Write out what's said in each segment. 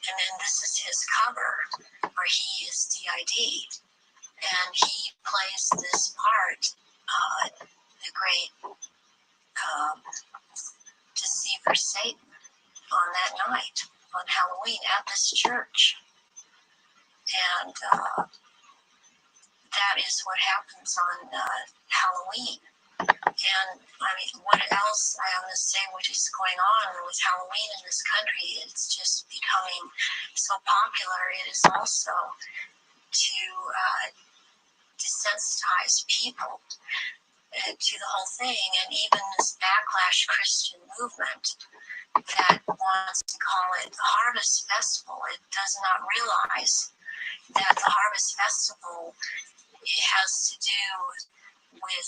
And then this is his cover, where he is DID. And he plays this part, the great deceiver Satan, on that night, on Halloween, at this church. And that is what happens on Halloween. And I mean, what else I want to say, what is going on with Halloween in this country? It's just becoming so popular. It is also to desensitize people to the whole thing, and even this backlash Christian movement that wants to call it the Harvest Festival. It does not realize that the Harvest Festival, it has to do with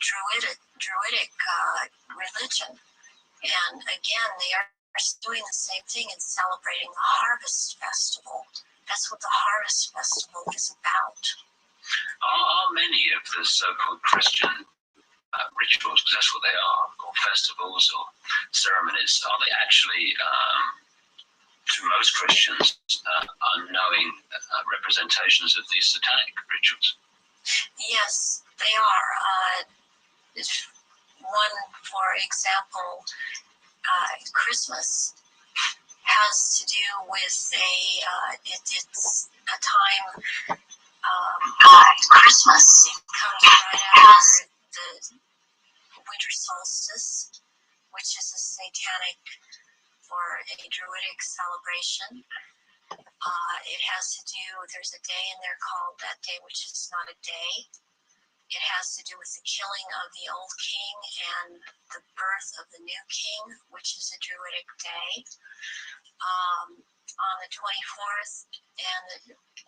druidic religion. And again, they are doing the same thing and celebrating the Harvest Festival. That's what the Harvest Festival is about. Are many of the so-called Christian rituals, because that's what they are, or festivals or ceremonies, are they actually, to most Christians, unknowing representations of these satanic rituals? Yes, they are. One, for example, Christmas has to do with it's a time. Christmas comes right after the winter solstice, which is a satanic or a druidic celebration. It has to do, there's a day in there called that day, which is not a day. It has to do with the killing of the old king and the birth of the new king, which is a druidic day. On the 24th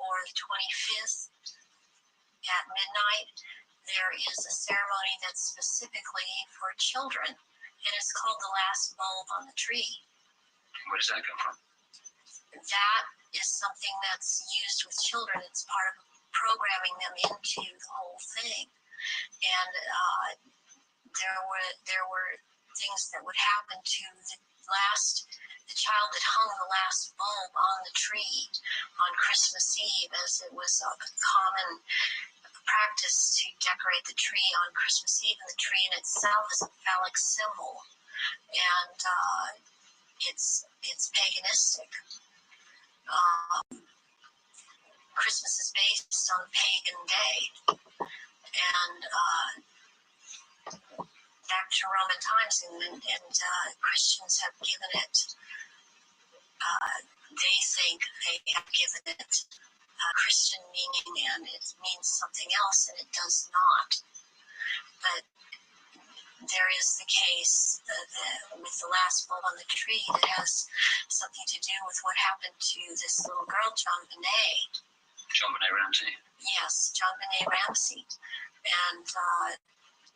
or the 25th at midnight, there is a ceremony that's specifically for children, and it's called the last bulb on the tree. Where does that come from? That is something that's used with children. It's part of programming them into the whole thing. And there were things that would happen to the child that hung the last bulb on the tree on Christmas Eve, as it was a common practice to decorate the tree on Christmas Eve, and the tree in itself is a phallic symbol, and it's paganistic. Christmas is based on a pagan day, and back to Roman times, and Christians have given it. They think they have given it Christian meaning, and it means something else, and it does not. But there is the case with the last bulb on the tree that has something to do with what happened to this little girl, JonBenét. JonBenét Ramsey. Yes, JonBenét Ramsey. And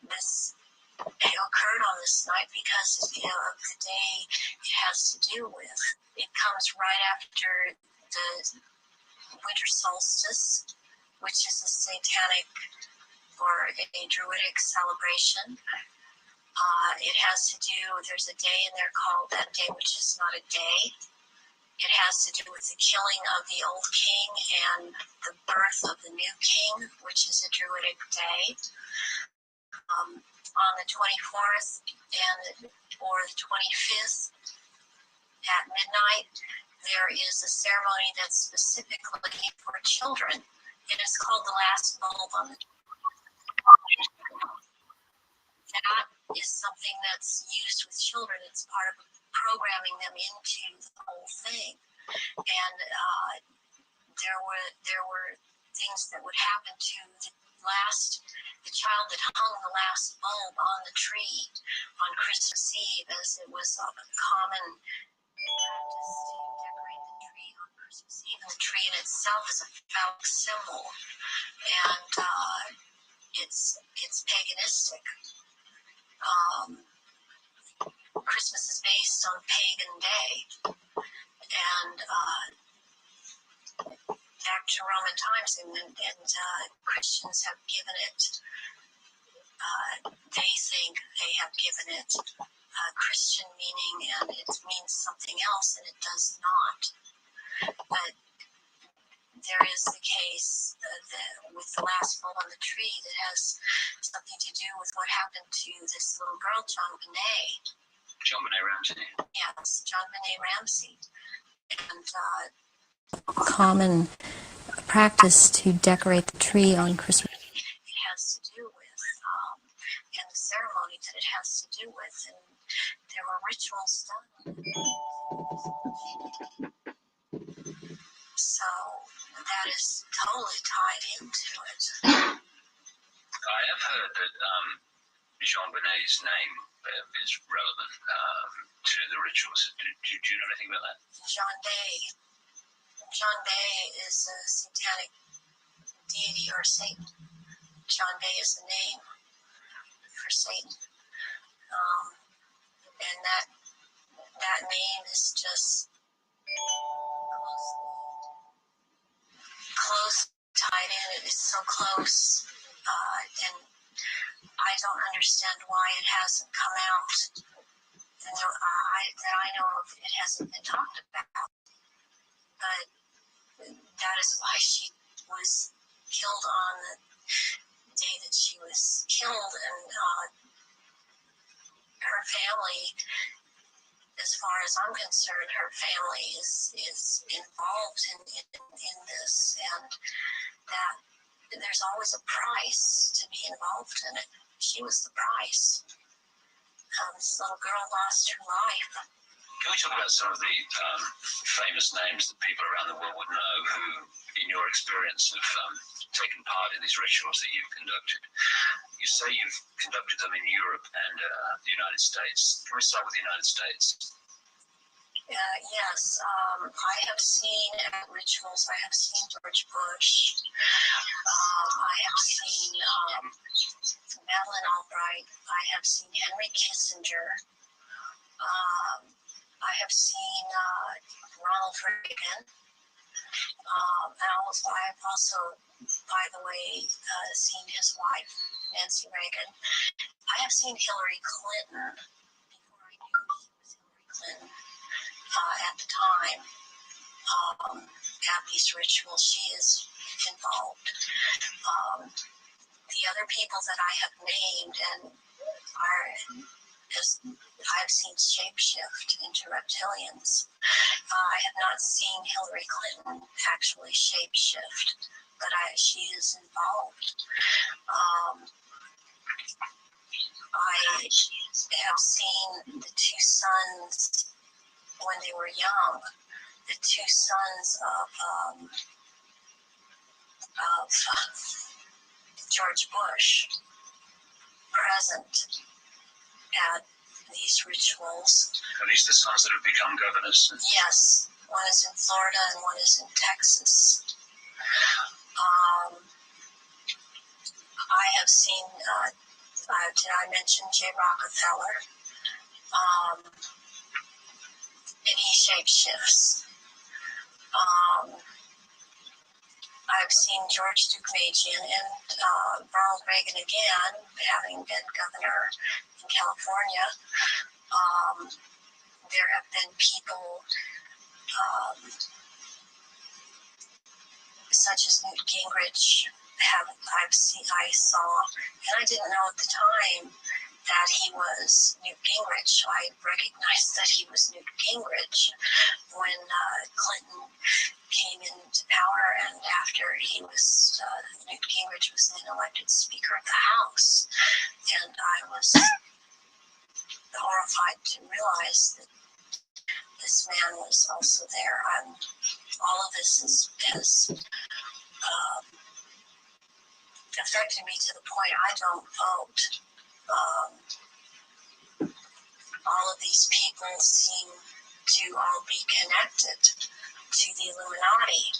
this occurred on this night because of the day it has to do with. It comes right after the winter solstice, which is a satanic or a druidic celebration. It has to do, there's a day in there called that day, which is not a day. It has to do with the killing of the old king and the birth of the new king, which is a druidic day. On the 24th or the 25th at midnight, there is a ceremony that's specifically for children. It is called the last bulb on the tree. That is something that's used with children. It's part of programming them into the whole thing. And there were things that would happen to the child that hung the last bulb on the tree on Christmas Eve, as it was a common practice to decorate the tree on Christmas Eve. And the tree in itself is a phallic symbol, and it's paganistic. Christmas is based on pagan day, and back to Roman times, and Christians have given it. They think they have given it Christian meaning and it means something else, and it does not. But there is the case with the last fall on the tree that has something to do with what happened to this little girl, JonBenét. JonBenét Ramsey. Yes, JonBenét Ramsey. And common practice to decorate the tree on Christmas. It has to do with, and the ceremony that it has to do with, and there were rituals done. So that is totally tied into it. I have heard that JonBenét's name is relevant to the rituals. Do you know anything about that? JonBenét is a satanic deity or Satan. JonBenét is the name for Satan. And that name is just close tied in. It is so close. And I don't understand why it hasn't come out. And that I know of, it hasn't been talked about. But that is why she was killed on the day that she was killed, and her family, as far as I'm concerned, her family is involved in this, and that there's always a price to be involved in it. She was the price. This little girl lost her life. Can we talk about some of the famous names that people around the world would know who, in your experience, have taken part in these rituals that you've conducted? You say you've conducted them in Europe and the United States. Can we start with the United States? Yes, I have seen at rituals, I have seen George Bush. I have seen Madeleine Albright. I have seen Henry Kissinger. I have seen Ronald Reagan. I have also, by the way, seen his wife, Nancy Reagan. I have seen Hillary Clinton before I knew she was Hillary Clinton. At the time, at these rituals, she is involved. The other people that I have named and I've seen shapeshift into reptilians. I have not seen Hillary Clinton actually shapeshift, but she is involved. I have seen the two sons when they were young, the two sons of George Bush present at these rituals. Are these the sons that have become governors? Yes, one is in Florida and one is in Texas. I have seen, did I mention Jay Rockefeller? And he shapeshifts. I've seen George Deukmejian and Ronald Reagan again, having been governor in California. There have been people such as Newt Gingrich. I saw, and I didn't know at the time that he was Newt Gingrich. I recognized that he was Newt Gingrich when Clinton came into power, and after he was, Newt Gingrich was then elected Speaker of the House. And I was horrified to realize that this man was also there. All of this has affected me to the point I don't vote. All of these people seem to all be connected to the Illuminati,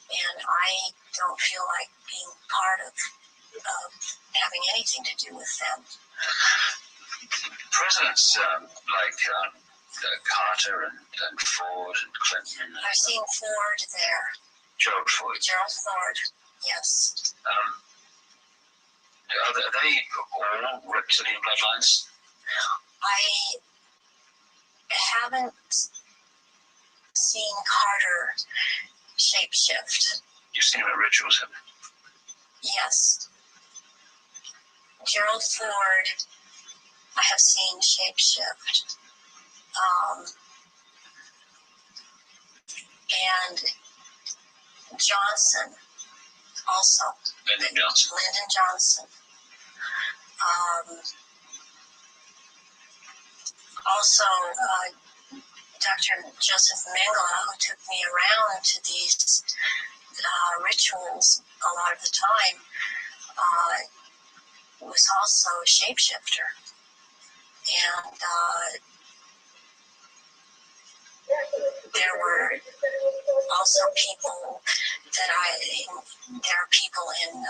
and I don't feel like being part of having anything to do with them. Presidents like Carter and Ford and Clinton. I've seen Ford there. Gerald Ford, yes. Are they all reptilian bloodlines? haven't seen Carter shapeshift. You've seen him at rituals, haven't you? Yes. Gerald Ford, I have seen shapeshift. And Johnson, also. Lyndon Johnson. Lyndon Johnson. Also, Dr. Joseph Mengele, who took me around to these rituals a lot of the time, was also a shapeshifter. And there were also people that there are people in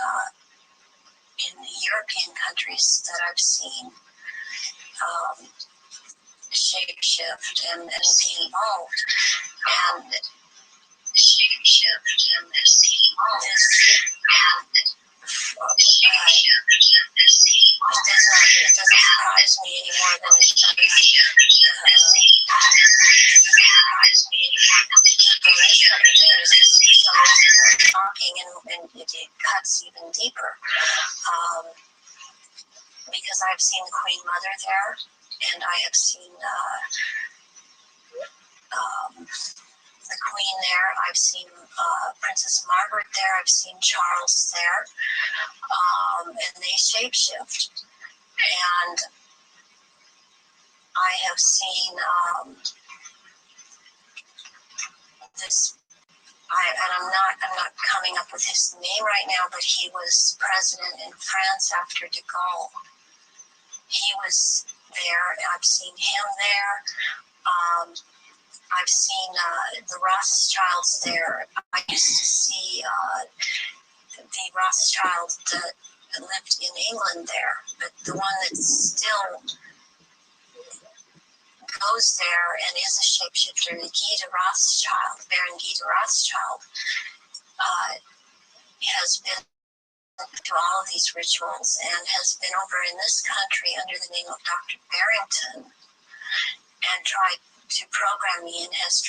the European countries that I've seen shapeshift and be involved. And shapeshift and be involved. It doesn't surprise me any more than it does it's just for some reason more shocking, and it cuts even deeper. Because I've seen the Queen Mother there, and I have seen the Queen there. I've seen Princess Margaret there. I've seen Charles there, and they shapeshift. And I have seen this. I'm not coming up with his name right now, but he was president in France after de Gaulle. He was there. I've seen him there. I've seen the Rothschilds there. I used to see the Rothschild that lived in England there, but the one that still goes there and is a shapeshifter, Guy de Rothschild, Baron Guy de Rothschild, has been through all of these rituals and has been over in this country under the name of Dr. Barrington and tried to program me and has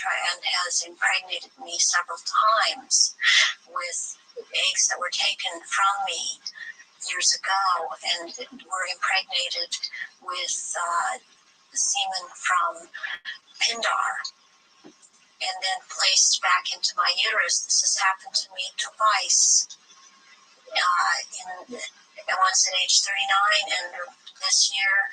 impregnated me several times with eggs that were taken from me years ago and were impregnated with semen from Pindar and then placed back into my uterus. This has happened to me twice. Once at age 39 and this year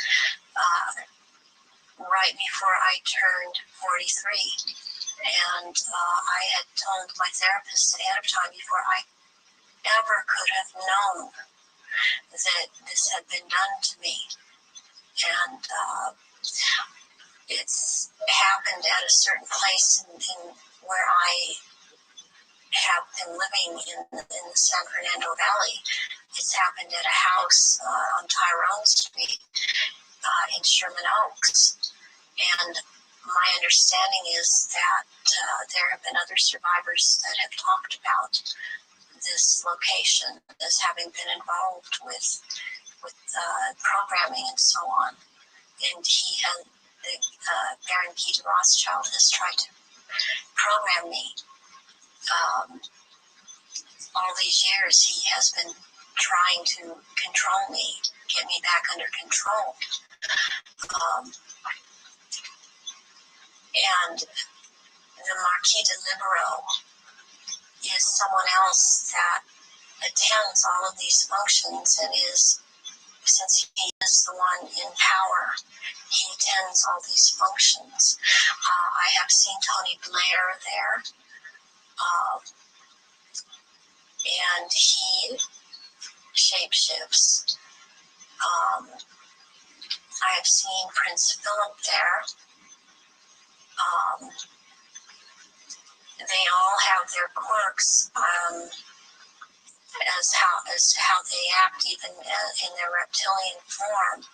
right before I turned 43. And I had told my therapist ahead of time before I ever could have known that this had been done to me. And it's happened at a certain place in where I have been living in the San Fernando Valley. It's happened at a house on Tyrone Street in Sherman Oaks. And my understanding is that there have been other survivors that have talked about this location as having been involved with programming and so on. And Baron Guy de Rothschild has tried to program me. All these years he has been trying to control me, get me back under control. And the Marquis de Libero is someone else that attends all of these functions and since he is the one in power, he attends all these functions. I have seen Tony Blair there, and he shapeshifts. I have seen Prince Philip there. They all have their quirks as to how they act, even in their reptilian form.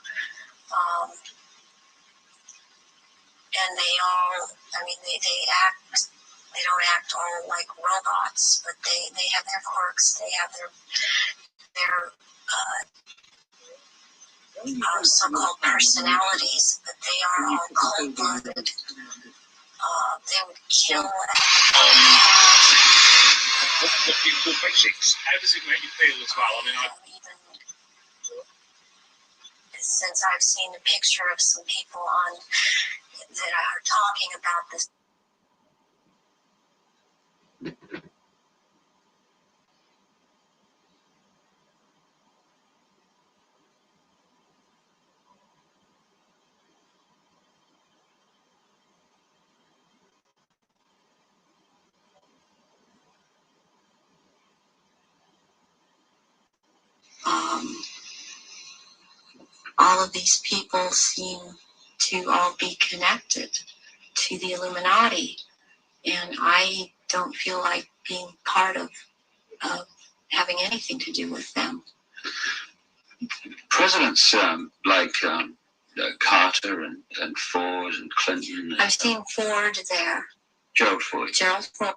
And they all, they act. They don't act all like robots, but they have their quirks. They have their so-called personalities, but they are all cold-blooded. They would kill. What beautiful basics. How does it make you feel as well? I mean, even since I've seen a picture of some people on that are talking about this. All of these people seem to all be connected to the Illuminati, and I don't feel like being part of having anything to do with them. Presidents like Carter and Ford and Clinton. I've seen Ford there. Gerald Ford. Gerald Ford.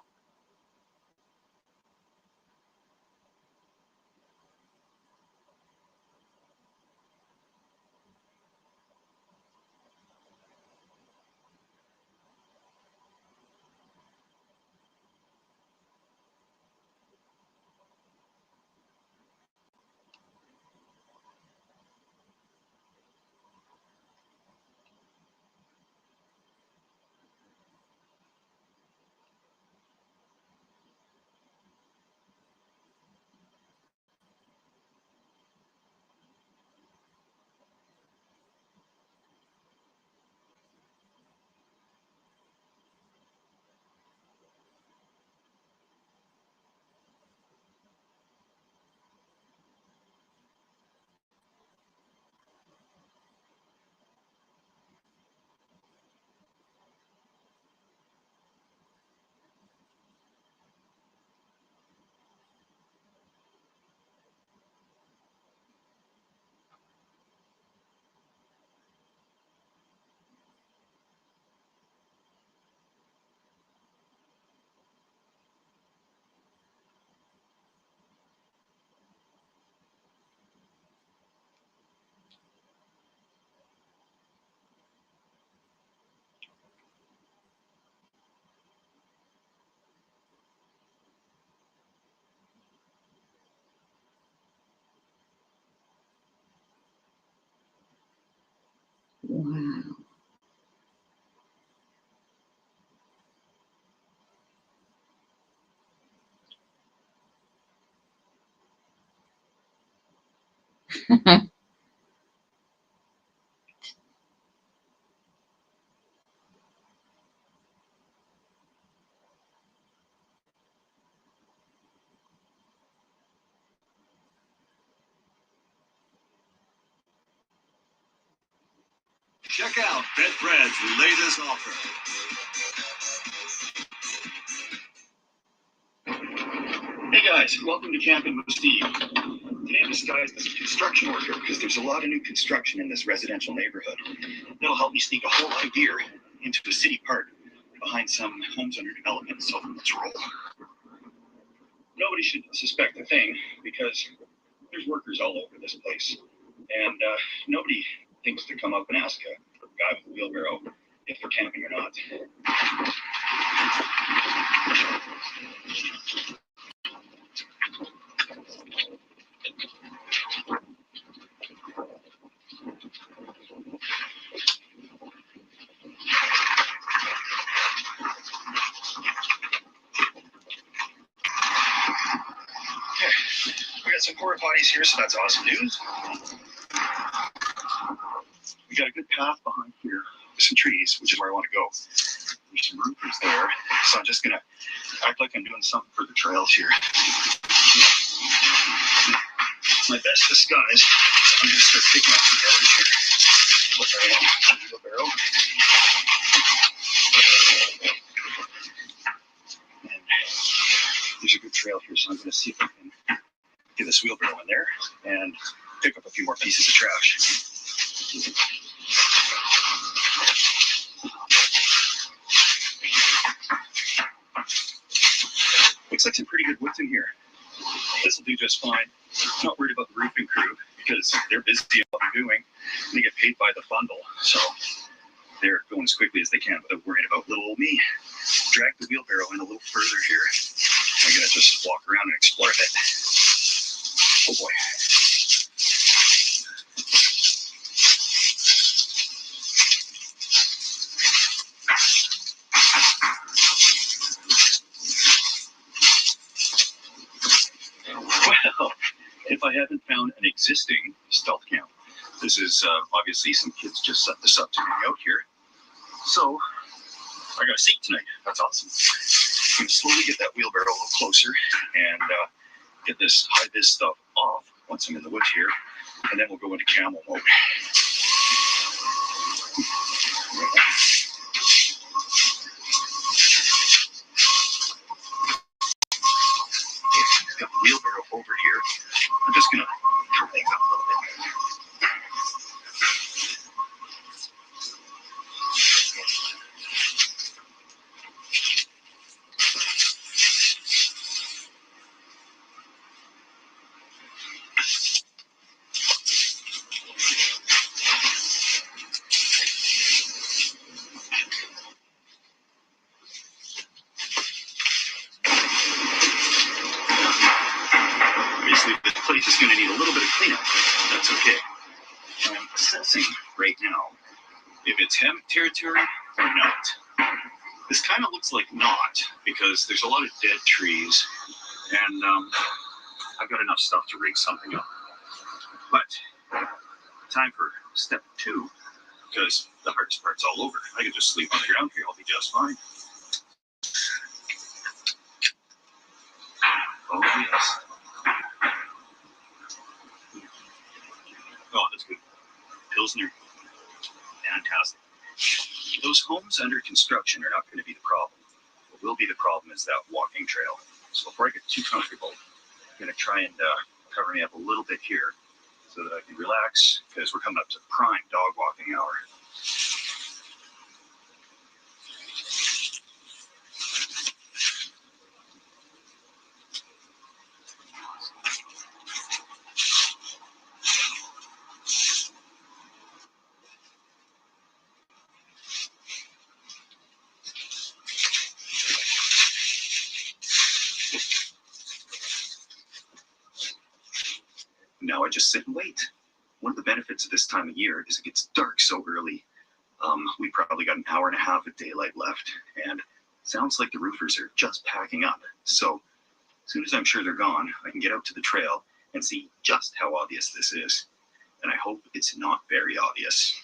Wow. Check out Betfred's latest offer. Hey guys, welcome to Camping with Steve. Today I'm disguised as a construction worker because there's a lot of new construction in this residential neighborhood. That'll help me sneak a whole lot of gear into a city park behind some homes under development, so let's roll. Nobody should suspect a thing because there's workers all over this place. And nobody thinks to come up and ask a guy with a wheelbarrow if they're camping or not. We got some porta potties here, so that's awesome news. We got a good path behind here with some trees, which is where I want to go. There's some roofers there, so I'm just gonna act like I'm doing something for the trails here. My best disguise is I'm gonna start picking up some garbage here. Look where I am, wheelbarrow. And there's a good trail here, so I'm gonna see if I can get this wheelbarrow in there and pick up a few more pieces of trash. Looks like some pretty good woods in here. This will do just fine. Not worried about the roofing crew because they're busy at what they're doing. And they get paid by the bundle, so they're going as quickly as they can without worrying about little old me. Drag the wheelbarrow in a little further here. I'm gonna just walk around and explore a bit. Oh boy. Well, if I haven't found an existing stealth camp, this is obviously some kids just set this up to hang out here. So I got a seat tonight. That's awesome. I'm gonna slowly get that wheelbarrow a little closer and get this high-vis stuff off once I'm in the woods here, and then we'll go into camel mode. Got the wheelbarrow over here. I'm just gonna turn things up a little bit. Obviously, this place is gonna need a little bit of cleanup. That's okay. I'm assessing right now if it's hammock territory or not. This kind of looks like not, because there's a lot of dead trees, and I've got enough stuff to rig something up. But time for step 2, because the hardest part's all over. I can just sleep on the ground here. I'll be just fine. Oh, yes. Oh, that's good. Pilsner. Fantastic. Those homes under construction are not going to be the problem. What will be the problem is that walking trail. So before I get too comfortable, I'm going to try and cover me up a little bit here so that I can relax, because we're coming up to prime dog walking hour. Now I just sit and wait. One of the benefits of this time of year is it gets dark so early. We probably got an hour and a half of daylight left, and sounds like the roofers are just packing up. So as soon as I'm sure they're gone, I can get out to the trail and see just how obvious this is. And I hope it's not very obvious.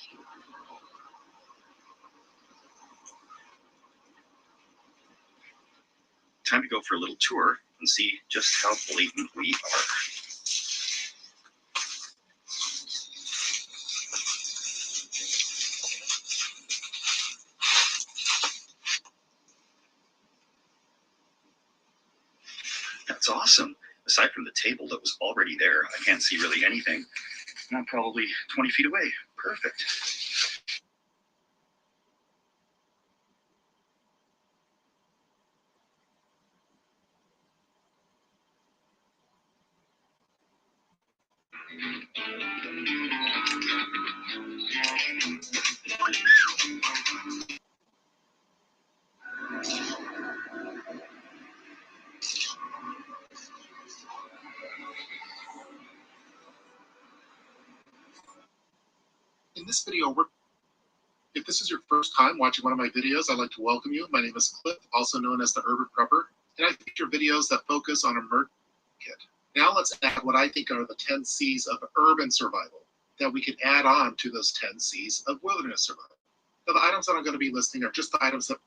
Time to go for a little tour and see just how blatant we are. That's awesome. Aside from the table that was already there, I can't see really anything. And I'm probably 20 feet away. Perfect. In this video, if this is your first time watching one of my videos, I'd like to welcome you. My name is Cliff, also known as the Urban Prepper, and I feature videos that focus on emergency kit. Now let's add what I think are the 10 C's of urban survival that we could add on to those 10 C's of wilderness survival. Now, the items that I'm going to be listing are just the items that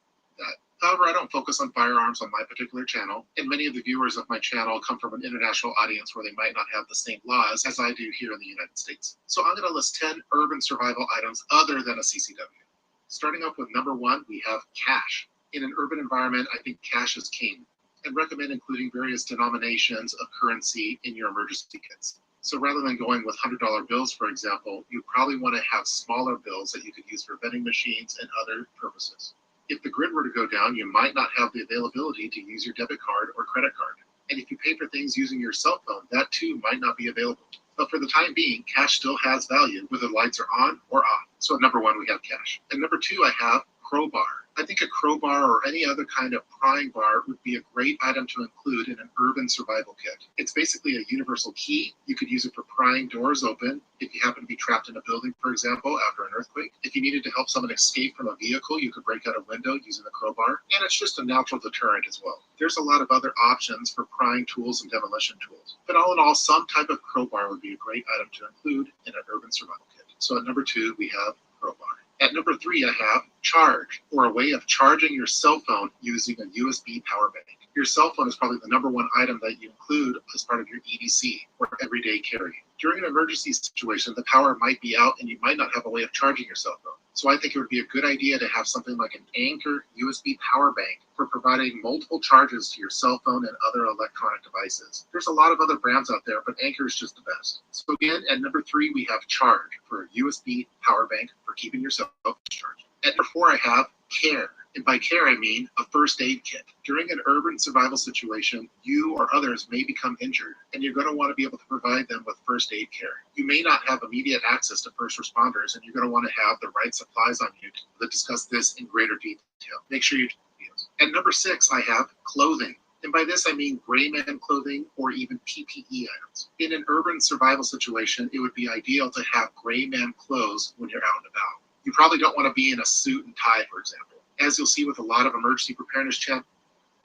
however, I don't focus on firearms on my particular channel, and many of the viewers of my channel come from an international audience where they might not have the same laws as I do here in the United States. So I'm going to list 10 urban survival items other than a CCW. Starting off with number 1, we have cash. In an urban environment, I think cash is king, and recommend including various denominations of currency in your emergency kits. So rather than going with $100 bills, for example, you probably want to have smaller bills that you could use for vending machines and other purposes. If the grid were to go down, you might not have the availability to use your debit card or credit card. And if you pay for things using your cell phone, that too might not be available. But for the time being, cash still has value whether the lights are on or off. So at number 1, we have cash. At number 2, I have crowbar. I think a crowbar or any other kind of prying bar would be a great item to include in an urban survival kit. It's basically a universal key. You could use it for prying doors open if you happen to be trapped in a building, for example, after an earthquake. If you needed to help someone escape from a vehicle, you could break out a window using the crowbar. And it's just a natural deterrent as well. There's a lot of other options for prying tools and demolition tools. But all in all, some type of crowbar would be a great item to include in an urban survival kit. So at number 2, we have crowbar. At number 3, I have charge, or a way of charging your cell phone using a USB power bank. Your cell phone is probably the number 1 item that you include as part of your EDC, or everyday carry. During an emergency situation, the power might be out and you might not have a way of charging your cell phone. So I think it would be a good idea to have something like an Anker USB power bank for providing multiple charges to your cell phone and other electronic devices. There's a lot of other brands out there, but Anker is just the best. So again, at number 3, we have charge, for a USB power bank for keeping your cell phone charged. At number 4, I have care. And by care, I mean a first aid kit. During an urban survival situation, you or others may become injured, and you're going to want to be able to provide them with first aid care. You may not have immediate access to first responders, and you're going to want to have the right supplies on you to discuss this in greater detail. Make sure you do these. At number 6, I have clothing. And by this, I mean gray man clothing or even PPE items. In an urban survival situation, it would be ideal to have gray man clothes when you're out and about. You probably don't want to be in a suit and tie, for example, as you'll see with a lot of emergency preparedness chat.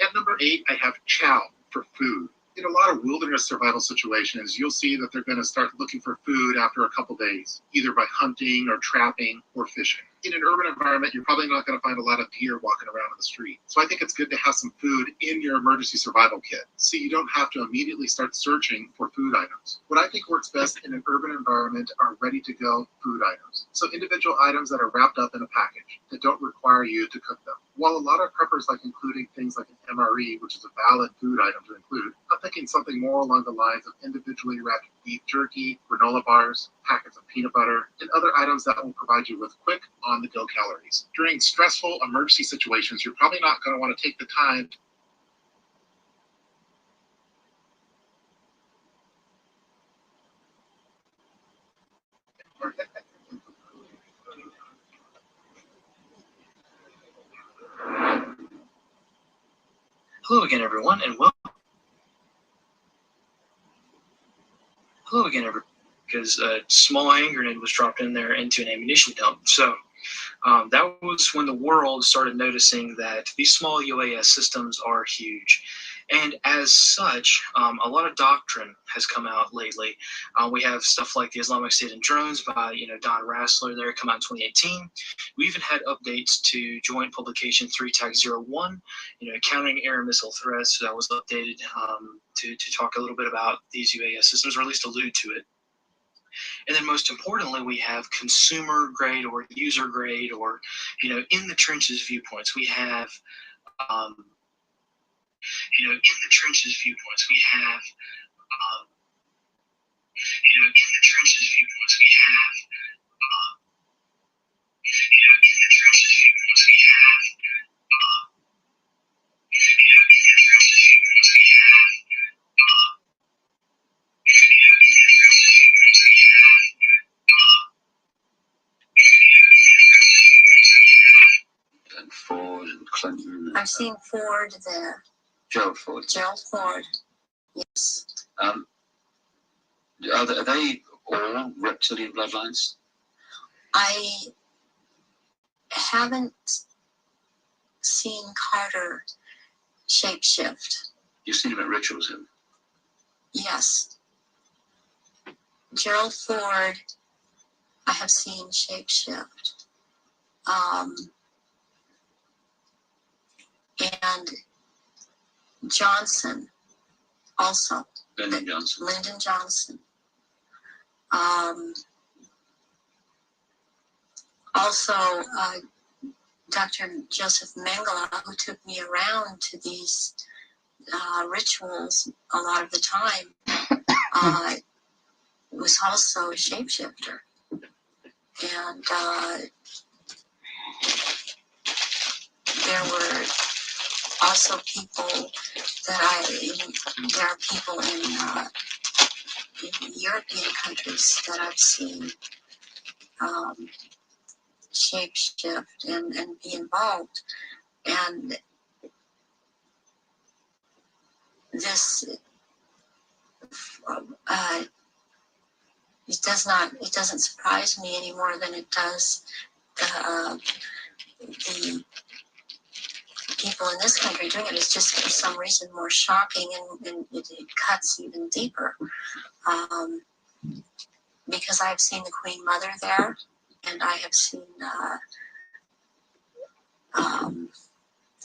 At number 8, I have chow, for food. In a lot of wilderness survival situations, you'll see that they're going to start looking for food after a couple days, either by hunting or trapping or fishing. In an urban environment, you're probably not going to find a lot of deer walking around in the street. So I think it's good to have some food in your emergency survival kit, so you don't have to immediately start searching for food items. What I think works best in an urban environment are ready-to-go food items. So individual items that are wrapped up in a package that don't require you to cook them. While a lot of preppers like including things like an MRE, which is a valid food item to include, I'm thinking something more along the lines of individually wrapped beef jerky, granola bars, packets of peanut butter, and other items that will provide you with quick, on-the-go calories. During stressful emergency situations, you're probably not going to want to take the time Hello again, everyone, and welcome. Hello again, everyone. Because a small hand grenade was dropped in there into an ammunition dump. So that was when the world started noticing that these small UAS systems are huge. And as such, a lot of doctrine has come out lately. We have stuff like the Islamic State and Drones by Don Rassler there, come out in 2018. We even had updates to Joint Publication 3-01, countering air and missile threats. So that was updated to talk a little bit about these UAS systems, or at least allude to it. And then most importantly, we have consumer grade or user grade or, in the trenches viewpoints. We have, in the trenches viewpoints, we have, in the trenches viewpoints, we have, in the trenches viewpoints, we have, in the trenches viewpoints, we have, And Ford and Clinton. I've seen Ford there. Gerald Ford. Gerald Ford. Yes. Are they all reptilian bloodlines? I haven't seen Carter shapeshift. You've seen him at rituals, haven't Yes. Gerald Ford, I have seen shapeshift. And Johnson also. Lyndon Johnson. Lyndon Johnson. Also, Dr. Joseph Mengele, who took me around to these rituals a lot of the time, was also a shapeshifter. And there were also people that there are people in in European countries that I've seen shapeshift and be involved. And this it doesn't surprise me any more than it does the people in this country doing it. It's just for some reason more shocking, and it cuts even deeper. Because I've seen the Queen Mother there, and I have seen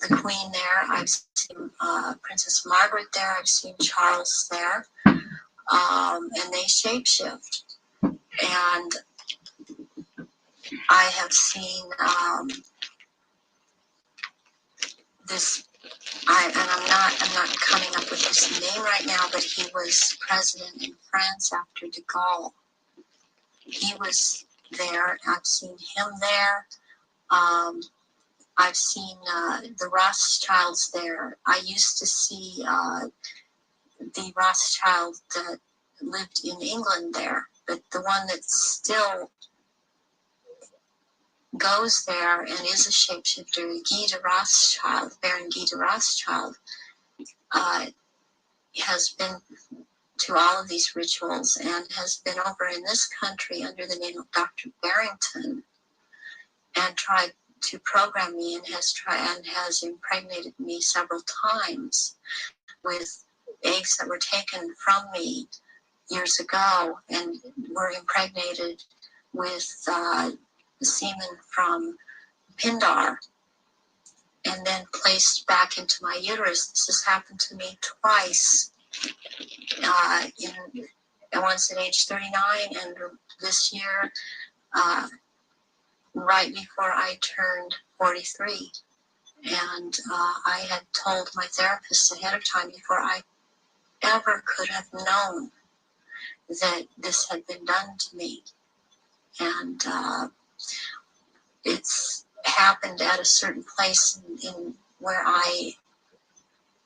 the Queen there. I've seen Princess Margaret there. I've seen Charles there, and they shapeshift. And I have seen this. I'm not coming up with his name right now, but he was president in France after de Gaulle. He was there. I've seen him there. I've seen the Rothschilds there. I used to see the Rothschild that lived in England there, but the one that still goes there and is a shapeshifter, Guy de Rothschild, Baron Guy de Rothschild, has been to all of these rituals and has been over in this country under the name of Dr. Barrington and tried to program me and has impregnated me several times with eggs that were taken from me years ago and were impregnated with semen from Pindar and then placed back into my uterus. This has happened to me twice, once at age 39 and this year right before I turned 43. And I had told my therapist ahead of time before I ever could have known that this had been done to me. And it's happened at a certain place in where I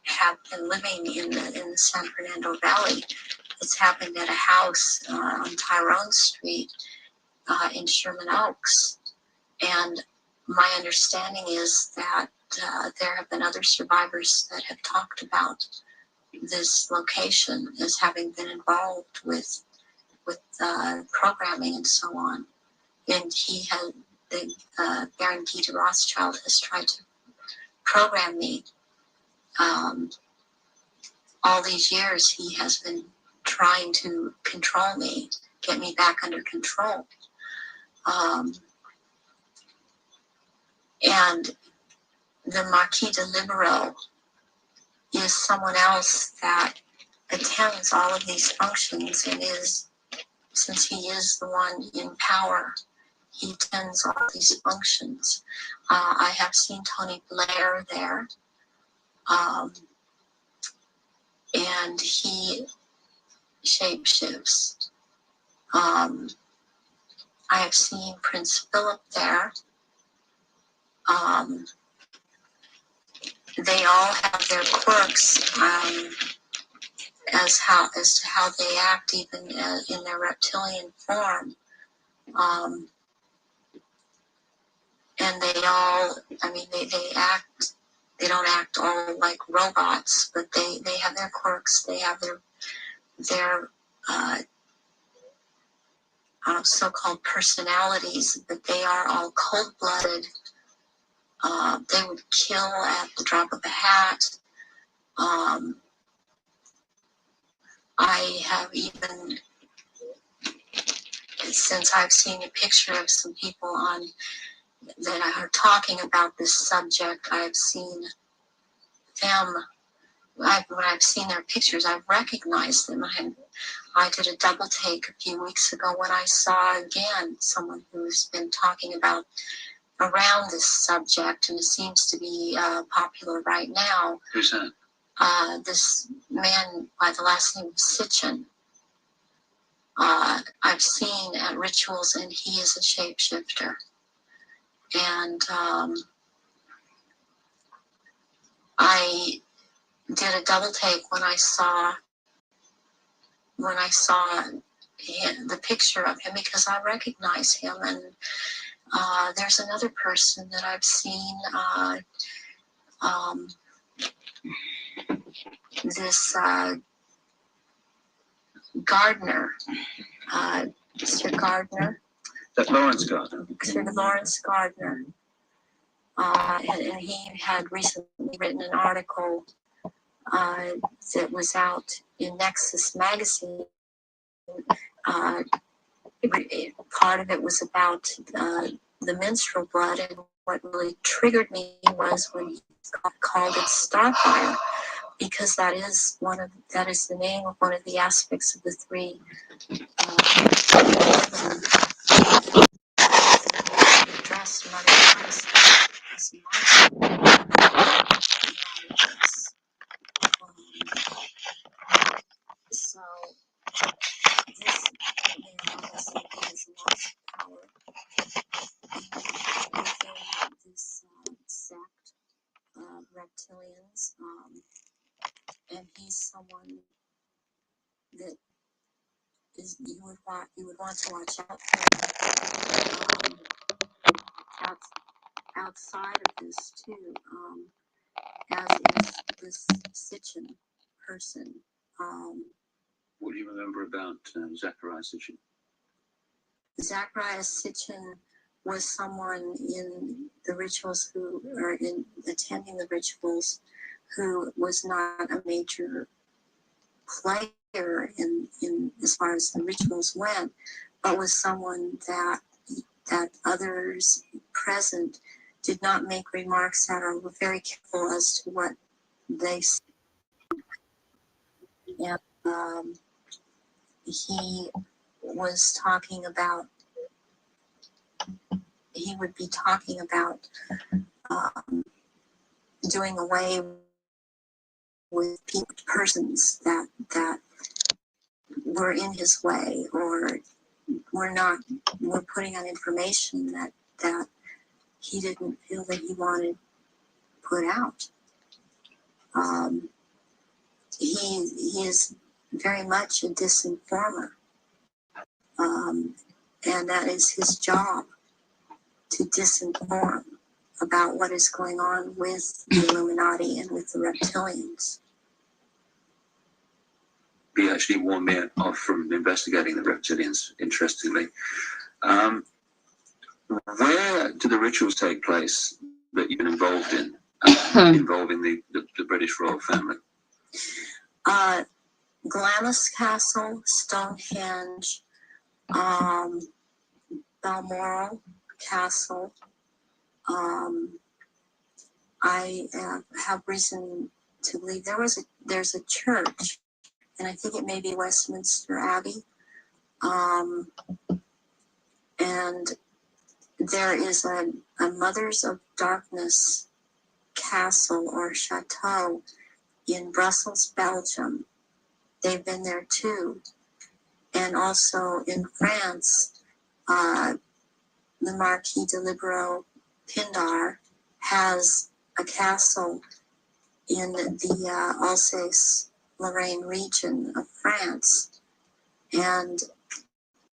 have been living in the San Fernando Valley. It's happened at a house on Tyrone Street in Sherman Oaks. And my understanding is that there have been other survivors that have talked about this location as having been involved with programming and so on. And Baron Guy de Rothschild has tried to program me. All these years he has been trying to control me, get me back under control. And the Marquis de Libero is someone else that attends all of these functions and since he is the one in power, he attends all these functions. I have seen Tony Blair there, and he shapeshifts. I have seen Prince Philip there. They all have their quirks as to how they act, even in their reptilian form. And they all, they act. They don't act all like robots, but they have their quirks. They have their so-called personalities, but they are all cold-blooded. They would kill at the drop of a hat. I have even, since I've seen a picture of some people that are talking about this subject, I've seen them. When I've seen their pictures, I've recognized them. I did a double take a few weeks ago when I saw again someone who's been talking about around this subject, and it seems to be popular right now. Who's that? This man by the last name of Sitchin. I've seen at rituals, and he is a shapeshifter. And I did a double take when I saw when I saw the picture of him, because I recognize him. And there's another person that I've seen, this Gardner, Sir Gardner. That Lawrence Gardner. Sir Lawrence Gardner. And he had recently written an article that was out in Nexus magazine. Part of it was about the menstrual blood, and what really triggered me was when he called it Starfire, because that is the name of one of the aspects of the three addressed Mother Christ as so this man obviously has lots of power within this sect of reptilians, and he's someone that is you would want to watch out for. Outside of this too, as is this Sitchin person. What do you remember about Zachariah Sitchin? Zachariah Sitchin was someone in the rituals or in attending the rituals, who was not a major player in as far as the rituals went, but was someone that others present did not make remarks that are very careful as to what they said. And he was talking about, he would be talking about doing away with persons that were in his way, or were putting on information that he didn't feel that he wanted put out. He is very much a disinformer, and that is his job, to disinform about what is going on with the Illuminati and with the reptilians. He actually warned me off from investigating the reptilians, interestingly. Where do the rituals take place that you've been involved in, involving the British royal family? Glamis Castle, Stonehenge, Balmoral Castle. I have reason to believe there's a church, and I think it may be Westminster Abbey. And there is a Mothers of Darkness castle or chateau in Brussels, Belgium. They've been there too. And also in France, the Marquis de Libero Pindar has a castle in the Alsace-Lorraine region of France. And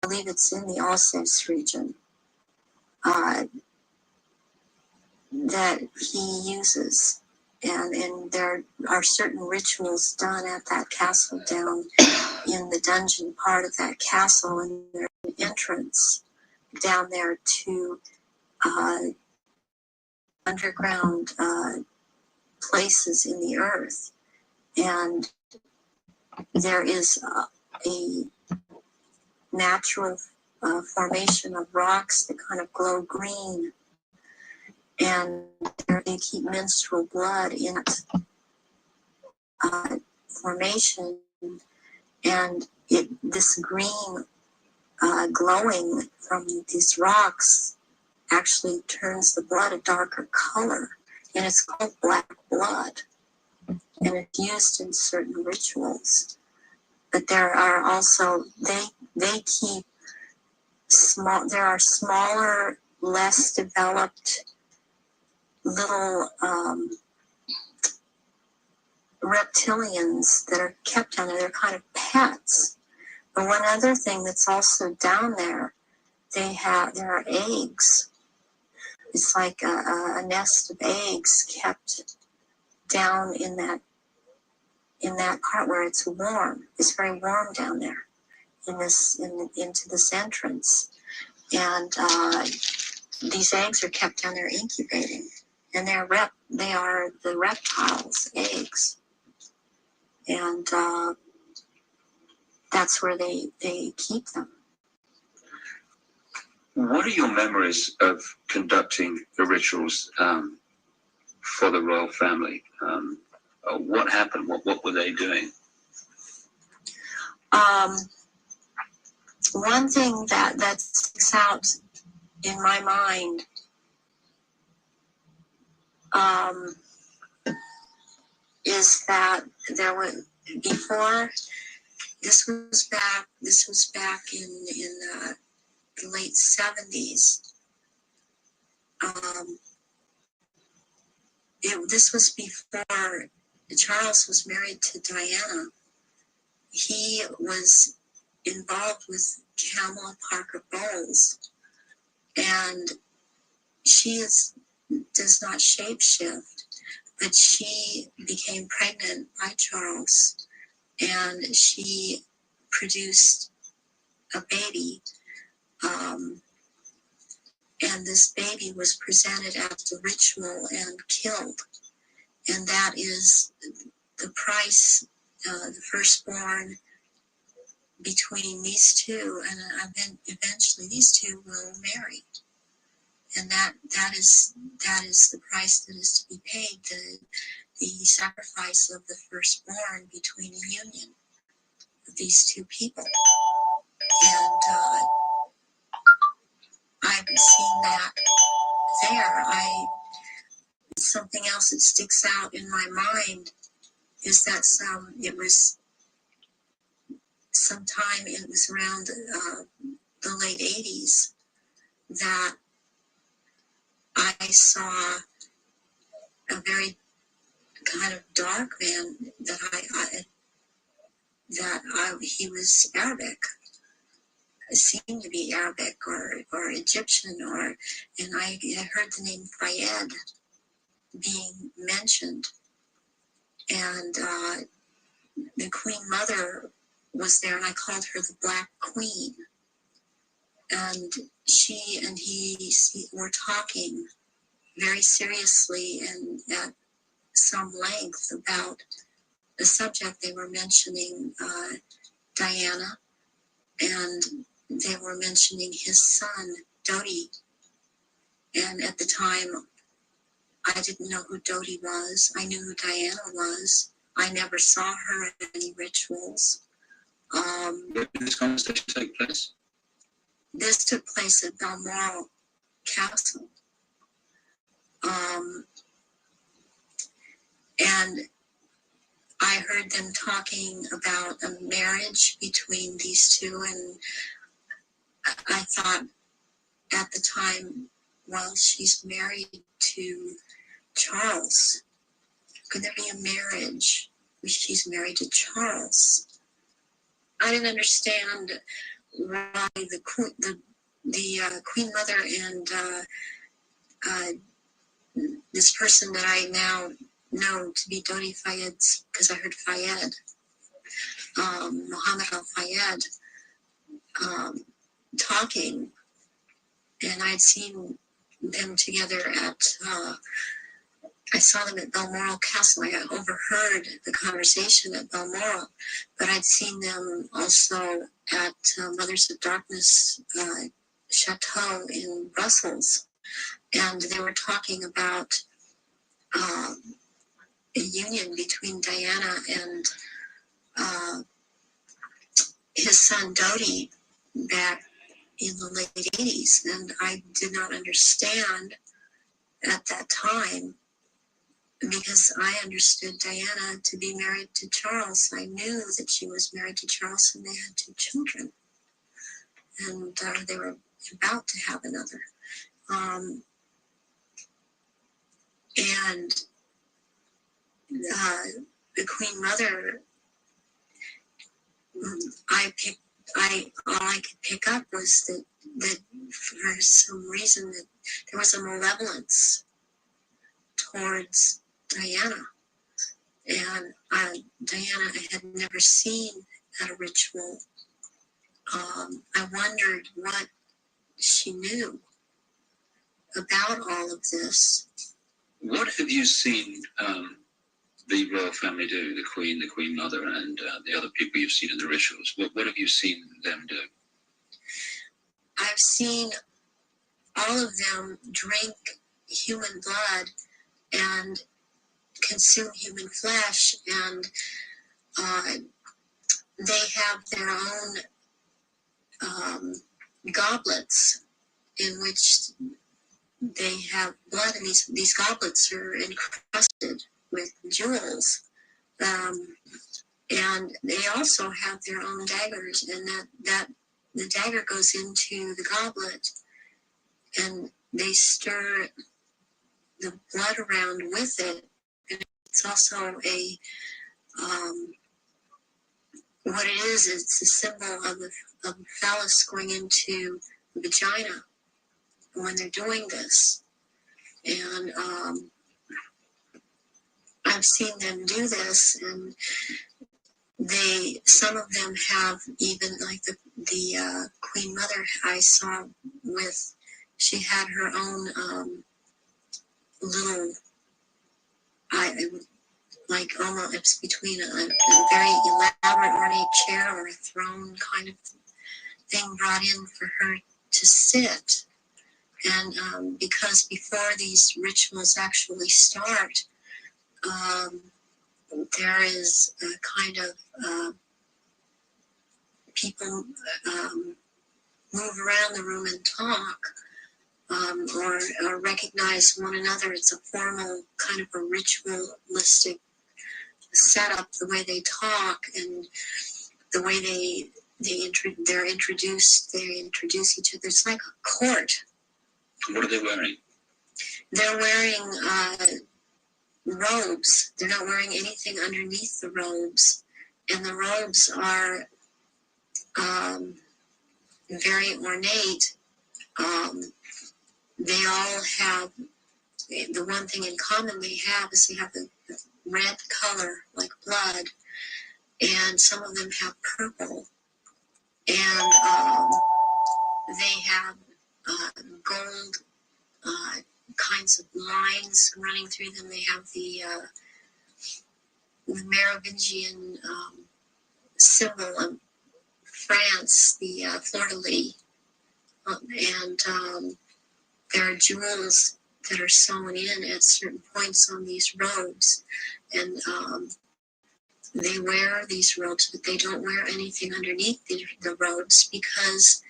I believe it's in the Alsace region that he uses. And there are certain rituals done at that castle down in the dungeon part of that castle, and there's an entrance down there to underground places in the earth. And there is a natural formation of rocks that kind of glow green, and they keep menstrual blood in that formation, and this green glowing from these rocks actually turns the blood a darker color, and it's called black blood, and it's used in certain rituals. But there are also, they keep there are smaller, less developed little reptilians that are kept down there. They're kind of pets, But one other thing that's also down there, there are eggs. It's like a nest of eggs kept down in that part where it's warm. It's very warm down there into this entrance, and these eggs are kept down there incubating, and they are the reptiles' eggs, and that's where they keep them. What are your memories of conducting the rituals for the royal family? What happened? What were they doing? One thing that sticks out in my mind is that there was before. This was back in the late 70s. This was before Charles was married to Diana. He was involved with Kamala Parker Bowles, and she does not shapeshift, but she became pregnant by Charles, and she produced a baby, and this baby was presented at the ritual and killed, and that is the price, the firstborn between these two, and then eventually these two will marry, and that is the price that is to be paid, the sacrifice of the firstborn between a union of these two people. And I've seen that there. Something else that sticks out in my mind is that it was around the late 80s that I saw a very kind of dark man he was Arabic. It seemed to be Arabic or Egyptian, and I heard the name Fayed being mentioned, and the Queen Mother was there, and I called her the Black Queen, and she and he were talking very seriously and at some length about the subject. They were mentioning Diana, and they were mentioning his son, Dodi. And at the time, I didn't know who Dodi was. I knew who Diana was. I never saw her at any rituals. Where did this conversation take place? This took place at Balmoral Castle. And I heard them talking about a marriage between these two, and I thought at the time, well, she's married to Charles. Could there be a marriage where she's married to Charles? I didn't understand why the Queen Mother and this person that I now know to be Dodi Fayed, because I heard Fayed, Muhammad al-Fayed, talking, and I'd seen them together I saw them at Balmoral Castle. I overheard the conversation at Balmoral, but I'd seen them also at Mothers of Darkness Chateau in Brussels, and they were talking about a union between Diana and his son Dodi back in the late 80s, and I did not understand at that time, because I understood Diana to be married to Charles. I knew that she was married to Charles, and they had 2 children, and they were about to have another. And the Queen Mother, I all I could pick up was that for some reason that there was a malevolence towards Diana. And Diana I had never seen at a ritual. I wondered what she knew about all of this. What have you seen the royal family do, the Queen Mother, and the other people you've seen in the rituals? What have you seen them do? I've seen all of them drink human blood and consume human flesh, and they have their own goblets in which they have blood, and these goblets are encrusted with jewels. And they also have their own daggers, and that the dagger goes into the goblet, and they stir the blood around with it. And it's also what it is, it's a symbol of the phallus going into the vagina when they're doing this. And I've seen them do this, and some of them have even, like the Queen Mother I saw with, she had her own little, like almost it's between a very elaborate ornate chair or a throne kind of thing brought in for her to sit. And because before these rituals actually start, there is a kind of people move around the room and talk, or recognize one another. It's a formal kind of a ritualistic setup, the way they talk and the way they're introduced. They introduce each other. It's like a court. What are they wearing? They're wearing robes. They're not wearing anything underneath the robes, and the robes are very ornate. They all have, the one thing in common they have is they have the red color like blood, and some of them have purple, and they have gold kinds of lines running through them. They have the Merovingian symbol of France, the fleur-de-lis, and there are jewels that are sewn in at certain points on these robes, and they wear these robes, but they don't wear anything underneath the robes, because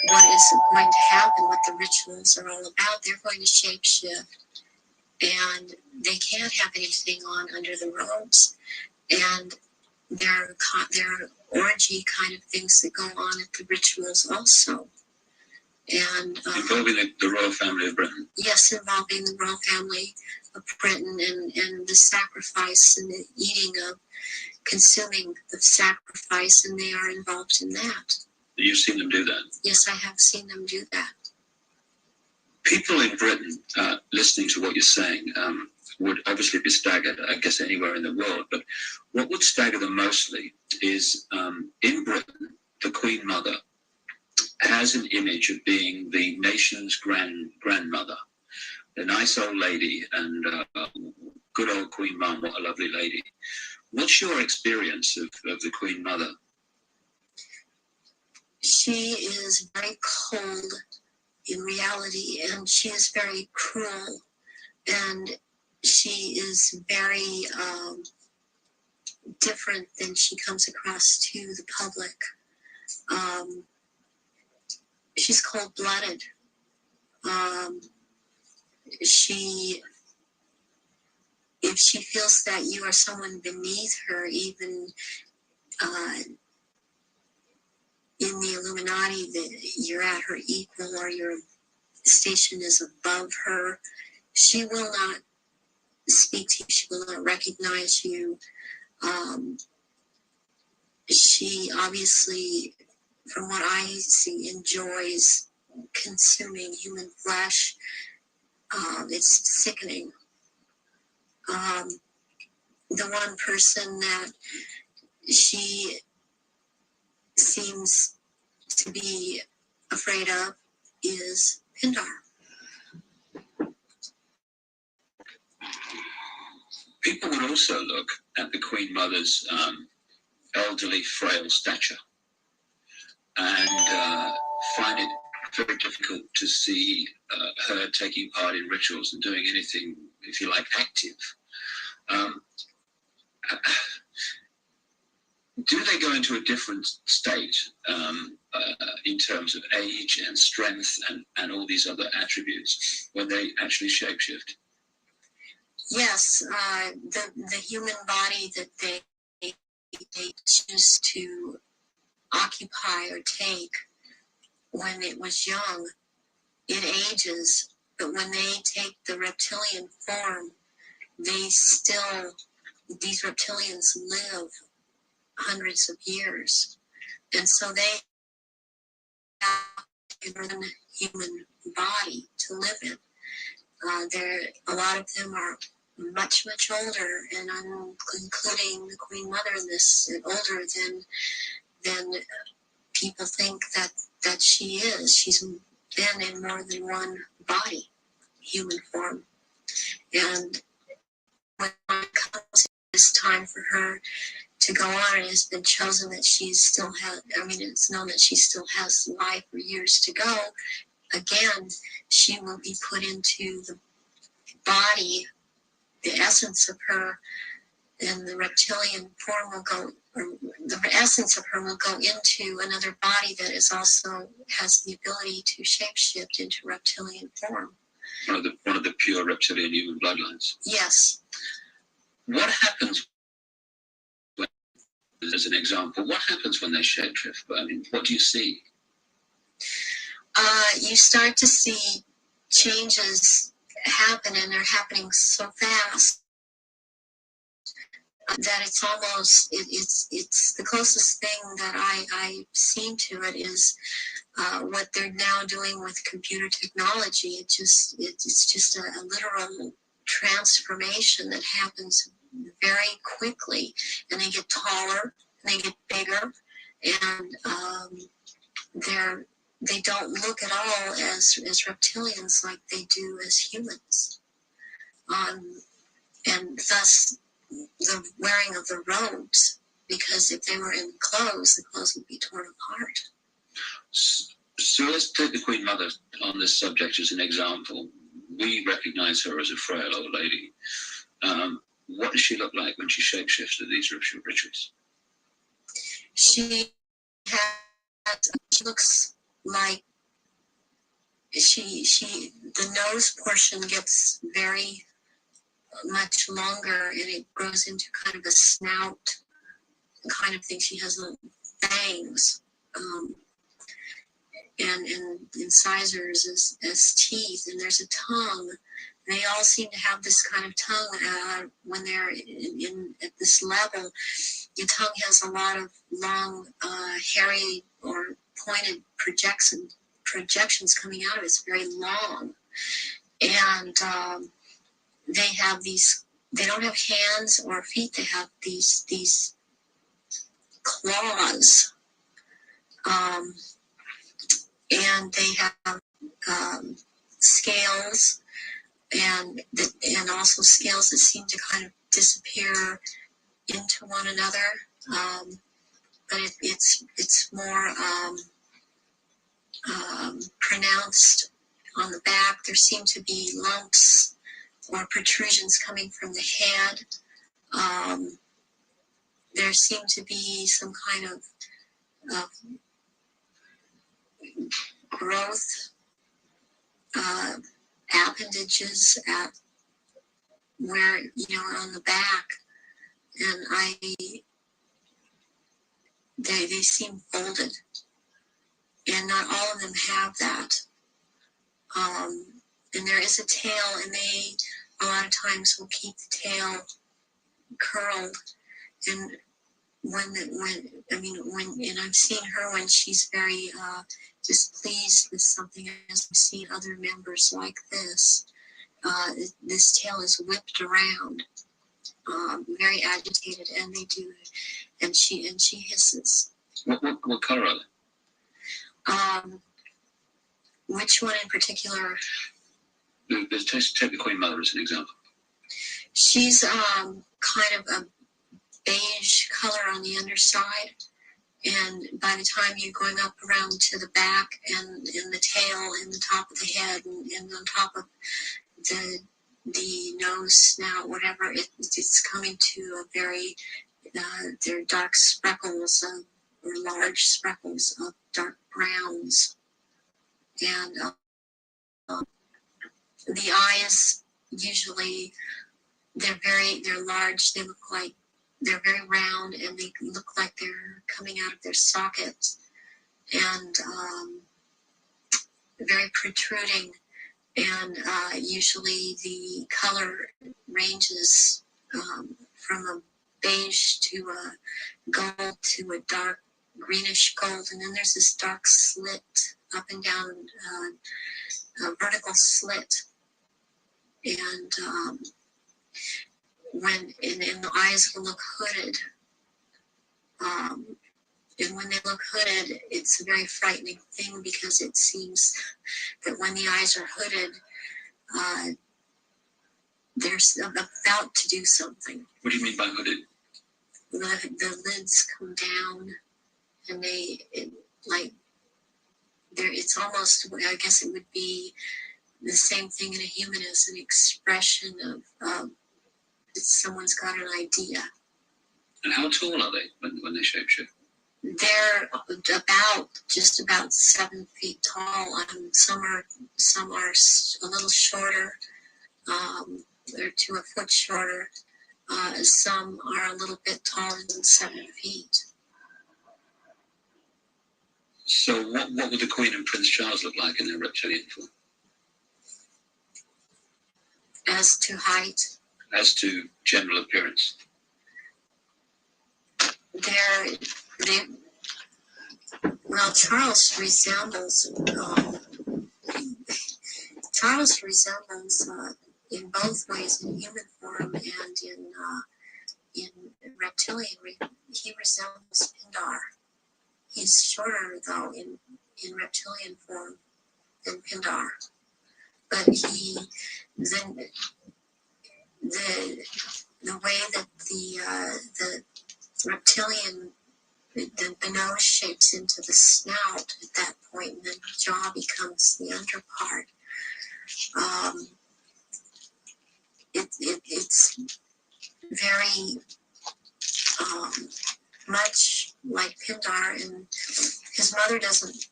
what is going to happen, what the rituals are all about, they're going to shapeshift, and they can't have anything on under the robes, and there are orgy kind of things that go on at the rituals also. And involving the royal family of Britain. Yes, involving the royal family of Britain, and the sacrifice and the eating of, consuming the sacrifice, and they are involved in that. You've seen them do that? Yes, I have seen them do that. People in Britain, listening to what you're saying, would obviously be staggered, I guess, anywhere in the world. But what would stagger them mostly is in Britain, the Queen Mother has an image of being the nation's grandmother, a nice old lady, and good old Queen Mum, what a lovely lady. What's your experience of the Queen Mother? She is very cold in reality, and she is very cruel, and she is very different than she comes across to the public. She's cold-blooded. If she feels that you are someone beneath her, even in the Illuminati, that you're at her equal or your station is above her, she will not speak to you. She will not recognize you. She obviously from what I see, enjoys consuming human flesh. It's sickening. The one person that she seems to be afraid of is Pindar. People would also look at the Queen Mother's elderly, frail stature and find it very difficult to see her taking part in rituals and doing anything, if you like, active. Do they go into a different state in terms of age and strength and all these other attributes when they actually shapeshift? Yes, the human body that they choose to occupy or take when it was young, it ages, but when they take the reptilian form, these reptilians live hundreds of years. And so they have a human body to live in. A lot of them are much, much older, and I'm including the Queen Mother in this, older than people think that she is. She's been in more than one body, human form. And when it comes, it's time for her to go on, it has been chosen that it's known that she still has life or years to go. Again, she will be put into the body, the essence of her, and the reptilian form will go, or the essence of her will go into another body that is also has the ability to shapeshift into reptilian form. One of the pure reptilian human bloodlines. Yes. What happens when, as an example, what happens when they shapeshift? I mean, what do you see? You start to see changes happen, and they're happening so fast that it's almost it's the closest thing that I've seen to it is what they're now doing with computer technology. It's just a literal transformation that happens very quickly, and they get taller and they get bigger, and they don't look at all as reptilians like they do as humans, and thus the wearing of the robes, because if they were in clothes, the clothes would be torn apart. So let's take the Queen Mother on this subject as an example. We recognize her as a frail old lady. What does she look like when she shapeshifts to these rituals? She looks like the nose portion gets very much longer, and it grows into kind of a snout kind of thing. She has little fangs, and incisors as teeth, and there's a tongue. They all seem to have this kind of tongue when they're at this level. The tongue has a lot of long, hairy or pointed projections coming out of it. It's very long, and they have these. They don't have hands or feet. They have these claws, and they have scales, and also scales that seem to kind of disappear into one another. But it's more pronounced on the back. There seem to be lumps or protrusions coming from the head. There seem to be some kind of growth, appendages at where, on the back, and they seem folded, and not all of them have that. And there is a tail, and they a lot of times will keep the tail curled, and and I've seen her when she's very displeased with something, as I've seen other members like this. This tail is whipped around, very agitated, and they do, and she hisses. What color are they? Which one in particular? Let's take the Queen Mother as an example. She's kind of a beige color on the underside, and by the time you're going up around to the back and in the tail and the top of the head and on top of the nose, snout, whatever, it's coming to a very they're dark speckles or large speckles of dark browns, and the eyes usually they're large. They look like they're very round, and they look like they're coming out of their sockets, and very protruding. And usually the color ranges from a beige to a gold to a dark greenish gold, and then there's this dark slit up and down, a vertical slit, and and the eyes will look hooded. And when they look hooded, it's a very frightening thing, because it seems that when the eyes are hooded, they're about to do something. What do you mean by hooded? The lids come down, and it's almost, I guess it would be the same thing in a human as an expression of someone's got an idea. And how tall are they when they shapeshift? They're just about 7 feet tall. Some are a little shorter, or to a foot shorter. Some are a little bit taller than 7 feet. So what would the Queen and Prince Charles look like in their reptilian form? As to height? As to general appearance? Charles resembles in both ways, in human form and in reptilian. He resembles Pindar. He's shorter, though, in reptilian form than Pindar. But the way that the reptilian, the nose shapes into the snout at that point, and then the jaw becomes the underpart. It's very much like Pindar, and his mother doesn't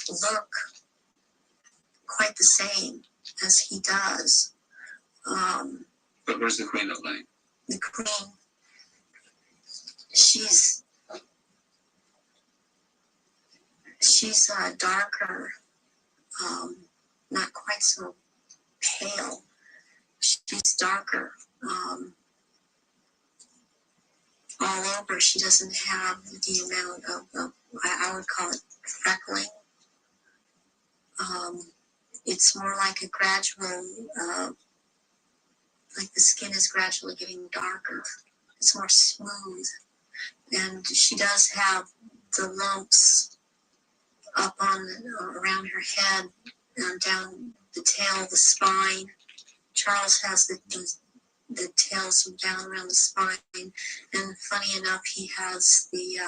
look quite the same as he does. But what does the Queen look like? The Queen, she's darker, not quite so pale. She's darker all over. She doesn't have the amount of I would call it freckling. It's more like a gradual, like the skin is gradually getting darker. It's more smooth. And she does have the lumps up around her head and down the tail, the spine. Charles has the tails down around the spine. And funny enough, he has the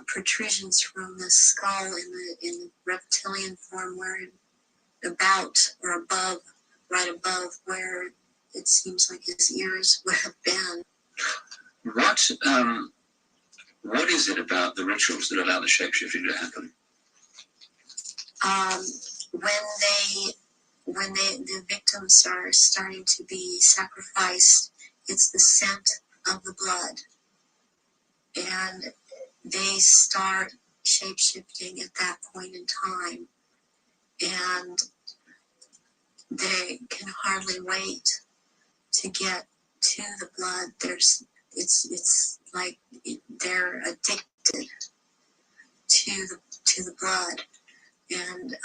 protrusions from the skull in the reptilian form, where about or above, right above where it seems like his ears would have been. What is it about the rituals that allow the shapeshifting to happen? When the victims are starting to be sacrificed, it's the scent of the blood, and they start shape-shifting at that point in time, and they can hardly wait to get to the blood. It's like they're addicted to the blood, and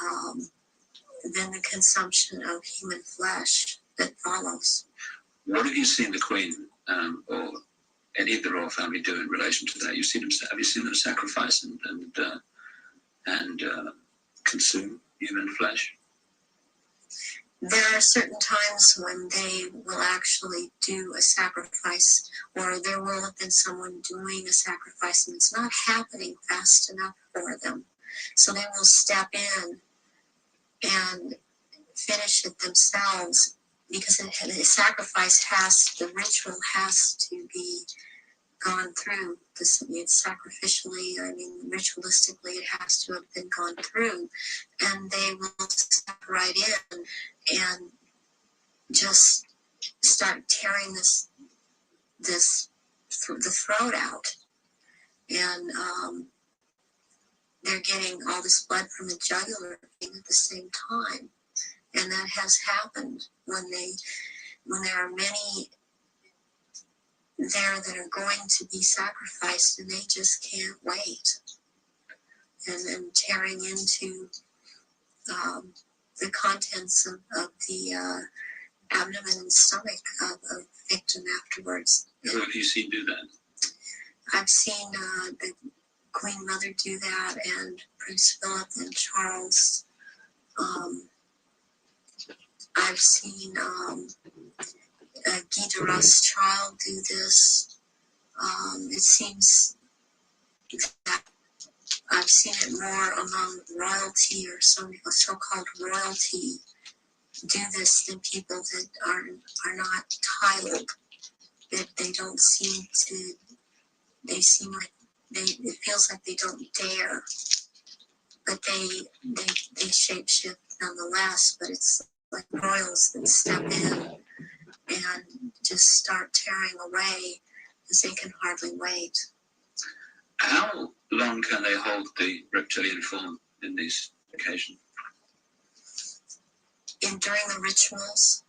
then the consumption of human flesh that follows. What have you seen the Queen or any of the royal family do in relation to that? Have you seen them sacrifice and consume human flesh? There are certain times when they will actually do a sacrifice, or there will have been someone doing a sacrifice, and it's not happening fast enough for them. So they will step in and finish it themselves, because the ritual has to be gone through. It's sacrificially, ritualistically, it has to have been gone through. And they will step right in and just start tearing the throat out. And they're getting all this blood from the jugular at the same time. And that has happened when there are many there that are going to be sacrificed, and they just can't wait. And then tearing into the contents of the abdomen and stomach of a victim afterwards. Who have you seen do that? I've seen the Queen Mother do that, and Prince Philip and Charles. I've seen Guy de Rothschild do this. It seems that I've seen it more among royalty, or some so-called royalty do this, than people that are not titled. That they don't seem to. They seem like it feels like they don't dare, but they shapeshift nonetheless. But it's like royals that step in and just start tearing away because they can hardly wait. How long can they hold the reptilian form in these occasions? During the rituals,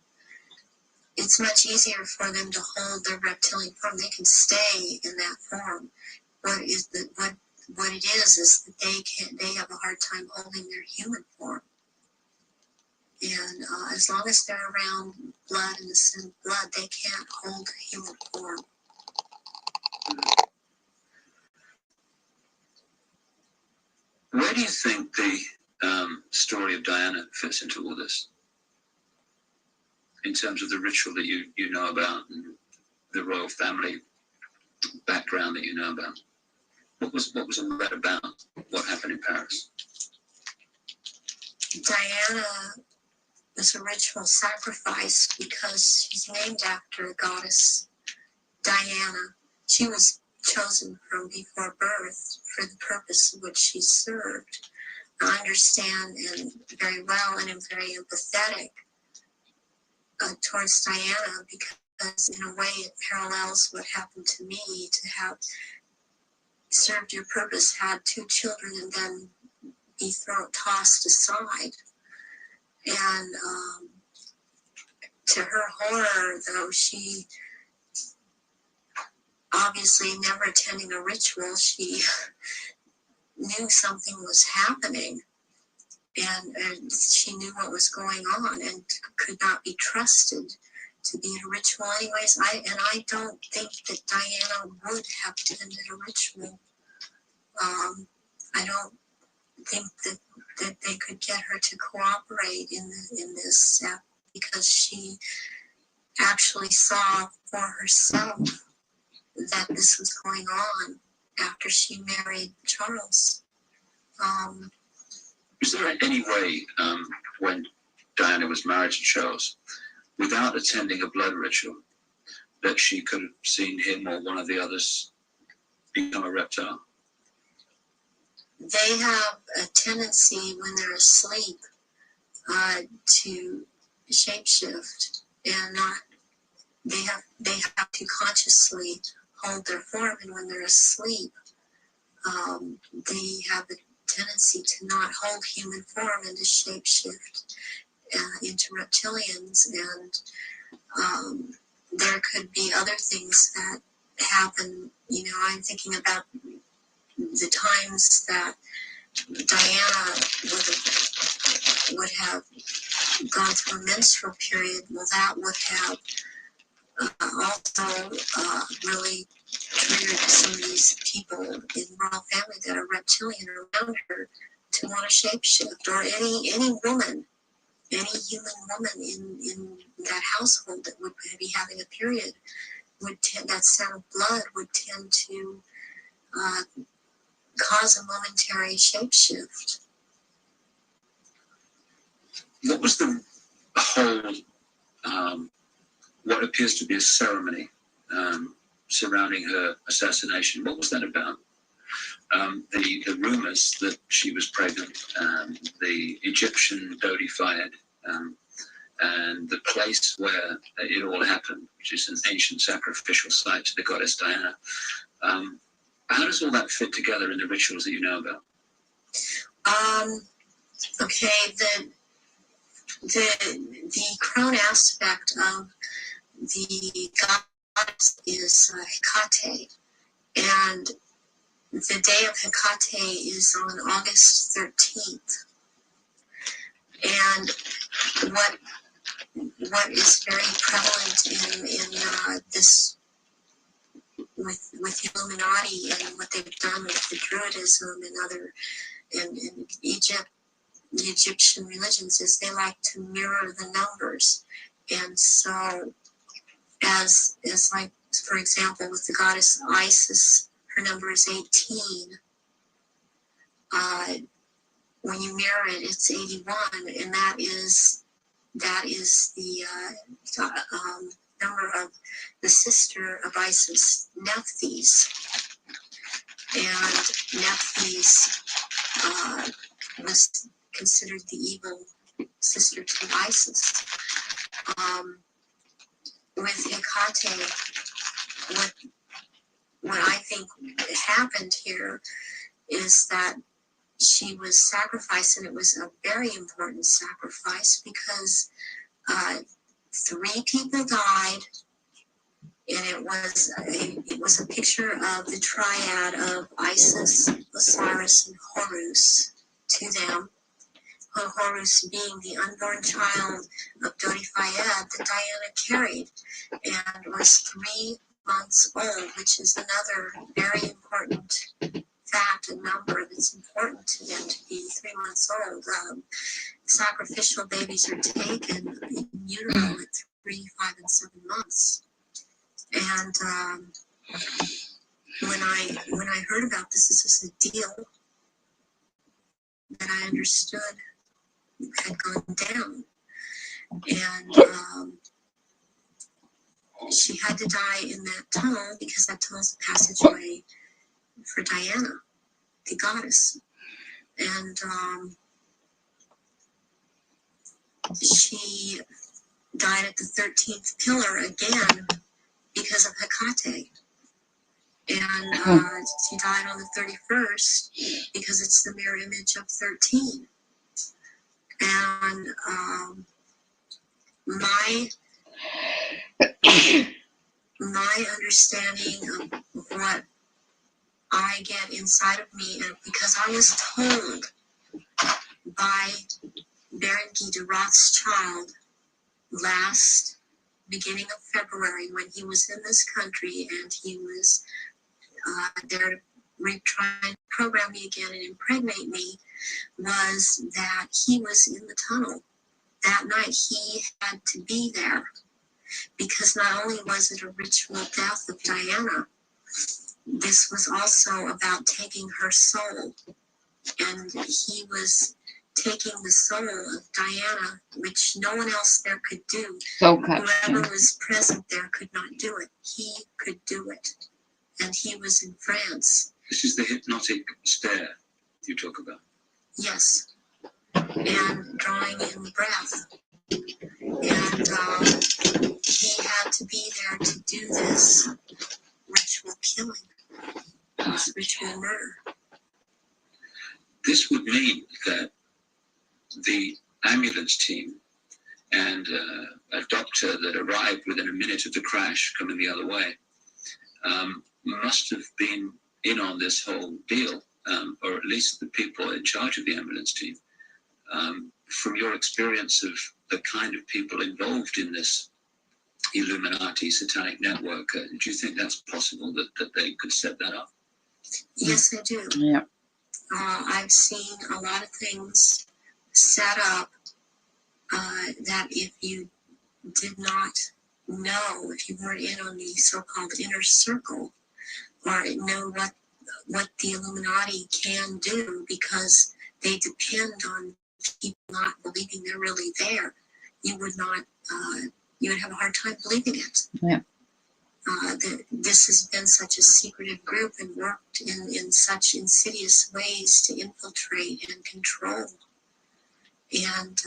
it's much easier for them to hold their reptilian form. They can stay in that form. What it is that they have a hard time holding their human form. And as long as they're around blood and the sin of blood, they can't hold human form. Where do you think the story of Diana fits into all this? In terms of the ritual that you know about and the royal family background that you know about. What was all that about? What happened in Paris? Diana was a ritual sacrifice because she's named after the goddess Diana. She was chosen from before birth for the purpose of which she served. I understand and very well, and am very empathetic towards Diana, because in a way it parallels what happened to me, to have served your purpose, had 2 children, and then be tossed aside. And to her horror, though, she obviously never attending a ritual, she knew something was happening, and she knew what was going on and could not be trusted to be in a ritual anyways. I don't think that Diana would have attended a ritual. I don't think that they could get her to cooperate in this because she actually saw for herself that this was going on after she married Charles. Is there any way, when Diana was married to Charles, without attending a blood ritual, that she could have seen him or one of the others become a reptile? They have a tendency when they're asleep to shapeshift, and not. They have to consciously hold their form, and when they're asleep, they have a tendency to not hold human form and to shapeshift into reptilians. And there could be other things that happen. You know, I'm thinking about the times that Diana would have gone through a menstrual period. Well, that would have also really triggered some of these people in the royal family that are reptilian around her to want to shapeshift, or any woman, any human woman in that household that would be having a period would tend, that scent of blood would tend to cause a momentary shapeshift. What was the whole, what appears to be a ceremony surrounding her assassination? What was that about? The rumors that she was pregnant, the Egyptian Dodi fired, and the place where it all happened, which is an ancient sacrificial site to the goddess Diana. How does all that fit together in the rituals that you know about? Okay, the crone aspect of the goddess is Hecate, and the day of Hecate is on August 13th. And what is very prevalent in this with Illuminati and what they've done with the Druidism and other and Egypt, the Egyptian religions, is they like to mirror the numbers. And so as like, for example, with the goddess Isis, her number is 18. When you mirror it, it's 81, and that is the number of the sister of Isis, Nephthys. And Nephthys was considered the evil sister to Isis. With Hecate, what I think happened here is that she was sacrificed, and it was a very important sacrifice because 3 people died, and it was a picture of the triad of Isis, Osiris, and Horus to them. Horus being the unborn child of Dodi Fayed that Diana carried, and was 3 months old, which is another very important fact and number that's important to them, to be 3 months old. Sacrificial babies are taken in utero at 3, 5, and 7 months. And when I heard about this was a deal that I understood had gone down, and she had to die in that tunnel because that tunnel is a passageway for Diana, the goddess. And she died at the 13th pillar again because of Hecate. And she died on the 31st because it's the mirror image of 13. And my understanding of what I get inside of me, and because I was told by Baron Guy de Rothschild last beginning of February, when he was in this country and he was there to try and program me again and impregnate me, was that he was in the tunnel. That night he had to be there because not only was it a ritual death of Diana, this was also about taking her soul. And he was taking the soul of Diana, which no one else there could do. Whoever was present there could not do it. He could do it. And he was in France. This is the hypnotic stare you talk about. Yes. And drawing in the breath. And he had to be there to do this ritual killing, this ritual murder. This would mean that the ambulance team and a doctor that arrived within a minute of the crash coming the other way must have been in on this whole deal, or at least the people in charge of the ambulance team. From your experience of the kind of people involved in this Illuminati satanic network, do you think that's possible that they could set that up? Yes, I do. Yeah. I've seen a lot of things set up that if you did not know, if you weren't in on the so-called inner circle, or know what the Illuminati can do, because they depend on people not believing they're really there, you would not, you would have a hard time believing it. Yeah. This has been such a secretive group and worked in such insidious ways to infiltrate and control. And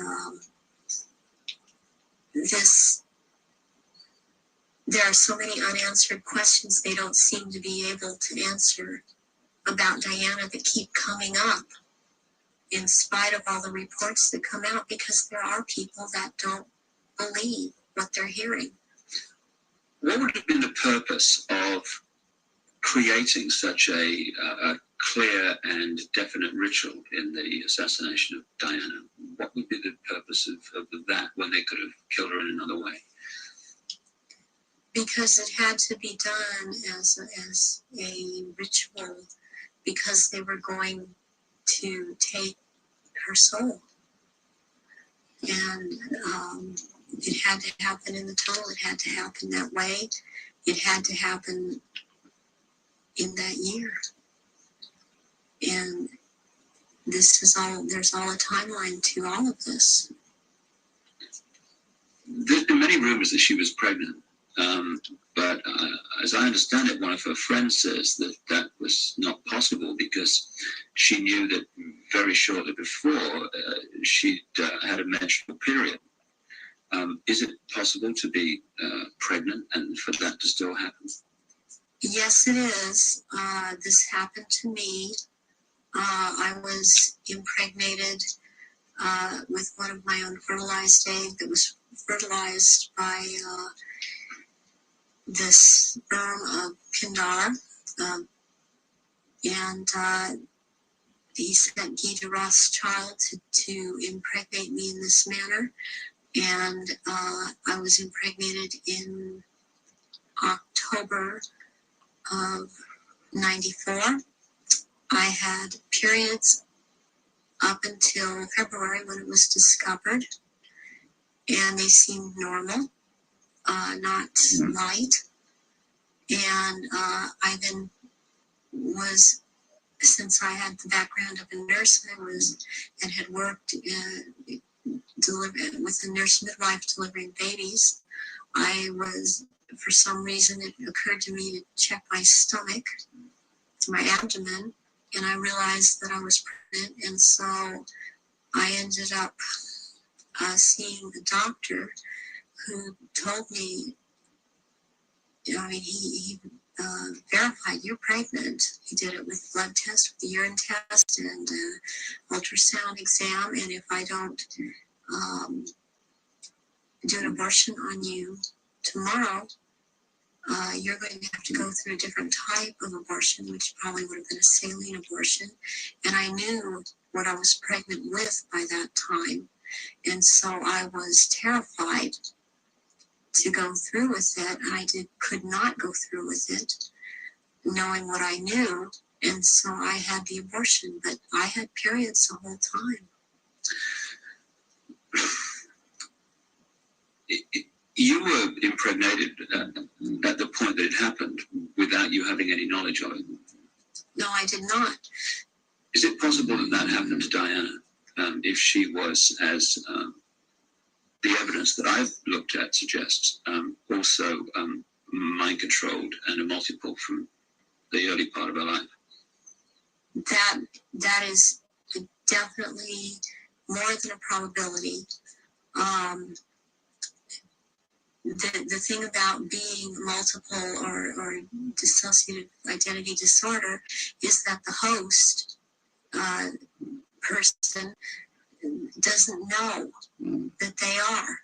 there are so many unanswered questions they don't seem to be able to answer about Diana that keep coming up in spite of all the reports that come out, because there are people that don't believe what they're hearing. What would have been the purpose of creating such a clear and definite ritual in the assassination of Diana? What would be the purpose of that when they could have killed her in another way? Because it had to be done as a ritual, because they were going to take her soul. And it had to happen in the tunnel. It had to happen that way. It had to happen in that year. And this is all, there's all a timeline to all of this. There's been many rumors that she was pregnant. But as I understand it, one of her friends says that that was not possible because she knew that very shortly before she'd had a menstrual period. Is it possible to be pregnant and for that to still happen? Yes, it is. This happened to me. I was impregnated with one of my own fertilized egg that was fertilized by the sperm of Pindar. And he sent Guy de Rothschild to impregnate me in this manner. And I was impregnated in October of 94. I had periods up until February when it was discovered, and they seemed normal, not light. And I then was, since I had the background of a nurse, and had worked with a nurse midwife delivering babies, I was, for some reason, it occurred to me to check my stomach, my abdomen, and I realized that I was pregnant. And so I ended up seeing the doctor, who told me, I mean, he verified, you're pregnant. He did it with blood test, with the urine test, and ultrasound exam. And if I don't do an abortion on you tomorrow, you're going to have to go through a different type of abortion, which probably would have been a saline abortion. And I knew what I was pregnant with by that time. And so I was terrified to go through with it. And I could not go through with it, knowing what I knew. And so I had the abortion, but I had periods the whole time. You were impregnated at the point that it happened without you having any knowledge of it. No, I did not. Is it possible that that happened to Diana if she was, as the evidence that I've looked at suggests, also mind controlled and a multiple from the early part of her life? That is definitely more than a probability. The thing about being multiple or dissociative identity disorder is that the host person doesn't know that they are.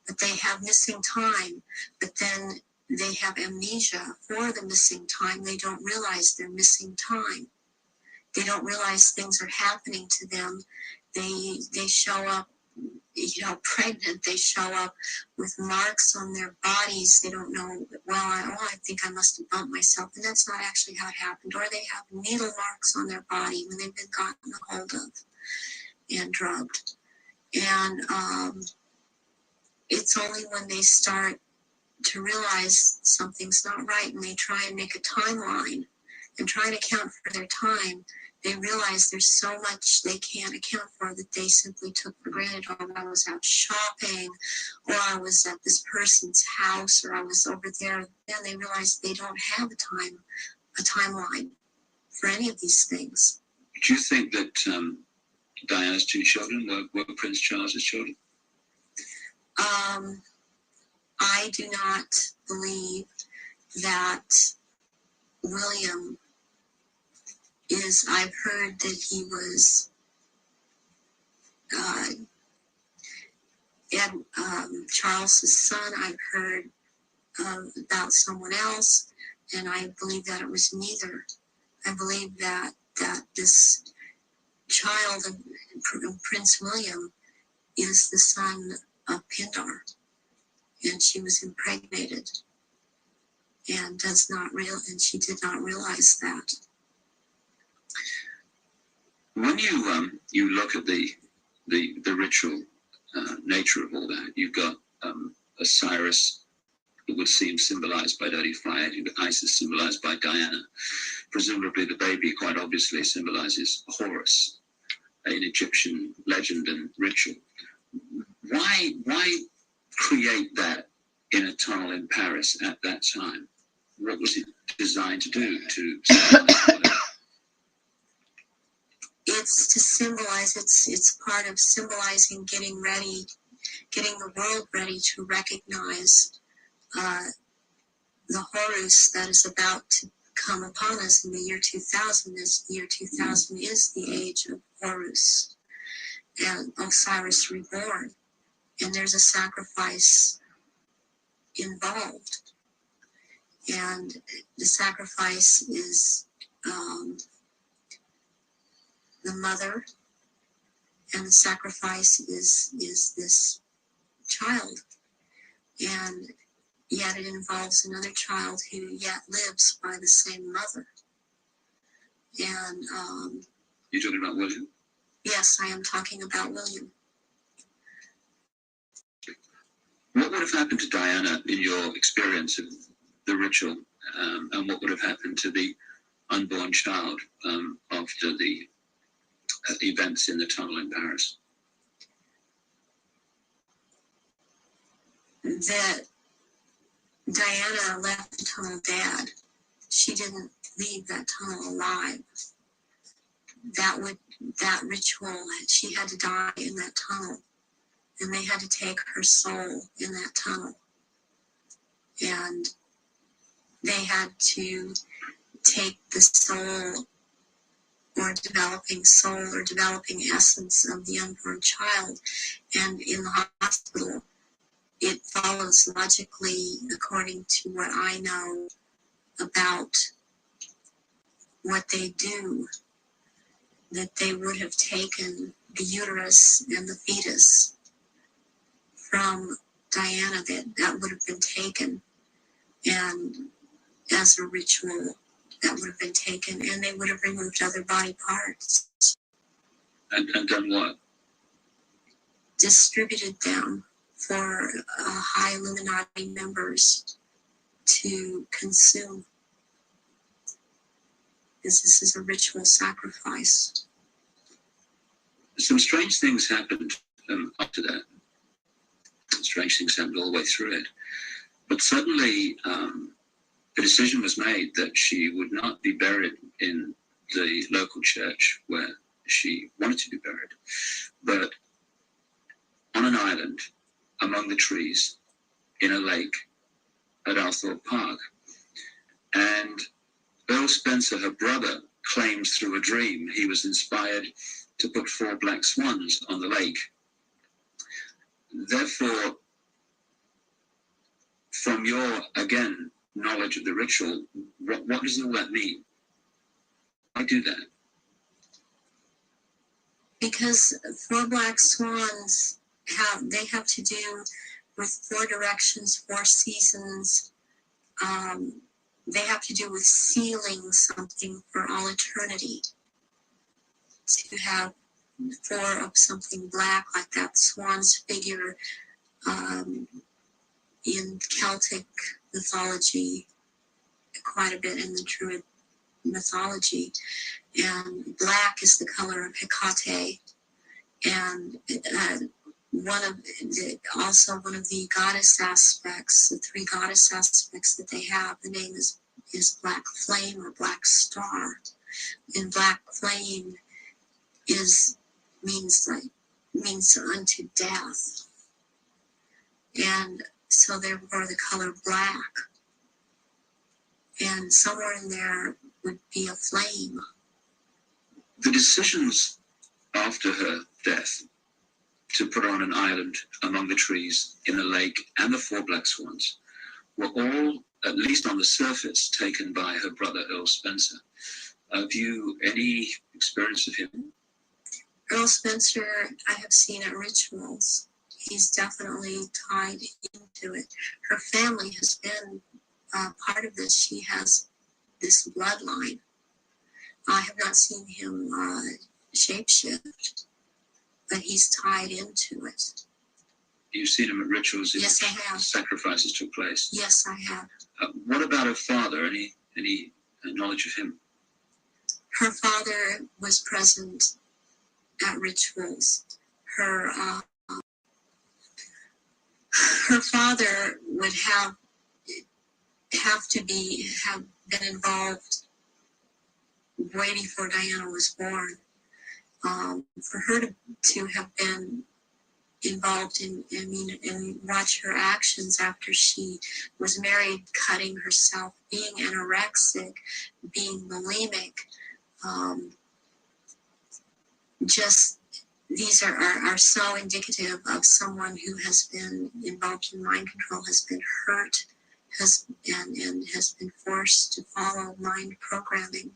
but they have missing time, but then they have amnesia for the missing time. They don't realize they're missing time. They don't realize things are happening to them. They show up, pregnant. They show up with marks on their bodies. They don't know, I think I must have bumped myself, and that's not actually how it happened. Or they have needle marks on their body when they've been gotten a hold of and drugged. And it's only when they start to realize something's not right and they try and make a timeline and try to account for their time, they realize there's so much they can't account for that they simply took for granted. Oh, I was out shopping, or I was at this person's house, or I was over there. Then they realize they don't have a timeline for any of these things. Do you think that Diana's two children were Prince Charles's children? I do not believe that William is, I've heard that he was Charles's son. I've heard about someone else, and I believe that it was neither. I believe that this child of Prince William is the son of Pindar, and she was impregnated and she did not realize that. When you look at the ritual nature of all that, you've got Osiris, that would seem symbolized by dirty fire. You've got Isis symbolized by Diana. Presumably the baby quite obviously symbolizes Horus, an Egyptian legend and ritual. Why create that in a tunnel in Paris at that time? What was it designed to do to It's to symbolize, it's part of symbolizing getting the world ready to recognize the Horus that is about to come upon us in the year 2000. This year 2000 is the age of Horus and Osiris reborn, and there's a sacrifice involved, and the sacrifice is the mother, and the sacrifice is this child, and yet it involves another child who yet lives by the same mother. And you're talking about William? Yes, I am talking about William. What would have happened to Diana in your experience of the ritual, and what would have happened to the unborn child after the events in the tunnel in Paris? That Diana left the tunnel dead. She didn't leave that tunnel alive. That ritual, she had to die in that tunnel, and they had to take her soul in that tunnel, and they had to take the soul or developing essence of the unborn child, and in the hospital it follows logically, according to what I know about what they do, that they would have taken the uterus and the fetus from Diana, that would have been taken, and as a ritual that would have been taken, and they would have removed other body parts. And done what? Distributed them for high Illuminati members to consume. This is a ritual sacrifice. Some strange things happened after that. Strange things happened all the way through it. But suddenly, the decision was made that she would not be buried in the local church where she wanted to be buried, but on an island among the trees in a lake at Althorpe Park. And Earl Spencer, her brother, claims through a dream he was inspired to put 4 black swans on the lake. Therefore, from your, again, knowledge of the ritual, what does all that mean? Why do that? Because 4 black swans have to do with 4 directions, 4 seasons. They have to do with sealing something for all eternity. To have 4 of something black, like that swan's figure in Celtic mythology, quite a bit in the Druid mythology. And black is the color of Hecate. And one of the goddess aspects, the 3 goddess aspects that they have, the name is Black Flame or Black Star. And Black Flame means unto death. And so therefore the color black. And somewhere in there would be a flame. The decisions after her death to put her on an island among the trees in the lake and the 4 black swans were all, at least on the surface, taken by her brother Earl Spencer. Have you any experience of him? Earl Spencer, I have seen at rituals. He's definitely tied into it. Her family has been part of this. She has this bloodline. I have not seen him shapeshift, but he's tied into it. You've seen him at rituals in Yes, which I have. sacrifices took place. Yes, I have. What about her father? Any knowledge of him? Her father was present at rituals. Her father would have been involved way before Diana was born. For her to have been involved in watch her actions after she was married, cutting herself, being anorexic, being bulimic, just these are so indicative of someone who has been involved in mind control, has been hurt, has been forced to follow mind programming.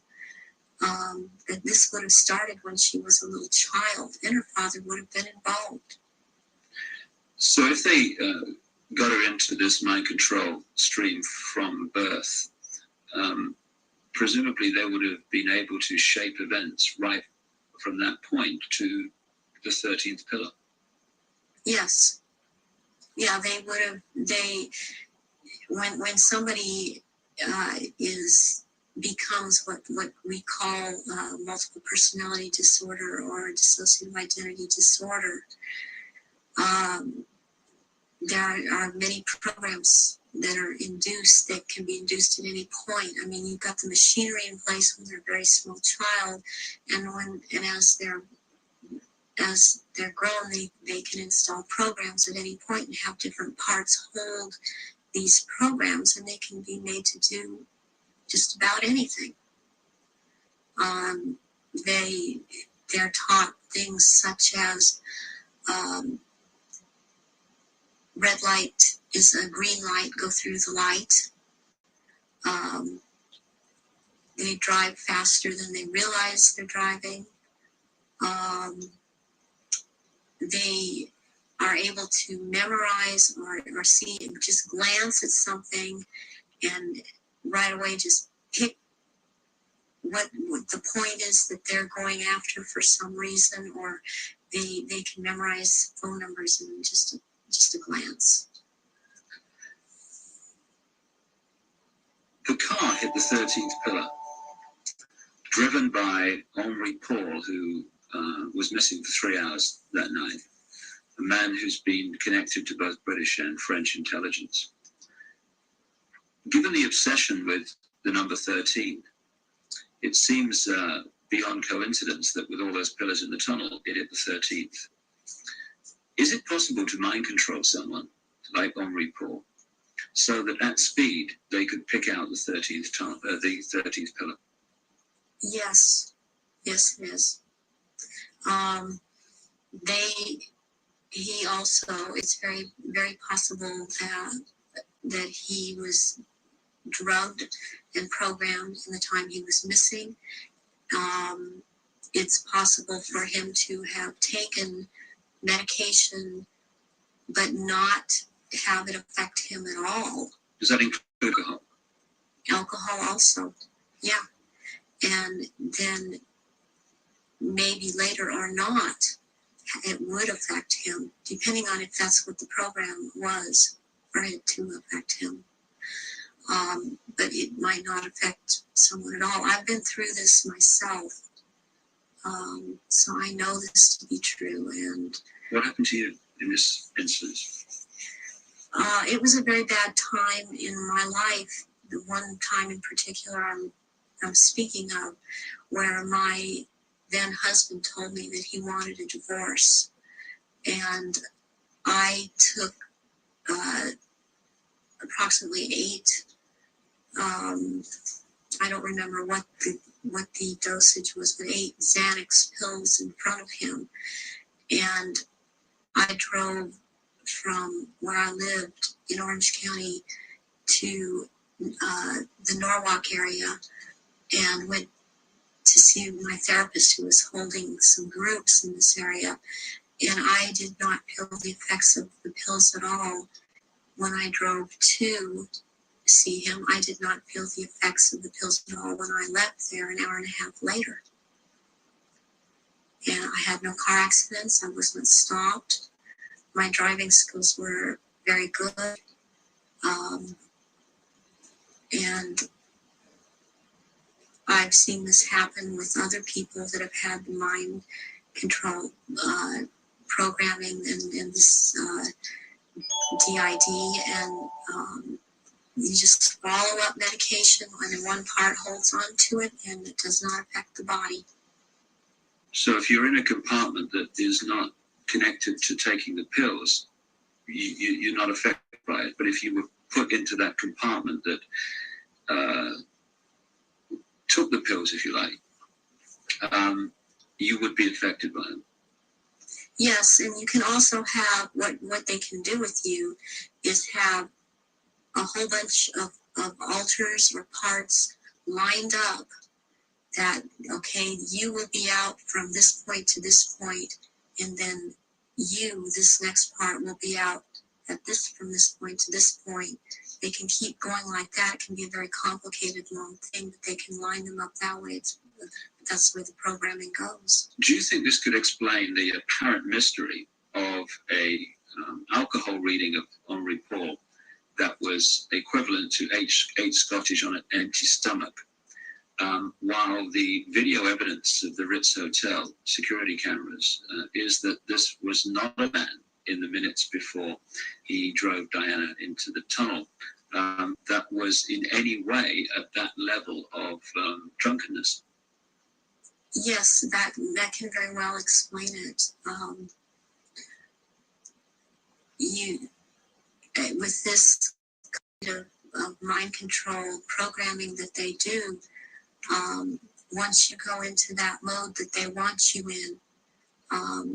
That this would have started when she was a little child, and her father would have been involved. So if they got her into this mind control stream from birth, presumably they would have been able to shape events right from that point to the 13th pillar. Yes. Yeah, they would have. When somebody becomes what we call multiple personality disorder or dissociative identity disorder, there are many programs that are induced, that can be induced at any point. I mean, you've got the machinery in place when they're a very small child, and as they're grown, they can install programs at any point and have different parts hold these programs, and they can be made to do just about anything. They're taught things such as red light is a green light, go through the light. They drive faster than they realize they're driving. They are able to memorize or see and just glance at something and right away just pick what the point is that they're going after for some reason, or they can memorize phone numbers in just a glance. The car hit the 13th pillar, driven by Henri Paul, who was missing for 3 hours that night, a man who's been connected to both British and French intelligence. Given the obsession with the number 13, it seems beyond coincidence that with all those pillars in the tunnel, it hit the 13th. Is it possible to mind control someone like Henri Paul so that at speed they could pick out the 13th pillar? Yes, it is. He also, it's very, very possible that that he was drugged and programmed in the time he was missing. It's possible for him to have taken medication but not have it affect him at all. Does that include alcohol? Alcohol also, yeah. And then maybe later or not, it would affect him, depending on if that's what the program was for it to affect him. But it might not affect someone at all. I've been through this myself, so I know this to be true. And what happened to you in this instance? It was a very bad time in my life. The one time in particular I'm speaking of, where my then husband told me that he wanted a divorce, and I took approximately 8. I don't remember what the dosage was, but 8 Xanax pills in front of him, and I drove from where I lived in Orange County to the Norwalk area and went to see my therapist, who was holding some groups in this area. And I did not feel the effects of the pills at all. When I drove to see him, I did not feel the effects of the pills at all when I left there an hour and a half later. And I had no car accidents. I wasn't stopped. My driving skills were very good. And I've seen this happen with other people that have had mind control programming and this DID, and you just swallow up medication and then one part holds on to it and it does not affect the body. So if you're in a compartment that is not connected to taking the pills, you're not affected by it. But if you were put into that compartment that took the pills, if you like, you would be affected by them. Yes, and you can also have, what they can do with you is have a whole bunch of alters or parts lined up that, okay, you will be out from this point to this point, and then this next part, will be out from this point to this point. They can keep going like that. It can be a very complicated, long thing, but they can line them up that way. That's the way the programming goes. Do you think this could explain the apparent mystery of a alcohol reading of Henri Paul that was equivalent to 8 Scottish on an empty stomach, while the video evidence of the Ritz Hotel security cameras is that this was not a man in the minutes before he drove Diana into the tunnel that was in any way at that level of drunkenness? Yes, that can very well explain it. With this kind of mind control programming that they do, once you go into that mode that they want you in,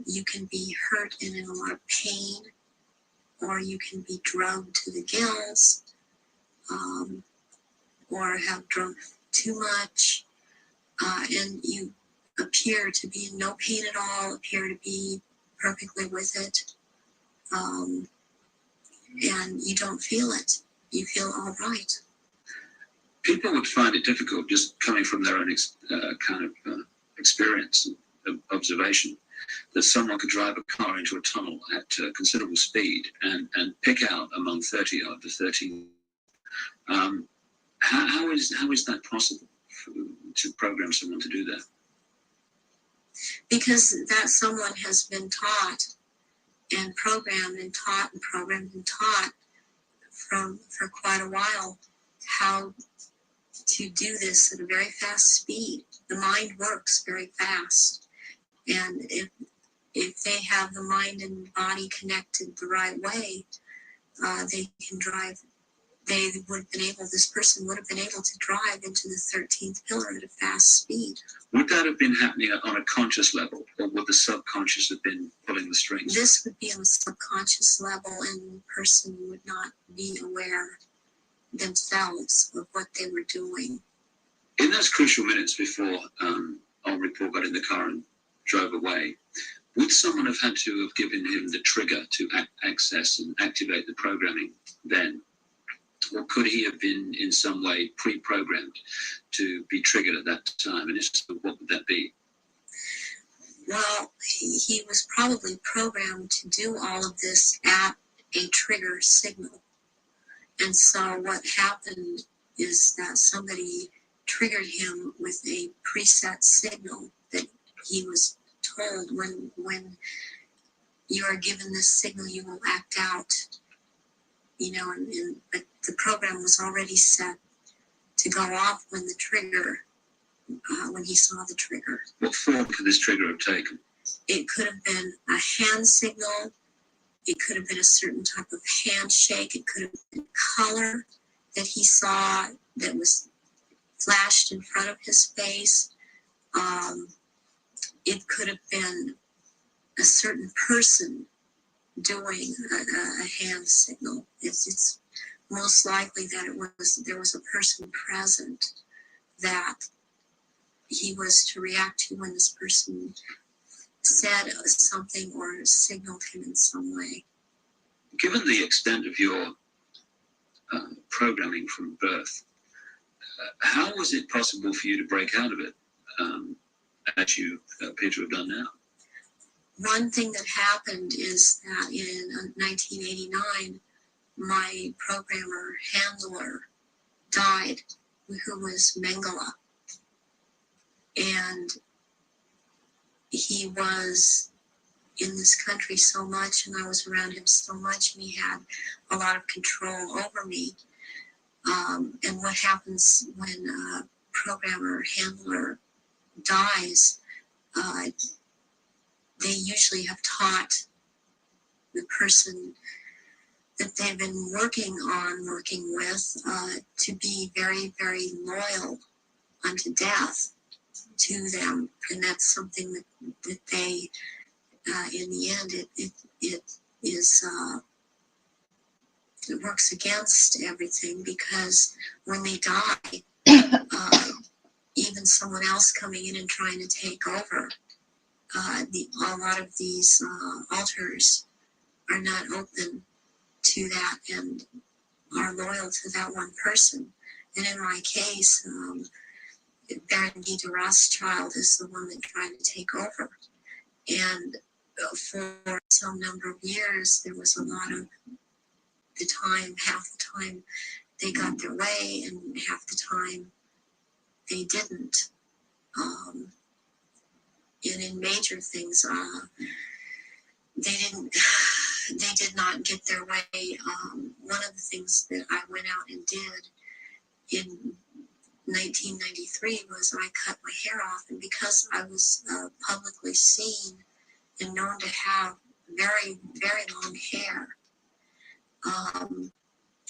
you can be hurt and in a lot of pain, or you can be drugged to the gills, or have drunk too much, and you appear to be in no pain at all, appear to be perfectly with it, and you don't feel it. You feel all right. People would find it difficult, just coming from their own experience and observation, that someone could drive a car into a tunnel at considerable speed and pick out among 30 after 13. How is that possible to program someone to do that? Because that someone has been taught and programmed and taught and programmed and taught for quite a while how to do this at a very fast speed. The mind works very fast, and if they have the mind and body connected the right way, they can drive this person would have been able to drive into the 13th pillar at a fast speed. Would that have been happening on a conscious level, or would the subconscious have been pulling the strings? This would be on a subconscious level, and the person would not be aware themselves of what they were doing. In those crucial minutes before Henri Paul got in the car and drove away, would someone have had to have given him the trigger to access and activate the programming then? Or could he have been in some way pre-programmed to be triggered at that time? And if so, what would that be? Well, he was probably programmed to do all of this at a trigger signal. And so what happened is that somebody triggered him with a preset signal that he was told, when you are given this signal, you will act out. But the program was already set to go off when the trigger, when he saw the trigger. What form could this trigger have taken? It could have been a hand signal. It could have been a certain type of handshake. It could have been color that he saw that was flashed in front of his face. It could have been a certain person doing a hand signal. It's most likely that there was a person present that he was to react to when this person said something or signaled him in some way. Given the extent of your programming from birth, how was it possible for you to break out of it, as you appear to have done now? One thing that happened is that in 1989, my programmer handler died, who was Mengele. And he was in this country so much, and I was around him so much, and he had a lot of control over me. And what happens when a programmer handler dies, they usually have taught the person that they've been working with, to be very, very loyal unto death to them. And that's something that they, in the end, it works against everything, because when they die, even someone else coming in and trying to take over, a lot of these altars are not open to that and are loyal to that one person. And in my case, Baron Guy de Rothschild is the one that tried to take over. And for some number of years, there was a lot of the time, half the time they got their way, and half the time they didn't. And in major things, they did not get their way. One of the things that I went out and did in 1993 was I cut my hair off, and because I was publicly seen and known to have very, very long hair,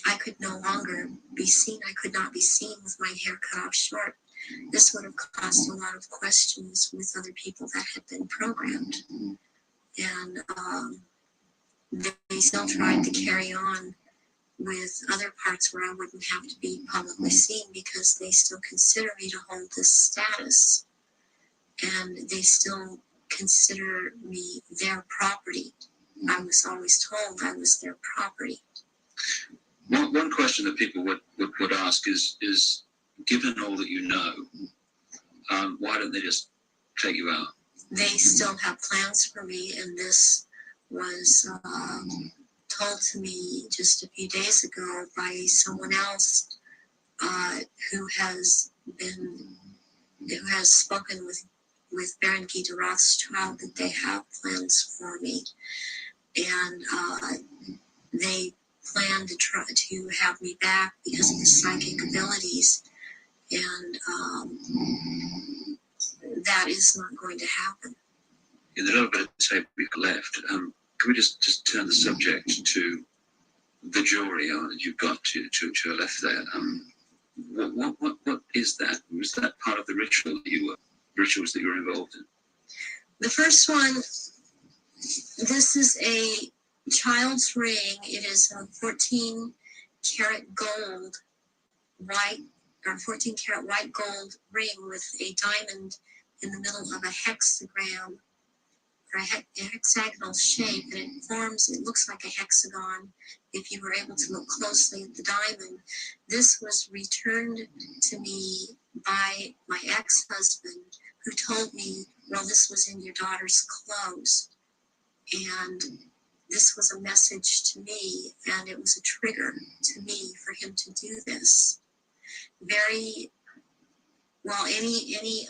I could no longer be seen. I could not be seen with my hair cut off short. This would have caused a lot of questions with other people that had been programmed. And they still tried to carry on with other parts where I wouldn't have to be publicly seen, because they still consider me to hold this status. And they still consider me their property. I was always told I was their property. One question that people would ask is, given all that you know, why don't they just take you out? They still have plans for me, and this was told to me just a few days ago by someone else who has spoken with Baron Guy de Rothschild, that they have plans for me, and they plan to try to have me back because of the psychic abilities, and that is not going to happen. In the little bit of tape we've got left, can we just turn the subject to the jewelry you've got to your left there. What is that? Was that part of the rituals that you were involved in? The first one, this is a child's ring. It is a 14 karat gold, white, or 14 karat white gold ring with a diamond in the middle of a hexagram, or a hexagonal shape, and it looks like a hexagon if you were able to look closely at the diamond. This was returned to me by my ex-husband, who told me, well, this was in your daughter's clothes. And this was a message to me, and it was a trigger to me for him to do this. Very well, any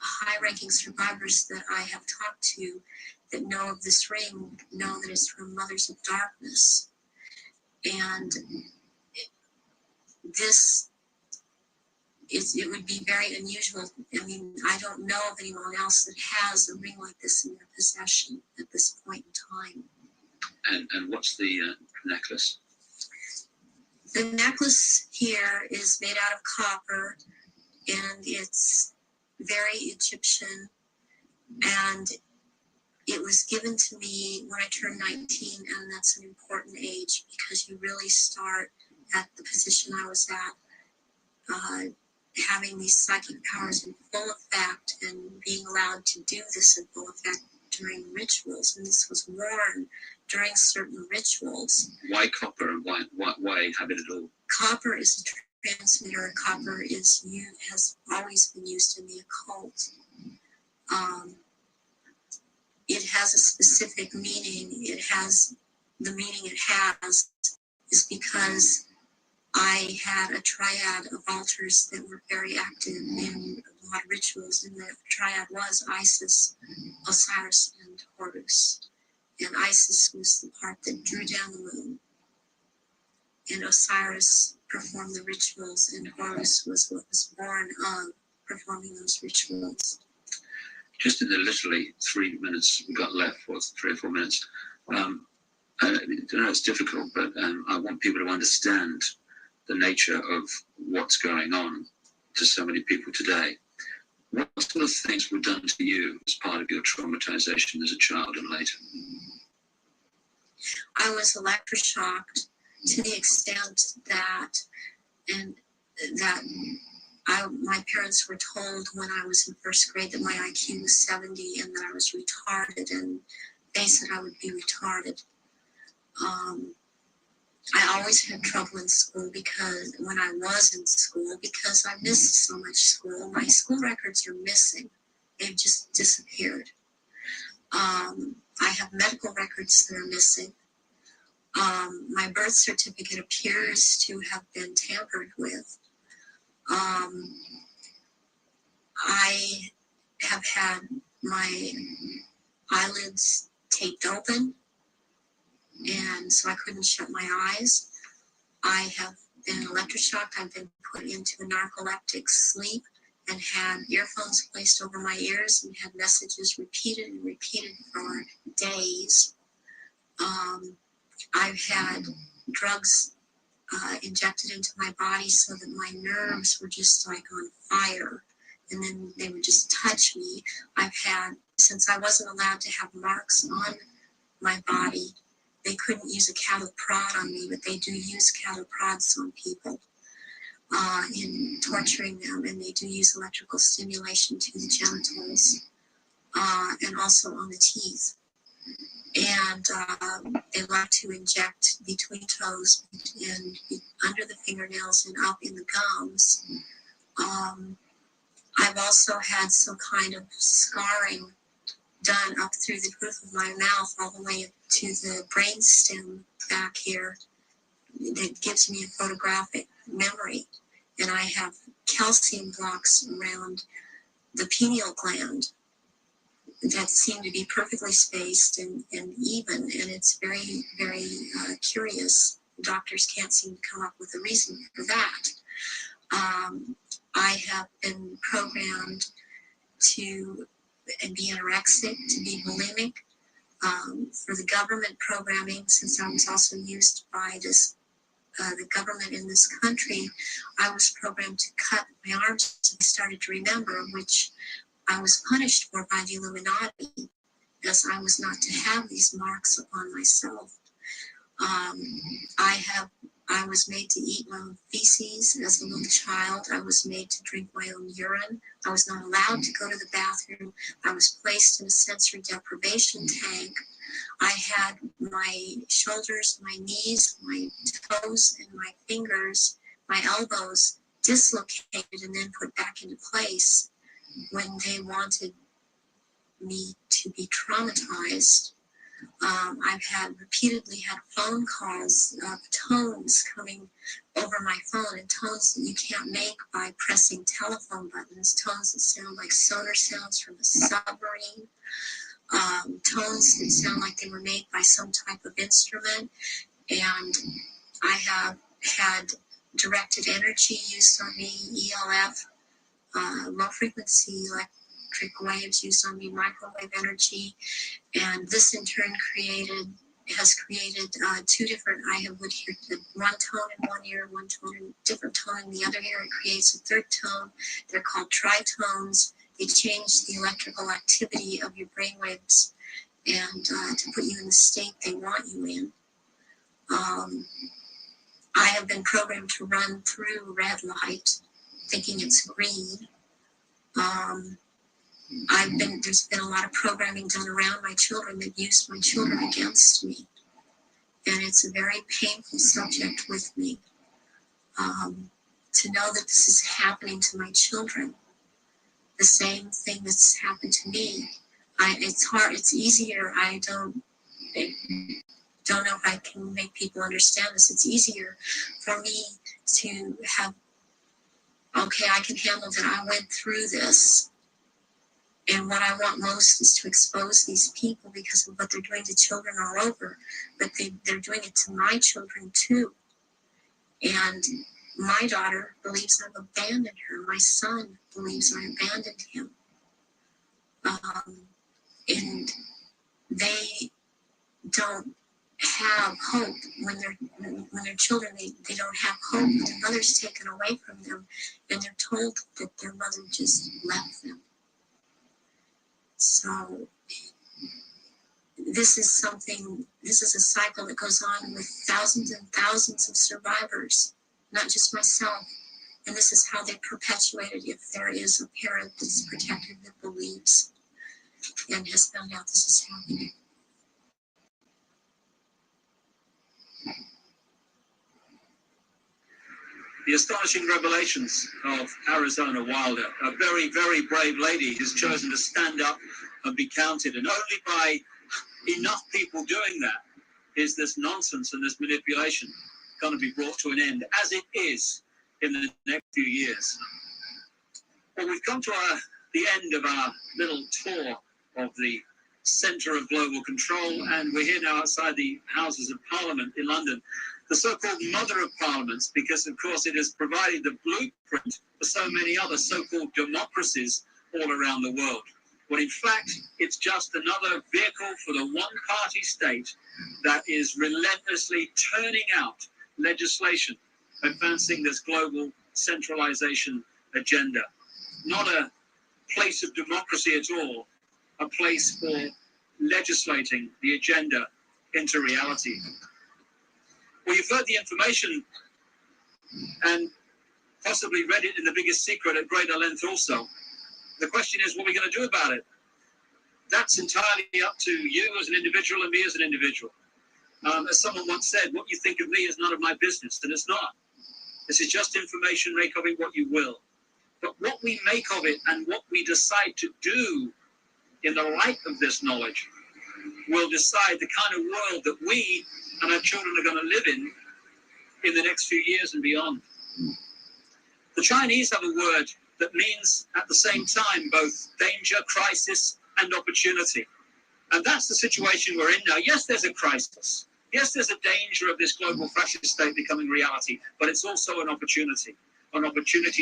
high-ranking survivors that I have talked to that know of this ring know that it's from Mothers of Darkness. And it would be very unusual. I mean, I don't know of anyone else that has a ring like this in their possession at this point in time. And what's the necklace? The necklace here is made out of copper, and it's very Egyptian, and it was given to me when I turned 19, and that's an important age because you really start at the position I was at, having these psychic powers in full effect and being allowed to do this in full effect during rituals, and this was worn during certain rituals. Why copper, and why have it at all? Copper is a transmitter. Copper has always been used in the occult. It has a specific meaning. The meaning it has is because I had a triad of altars that were very active in a lot of rituals, and the triad was Isis, Osiris, and Horus. And Isis was the part that drew down the moon, and Osiris performed the rituals, and Horus was what was born of performing those rituals. Just in the literally 3 minutes we got left, or 3 or 4 minutes, I know it's difficult, but I want people to understand the nature of what's going on to so many people today. What sort of things were done to you as part of your traumatization as a child and later? I was electroshocked to the extent that my parents were told when I was in first grade that my IQ was 70 and that I was retarded, and they said I would be retarded. I always had trouble in school because I missed so much school. My school records are missing. They've just disappeared. I have medical records that are missing. My birth certificate appears to have been tampered with. I have had my eyelids taped open, and so I couldn't shut my eyes. I have been electroshocked. I've been put into a narcoleptic sleep and had earphones placed over my ears and had messages repeated and repeated for days. I've had drugs injected into my body so that my nerves were just like on fire, and then they would just touch me. Since I wasn't allowed to have marks on my body, they couldn't use a cattle prod on me, but they do use cattle prods on people in torturing them, and they do use electrical stimulation to the genitals and also on the teeth. And they like to inject between toes and under the fingernails and up in the gums. I've also had some kind of scarring done up through the roof of my mouth all the way to the brain stem back here that gives me a photographic memory. And I have calcium blocks around the pineal gland that seem to be perfectly spaced and even, and it's very, very curious. Doctors can't seem to come up with a reason for that. I have been programmed to be anorexic, to be bulimic, For the government programming, since I was also used by the government in this country, I was programmed to cut my arms. I started to remember, which I was punished for by the Illuminati, as I was not to have these marks upon myself. I was made to eat my own feces as a little child. I was made to drink my own urine. I was not allowed to go to the bathroom. I was placed in a sensory deprivation tank. I had my shoulders, my knees, my toes, and my fingers, my elbows dislocated and then put back into place when they wanted me to be traumatized. I've repeatedly had phone calls of tones coming over my phone, and tones that you can't make by pressing telephone buttons, tones that sound like sonar sounds from a submarine, tones that sound like they were made by some type of instrument. And I have had directed energy used on me, ELF, low frequency electric waves used on me, microwave energy, and this in turn has created two different. I would hear one tone in one ear, one tone in different tone in the other ear. It creates a third tone. They're called tritones. They change the electrical activity of your brainwaves and to put you in the state they want you in. I have been programmed to run through red light, thinking it's green. There's been a lot of programming done around my children that used my children against me. And it's a very painful subject with me, to know that this is happening to my children. The same thing that's happened to me. It's hard, it's easier. I don't know if I can make people understand this. It's easier for me to have, okay, I can handle that I went through this. And what I want most is to expose these people because of what they're doing to children all over. But they're doing it to my children too. And my daughter believes I've abandoned her. My son believes I abandoned him. And they don't have hope when they're children. They don't have hope. Their mother's taken away from them, and they're told that their mother just left them. So this is a cycle that goes on with thousands and thousands of survivors, not just myself. And this is how they perpetuate it if there is a parent that's protected that believes and has found out this is happening. The astonishing revelations of Arizona Wilder, a very, very brave lady who's chosen to stand up and be counted. And only by enough people doing that is this nonsense and this manipulation going to be brought to an end, as it is in the next few years. Well, we've come to the end of our little tour of the Centre of Global Control, and we're here now outside the Houses of Parliament in London, the so-called mother of parliaments, because of course it has provided the blueprint for so many other so-called democracies all around the world. When in fact, it's just another vehicle for the one-party state that is relentlessly turning out legislation, advancing this global centralization agenda. Not a place of democracy at all, a place for legislating the agenda into reality. Well, you've heard the information and possibly read it in The Biggest Secret at greater length also. The question is, what are we going to do about it? That's entirely up to you as an individual and me as an individual. As someone once said, what you think of me is none of my business, and it's not. This is just information, make of it what you will. But what we make of it and what we decide to do in the light of this knowledge will decide the kind of world that we and our children are going to live in the next few years and beyond. The Chinese have a word that means at the same time both danger, crisis, and opportunity. And that's the situation we're in now. Yes, there's a crisis. Yes, there's a danger of this global fascist state becoming reality, but it's also an opportunity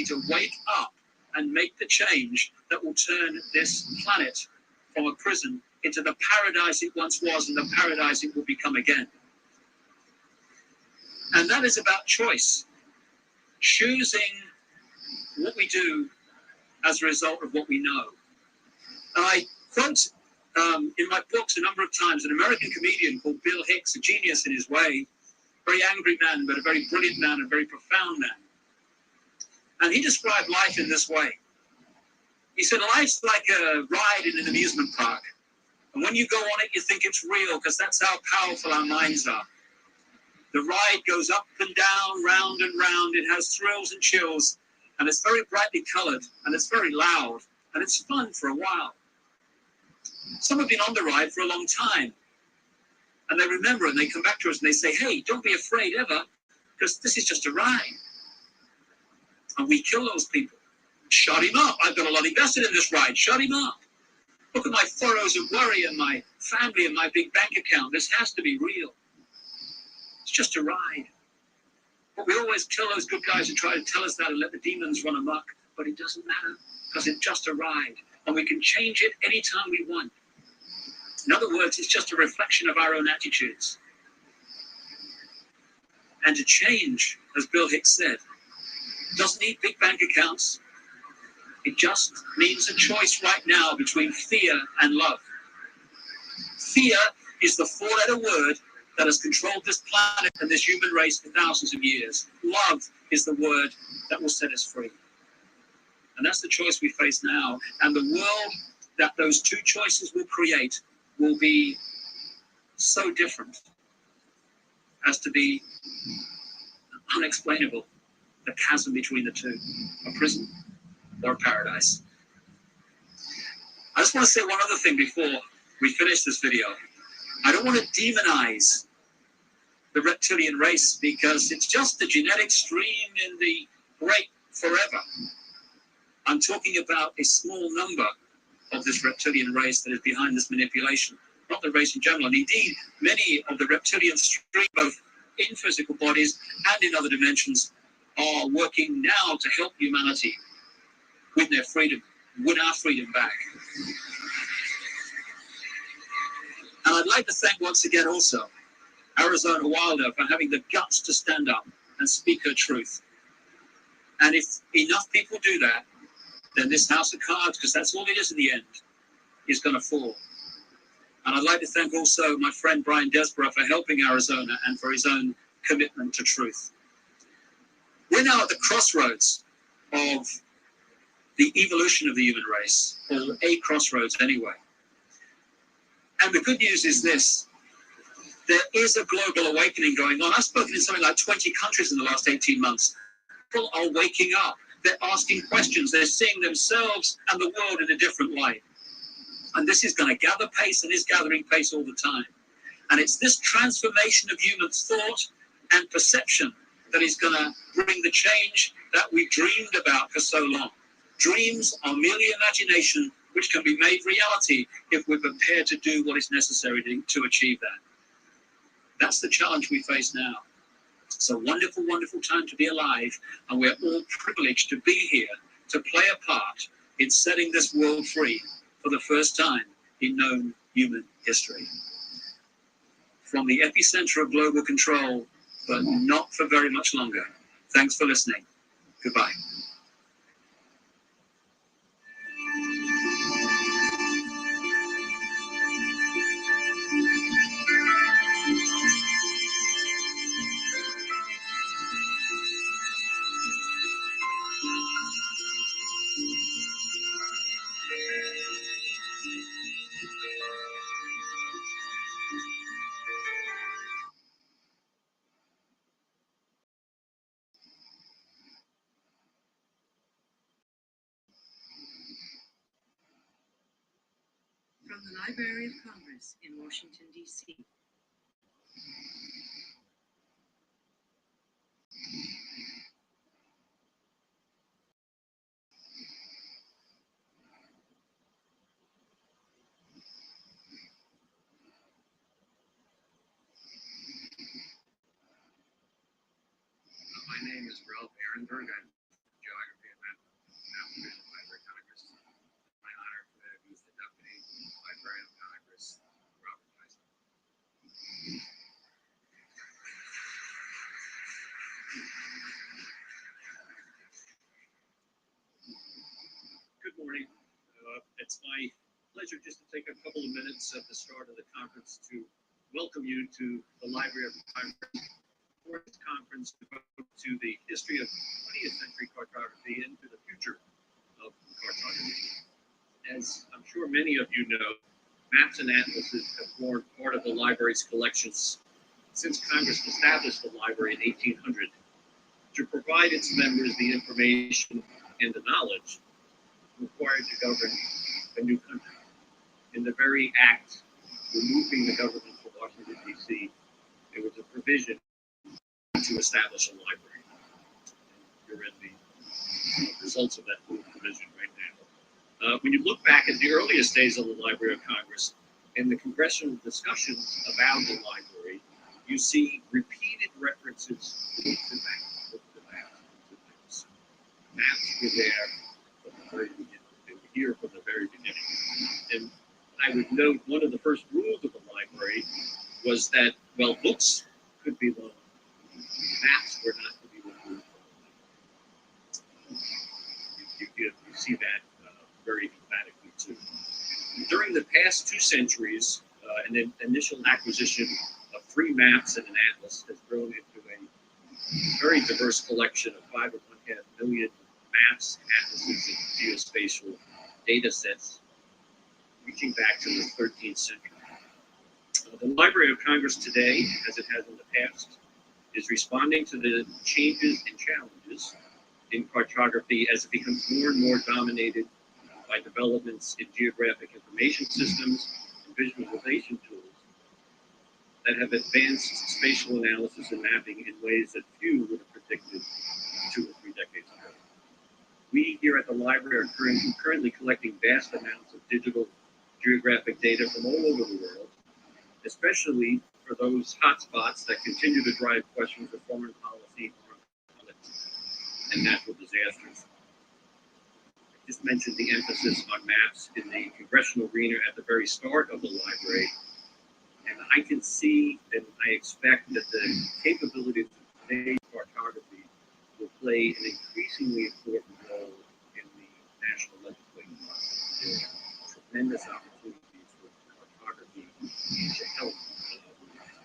to wake up and make the change that will turn this planet from a prison into the paradise it once was and the paradise it will become again. And that is about choice, choosing what we do as a result of what we know. And I quote in my books a number of times an American comedian called Bill Hicks, a genius in his way, very angry man, but a very brilliant man, a very profound man. And he described life in this way. He said, life's like a ride in an amusement park. And when you go on it, you think it's real, because that's how powerful our minds are. The ride goes up and down, round and round. It has thrills and chills, and it's very brightly colored, and it's very loud, and it's fun for a while. Some have been on the ride for a long time, and they remember, and they come back to us, and they say, hey, don't be afraid ever, because this is just a ride. And we kill those people. Shut him up. I've got a lot invested in this ride. Shut him up. Look at my furrows of worry and my family and my big bank account. This has to be real. It's just a ride. But we always kill those good guys who try to tell us that and let the demons run amok. But it doesn't matter, because it's just a ride. And we can change it anytime we want. In other words, it's just a reflection of our own attitudes. And to change, as Bill Hicks said, doesn't need big bank accounts. It just means a choice right now between fear and love. Fear is the four-letter word that has controlled this planet and this human race for thousands of years. Love is the word that will set us free. And that's the choice we face now. And the world that those two choices will create will be so different as to be unexplainable. The chasm between the two, a prison or a paradise. I just want to say one other thing before we finish this video. I don't want to demonize the reptilian race, because it's just a genetic stream in the great forever. I'm talking about a small number of this reptilian race that is behind this manipulation, not the race in general. And indeed, many of the reptilian stream, both in physical bodies and in other dimensions, are working now to help humanity win their freedom, win our freedom back. And I'd like to thank once again also Arizona Wilder for having the guts to stand up and speak her truth. And if enough people do that, then this house of cards, because that's all it is in the end, is going to fall. And I'd like to thank also my friend Brian Desborough for helping Arizona and for his own commitment to truth. We're now at the crossroads of the evolution of the human race, or a crossroads anyway. And the good news is this: there is a global awakening going on. I've spoken in something like 20 countries in the last 18 months. People are waking up. They're asking questions. They're seeing themselves and the world in a different light. And this is going to gather pace, and is gathering pace all the time. And it's this transformation of human thought and perception that is going to bring the change that we dreamed about for so long. Dreams are merely imagination, which can be made reality if we're prepared to do what is necessary to achieve that. That's the challenge we face now. It's a wonderful, wonderful time to be alive, and we're all privileged to be here to play a part in setting this world free for the first time in known human history. From the epicenter of global control, but not for very much longer. Thanks for listening. Goodbye. From the Library of Congress in Washington, D.C. My name is Ralph Ehrenberg. I'm geography and math division Library of Congress. My honor to be the Deputy Librarian of Congress. morning. It's my pleasure just to take a couple of minutes at the start of the conference to welcome you to the Library of Congress for this conference devoted to the history of 20th century cartography and to the future of cartography. As I'm sure many of you know, maps and atlases have formed part of the library's collections since Congress established the library in 1800 to provide its members the information and the knowledge required to govern a new country. In the very act removing the government from Washington, D.C., there was a provision to establish a library. You're in the results of that provision right now. When you look back at the earliest days of the Library of Congress and the congressional discussions about the library, you see repeated references to maps. Maps were there from the very beginning. They were here from the very beginning. And I would note one of the first rules of the library was that, well, books could be loaned. Maps were not to be removed. You see that very emphatically too. During the past 2 centuries, an initial acquisition of 3 maps and an atlas has grown into a very diverse collection of 5.5 million maps, atlases, and geospatial data sets reaching back to the 13th century. The Library of Congress today, as it has in the past, is responding to the changes and challenges in cartography as it becomes more and more dominated by developments in geographic information systems and visualization tools that have advanced spatial analysis and mapping in ways that few would have predicted 2 or 3 decades ago. We here at the library are currently collecting vast amounts of digital geographic data from all over the world, especially for those hotspots that continue to drive questions of foreign policy, foreign conflicts, and natural disasters. I just mentioned the emphasis on maps in the congressional arena at the very start of the library, and I can see and I expect that the capabilities of today's cartography will play an increasingly important role in the national legislative process. There are tremendous opportunities for cartography to help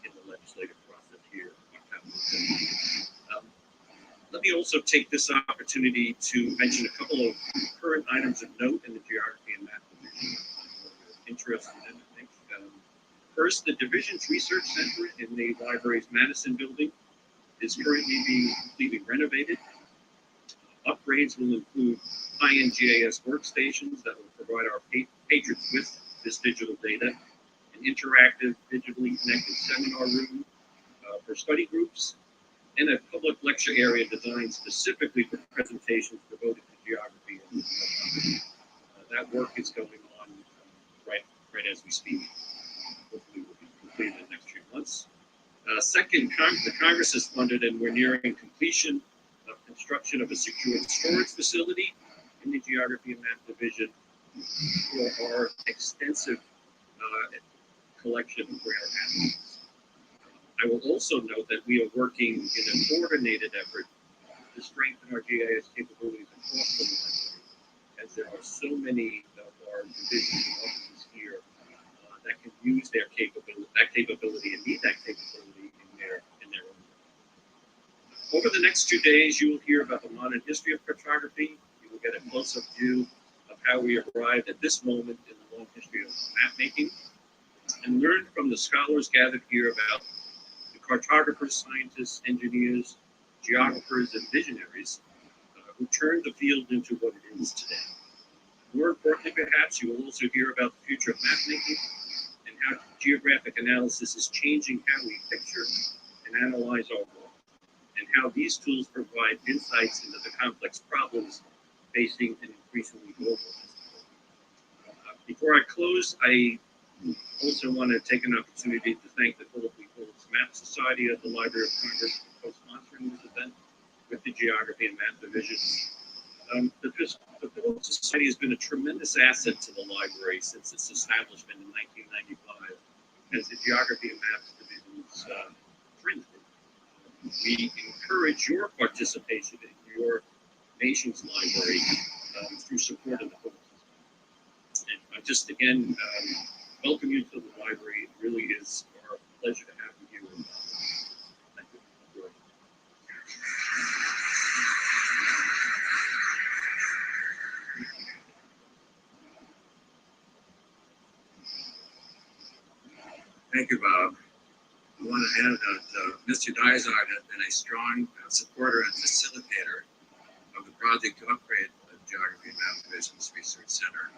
in the legislative process here on Capitol Hill. Let me also take this opportunity to mention a couple of current items of note in the geography and map division. Interested in, I think. First, the division's research center in the library's Madison building is currently being completely renovated. Upgrades will include high-end GIS workstations that will provide our patrons with this digital data, an interactive, digitally connected seminar room for study groups, and a public lecture area designed specifically for presentations devoted to geography and cartography. That work is going on right as we speak. Hopefully will be completed in the next few months. Second, the Congress has funded and we're nearing completion of construction of a secure storage facility in the Geography and Map Division for our extensive collection of rare atlases. I will also note that we are working in a coordinated effort to strengthen our GIS capabilities across the library, as there are so many of our divisions and offices here that can use that capability and need that capability in their own work. Over the next 2 days, you will hear about the modern history of cartography. You will get a close-up view of how we arrived at this moment in the long history of map making, and learn from the scholars gathered here about the cartographers, scientists, engineers, geographers, and visionaries who turned the field into what it is today. More importantly, perhaps, you will also hear about the future of map making and how geographic analysis is changing how we picture and analyze our world, and how these tools provide insights into the complex problems facing an increasingly global system. Before I close, I also want to take an opportunity to thank the Philip E. Phillips Map Society of the Library of Congress for co-sponsoring this event with the Geography and Map Division. The Phillips Society has been a tremendous asset to the library since its establishment in 1995 as the Geography and Maps Division's friend group. We encourage your participation in your nation's library through support of the Phillips Society. just again welcome you to the library. It really is our pleasure to have you here. Thank you. Thank you, Bob. I want to add that Mr. Dysart has been a strong supporter and facilitator of the project to upgrade the Geography and Map Division's Research Center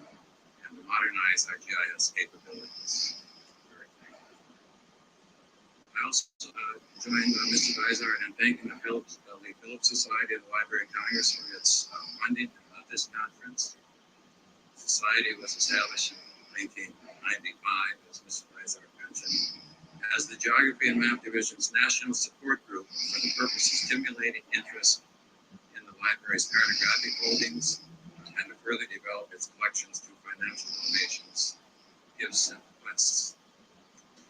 and to modernize our GIS capabilities. I also join Mr. Dysart in thanking the Phillips Society of the Library of Congress for its funding of this conference. The society was established in 1995, as Mr. Dysart mentioned, as the Geography and Map Division's national support group for the purpose of stimulating interest in the library's cartographic holdings and to further develop its collections through financial donations, gifts, and requests.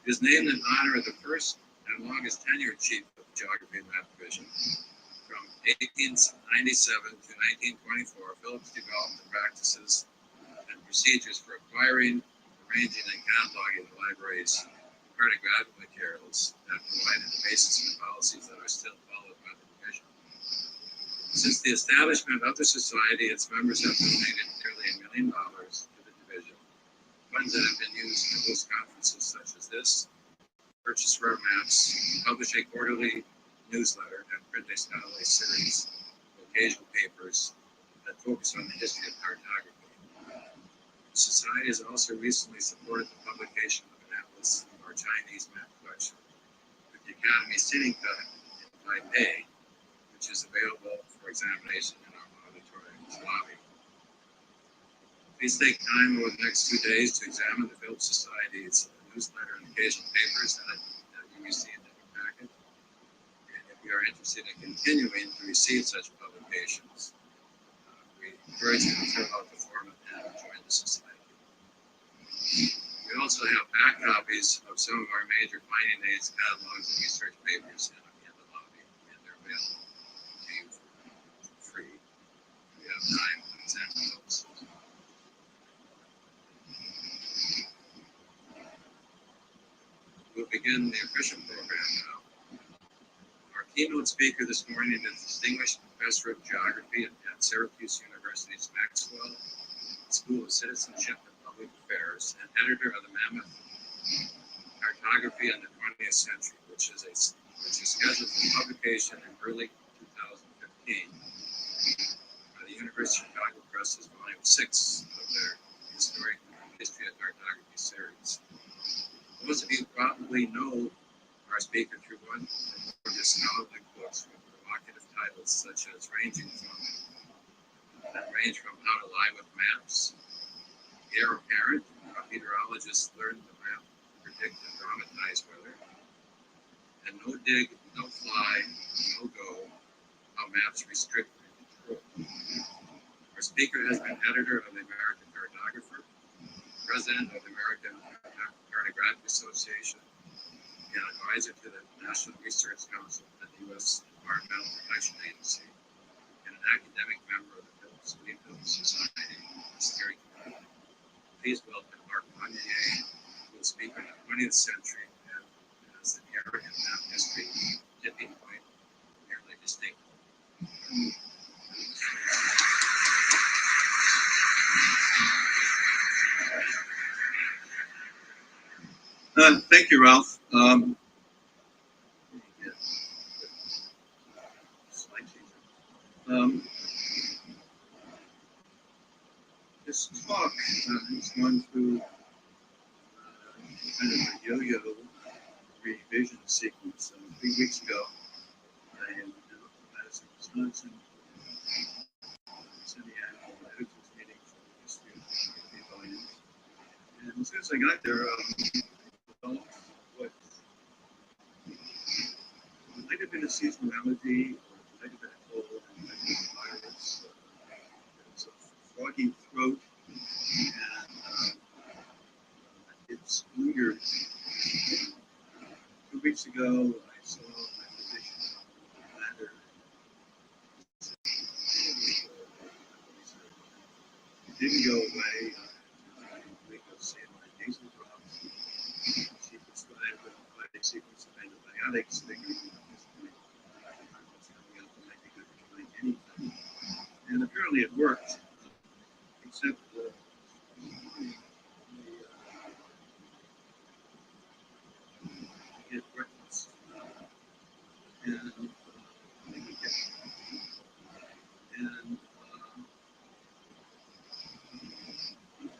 It is named in honor of the first and longest tenured chief of the Geography and Map Division. From 1897 to 1924, Phillips developed the practices and procedures for acquiring, arranging, and cataloging the library's cartographic materials that provided the basis for policies that are still followed by the division. Since the establishment of the society, its members have donated nearly $1 million to the division, funds that have been used to host conferences such as this, purchase rare maps, publish a quarterly newsletter, and print a scholarly series of occasional papers that focus on the history of cartography. The society has also recently supported the publication of an atlas of our Chinese map collection with the Academy Sitting Cut in Taipei, which is available for examination in our auditorium's lobby. Please take time over the next 2 days to examine the Phillips Society's newsletter and occasional papers that you received in your packet. And if you are interested in continuing to receive such publications, we encourage you to fill out the form and join the society. We also have back copies of some of our major finding aids, catalogs, and research papers in the lobby, and they're available to you for free. We have time to examine those. We'll begin the official program now. Our keynote speaker this morning is Distinguished Professor of Geography at Syracuse University's Maxwell School of Citizenship and Public Affairs and editor of the Mammoth Cartography in the 20th Century, which is scheduled for publication in early 2015 by the University of Chicago Press's Volume 6 of their Historic History of Cartography series. Most of you probably know our speaker through one or more of his scholarly books with provocative titles such as ranging from How to Lie with Maps, The Heir Apparent, How Meteorologists Learn the Map to Predict and Dramatize Weather, and No Dig, No Fly, No Go, How Maps Restrict and Control. Our speaker has been editor of the American Cartographer, president of the American Cartographic Association, and advisor to the National Research Council and the U.S. Environmental Protection Agency, and an academic member of the Phillips Society Steering Committee. Please welcome Mark Monnier, who will speak on the 20th century and as an era in map history tipping point, nearly distinct. Thank you, Ralph. This talk is going through kind of a yo-yo revision sequence. 3 weeks ago, I in Madison, Wisconsin, semi-annual editors meeting for the history of the volumes. And as soon as I got there, what might have been a seasonality, or might have been a cold, or might have been a virus. There was a froggy throat, and it's lingered. 2 weeks ago, I saw my physician on the ladder. It didn't go away. 2 weeks mathematics figure at this point. What's coming up might be good for trying anything. And apparently it worked, except get breakfast. And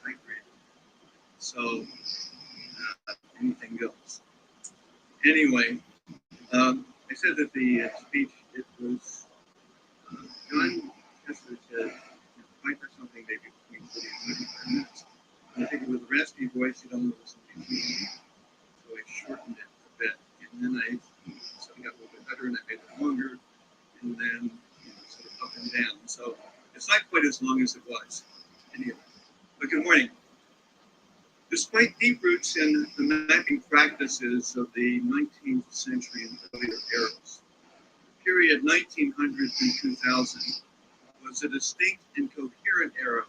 hydrated. So anything goes. Anyway, I said that the speech, it was John Kessler said, fight for something maybe between 40 and 35 minutes. And I think with a raspy voice, you don't know what's in between. So I shortened it a bit. And then I sort of got a little bit better and I made it longer. And then sort of up and down. So it's not quite as long as it was. Anyway, but good morning. Despite deep roots in the mapping practices of the 19th century and earlier eras, the period 1900 through 2000 was a distinct and coherent era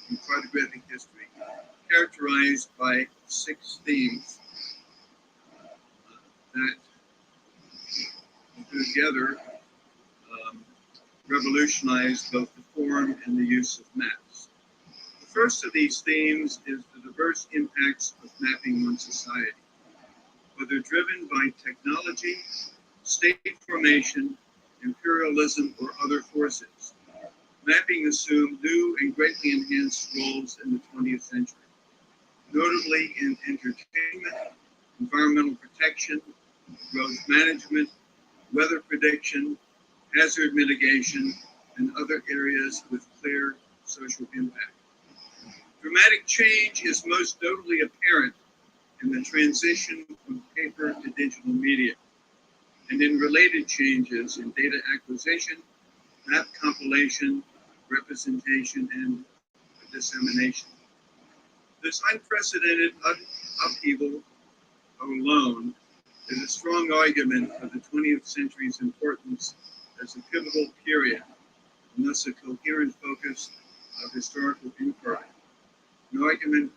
in cartographic history, characterized by 6 themes that together revolutionized both the form and the use of maps. The first of these themes is the diverse impacts of mapping on society, whether driven by technology, state formation, imperialism, or other forces. Mapping assumed new and greatly enhanced roles in the 20th century, notably in entertainment, environmental protection, growth management, weather prediction, hazard mitigation, and other areas with clear social impact. Dramatic change is most notably apparent in the transition from paper to digital media, and in related changes in data acquisition, map compilation, representation, and dissemination. This unprecedented upheaval alone is a strong argument for the 20th century's importance as a pivotal period, and thus a coherent focus of historical inquiry. An argument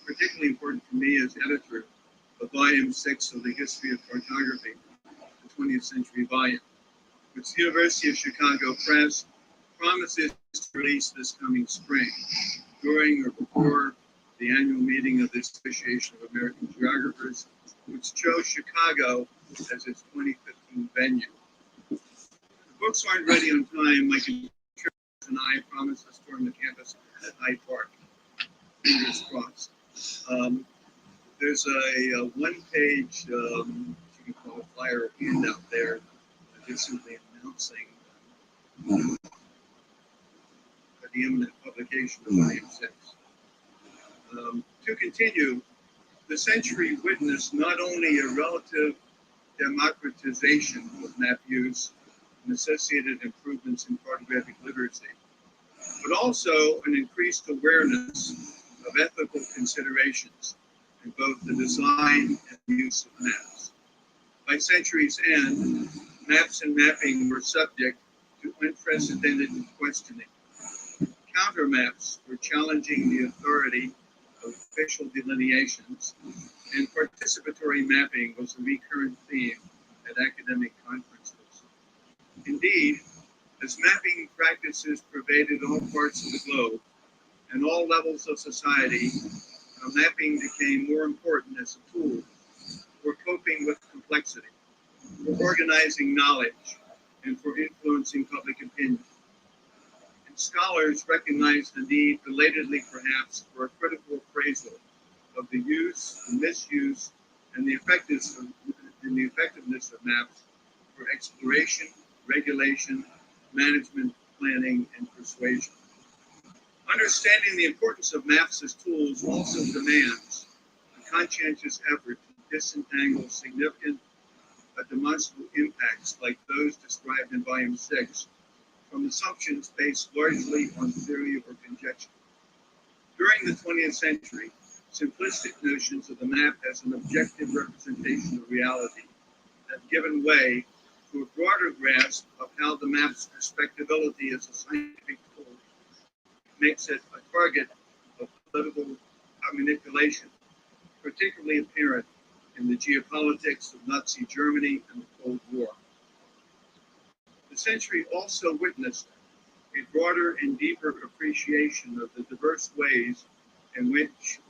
particularly important to me as editor of Volume 6 of the History of Cartography, the 20th Century volume, which the University of Chicago Press promises to release this coming spring, during or before the annual meeting of the Association of American Geographers, which chose Chicago as its 2015 venue. If the books aren't ready on time, my contributors and I promise to storm the campus at Hyde Park. Fingers crossed. There's a one-page, you can call it flyer handout there, just simply announcing the imminent publication of Volume 6. To continue, the century witnessed not only a relative democratization of map use and associated improvements in cartographic literacy, but also an increased awareness of ethical considerations in both the design and use of maps. By century's end, maps and mapping were subject to unprecedented questioning. Counter maps were challenging the authority of official delineations, and participatory mapping was a recurrent theme at academic conferences. Indeed, as mapping practices pervaded all parts of the globe and all levels of society, mapping became more important as a tool for coping with complexity, for organizing knowledge, and for influencing public opinion. And scholars recognized the need, belatedly perhaps, for a critical appraisal of the use, the misuse, and the effectiveness of maps for exploration, regulation, management, planning, and persuasion. Understanding the importance of maps as tools also demands a conscientious effort to disentangle significant demonstrable impacts like those described in Volume 6 from assumptions based largely on theory or conjecture. During the 20th century, simplistic notions of the map as an objective representation of reality have given way to a broader grasp of how the map's respectability as a scientific tool makes it a target of political manipulation, particularly apparent in the geopolitics of Nazi Germany and the Cold War. The century also witnessed a broader and deeper appreciation of the diverse ways in which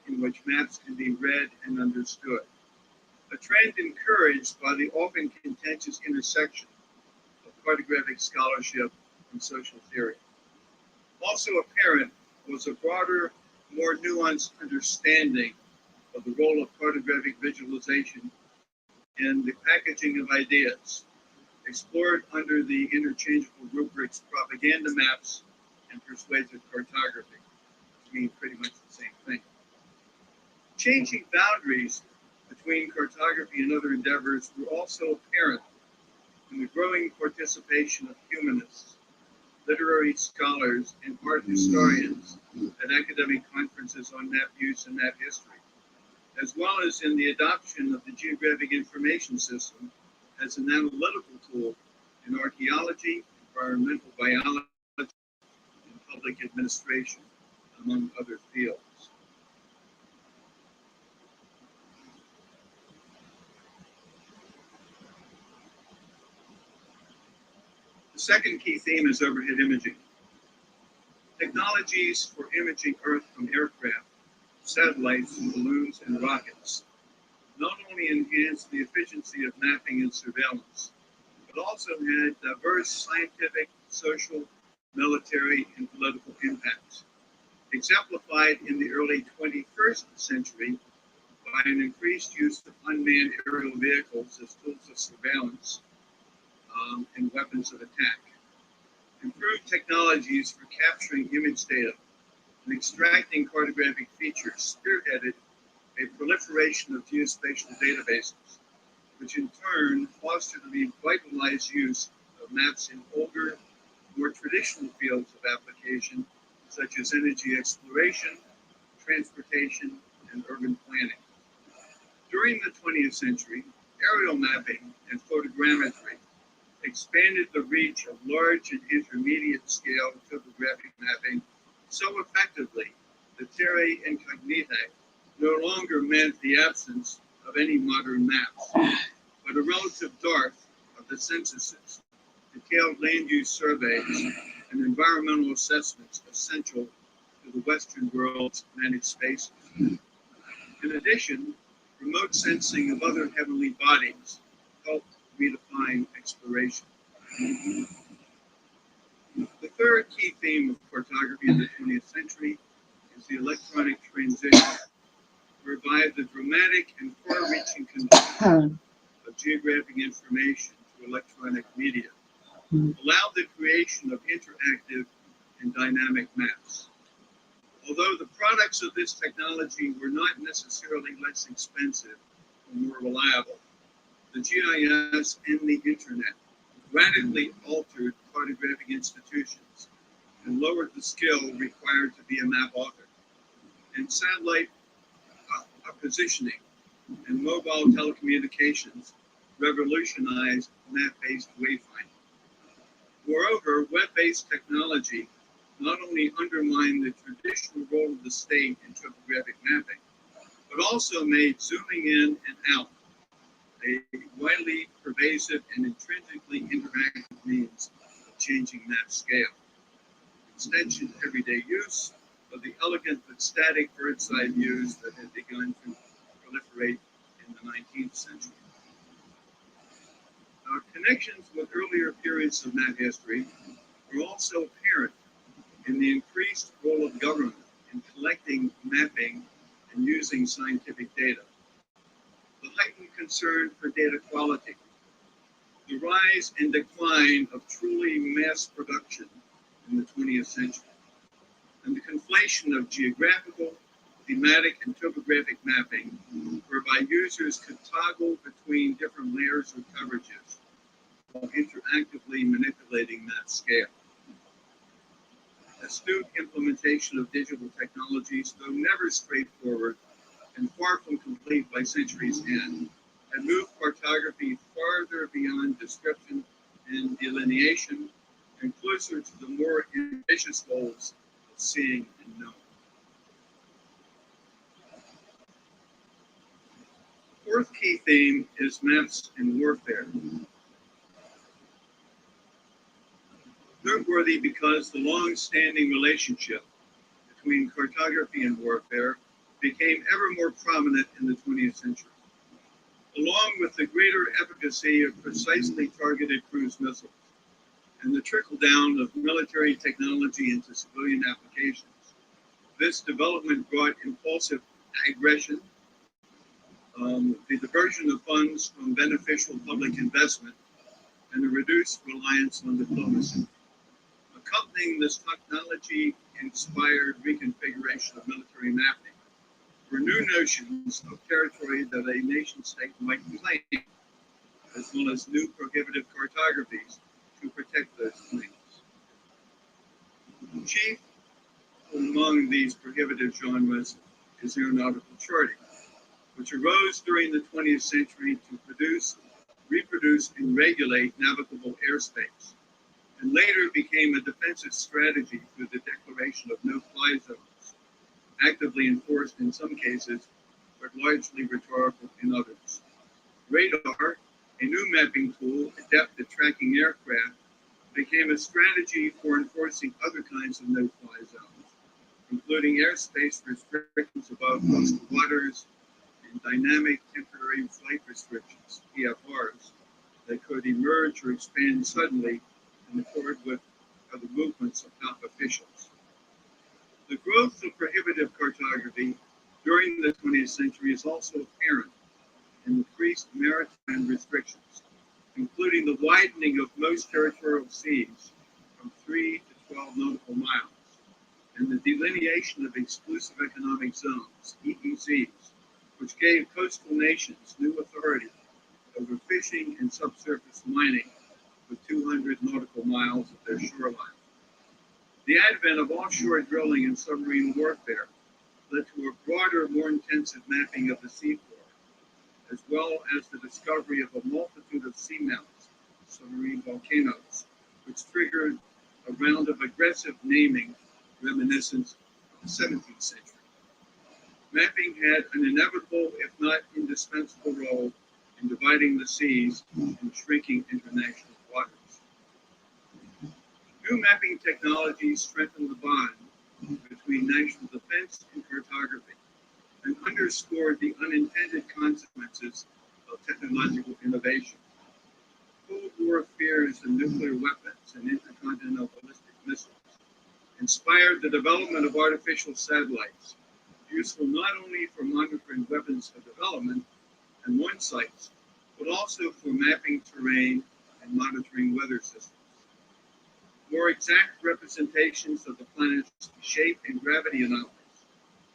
maps can be read and understood, a trend encouraged by the often contentious intersection of cartographic scholarship and social theory. Also apparent was a broader, more nuanced understanding of the role of cartographic visualization in the packaging of ideas, explored under the interchangeable rubrics propaganda maps and persuasive cartography, which mean pretty much the same thing. Changing boundaries between cartography and other endeavors were also apparent in the growing participation of humanists, literary scholars, and art historians at academic conferences on map use and map history, as well as in the adoption of the geographic information system as an analytical tool in archaeology, environmental biology, and public administration, among other fields. The second key theme is overhead imaging. Technologies for imaging Earth from aircraft, satellites, balloons, and rockets not only enhanced the efficiency of mapping and surveillance, but also had diverse scientific, social, military, and political impacts, exemplified in the early 21st century by an increased use of unmanned aerial vehicles as tools of surveillance and weapons of attack. Improved technologies for capturing image data and extracting cartographic features spearheaded a proliferation of geospatial databases, which in turn fostered the revitalized use of maps in older, more traditional fields of application, such as energy exploration, transportation, and urban planning. During the 20th century, aerial mapping and photogrammetry expanded the reach of large and intermediate scale topographic mapping so effectively that terra incognita no longer meant the absence of any modern maps, but a relative dearth of the censuses, detailed land use surveys, and environmental assessments essential to the Western world's managed spaces. In addition, remote sensing of other heavenly bodies helped redefine exploration. The third key theme of cartography in the 20th century is the electronic transition, whereby the dramatic and far-reaching conversion of geographic information to electronic media allowed the creation of interactive and dynamic maps. Although the products of this technology were not necessarily less expensive or more reliable, the GIS and the internet radically altered cartographic institutions and lowered the skill required to be a map author. And satellite positioning and mobile telecommunications revolutionized map-based wayfinding. Moreover, web-based technology not only undermined the traditional role of the state in topographic mapping, but also made zooming in and out a widely pervasive and intrinsically interactive means of changing map scale. Extension everyday use of the elegant but static bird's-eye views that had begun to proliferate in the 19th century. Our connections with earlier periods of map history are also apparent in the increased role of government in collecting, mapping, and using scientific data, the heightened concern for data quality, the rise and decline of truly mass production in the 20th century, and the conflation of geographical, thematic, and topographic mapping, whereby users could toggle between different layers or coverages while interactively manipulating map scale. Astute implementation of digital technologies, though never straightforward and far from complete by century's end, had moved cartography farther beyond description and delineation and closer to the more ambitious goals of seeing and knowing. fourth key theme is maps in warfare. Noteworthy because the long-standing relationship between cartography and warfare became ever more prominent in the 20th century. Along with the greater efficacy of precisely targeted cruise missiles and the trickle-down of military technology into civilian applications, this development brought impulsive aggression, the diversion of funds from beneficial public investment, and a reduced reliance on diplomacy. Accompanying this technology-inspired reconfiguration of military mapping were new notions of territory that a nation-state might claim, as well as new prohibitive cartographies to protect those claims. Chief among these prohibitive genres is aeronautical charting, which arose during the 20th century to produce, reproduce, and regulate navigable airspace, and later became a defensive strategy through the declaration of no-fly zones, actively enforced in some cases, but largely rhetorical in others. Radar, a new mapping tool adept at tracking aircraft, became a strategy for enforcing other kinds of no-fly zones, including airspace restrictions above coastal waters and dynamic temporary flight restrictions, TFRs, that could emerge or expand suddenly in accord with the movements of top officials. The growth of prohibitive cartography during the 20th century is also apparent in increased maritime restrictions, including the widening of most territorial seas from 3 to 12 nautical miles, and the delineation of exclusive economic zones, EEZs, which gave coastal nations new authority over fishing and subsurface mining with 200 nautical miles of their shoreline. The advent of offshore drilling and submarine warfare led to a broader, more intensive mapping of the seafloor, as well as the discovery of a multitude of seamounts, submarine volcanoes, which triggered a round of aggressive naming reminiscent of the 17th century. Mapping had an inevitable, if not indispensable, role in dividing the seas and shrinking international waters. New mapping technologies strengthened the bond between national defense and cartography and underscored the unintended consequences of technological innovation. Cold War fears of nuclear weapons and intercontinental ballistic missiles inspired the development of artificial satellites, useful not only for monitoring weapons of development and launch sites, but also for mapping terrain and monitoring weather systems. More exact representations of the planet's shape and gravity anomalies,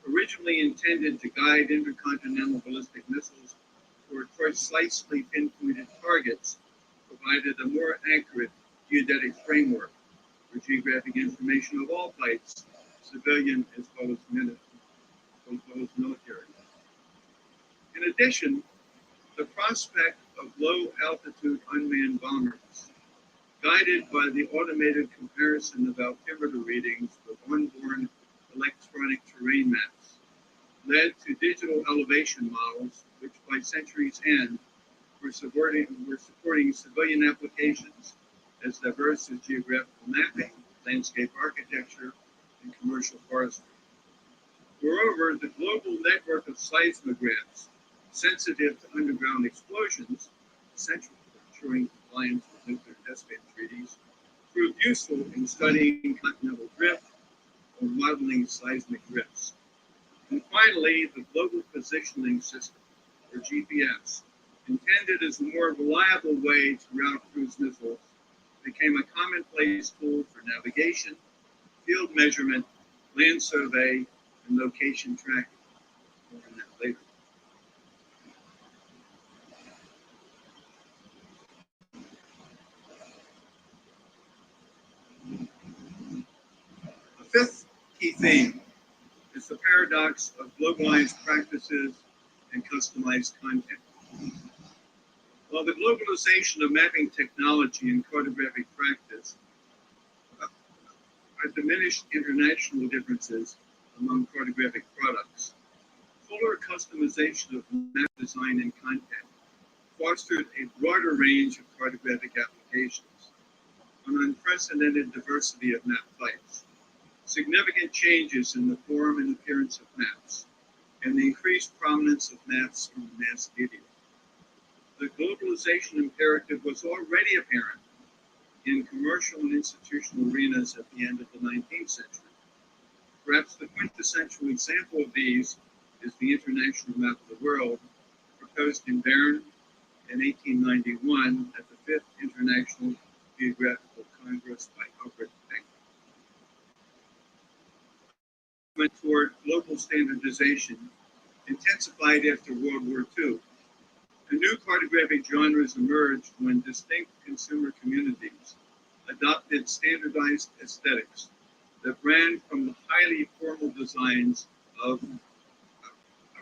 originally intended to guide intercontinental ballistic missiles toward precisely pinpointed targets, provided a more accurate geodetic framework for geographic information of all types, civilian as well as military. In addition, the prospect of low-altitude unmanned bombers, guided by the automated comparison of altimeter readings with onboard electronic terrain maps, led to digital elevation models, which by century's end were supporting civilian applications as diverse as geographical mapping, landscape architecture, and commercial forestry. Moreover, the global network of seismographs sensitive to underground explosions, essential for ensuring compliance with nuclear test ban treaties, proved useful in studying continental drift or modeling seismic rifts. And finally, the Global Positioning System, or GPS, intended as a more reliable way to route cruise missiles, became a commonplace tool for navigation, field measurement, land survey, and location tracking. More on that later. The fifth key theme is the paradox of globalized practices and customized content. While the globalization of mapping technology and cartographic practice are diminished international differences among cartographic products, fuller customization of map design and content, fostered a broader range of cartographic applications, an unprecedented diversity of map types, significant changes in the form and appearance of maps, and the increased prominence of maps in the mass media. The globalization imperative was already apparent in commercial and institutional arenas at the end of the 19th century. Perhaps the quintessential example of these is the International Map of the World, proposed in Bern in 1891 at the Fifth International Geographical Congress by Albert Beck. Movement toward global standardization intensified after World War II. A new cartographic genres emerged when distinct consumer communities adopted standardized aesthetics that ran from the highly formal designs of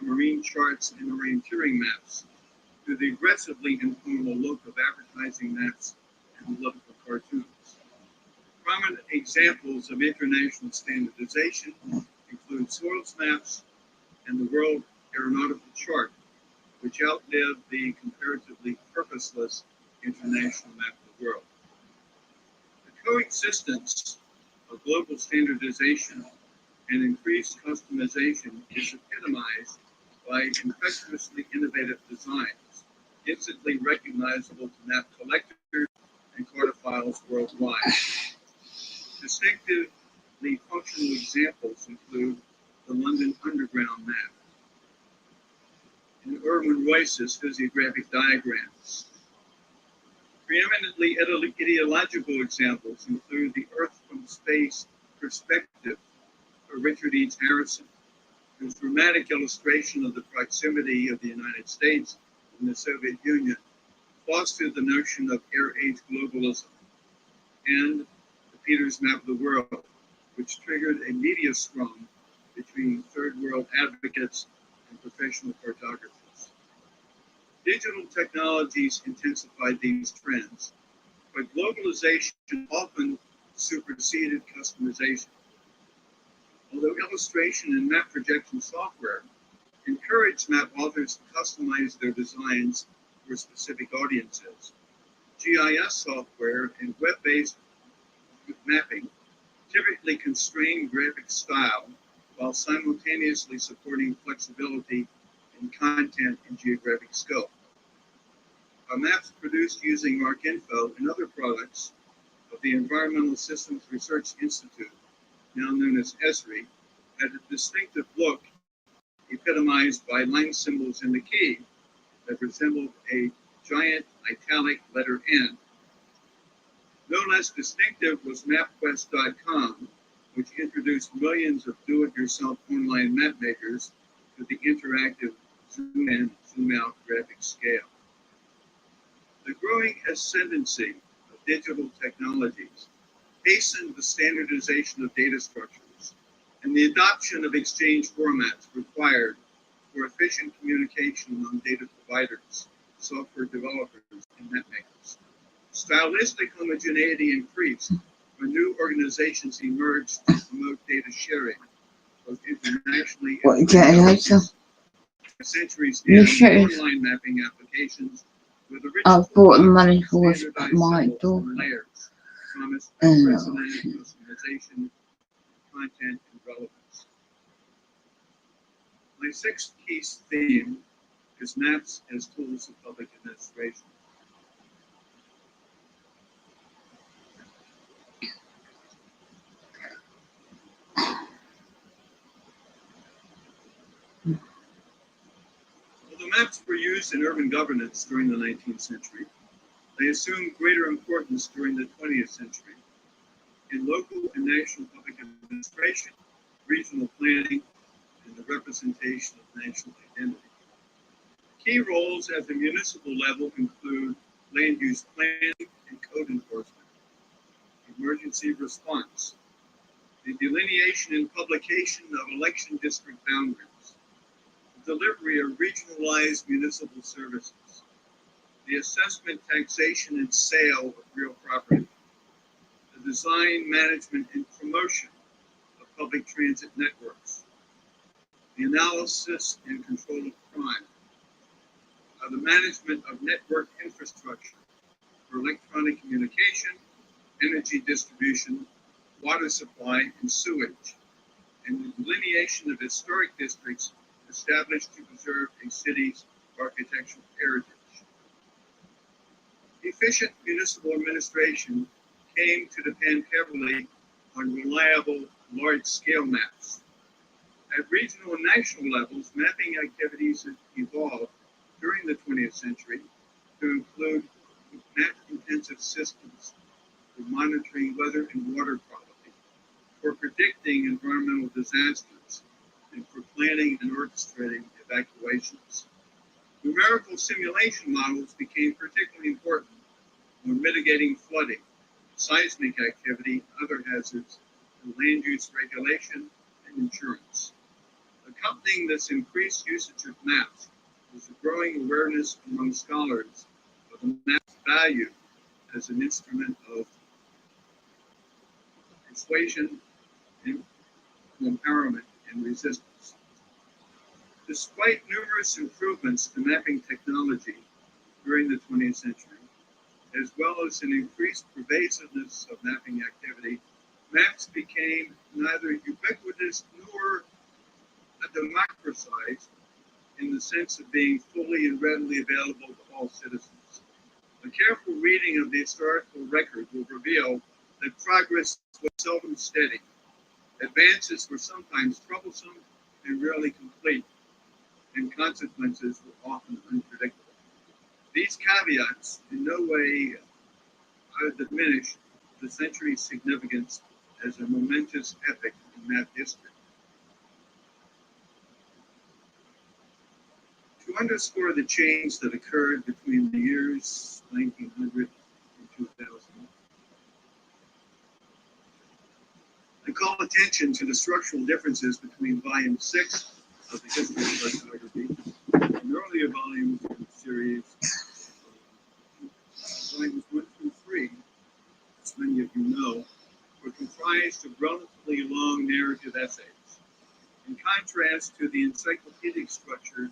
marine charts and orienteering maps to the aggressively informal look of advertising maps and political cartoons. Prominent examples of international standardization include soils maps and the World Aeronautical Chart, which outlived the comparatively purposeless International Map of the World. The coexistence of global standardization and increased customization is epitomized by impetuously innovative designs, instantly recognizable to map collectors and cartophiles worldwide. Distinctively functional examples include the London Underground map and Irwin Royce's physiographic diagrams. Preeminently ideological examples include the Earth from Space perspective for Richard Eads Harrison, whose dramatic illustration of the proximity of the United States and the Soviet Union fostered the notion of air-age globalism, and the Peters Map of the World, which triggered a media scrum between third world advocates and professional cartographers. Digital technologies intensified these trends, but globalization often superseded customization. Although illustration and map projection software encouraged map authors to customize their designs for specific audiences, GIS software and web-based mapping typically constrain graphic style while simultaneously supporting flexibility in content and geographic scope. Maps produced using ArcInfo and other products of the Environmental Systems Research Institute, now known as ESRI, had a distinctive look epitomized by line symbols in the key that resembled a giant italic letter N. No less distinctive was MapQuest.com, which introduced millions of do-it-yourself online map makers to the interactive zoom-in, zoom-out graphic scale. The growing ascendancy of digital technologies hastened the standardization of data structures and the adoption of exchange formats required for efficient communication among data providers, software developers, and map makers. Stylistic homogeneity increased when new organizations emerged to promote data sharing, both internationally and overseas. Centuries in online mapping applications with the I bought the money for standardized my symbols daughter. and layers, promised unprecedented customization, content, and relevance. My sixth key theme is maps as tools of public administration. Although maps were used in urban governance during the 19th century, they assumed greater importance during the 20th century in local and national public administration, regional planning, and the representation of national identity. Key roles at the municipal level include land use planning and code enforcement, emergency response, the delineation and publication of election district boundaries, the delivery of regionalized municipal services, the assessment, taxation, and sale of real property, the design, management, and promotion of public transit networks, the analysis and control of crime, the management of network infrastructure for electronic communication, energy distribution, water supply, and sewage, and the delineation of historic districts established to preserve a city's architectural heritage. Efficient municipal administration came to depend heavily on reliable, large-scale maps. At regional and national levels, mapping activities have evolved during the 20th century to include map-intensive systems for monitoring weather and water quality, for predicting environmental disasters, and for planning and orchestrating evacuations. Numerical simulation models became particularly important when mitigating flooding, seismic activity, other hazards, and land use regulation and insurance. Accompanying this increased usage of maps was a growing awareness among scholars of the map's value as an instrument of persuasion, empowerment, and resistance. Despite numerous improvements to mapping technology during the 20th century, as well as an increased pervasiveness of mapping activity, maps became neither ubiquitous nor democratized in the sense of being fully and readily available to all citizens. A careful reading of the historical record will reveal that progress was seldom steady. Advances were sometimes troublesome and rarely complete, and consequences were often unpredictable. These caveats in no way diminish the century's significance as a momentous epoch in map history. To underscore the change that occurred between the years 1900 and 2000, I call attention to the structural differences between Volume 6 of the History of Cartography and earlier volumes of the series, Volumes 1 through 3, as many of you know, were comprised of relatively long narrative essays, in contrast to the encyclopedic structure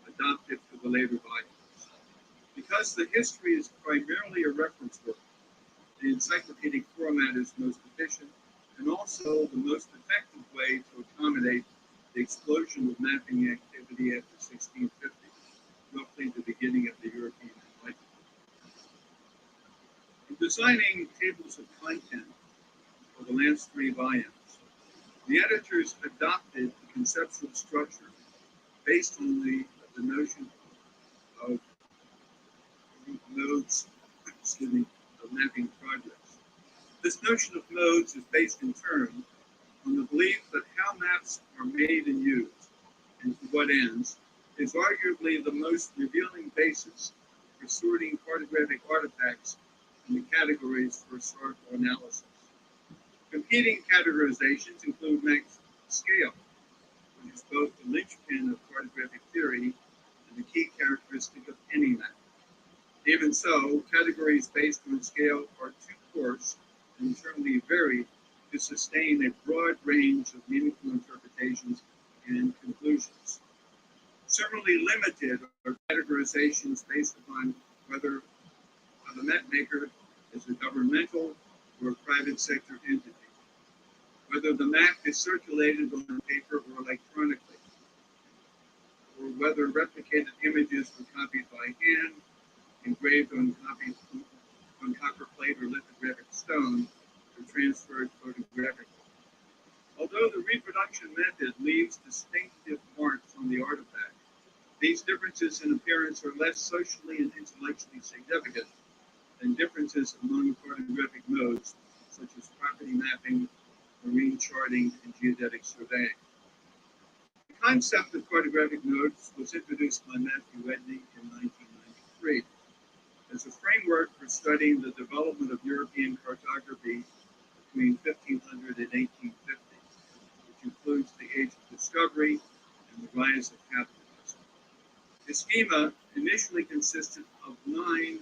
adopted for the later volumes. Because the history is primarily a reference work, the encyclopedic format is most efficient and also the most effective way to accommodate the explosion of mapping activity after 1650, roughly the beginning of the European Enlightenment. In designing tables of content for the last 3 volumes, the editors adopted the conceptual structure based on the notion of modes, of mapping progress. This notion of modes is based in turn on the belief that how maps are made and used, and to what ends, is arguably the most revealing basis for sorting cartographic artifacts into categories for historical analysis. Competing categorizations include map scale, which is both the linchpin of cartographic theory and the key characteristic of any map. Even so, categories based on scale are too coarse and internally varied to sustain a broad range of meaningful interpretations and conclusions. Similarly limited are categorizations based upon whether the map maker is a governmental or a private sector entity, whether the map is circulated on paper or electronically, or whether replicated images were copied by hand, engraved on copper plate or lithographic stone, or transferred photographically. Although the reproduction method leaves distinctive marks on the artifact, these differences in appearance are less socially and intellectually significant than differences among cartographic modes, such as property mapping, marine charting, and geodetic surveying. The concept of cartographic modes was introduced by Matthew Edney in 1993 as a framework for studying the development of European cartography between 1500 and 1850, which includes the Age of Discovery and the rise of capitalism. The schema initially consisted of 9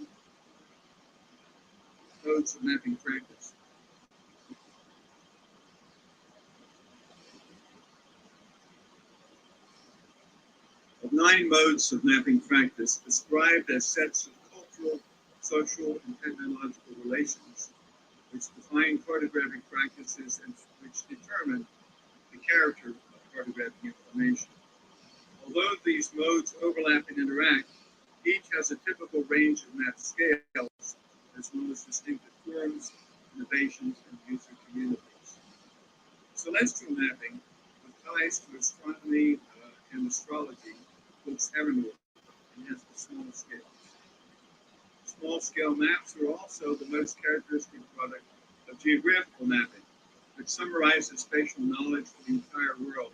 modes of mapping practice. Of 9 modes of mapping practice described as sets of cultural, social, and technological relations, which define cartographic practices and which determine the character of cartographic information. Although these modes overlap and interact, each has a typical range of map scales, as well as distinctive forms, innovations, and user communities. Celestial mapping, with ties to astronomy and astrology, looks everywhere and has the small scales. Small-scale maps are also the most characteristic product of geographical mapping, which summarizes spatial knowledge for the entire world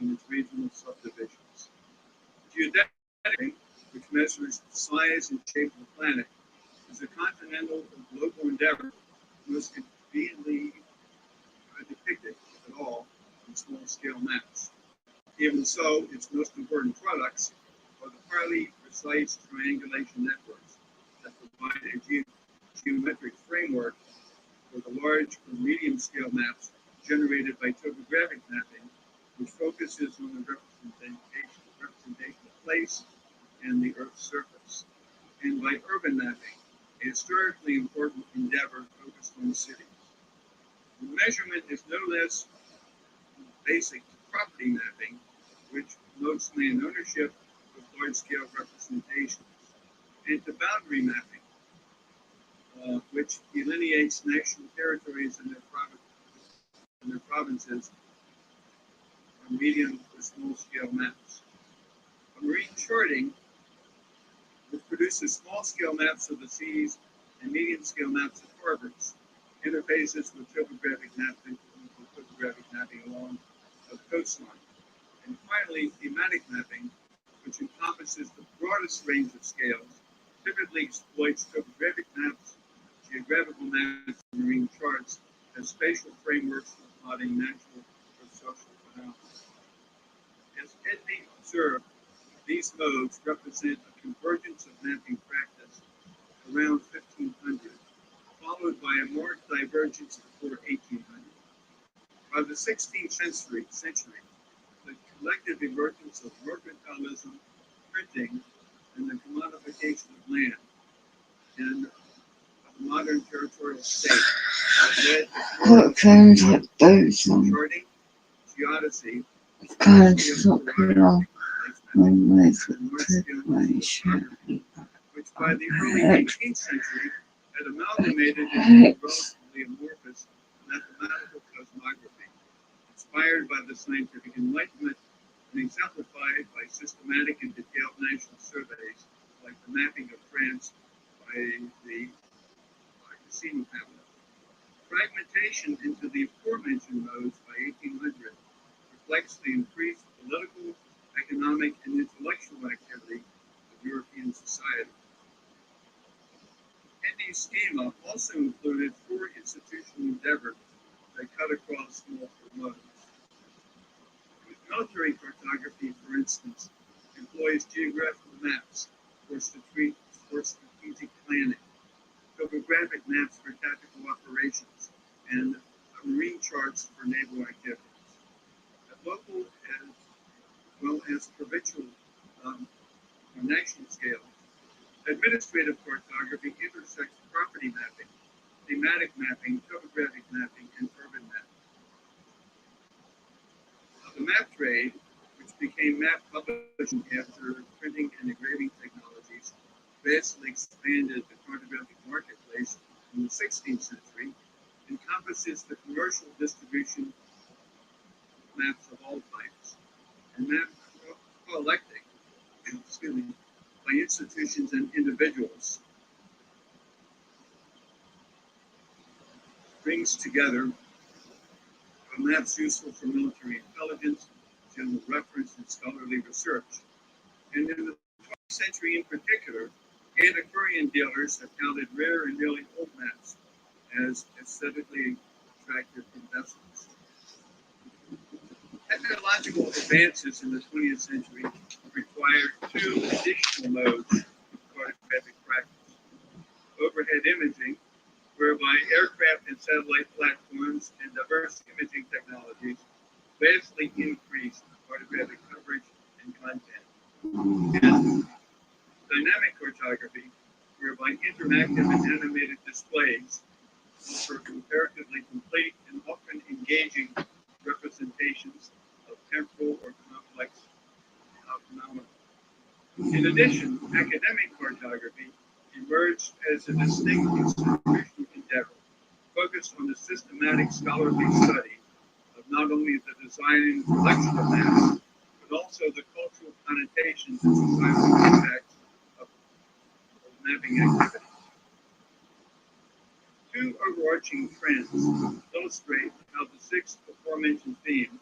in its regional subdivisions. Geodetic mapping, which measures the size and shape of the planet, is a continental and global endeavor most conveniently depicted, if at all, in small-scale maps. Even so, its most important products are the highly precise triangulation networks that provide a geometric framework for the large or medium-scale maps generated by topographic mapping, which focuses on the representation of place and the Earth's surface, and by urban mapping, a historically important endeavor focused on cities. The measurement is no less basic to property mapping, which promotes land ownership with large-scale representations, and to boundary mapping, which delineates national territories and their provinces on medium to small-scale maps. Marine charting, which produces small-scale maps of the seas and medium-scale maps of harbors, interfaces with topographic mapping along the coastline. And finally, thematic mapping, which encompasses the broadest range of scales, typically exploits topographic maps, geographical maps, and marine charts as spatial frameworks for plotting natural or social phenomena. As Edney observed, these modes represent a convergence of mapping practice around 1500, followed by a marked divergence before 1800. By the 16th century, the collective emergence of mercantilism, printing, and the commodification of land and of the modern territorial state led What kind of boats on? charting, geodesy, Kind of look along when with preparation. which by the early 18th century had amalgamated into relatively amorphous mathematical cosmography, inspired by the scientific enlightenment and exemplified by systematic and detailed national surveys like the mapping of France by the Cassini family. Fragmentation into the aforementioned modes by 1800 reflects the increased political, economic, and intellectual activity of European society. Edney's schema also included 4 institutional endeavors that cut across multiple modes. Military cartography, for instance, employs geographical maps for strategic planning, topographic maps for tactical operations, and marine charts for naval activities. At local as well as provincial or national scale, administrative cartography intersects property mapping, thematic mapping, topographic mapping, and urban mapping. The map trade, which became map publishing after printing and engraving technologies vastly expanded the cartographic marketplace in the 16th century, encompasses the commercial distribution of maps of all types, and map collecting, by institutions and individuals, brings together maps useful for military intelligence, general reference, and scholarly research. And in the 20th century in particular, antiquarian dealers have touted rare and nearly old maps as aesthetically attractive investments. Technological advances in the 20th century required 2 additional modes of cartographic practice. Overhead imaging, whereby aircraft and satellite platforms and diverse imaging technologies vastly increased cartographic coverage and content. And dynamic cartography, whereby interactive and animated displays offer comparatively complete and often engaging representations of temporal or complex phenomena. In addition, academic cartography emerged as a distinct institutional endeavor focused on the systematic scholarly study of not only the design and collection of maps, but also the cultural connotations and societal impacts of mapping activities. Two overarching trends illustrate how the six aforementioned themes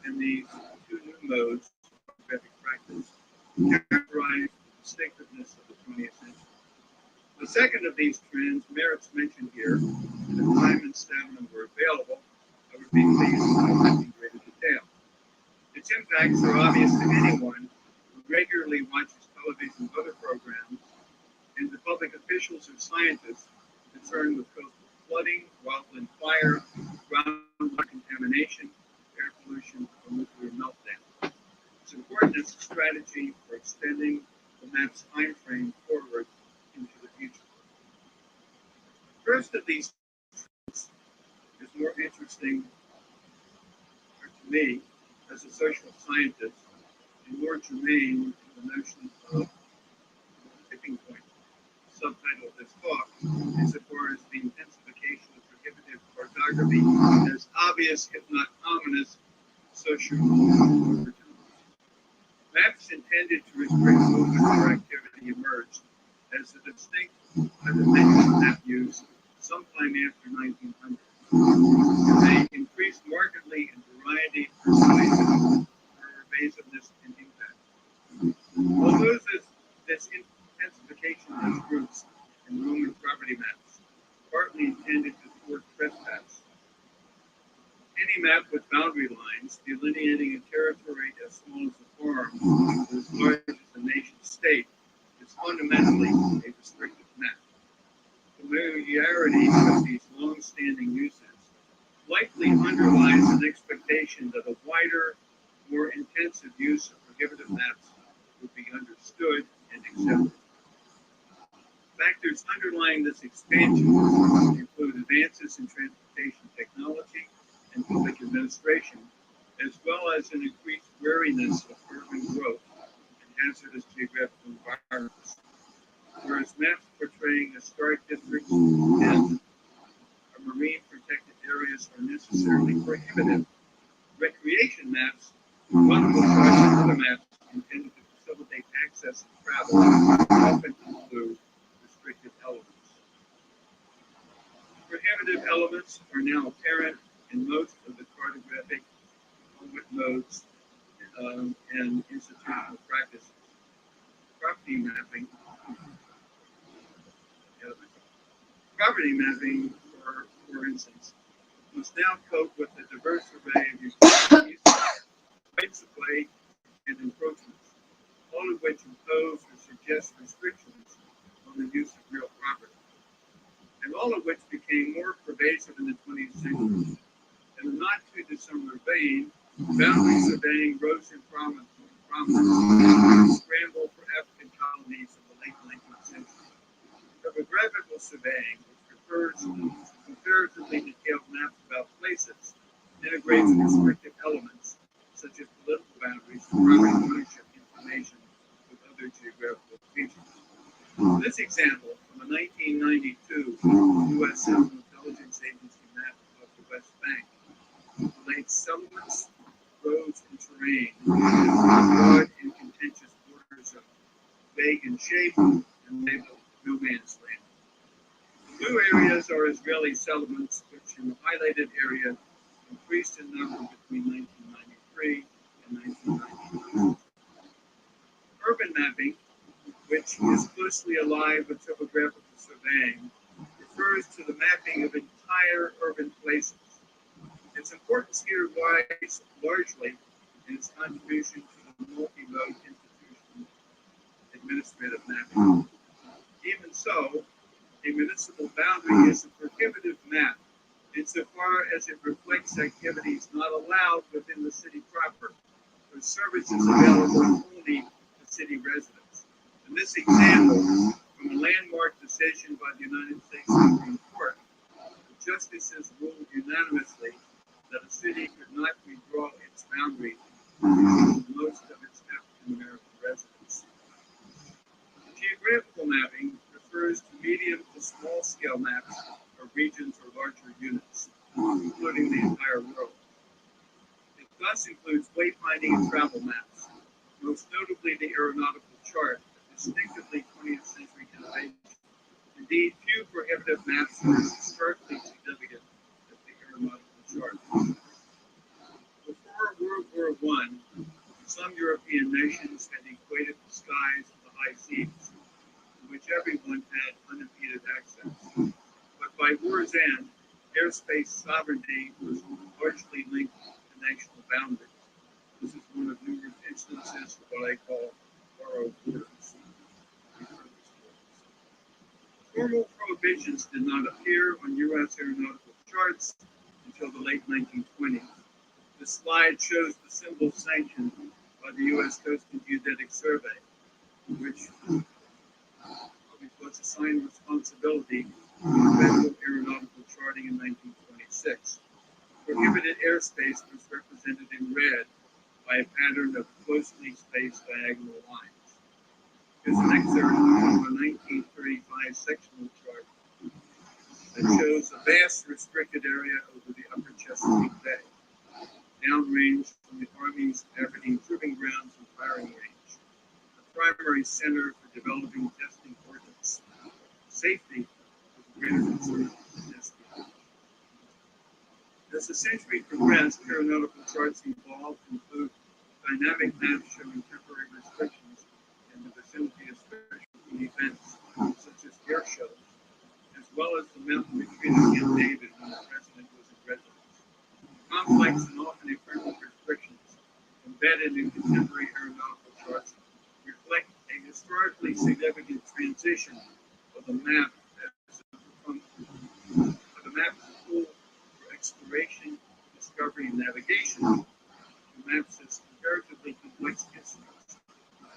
and these two new modes of graphic practice characterize the distinctiveness of the 20th century. The second of these trends merits mention here, and if time and stamina were available, I would be pleased to highlight in greater detail. Its impacts are obvious to anyone who regularly watches television and other programs, and to public officials or scientists concerned with coastal flooding, wildland fire, groundwater contamination, air pollution, or nuclear meltdown. It's important as a strategy for extending the map's time frame forward into the future. The first of these trends is more interesting to me as a social scientist and more germane to the notion of tipping point. The subtitle of this talk insofar as the intensification of prohibitive cartography as obvious, if not ominous, social overtones. Maps intended to restrict movement or activity emerged as a distinct dimension map use sometime after 1900. They increased markedly in variety, pervasiveness, and impact. Although this intensification has roots in Roman property maps, partly intended to thwart trespass. Any map with boundary lines delineating a territory as small as a farm or as large as a nation state is fundamentally a restrictive map. Familiarity with these long-standing uses likely underlies an expectation that a wider, more intensive use of prohibitive maps would be understood and accepted. Factors underlying this expansion include advances in transportation technology and public administration, as well as an increased wariness of urban growth and hazardous geographical environments. Whereas maps portraying historic districts and marine protected areas are necessarily prohibitive, recreation maps, nautical charts, and other maps intended to facilitate access and travel often include restrictive elements. Prohibitive elements are now apparent in most of the cartographic modes and institutional practices. Property mapping, for instance, must now cope with a diverse array of utilities, rights of way, and encroachments, all of which impose or suggest restrictions on the use of real property, and all of which became more pervasive in the 20th century. In a not too dissimilar vein, boundary surveying rose in prominence in the scramble for African colonies of the late 19th century. Topographical surveying, which refers to comparatively detailed maps about places, integrates restrictive elements such as political boundaries and property ownership information with other geographical features. This example from a 1992 U.S. Central Intelligence Agency map of the West Bank relates settlements, roads, and terrain as broad and contentious border zones, vague in shape and labeled no man's land. The new areas are Israeli settlements, which in the highlighted area increased in number between 1993 and 1999. Urban mapping, which is closely allied with topographical surveying, refers to the mapping of entire urban places. Its importance here lies largely in its contribution to the multi-mode institutional administrative mapping. Even so, a municipal boundary is a prohibitive map insofar as it reflects activities not allowed within the city proper, or services available only to this example from a landmark decision by the United States Supreme Court. The justices ruled unanimously that a city could not redraw its boundaries to most of its African American residents. Geographical mapping refers to medium to small scale maps of regions or larger units, including the entire world. It thus includes wayfinding and travel maps, most notably the aeronautical chart, a distinctively 20th century innovation. Indeed, few prohibitive maps are as historically significant as the aeronautical chart. Before World War I, some European nations had equated the skies to the high seas, to which everyone had unimpeded access. But by war's end, airspace sovereignty was largely linked to national boundaries. This is one of numerous instances of what I call borrowed borders. Formal prohibitions did not appear on U.S. aeronautical charts until the late 1920s. This slide shows the symbol sanctioned by the U.S. Coast and Geodetic Survey, which was assigned responsibility for federal aeronautical charting in 1926. Prohibited airspace was represented in red by a pattern of closely spaced diagonal lines. Here's an excerpt from a 1935 sectional chart that shows a vast restricted area over the upper Chesapeake Bay, downrange from the Army's Aberdeen Proving Grounds and firing range, the primary center for developing testing ordnance. Safety was a greater concern than espionage. As the century progressed, aeronautical charts evolved to include dynamic maps showing temporary restrictions in the vicinity of special events, such as air shows, as well as the mountain retreat of Camp David when the president was in residence. Complex and often ephemeral restrictions embedded in contemporary aeronautical charts reflect a historically significant transition of the map from the map as a tool for exploration, discovery, and navigation to maps as comparatively complex instruments,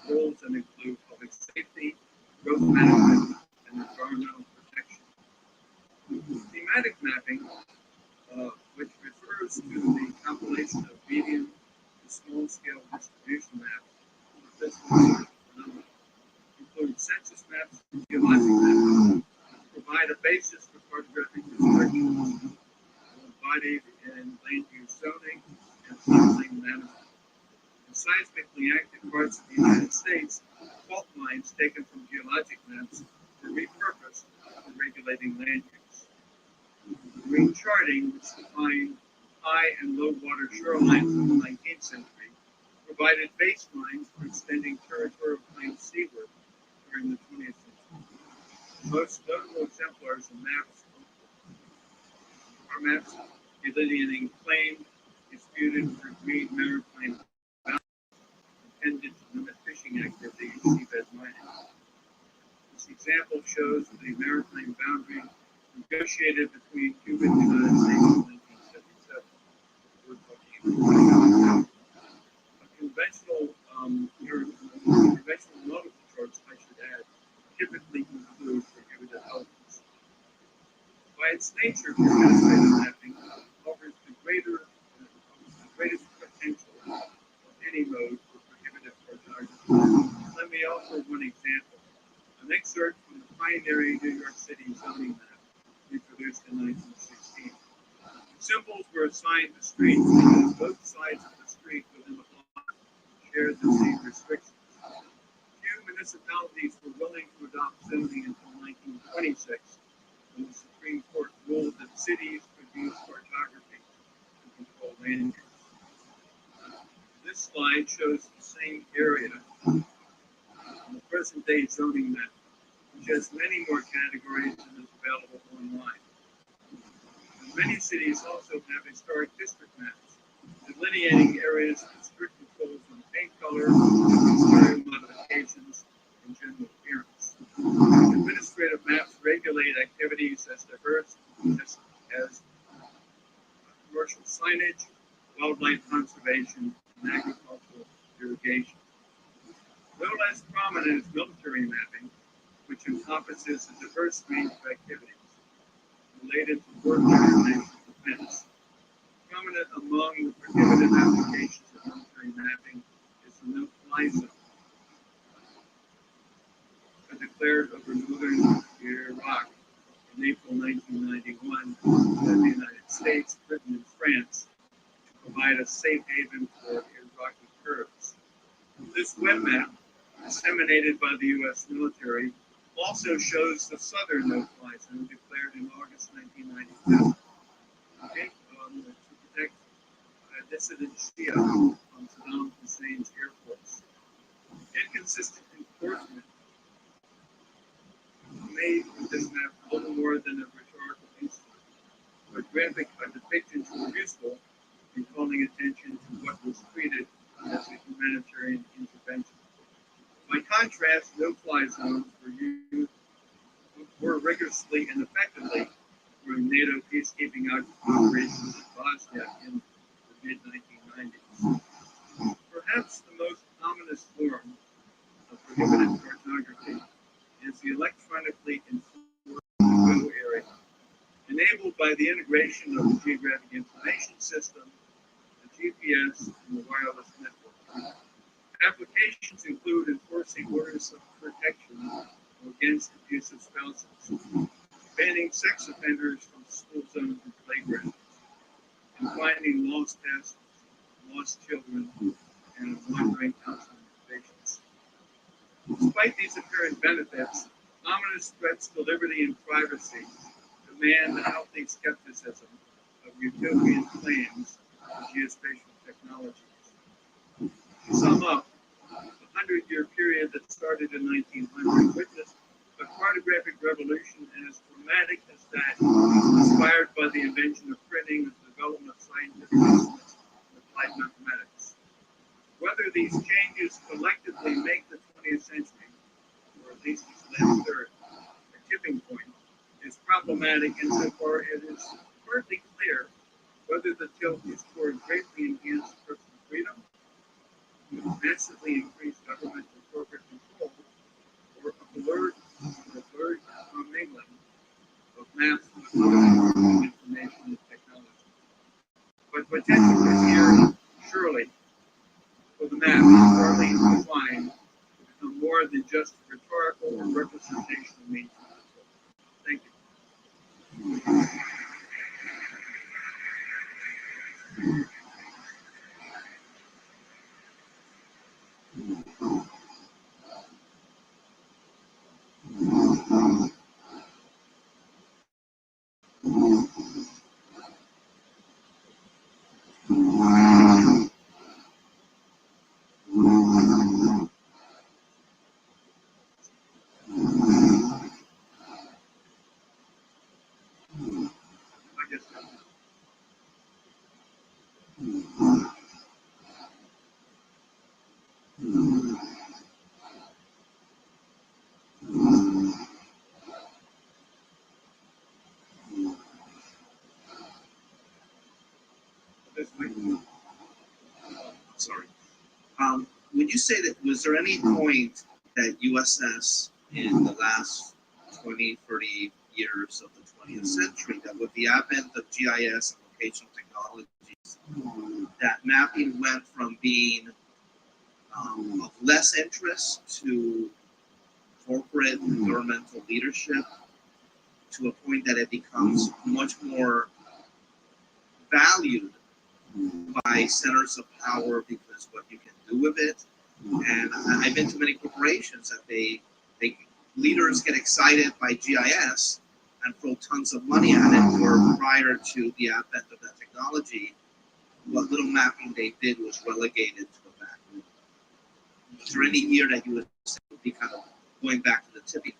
roles that include public safety, growth management, and environmental protection. Thematic mapping, which refers to the compilation of medium to small scale distribution maps for physical phenomena, include census maps and geologic maps, provide a basis for cartographic restrictions embodied in land use zoning and floodplain management. In seismically active parts of the United States, fault lines taken from geologic maps were repurposed for regulating land use. Marine charting, which defined high and low water shorelines in the 19th century, provided baselines for extending territorial claims seaward during the 20th century. Most notable exemplars of maps are maps delineating claimed, disputed, or agreed maritime boundaries intended to limit fishing activity and seabed mining. This example shows the maritime boundary negotiated between Cuba and the United States in 1977. We're talking conventional nautical charts, I should add, typically include prohibited elements. By its nature, administrative mapping offers the greatest potential of any mode for prohibitive cartography. Let me offer one example. An excerpt from the pioneering New York City zoning map introduced in 1916. Symbols were assigned to streets because both sides of the street within the block shared the same restrictions. Few municipalities were willing to adopt zoning until 1926, when the Supreme Court ruled that cities could use cartography to control land use. This slide shows the same area on the present-day zoning map, which has many more categories than is available online. Many cities also have historic district maps, delineating areas with strict controls on paint color, exterior modifications, and general appearance. Administrative maps regulate activities as diverse as commercial signage, wildlife conservation, and agricultural irrigation. No less prominent is military mapping, which encompasses a diverse range of activities related to warfare and national defense. Prominent among the prohibited applications of military mapping is the no-fly zone, declared over northern Iraq in April 1991 by the United States, Britain, and France to provide a safe haven for Iraqi Kurds. This web map, disseminated by the U.S. military, also shows the southern no-fly zone declared in August 1992 to protect dissident Shia from Saddam Hussein's Air Force. Inconsistent enforcement made this map a little more than a rhetorical instrument, but graphic depictions were useful in calling attention to what was treated as a humanitarian intervention. By contrast, no-fly zones were rigorously and effectively during NATO peacekeeping operations in Bosnia in the mid-1990s. Perhaps the most ominous form of prohibited cartography is the electronically enforced go area, enabled by the integration of the Geographic Information System, the GPS, and the wireless network. Applications include enforcing orders of protection against abusive spouses, banning sex offenders from school zones and playgrounds, and finding lost passengers, lost children, and wandering Alzheimer's patients. Despite these apparent benefits, ominous threats to liberty and privacy demand a healthy skepticism of utopian claims of geospatial technologies. To sum up, the 100-year period that started in 1900 witnessed a cartographic revolution as dramatic as that inspired by the invention of printing and the development of scientific instruments and applied mathematics. Whether these changes collectively make the 20th century, or at least its last third, a tipping point, is problematic insofar as it is hardly clear whether the tilt is toward greatly enhanced personal freedom, massively increased government and corporate control, or a blurred commingling of mass information and technology. But potential is here, surely, for the map is partly defined to become more than just rhetorical or representational means. Thank you. Sorry. When you say that, was there any point that USS in the last 20, 30 years of the 20th century, that with the advent of GIS and locational technologies, that mapping went from being of less interest to corporate and governmental leadership to a point that it becomes much more valued by centers of power because what you can do with it. And I've been to many corporations that they leaders get excited by GIS and throw tons of money at it, where prior to the advent of that technology, what little mapping they did was relegated to the back. Is there any year that you would say would be kind of going back to the tipping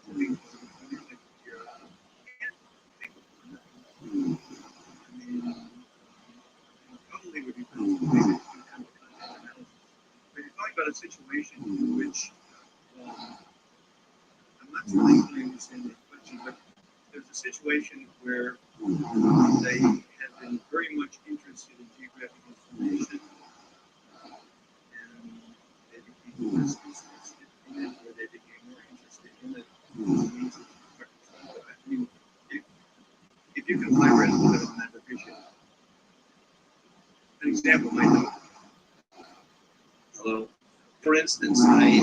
point? Probably would be but you're talking about a situation in which I'm not really fully understanding the question, but there's a situation where they have been very much interested in geographic information, and they became business example might know. Hello. For instance, I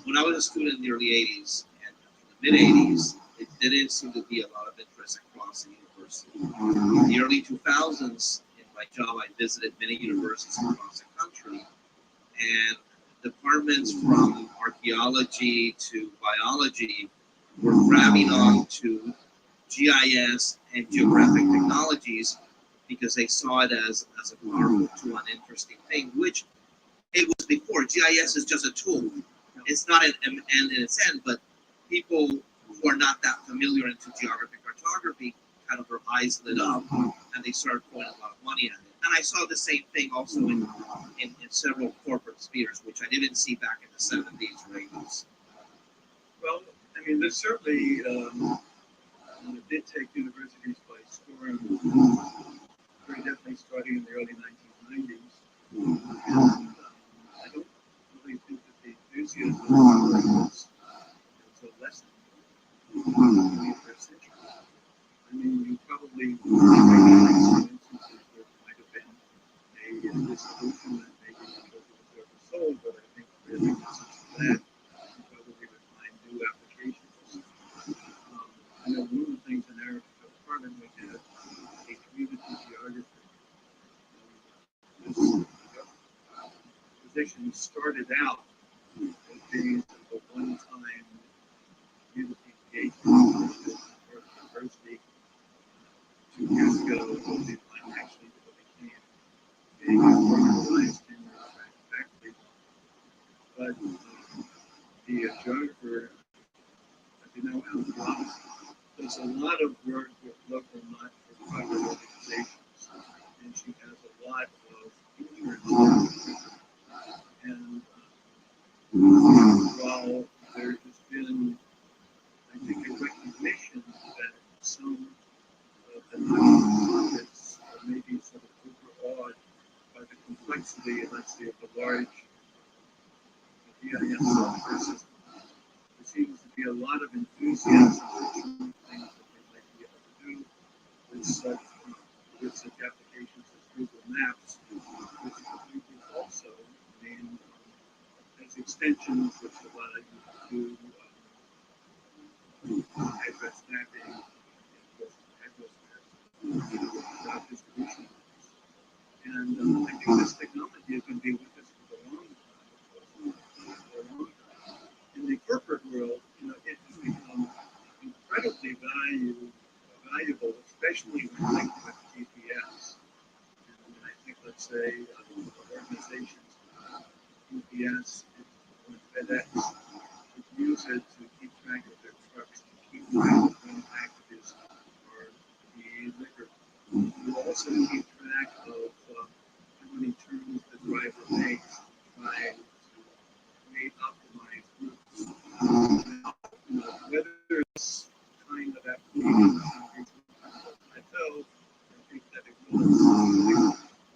when I was a student in the early 80s and the mid 80s, it didn't seem to be a lot of interest across the university. In the early 2000s, in my job, I visited many universities across the country, and departments from archaeology to biology were grabbing on to GIS and geographic technologies because they saw it as a powerful tool and interesting thing, which it was before. GIS is just a tool. It's not an end in its end, but people who are not that familiar into geography, cartography, kind of their eyes lit up and they started throwing a lot of money at it. And I saw the same thing also in several corporate spheres, which I didn't see back in the 70s or 80s. Well, I mean, there's certainly it did take universities by storm, very definitely starting in the early 1990s. And, I don't really think that the enthusiasm was a lesson in the 21st century. I mean, you probably some instances where it might have been a dissolution that maybe because it was oversold, but I think really in essence of that, you probably would find new applications. I know one of the things in our department we had a community geography. This position started out as being a one-time community engagement position for the university. 2 years ago, it actually became being organized in faculty. But the geographer, as you know, Alan Robinson, does a lot of work with local not-for-profit organizations, and she has a lot of interns. And while there has been, I think, a recognition that some of the non-profits are maybe sort of overawed by the complexity, let's say, of the large GIS software system, there seems to be a lot of enthusiasm for some things that they might be able to do with such applications as Google Maps, which is also, I mean, as extensions which allow you to do address mapping, address distribution. And I think this technology is going to be with us for a long time. In the corporate world, you know, it has become incredibly valuable, especially when linked with GPS. And I think, let's say, organizations, GPS, when FedEx would use it to keep track of their trucks, to keep track of when packages are being delivered. You also keep track of how many turns the driver makes, trying to create optimized routes. Whether it's kind of application I think that it will, in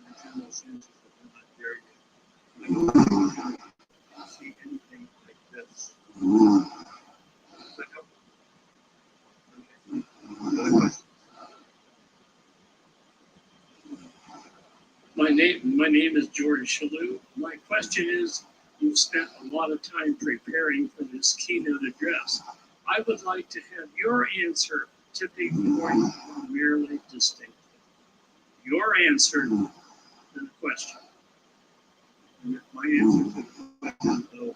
the general sense, that we're not there yet. I don't think we see anything like this. Does that help? Okay. Other questions? My name is George Shalou. My question is, you've spent a lot of time preparing for this keynote address. I would like to have your answer to be more merely distinctive. Your answer to the question. And if my answer to the question, though,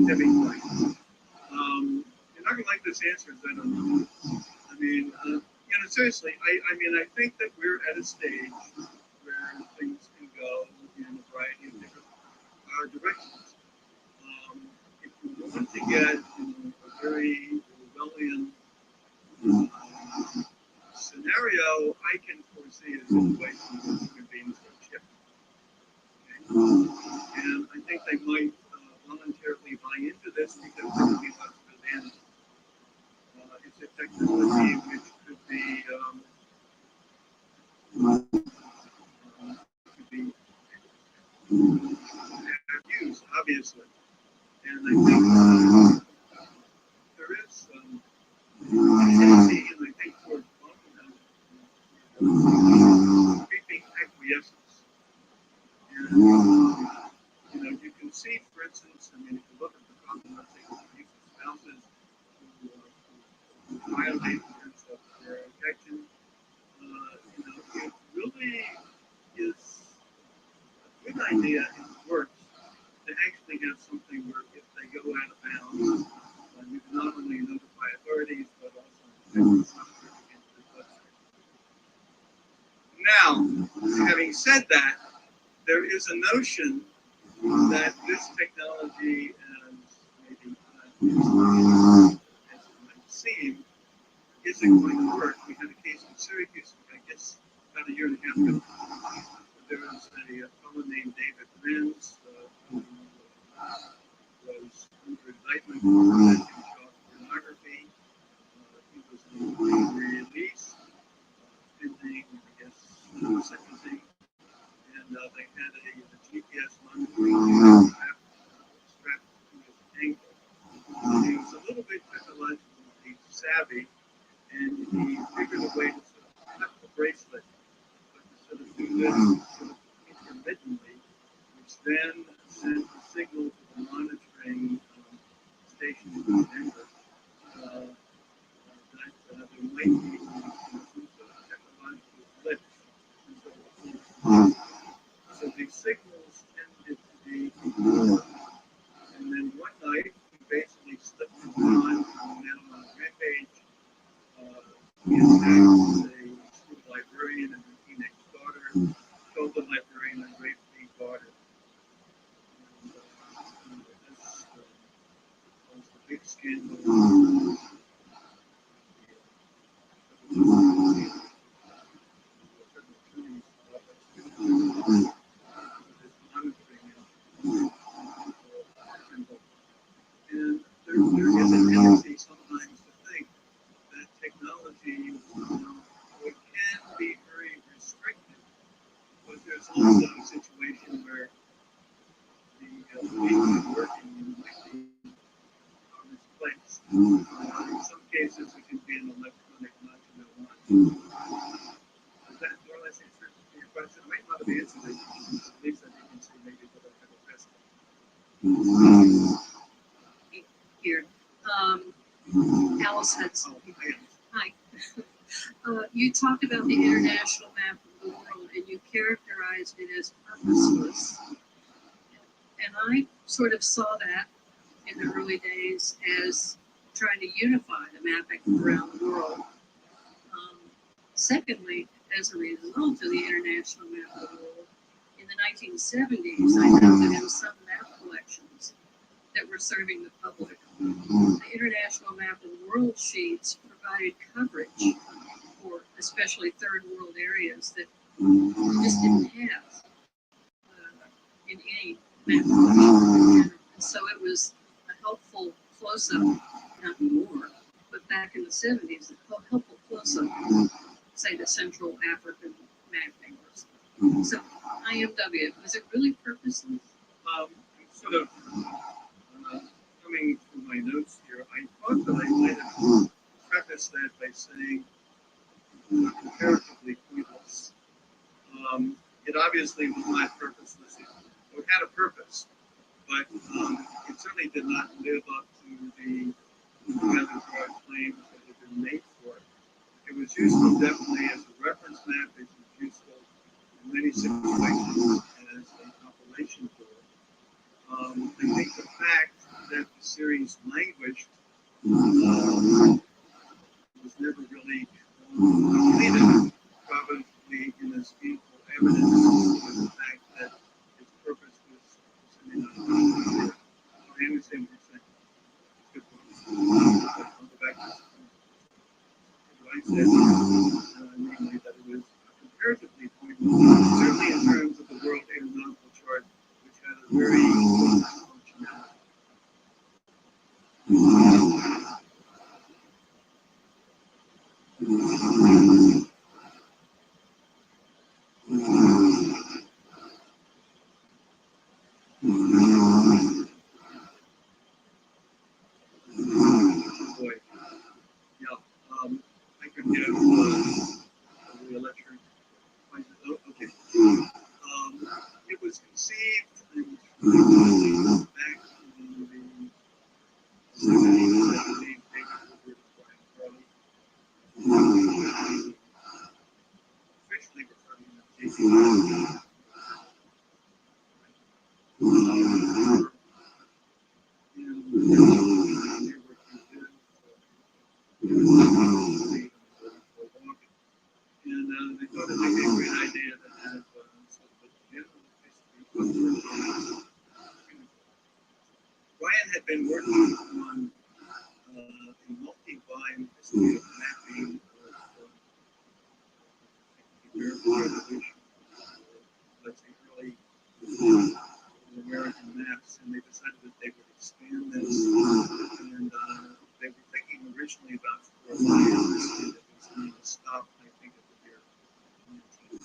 tipping point. You're not going to like this answer, I don't know. I mean, you know, seriously, I mean, I think that we're at a stage where things can go in a variety of different directions. If you want to get a very Orwellian scenario, I can foresee a situation where human beings are chipped. Okay? And I think they might voluntarily buy into this because there will be lots of advantages. It's a technology which could be used, obviously. And I think there is a tendency, and I think towards creeping acquiescence see, for instance, I mean, if you look at the problem, let's say, of use of spouses who violate in terms of their protection, it really is a good idea if it works to actually have something where if they go out of bounds, you can not only notify authorities but also protect the software against the website. Now, having said that, there is a notion that this technology, as maybe as it might seem, isn't going to work. We had a case in Syracuse, I guess, about a year and a half ago. There was a fellow named David Renz who was under indictment for possessing child pornography. He was released pending, I guess, sentencing. And they had a GPS monitoring strapped to his ankle. He was a little bit technologically savvy, and he figured a way to sort of cut the bracelet, but to sort of do this sort of intermittently, which then sent a signal to the monitoring station in Denver that there might be some sort of technological glitch. So these signals tended to be ignored. And then one night, he basically slipped into on a rampage. He attacked a school librarian and her teenage daughter, killed the librarian and raped the daughter. And this was the big scandal. And there is a tendency sometimes to think that technology it can be very restrictive, but there's also a situation where the police working might be misplaced. In some cases, it can be an electronic nudge. Does that more or less answer your question? I might not have answered it, at least as you can see, maybe what I have a best. Here. Alice Hudson. Hi. You talked about the international map of the world and you characterized it as purposeless. And I sort of saw that in the early days as trying to unify the mapping around the world. Secondly, as a result of the international map of the world, in the 1970s, I found that in some map collections that were serving the public, the International Map of the World sheets provided coverage for especially third world areas that we just didn't have in any map collection. And so it was a helpful close-up, not more, but back in the 70s, a helpful close-up, say the Central African mapping or something. So IMW, was it really purposeless? Sort of coming from my notes here, I thought that I might have prefaced that by saying comparatively pointless. It obviously was not purposeless. It had a purpose, but it certainly did not live up to the rather broad claims that had been made for it. It was useful definitely as a reference map. It was useful in many situations as a compilation tool. I think the fact that the series languished was never really completed, probably in as meaningful evidence of the fact that its purpose was simply not clear. I understand what you're saying. Good point. I'll go back to what I said, namely that it was comparatively pointless, certainly in terms of the World Aeronautical Chart, which had a very functionality. Boy, yeah, I could give the electric. Oh, okay. It was conceived and Officially referred to as JP. And they thought it might be a great idea to have sort of a general history of the Brian had been working on a multi-volume history of mapping of the Revolution, let's say early American maps, and they decided that they would expand this, and they were thinking originally about 4 volumes, and it was going to stop, I think, at the year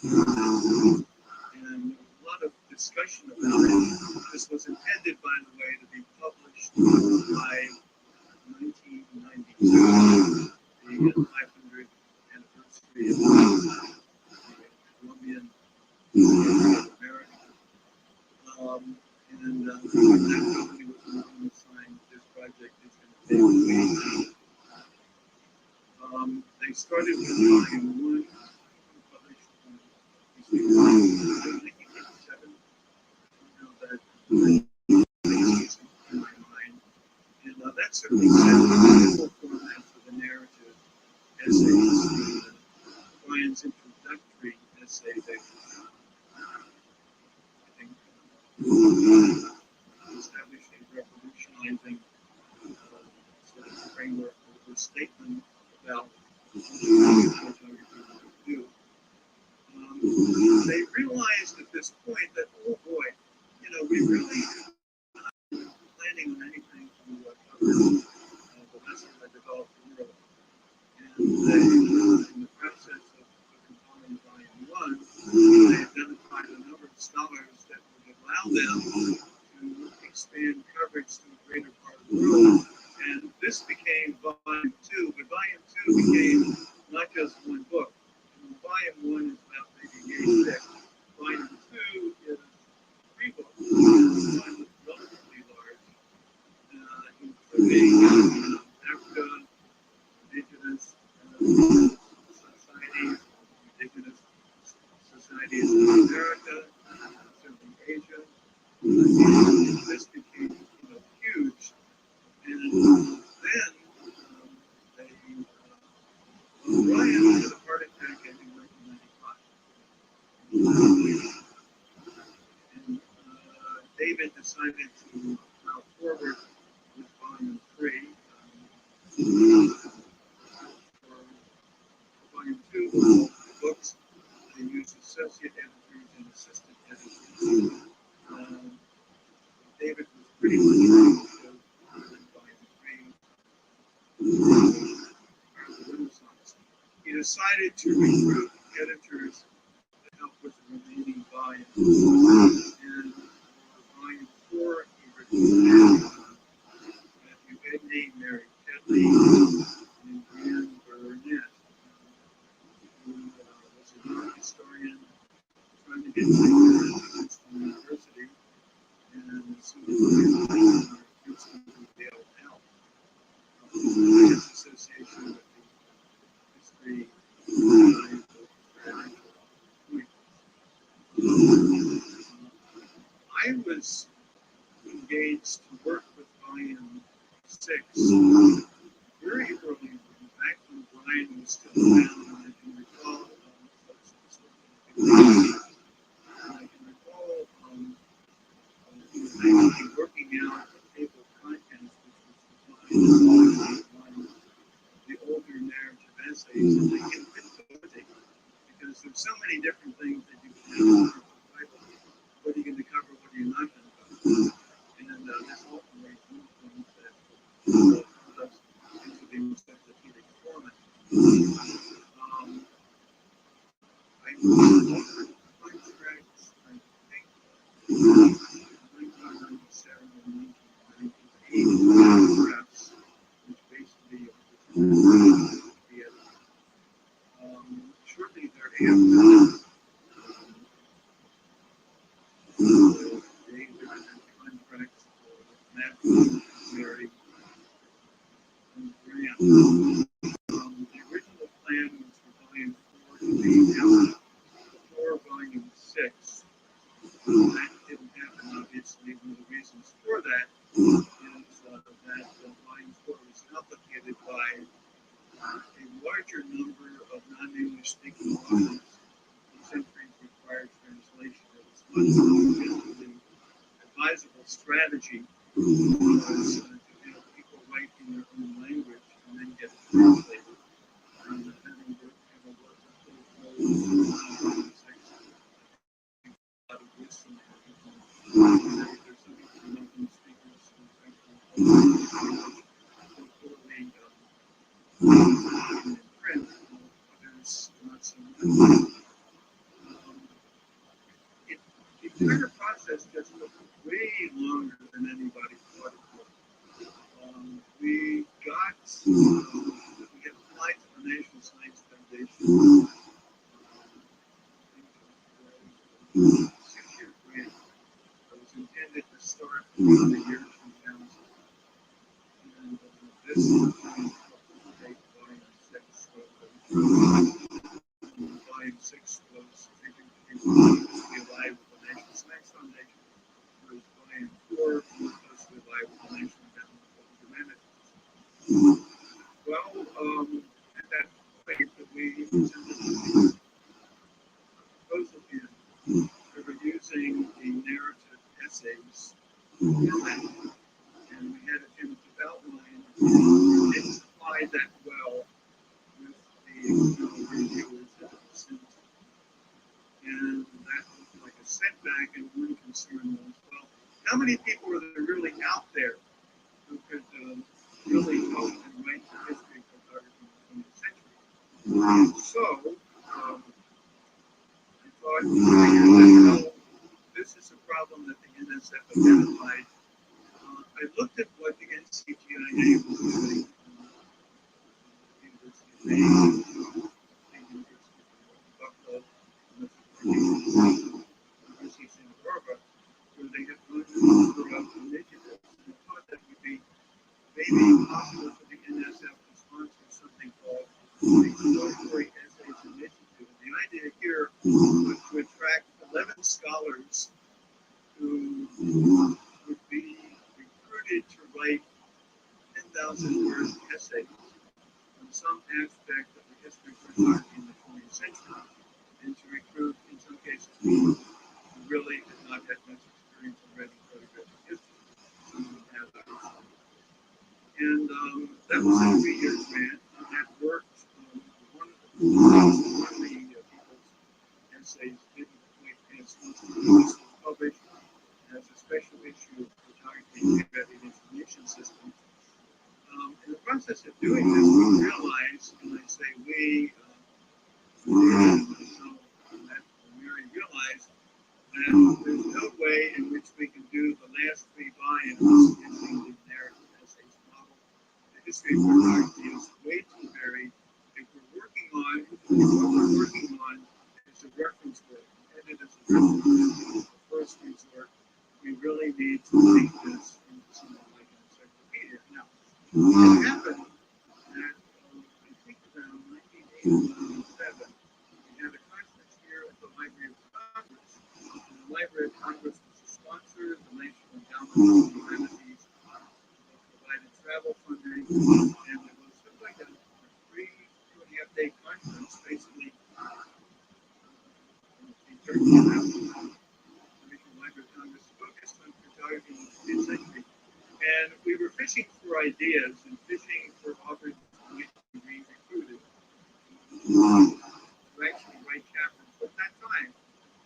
1900. And there was a lot of discussion about it. This was intended, by the way, to be published by 1992, the 500th anniversary of the Columbian America. And that company was not going to sign this project. It's going to take weeks. They started with volume 1, published in 1987. Now that is in my mind. And that certainly set the general format for the narrative essays. Brian's introductory essay that I think established a revolutionizing sort of framework or statement about what photography would do. They realized at this point that, oh boy, you know, we really aren't planning on anything to cover the rest of the developed world. And they, in the process of compiling volume 1, they identified a number of scholars that would allow them to expand coverage to a greater part of the world. And this became volume 2, but volume 2 became not just one book. Volume 1 is about maybe 86. Volume 2 is 3 books. One is relatively large, including Africa, indigenous societies, indigenous societies in America, certainly Asia. This became, you know, huge. And then Brian had a heart attack in 1995. And David decided to plow forward with volume 3. For volume 2, all the books, they used associate editors and assistant editors. David was pretty much ready to go with volume 3. Renaissance. He decided to recruit editors to help with the remaining volumes. And for volume 4, he recruited Matthew Edney, Mary Kedley, and Brian Burnett, who was an art historian trying to get to Princeton University, and as soon as he was Princeton would bail out. His association with the history I was engaged to work with volume 6 very early on, back when Brian was still around. I can recall actually working out a table of contents which was designed the older narrative essays, and they get difficulty because there's so many different things that you can have. What are you going to cover? What are you not going to cover? And this ultimately is one of the things that put us into the encyclopedic format. I offered contracts, I think, 1997 and 1998 drafts, which basically shortly thereafter, David had contracts for Matthew, Mary, The original plan was for volume 4 to be out before volume 6. That didn't happen, obviously. One of the reasons for that is that volume 4 was complicated by a larger number of non-English speaking authors. Centuries required translation. It was much more generally advisable strategy was to have people write in their own language and then get it translated. And having to have a work with a lot of wisdom there. There's some American speakers who actually totally in print, others not so much. The entire process just took way longer than anybody thought it would. We applied to the National Science Foundation 6-year grant that was intended to start in the year 2000. And this is volume 6. Volume 6 was figured to be alive with the National Science Foundation, whereas volume 4 was supposed to be alive with the National Endowment for the Humanities. Well, at that point that we presented the proposal in, we were using the narrative essays format, and we had a tentative outline. It didn't apply that well with the external reviewers that it was sent to. And that was like a setback, and one concern was, well, how many people are there really out there who could really help and write the history of photography in the 20th century? So, I thought, well, this is a problem that the NSF identified. I looked at what the NCGIA was doing. University of Maine, University of Buffalo, University of Santa Barbara, where they have run a number of initiatives. And I thought that would be maybe possible for the NSF to sponsor something called the Exploratory Essays Initiative. And the idea here was to attract 11 scholars who would be recruited to write 10,000-word essays on some aspect of the history of photography in the 20th century, and to recruit, in some cases, people who really did not have much experience in writing photographic history. Some of them have that. And that was a 3-year grant, and that worked. One of the people's essays didn't quite pass muster. It was published as a special issue of Photography Embedded Information System. In the process of doing this, we realized, and I say we, Mary realized that there's no way in which we can do the last 3 volumes using the narrative essays model. The history of photography is way too varied. If we're working on, what we're working on is a reference book, intended as a reference book, the first resort. We really need to make this into something like an encyclopedia. Now, it happened that I think around 1987, we had a conference here at the Library of Congress. And the Library of Congress was a sponsor. The National Endowment for the Humanities provided travel funding, and it was sort of like a 2.5-day conference, basically. In terms of the National Library of Congress focused on photography in the 20th century. And we were fishing for ideas and fishing for authors who might be recruited to actually write chapters. But at that time,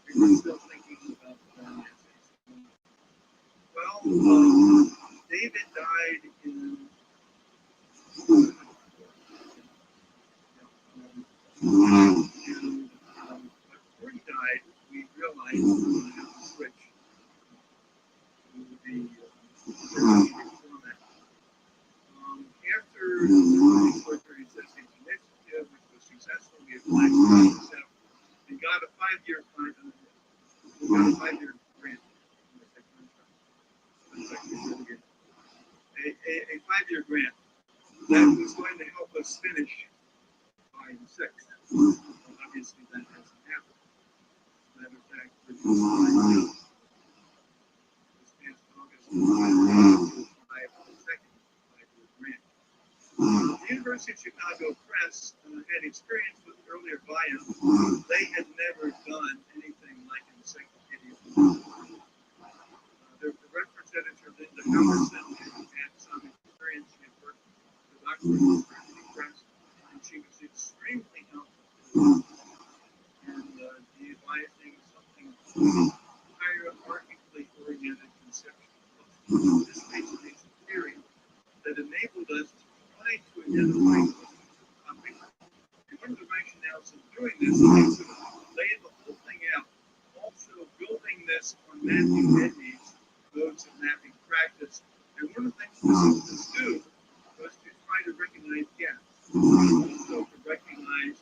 we were still thinking about long essays. Well, David died in and before he died, we realized we were going to have to switch to the format. After the Exploratory Essays Initiative, which was successful, we applied to the NSF and got a 5-year contract. We got a 5-year grant. A 5-year grant. that was going to help us finish 5 and 6. Obviously, that hasn't happened. Matter of fact, for this past August, 5-second 5-year grant. The University of Chicago Press had experience with earlier buy-ins. They had never done anything like encyclopedia. The reference editor, Linda Helmerson, had some experience. She had worked with Oxford University Press, and she was extremely helpful. And devising something hierarchically oriented conception. This basically is a theory that enabled us to try to identify topics. And one of the rationales of doing this is to lay the whole thing out, also building this on mapping techniques, modes of mapping practice. And one of the things the systems do was to try to recognize gaps, also to recognize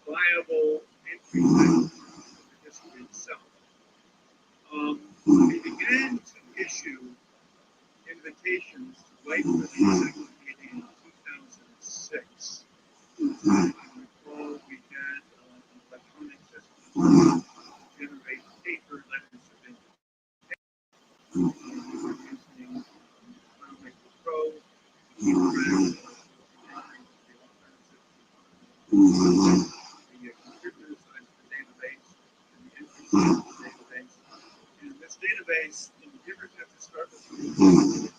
viable entry points for the history itself. We began to issue invitations to write for the encyclopedia in 2006. I recall we had an electronic system to generate paper letters of invitation. We were using Atomic Pro to keep track of the authors, the contributors on the database, and the entries in the database. And this database, the givers have to start with myself.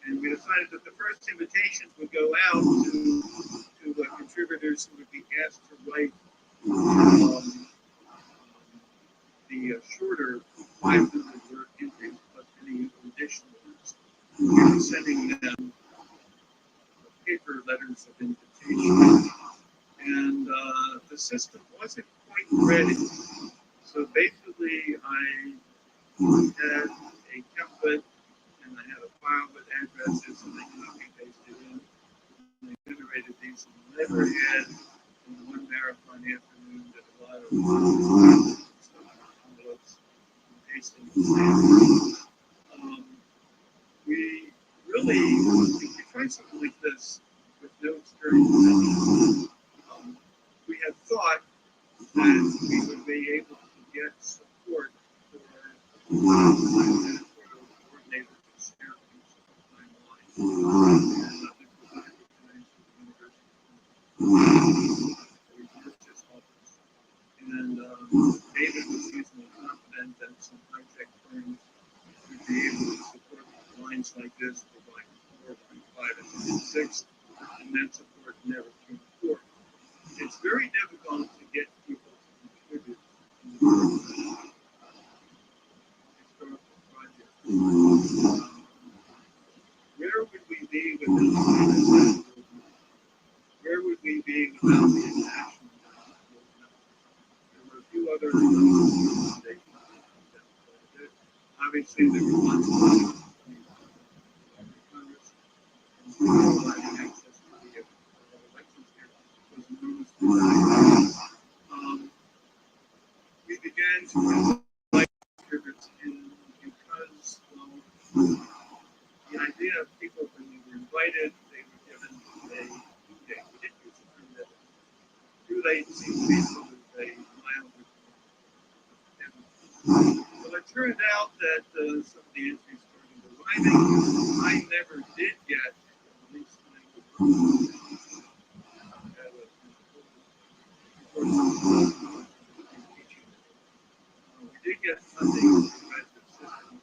And we decided that the first invitations would go out to contributors who would be asked to write the shorter 500-word entries plus any additional words. We were sending them paper letters of invitation. And the system wasn't quite ready. So basically, I had a template and I had a file with addresses and I copy pasted in. And I generated these in Letterhead in one marathon afternoon, did a lot of envelopes and pasting. We really, if you try something like this with notes during the session, we had thought that we would be able to get support for coordinators to share things online. And other providers at the university, research office. And David was reasonably confident that some high-tech firms would be able to support lines like this for line 4, line 5, and 6, and that support never came forth. It's very difficult to get people to contribute in the historical project. Where would we be without the movement? Where would we be without the international movement? There were a few other organizations that did. Obviously, there were lots of Congress and providing access to the elections here was enormous. We began to invite contributors in because the idea of people, when they were invited, they were given a due date. We didn't use the term that due date seemed to be sort of a mild requirement. Well, it turned out that some of the entries started arriving. I never did get, at least when I was we did get funding for the graduate system.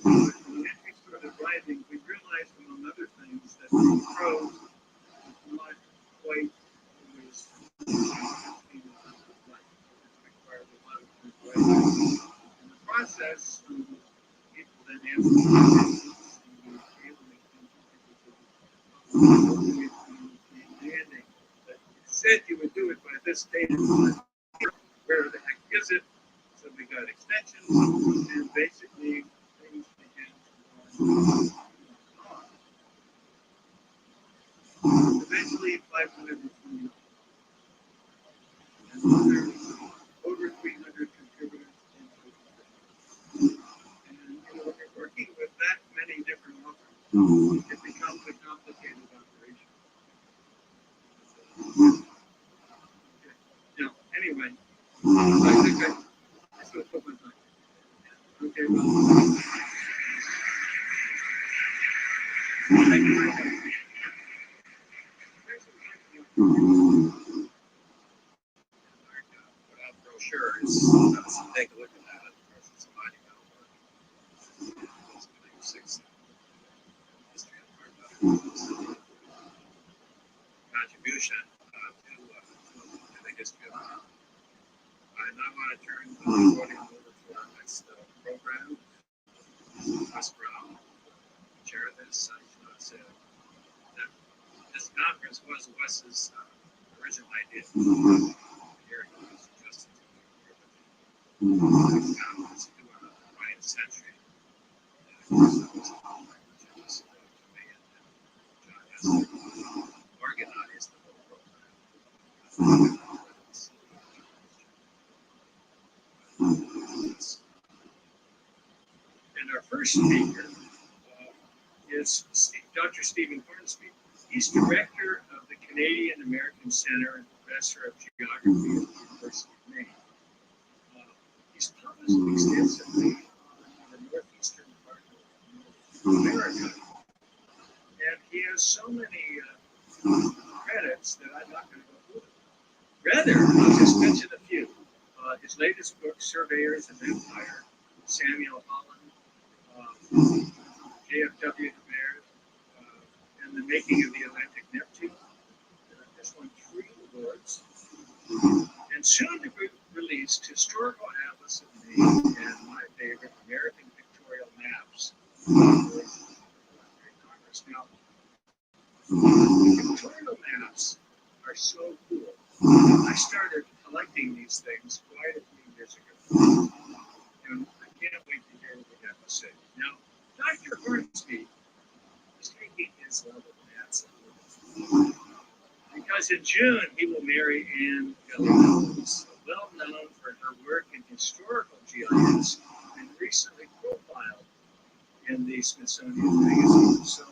When the entries started rising, we realized, among other things, that the prose was not quite always required a lot of writing. In the process, people then asked questions and we were able to demanding that you said you would do it by this date. Where the heck is it? So we got extensions, and basically things began to run. 529. And there's over 300 contributors. And when you're working with that many different authors, it becomes a complicated operation. Okay. Now, anyway, I think I should have put my time. Okay, well, thank you very much. Put out brochures, so take a look at that. Versus somebody contribution to the history of art. I now want to turn the recording over to our next program. Wes Brown, chair of this. I just want to say that this conference was Wes's original idea. Here he was suggested to me this conference to do on the 20th century. John has organized the whole program. And our first speaker is Dr. Stephen Hornsby. He's director of the Canadian American Center and professor of geography at the University of Maine. He's published extensively on the northeastern part of America. And he has so many credits that I'm not going to go through. Rather, I'll just mention a few. His latest book, Surveyors of Empire, Samuel Holland, J.F.W. de Beers, and The Making of the Atlantic Neptune. This won 3 awards. And soon to be released, Historical Atlas of Maine and my favorite, American Pictorial Maps. Now, pictorial maps are so cool. I started collecting these things quite a few years ago. And I can't wait to hear what we have to say. Now, Dr. Hornsby is taking his love of maps, because in June he will marry Anne Gallagher, well known for her work in historical GIS and recently profiled in the Smithsonian Magazine. So,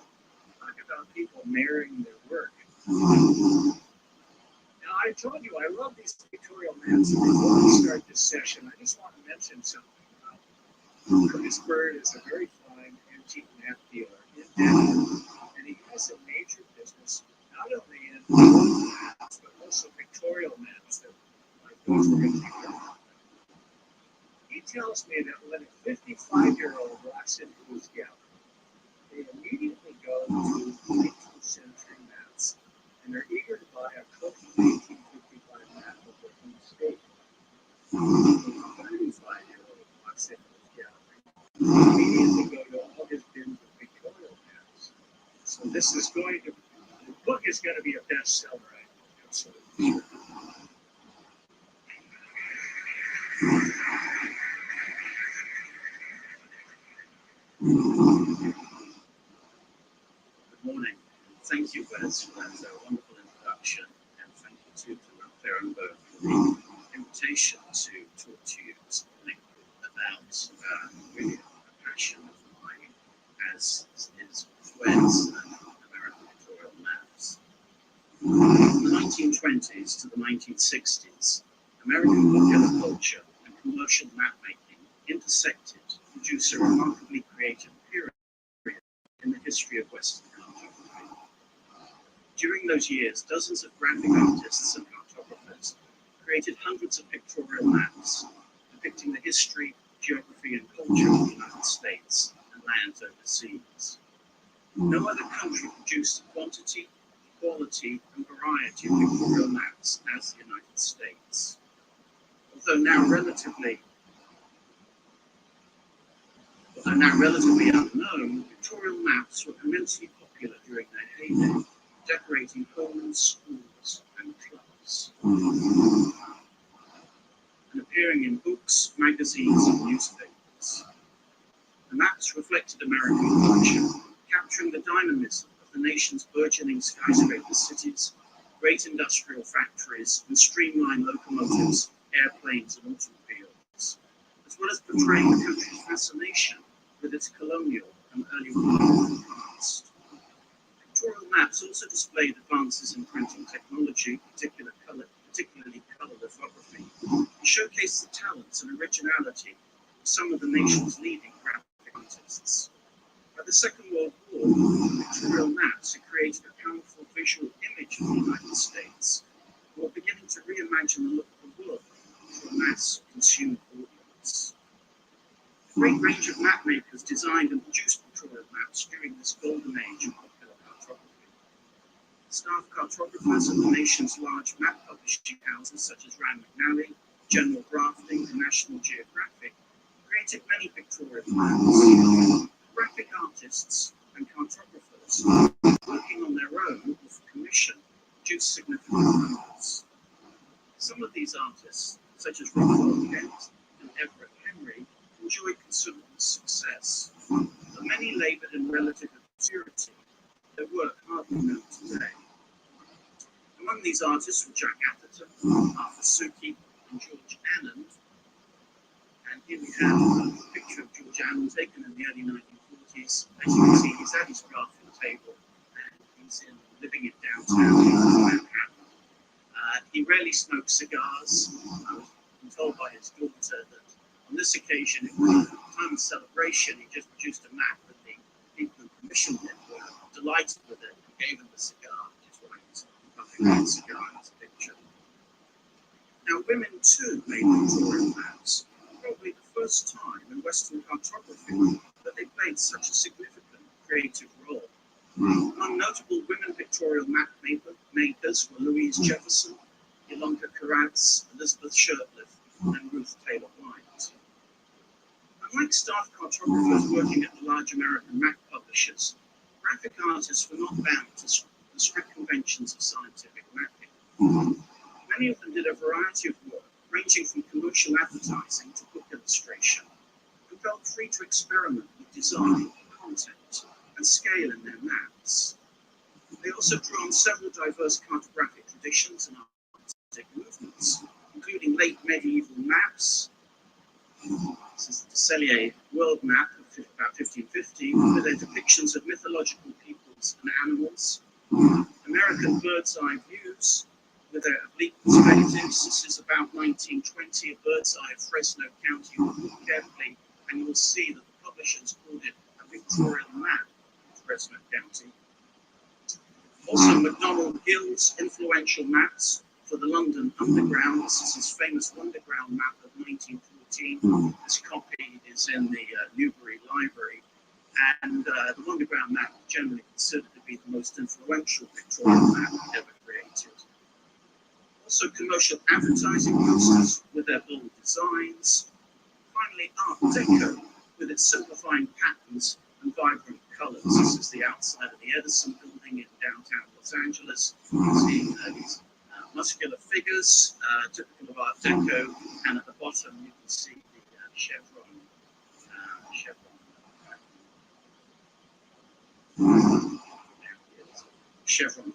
talk about people marrying their work. Now, I told you I love these pictorial maps. Before we start this session, I just want to mention something. Curtis Bird is a very fine antique map dealer in Denver, and he has a major business not only in maps, but also pictorial maps that like those we're going to be talking about. He tells me that when a 55-year-old walks into his gallery, they immediately go to 19th century maps and are eager to buy a Cook 1855 map of their home state. When a 35-year-old walks into his gallery, they immediately go to all his bins of pictorial maps. So this is going to, the book is going to be a bestseller, I think, absolutely sure. Good morning. Thank you, Wes, for that wonderful introduction, and thank you to Ralph Ehrenberg for the invitation to talk to you this morning about really a passion of mine, as is Wes and American pictorial maps. From the 1920s to the 1960s, American popular culture and commercial mapmaking intersected to produce a remarkably creative period in the history of Western cartography. During those years, dozens of graphic artists and cartographers created hundreds of pictorial maps depicting the history, geography, and culture of the United States and lands overseas. No other country produced the quantity, quality, and variety of pictorial maps as the United States. Although now relatively unknown, pictorial maps were immensely popular during their heyday, decorating homes, schools, and clubs, and appearing in books, magazines, and newspapers. The maps reflected American culture, capturing the dynamism of the nation's burgeoning skyscraper cities, great industrial factories, and streamlined locomotives, airplanes, and automobiles, as well as portraying the country's fascination with its colonial and early war past. Pictorial maps also displayed advances in printing technology, particularly color lithography, and showcased the talents and originality of some of the nation's leading graphic artists. By the Second World War, pictorial maps had created a powerful visual image of the United States, and were beginning to reimagine the look of the world for a mass consumer audience. A great range of map makers designed and produced pictorial maps during this golden age of popular cartography. Staff cartographers at the nation's large map publishing houses such as Rand McNally, General Drafting, and National Geographic created many pictorial maps. Graphic artists and cartographers working on their own or for commission produced significant numbers. Some of these artists, such as Rockwell Kent and Everett Henry, enjoyed considerable success, but many laboured in relative obscurity. Their work hardly known today. Among these artists were Jack Atherton, Arthur Suki, and George Anand. And here we have a picture of George Anand taken in the early 1940s. As you can see, he's at his drafting table and he's living in downtown Manhattan. He rarely smoked cigars. I was told by his daughter that on this occasion, it was a time of celebration. He just produced a map that the people who commissioned it were delighted with it and gave him the cigar, which is why he's puffing the cigar in this picture. Now, women too made pictorial maps. Probably the first time in Western cartography that they played such a significant creative role. Among notable women pictorial map makers were Louise Jefferson, Yolanda Karatz, Elizabeth Shurtleff, and Ruth Taylor White. Unlike staff cartographers working at the large American map publishers, graphic artists were not bound to the strict conventions of scientific mapping. Many of them did a variety of work, ranging from commercial advertising to book illustration, and felt free to experiment with design, content, and scale in their maps. They also drew on several diverse cartographic traditions and artistic movements, including late medieval maps. This is the Cellier world map of about 1550, with their depictions of mythological peoples and animals. American bird's eye views, with their oblique perspectives. This is about 1920, a bird's eye of Fresno County. Look carefully, and you'll see that the publishers called it a pictorial map of Fresno County. Also, MacDonald Gill's influential maps for the London Underground. This is his famous Underground map of 1914. This copy is in the Newbury Library. And the Underground map is generally considered to be the most influential pictorial map ever created. Also, commercial advertising posters with their bold designs. Finally, Art Deco with its simplifying patterns and vibrant colors. This is the outside of the Edison building in downtown Los Angeles. You see these muscular figures, typical of Art Deco, and at the bottom you can see the chevron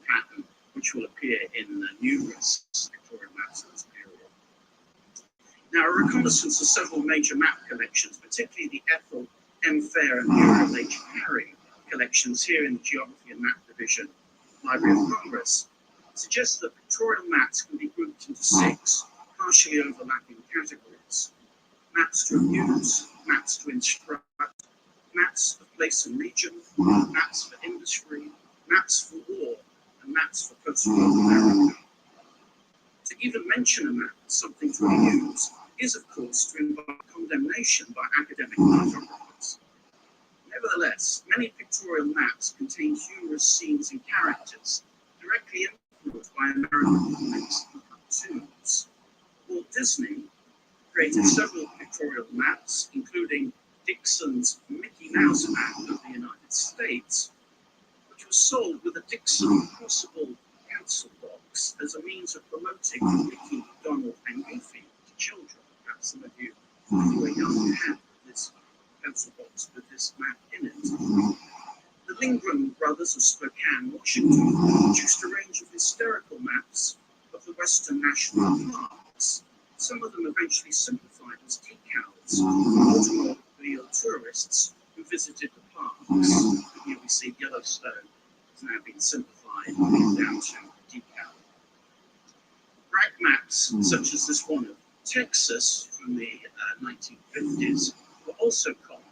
pattern, which will appear in numerous pictorial maps of this period. Now, a reconnaissance of several major map collections, particularly the Ethel M. Fair and Muriel H. Parry collections here in the Geography and Map Division, Library of Congress, suggests that pictorial maps can be grouped into 6 partially overlapping categories: maps to amuse, maps to instruct, maps for place and region, maps for industry, maps for war, and maps for post-war America. To even mention a map as something to amuse is, of course, to invoke condemnation by academic cartographers. Nevertheless, many pictorial maps contain humorous scenes and characters directly influenced by American comics and cartoons. Walt Disney created several pictorial maps, including Dixon's Mickey Mouse map of the United States, which was sold with a Dixon Possible pencil box as a means of promoting Mickey, Donald, and Goofy to children. Perhaps some of you who are young had this pencil box with this map in it. The Lindgren brothers of Spokane, Washington, produced a range of hysterical maps of the Western national parks. Some of them eventually simplified as decals for automobile tourists who visited the parks. Here we see Yellowstone has now been simplified down to decal. Rag maps, such as this one of Texas from the 1950s, were also common.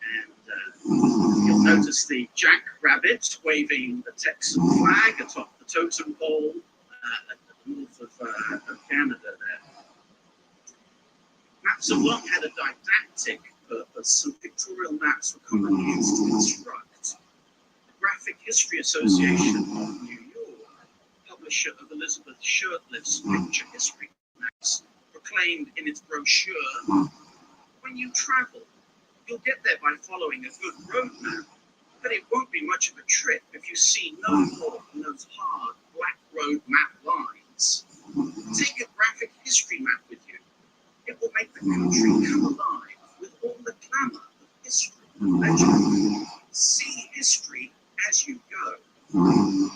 And you'll notice the jackrabbit waving the Texan flag atop the totem pole at the north of Canada there. Maps have long had a didactic purpose. Some pictorial maps were commonly used to instruct. The Graphic History Association of New York, publisher of Elizabeth Shurtleff's picture history maps, proclaimed in its brochure, when you travel, you'll get there by following a good road map, but it won't be much of a trip if you see no more than those hard black road map lines. Take a graphic history map with you. It will make the country come alive with all the glamour of history and legend. See history as you go. The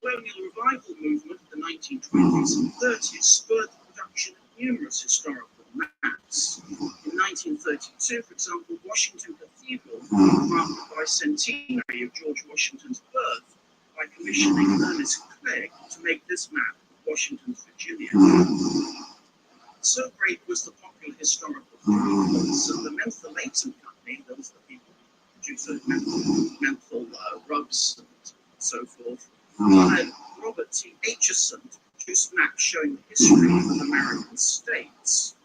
colonial revival movement of the 1920s and 30s spurred the production of numerous historical maps. In 1932, for example, Washington Cathedral marked the bicentenary of George Washington's birth by commissioning Ernest Clegg to make this map of Washington's Virginia. So great was the popular historical influence of the mentholatum company, those are the people who produce those menthol rubs and so forth, hired Robert T. Aitchison to produce maps showing the history of American states.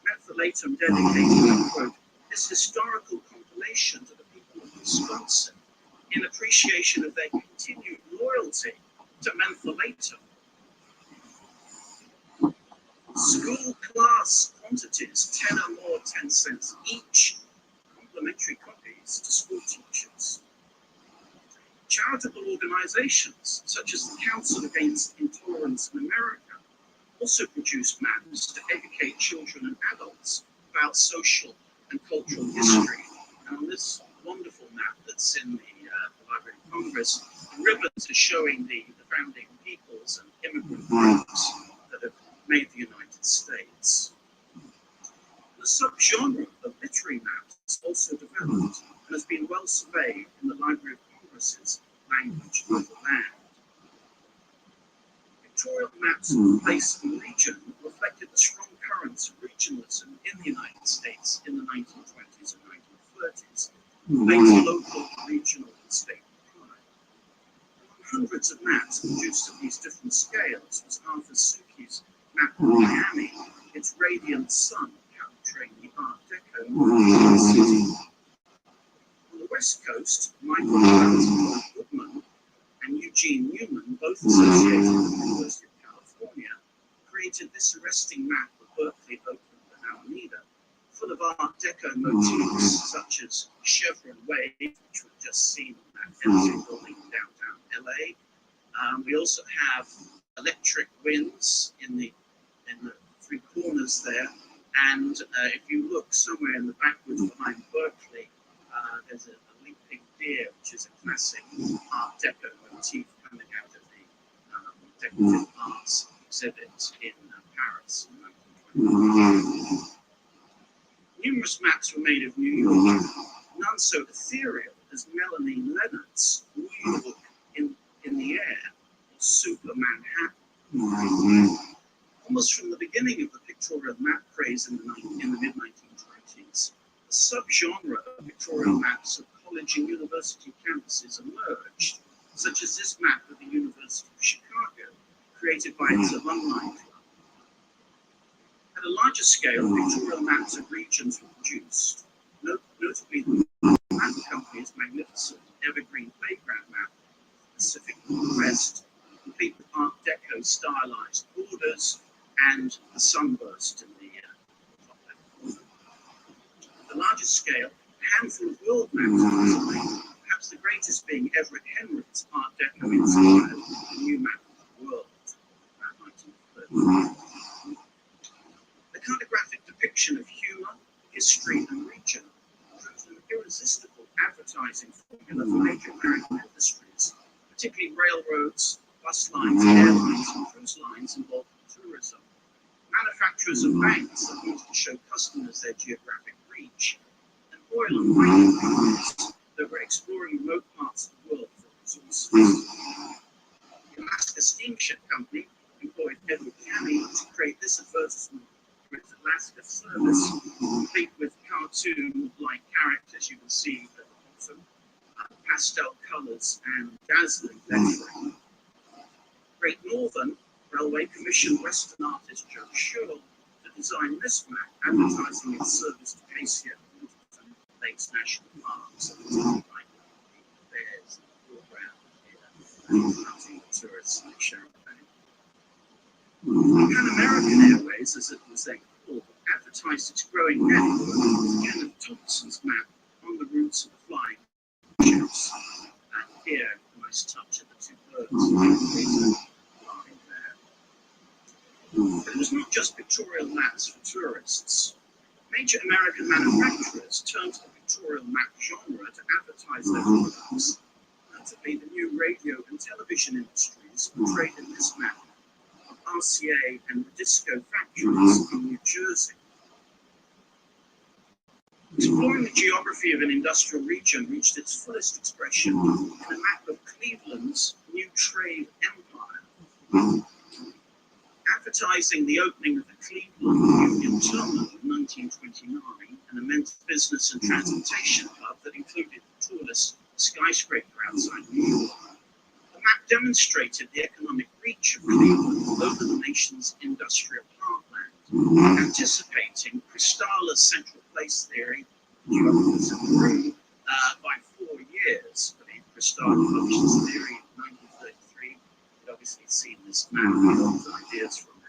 Mentholatum dedicated, quote, this historical compilation to the people of Wisconsin in appreciation of their continued loyalty to mentholatum. School class quantities, 10 or more, 10 cents each, complimentary copies to school teachers. Charitable organizations, such as the Council Against Intolerance in America, also produced maps to educate children and adults about social and cultural history. And on this wonderful map that's in the Library of Congress, the ribbons are showing the founding peoples and immigrant groups that have made the United States. The subgenre of literary maps also developed and has been well surveyed in the Library of Congress's Language of the Land. Pictorial maps of place and region reflected the strong currents of regionalism in the United States in the 1920s and 1930s, making local, regional, and state pride. Hundreds of maps produced at these different scales was Arthur Suki's map of Miami, its radiant sun capturing the Art Deco modern city. On the West Coast, Michael Wells Goodman and Eugene Newman, both associated with the University of California, created this arresting map of Berkeley, Oakland, and Alameda, full of Art Deco motifs such as Chevron Wave, which we've just seen on that Edison building in downtown LA. We also have electric winds in the three corners there, and if you look somewhere in the backwoods behind Berkeley, there's a leaping deer, which is a classic Art Deco motif coming out of the decorative arts exhibit in Paris in 1920. Numerous maps were made of New York, none so ethereal as Melanie Leonard's New York in the Air, or Super Manhattan. Almost from the beginning of the pictorial map craze in the mid-1920s, a subgenre of pictorial maps of college and university campuses emerged, such as this map of the University of Chicago, created by its alumni club. At a larger scale, pictorial maps of regions were produced, notably the map company's magnificent evergreen playground map of the Pacific Northwest, complete with Art Deco stylized borders and the sunburst in the top left corner. At the larger scale, a handful of world maps were designed, perhaps the greatest being Everett Henry's Art Deco inspired The New Map of the World, around 1930. The cartographic depiction of humor, history, and region proves an irresistible advertising formula for major American industries, particularly railroads, bus lines, airlines, and cruise lines involved in tourism. Manufacturers and banks that used to show customers their geographic reach, and oil and mining companies that were exploring remote parts of the world for resources. The Alaska Steamship Company employed Edward Canny to create this advertisement for its Alaska service, complete with cartoon-like characters you can see at the bottom, pastel colours and dazzling lettering. Great Northern Railway commissioned Western artist Joe Sherrill to design this map advertising its service to Casey Lakes National Parks. Bears in the foreground here, tourists like Sharon Pan American Airways, as it was then called, advertised its growing network with Kenneth Thompson's map on the routes of the flying ships. And here, a nice touch of the two birds flying there. But it was not just pictorial maps for tourists. Major American manufacturers turned to the pictorial map genre to advertise their products. Notably, the new radio and television industries portrayed in this map of RCA and Radisco factories in New Jersey. Exploring the geography of an industrial region reached its fullest expression in a map of Cleveland's new trade empire. Advertising the opening of the Cleveland Union Terminal in 1929, an immense business and transportation hub that included the tallest skyscraper outside New York. The map demonstrated the economic reach of Cleveland over the nation's industrial heartland, anticipating Kristala's central place theory, geographers in the room, by 4 years. I mean, Kristala published his theory in 1933. You'd obviously seen this map and got ideas from it.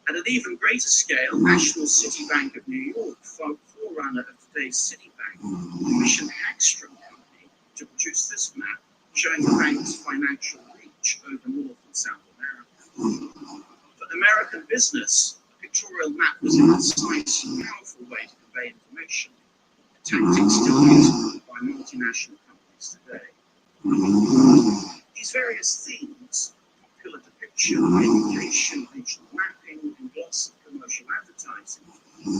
At an even greater scale, National City Bank of New York, forerunner of today's Citibank, commissioned Hagstrom Company to produce this map, showing the bank's financial reach over North and South America. For American business, a pictorial map was a concise and powerful way to convey information, a tactic still used by multinational companies today. These various themes, popular depiction, education, regional mapping, and gloss of commercial advertising,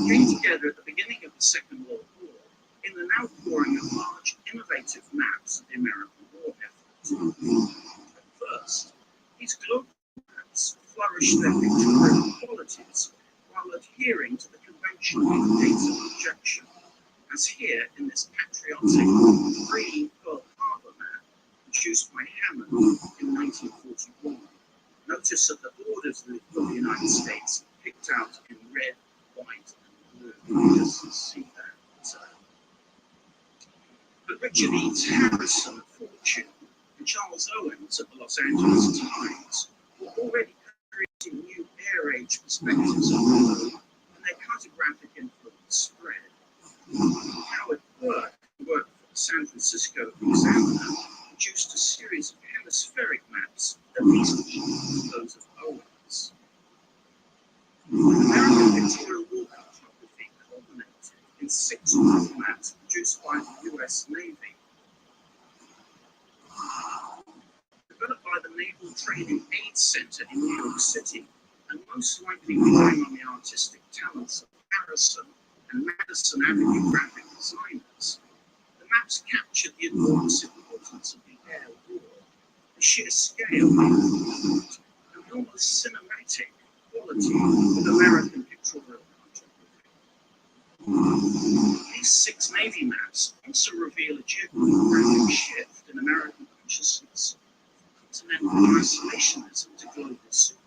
came together at the beginning of the Second World War in the outpouring of large, innovative maps of the American war effort. At first, these global maps flourished their pictorial qualities while adhering to the convention of data projection, as here in this patriotic green Pearl Harbor map produced by Hammond in 1941. Notice that the borders of the United States are picked out in red, white, and blue. You just see that. But Richard Eads Harrison at Fortune and Charles Owens at the Los Angeles Times were already creating new air-age perspectives of the world, and their cartographic influence spread. Howard Burke, who worked for the San Francisco Examiner, produced a series of hemispheric maps, at least equal to those of Owens. American pictorial war cartography culminated in 6 war maps produced by the US Navy. Developed by the Naval Training Aid Center in New York City, and most likely relying on the artistic talents of Harrison and Madison Avenue graphic designers, the maps captured the enormous importance of the air war, the sheer scale, and almost cinematic quality of American pictorial cartography. These 6 Navy maps also reveal a geographic shift in American consciousness from continental isolationism to global superpower.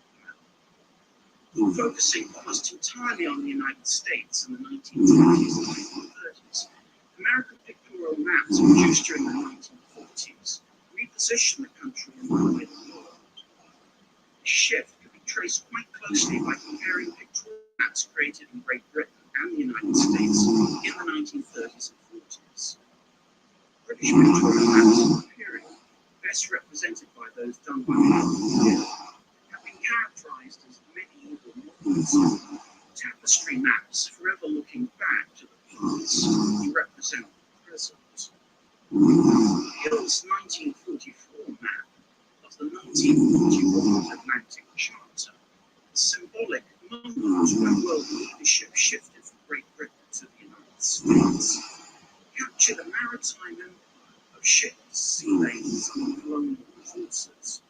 Focusing almost entirely on the United States in the 1920s and 1930s, American pictorial maps produced during the 1940s repositioned the country in the wider world. The shift could be traced quite closely by comparing pictorial maps created in Great Britain and the United States in the 1930s and 40s. British pictorial maps of the period, best represented by those done by Hill, have been characterized as medieval models. Tapestry maps forever looking back to the past to represent the present. Hill's 1944 map of the 1941 Atlantic Charter, a symbolic moment when world leadership shifted from Great Britain to the United States, captured a maritime empire of ships, sea lanes, and colonial resources.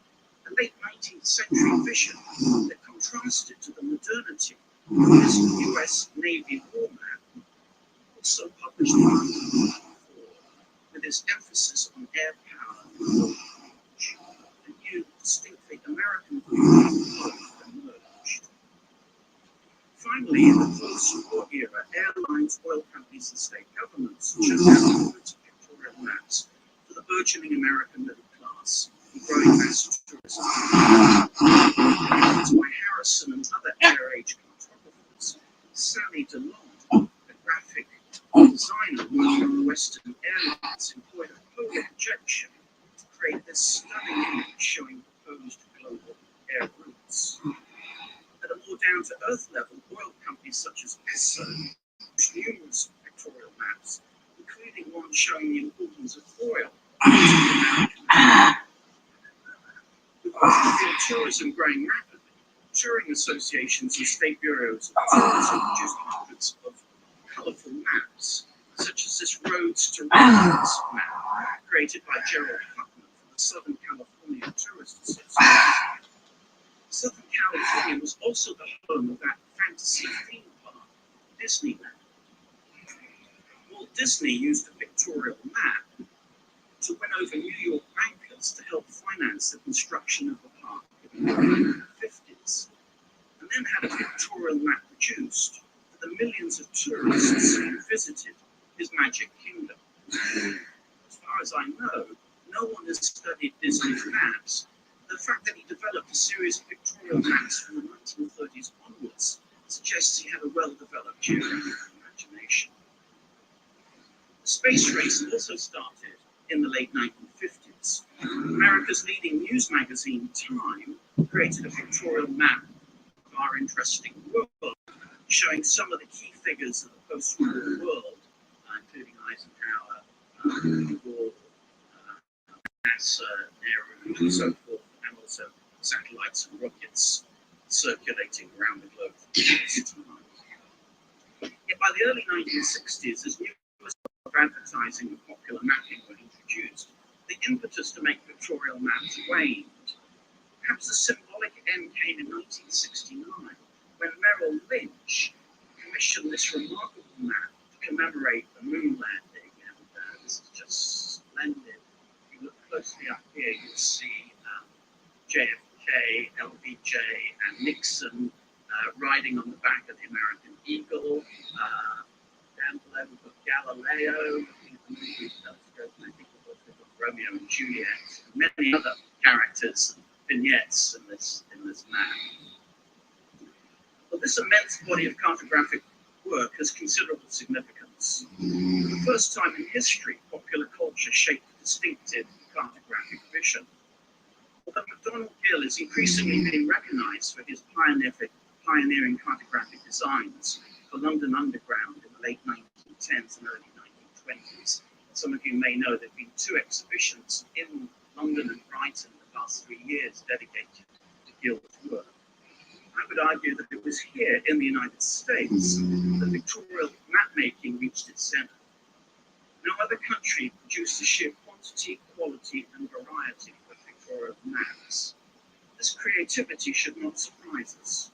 A late 19th century vision that contrasted to the modernity of this US Navy war map, also published in 1994, with its emphasis on air power and naval knowledge. A new, distinctly American view of emerged. Finally, in the post-war era, airlines, oil companies, and state governments chose out pictorial maps for the burgeoning American middle class and growing mass tourism. By Harrison and other air-age cartographers, Sally DeLong, a graphic designer working on the Western Airlines, employed a polar projection to create this stunning image showing proposed global air routes. At a more down-to-earth level, oil companies such as Esso produced numerous pictorial maps, including one showing the importance of oil to the American economy. With oil tourism growing rapidly, touring associations and state bureaus of tourism produced hundreds of colourful maps, such as this Roads to Residence map, created by Gerald Putnam from the Southern California Tourist Association. Southern California was also the home of that fantasy theme park, Disneyland. Walt Disney used a pictorial map to win over New York bankers to help finance the construction of the park in the 1950s, and then had a pictorial map produced for the millions of tourists who visited his Magic Kingdom. As far as I know, no one has studied Disney's maps. The fact that he developed a series of pictorial maps from the 1930s onwards suggests he had a well-developed geographic imagination. The space race also started in the late 1950s. America's leading news magazine, Time, created a pictorial map of our interesting world, showing some of the key figures of the post-war world, including Eisenhower, De Gaulle, NASA, Nehru, and so forth, and also satellites and rockets circulating around the globe for this time. Yet by the early 1960s, as new forms of advertising and popular mapping were introduced, the impetus to make pictorial maps waned. Perhaps the symbolic end came in 1969, when Merrill Lynch commissioned this remarkable map to commemorate the moon landing, and this is just splendid. If you look closely up here, you'll see JFK, LBJ, and Nixon riding on the back of the American Eagle. Down below we've got Galileo, the movie telescope, and I think we've also got Romeo and Juliet, and many other characters and vignettes in this map. But this immense body of cartographic work has considerable significance. For the first time in history, popular culture shaped a distinctive cartographic vision. Although MacDonald Gill is increasingly being recognized for his pioneering cartographic designs for London Underground in the late 1910s and early 1920s. Some of you may know there have been 2 exhibitions in London and Brighton in the past 3 years dedicated to Gill's work. I would argue that it was here in the United States that pictorial mapmaking reached its center. No other country produced the sheer quantity, quality, and variety of pictorial maps. This creativity should not surprise us.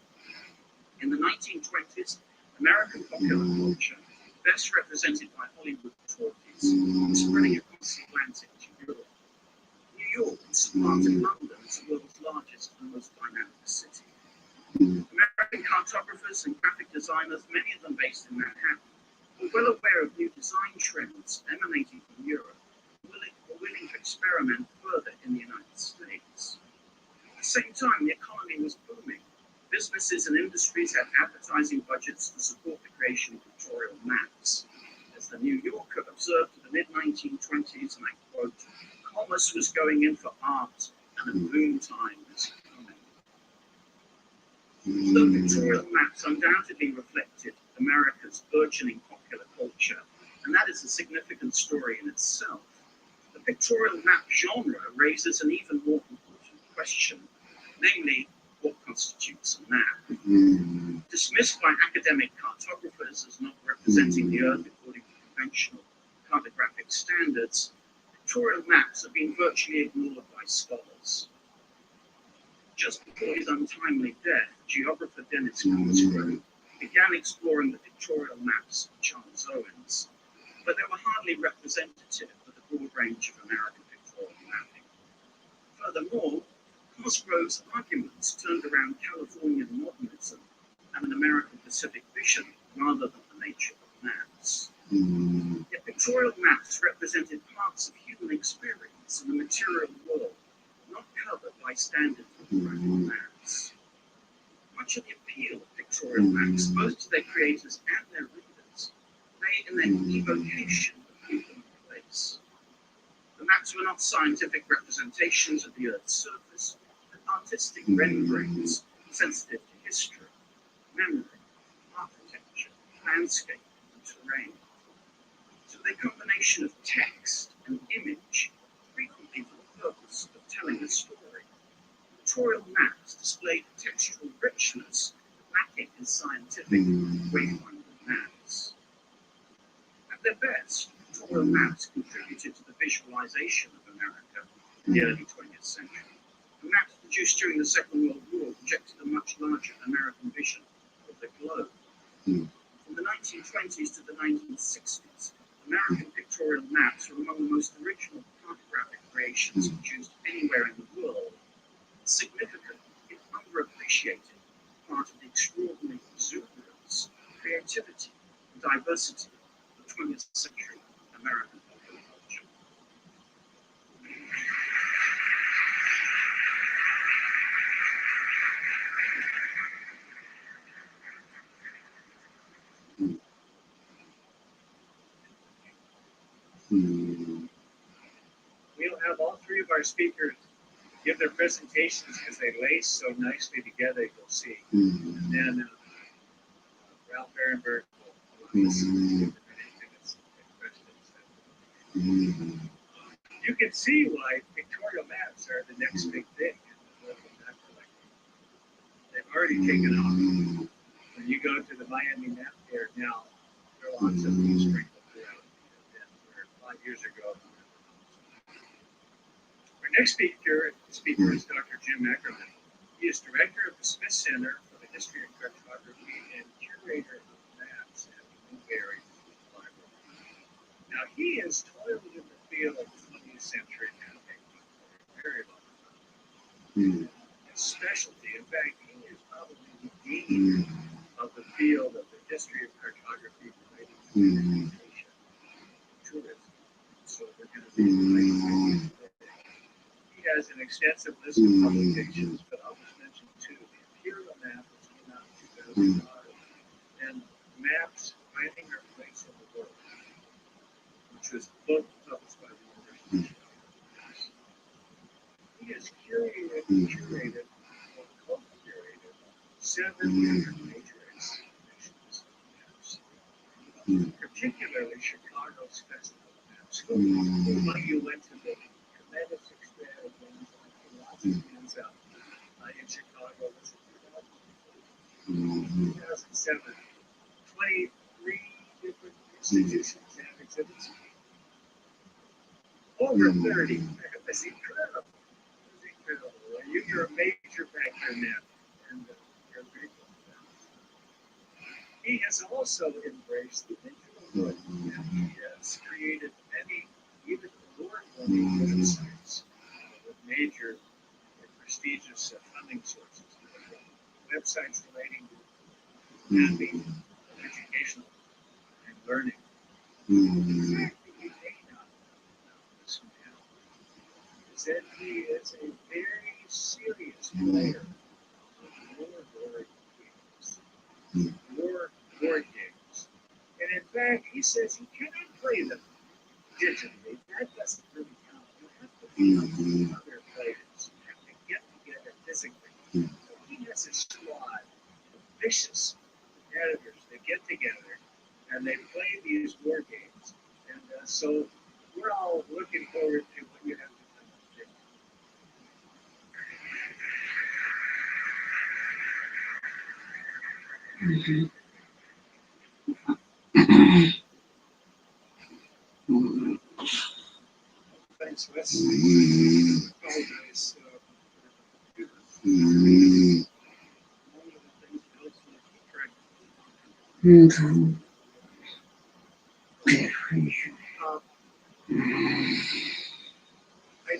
In the 1920s, American popular culture, best represented by Hollywood talkies, was spreading across the Atlantic to Europe. New York supplanted London as the world's largest and most dynamic city. American cartographers and graphic designers, many of them based in Manhattan, were well aware of new design trends emanating from Europe and were willing to experiment further in the United States. At the same time, the economy was booming. Businesses and industries had advertising budgets to support the creation of pictorial maps. As the New Yorker observed in the mid-1920s, and I quote, "Commerce was going in for art, and a boom time was coming." Although pictorial maps undoubtedly reflected America's burgeoning popular culture, and that is a significant story in itself, pictorial map genre raises an even more important question, namely, what constitutes a map? Dismissed by academic cartographers as not representing the Earth according to conventional cartographic standards, pictorial maps have been virtually ignored by scholars. Just before his untimely death, geographer Dennis Cosgrove began exploring the pictorial maps of Charles Owens, but they were hardly representative of the broad range of American pictorial mapping. Furthermore, Cosgrove's arguments turned around Californian modernism and an American Pacific vision rather than the nature of maps. Yet pictorial maps represented parts of human experience in the material world not covered by standard topographical maps. Much of the appeal of pictorial maps, both to their creators and their readers, lay in their evocation of human place. The maps were not scientific representations of the Earth's surface, but artistic renderings sensitive to history, memory, architecture, landscape, and terrain. So the combination of text and image, frequently for the purpose of telling a story, pictorial maps displayed textual richness lacking in scientific wayfinding maps. At their best, pictorial maps contributed to the visualization of America in the early 20th century. The maps produced during the Second World War projected a much larger American vision of the globe. From the 1920s to the 1960s, American pictorial maps were among the most original cartographic creations produced anywhere in the world. Significant, if underappreciated, part of the extraordinary exuberance, creativity, and diversity of 20th century American popular culture. We'll have all three of our speakers give their presentations because they lace so nicely together, you'll see. And then Ralph Ehrenberg will give us questions. You can see why pictorial maps are the next big thing in the local map collecting. They've already taken off. When you go to the Miami Map Fair now, there are lots of these sprinkled throughout the event where 5 years ago. Our next speaker is Dr. Jim Eckerman. He is director of the Smith Center for the History of Cartography and curator of maps at the Newberry Library. Now, he has toiled in the field of 20th century mapping for a very long time. His specialty, in fact, he is probably the dean of the field of the history of cartography related to transportation, tourism. So we're going to be He has an extensive list of publications, but I'll just mention two. The Imperial Map, which came out in 2005, and Maps Finding Our Place in the World, which was both published by the University of Chicago. He has curated or co-curated 7 different major exhibitions of maps, particularly Chicago's Festival of Maps. You went to the tremendous lots of hands out in Chicago. Was it 2007? 23 different institutions and exhibits. Over 30. It was incredible. You're a major factor in that, and you're grateful for that. He has also embraced the digital world, and he has created many, even award-winning websites with major and prestigious funding sources. Websites relating to mapping, educational, and learning. In fact, you may not know this now, is that he is a very serious player of war board games. And in fact, he says you cannot play them digitally. That doesn't really count. You have to be with other players. You have to get together physically. He has a squad of vicious competitors that get together and they play these war games. And so we're all looking forward to Thanks, Wes. Apologize. I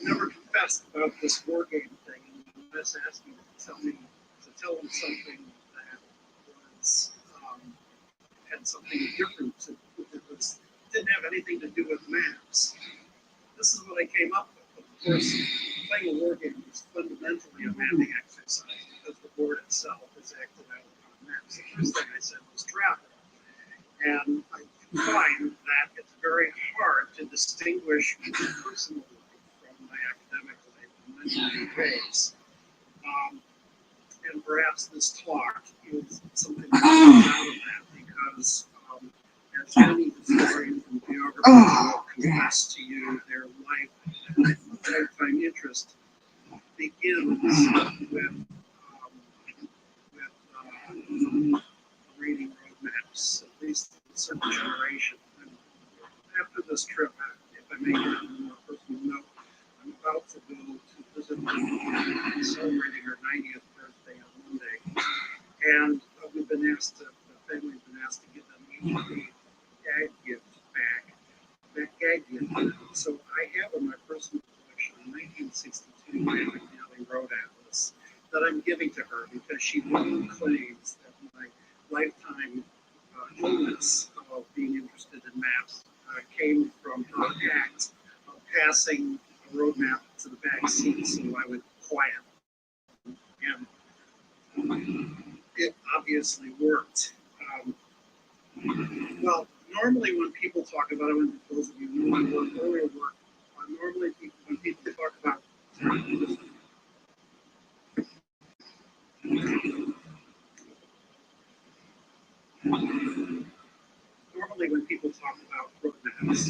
never confessed about this war game thing, and Wes asked me to tell him something that was had something different. Didn't have anything to do with maps. This is what I came up with. Of course, playing a war game is fundamentally a mapping exercise because the board itself is acted out on maps. The first thing I said was travel. And I find that it's very hard to distinguish my personal life from my academic life in many ways. And perhaps this talk is something that comes out of that because as many historians and geographers will confess to you, their lifetime interest begins with reading road maps, at least a certain generation. And after this trip, if I may give a more personal note, I'm about to go to visit my mom, celebrating her 90th birthday on Monday. And we've been asked to, the family's been asked to give them each a gag gift back. That gag gift. So I have in my personal collection a 1962 Miami Valley Road Atlas that I'm giving to her because she long claims that my lifetime illness of being interested in maps came from her act of passing a road map to the back seat so I would quiet. And it obviously worked. Well, normally when people talk about it, when those of you who know my work, earlier work, normally when people talk about road maps,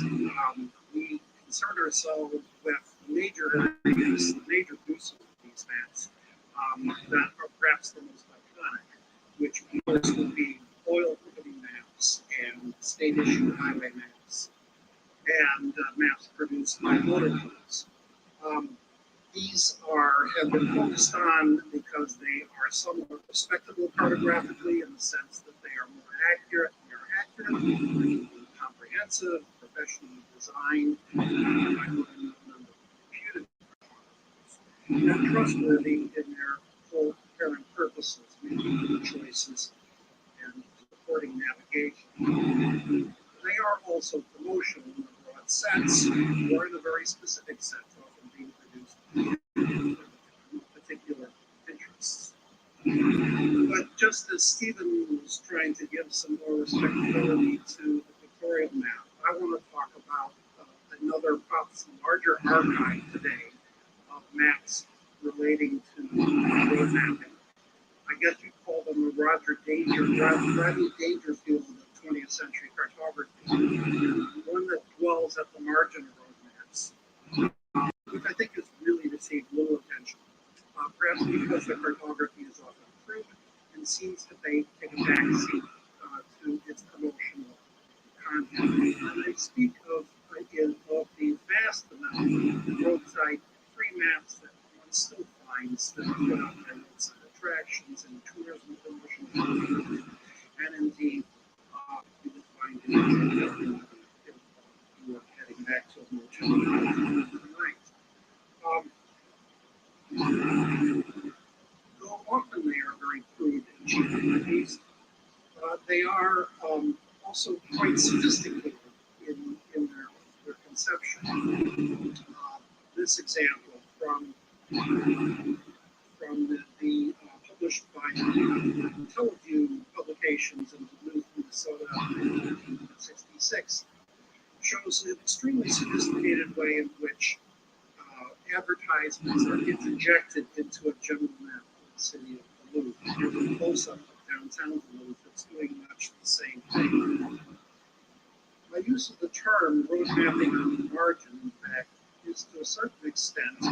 we concern ourselves with major areas, the major uses of these maps that are perhaps the most iconic, which of course would be oil company maps and state issued highway maps and maps produced by motor codes. These have been focused on because they are somewhat respectable cartographically in the sense that they are more accurate, comprehensive, professionally designed, and trustworthy in their full apparent purposes, making good choices and supporting navigation. They are also promotional in the broad sense, or in a very specific sense, often being produced for particular interests. But just as Stephen was trying to give some more respectability to the pictorial map, I want to talk about another, perhaps larger archive today of maps relating to road mapping. I guess you call them a Rodney Dangerfield of 20th century cartography, one that dwells at the margin of road maps, which I think has really received little attention, perhaps because the cartography is often crude and seems to take a backseat to its promotional content. And I speak of the vast amount of roadside free maps that one still finds that are put up by roadside attractions and tourism promotional, and indeed you will find it if you are heading back to a motel tonight. Though often they are very crude and cheap to taste, they are also quite sophisticated in their conception. This example from the published by Teleview Publications in Duluth, Minnesota in 1966 shows an extremely sophisticated way in which advertisements are interjected into a general map of the city of Duluth. Here's a close-up of downtown Duluth that's doing much the same thing. My use of the term road mapping on the margin, in fact, is to a certain extent a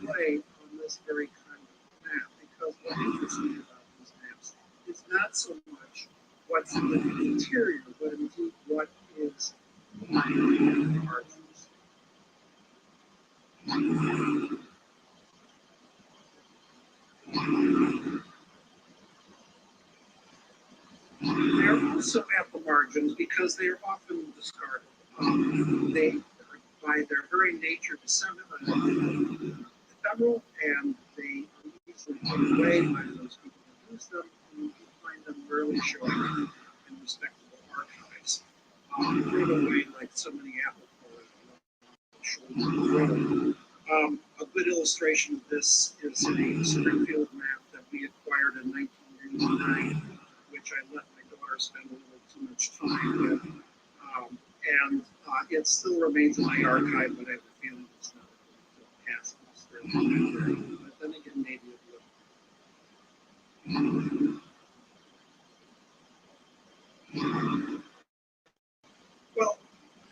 play on this very kind of map, because what interests me about these maps is not so much what's the interior, but indeed what is behind the margins. They're also at the margins because they are often discarded. They, by their very nature, ephemeral, and they are easily put away by those people who use them, and you find them rarely showing up in respectable archives. Thrown away like so many apple cores. A good illustration of this is a Springfield map that we acquired in 1999, which I let my daughter spend a little too much time with. And it still remains in my archive, but I have a feeling it's not going to pass muster. But then again, maybe it will. Well,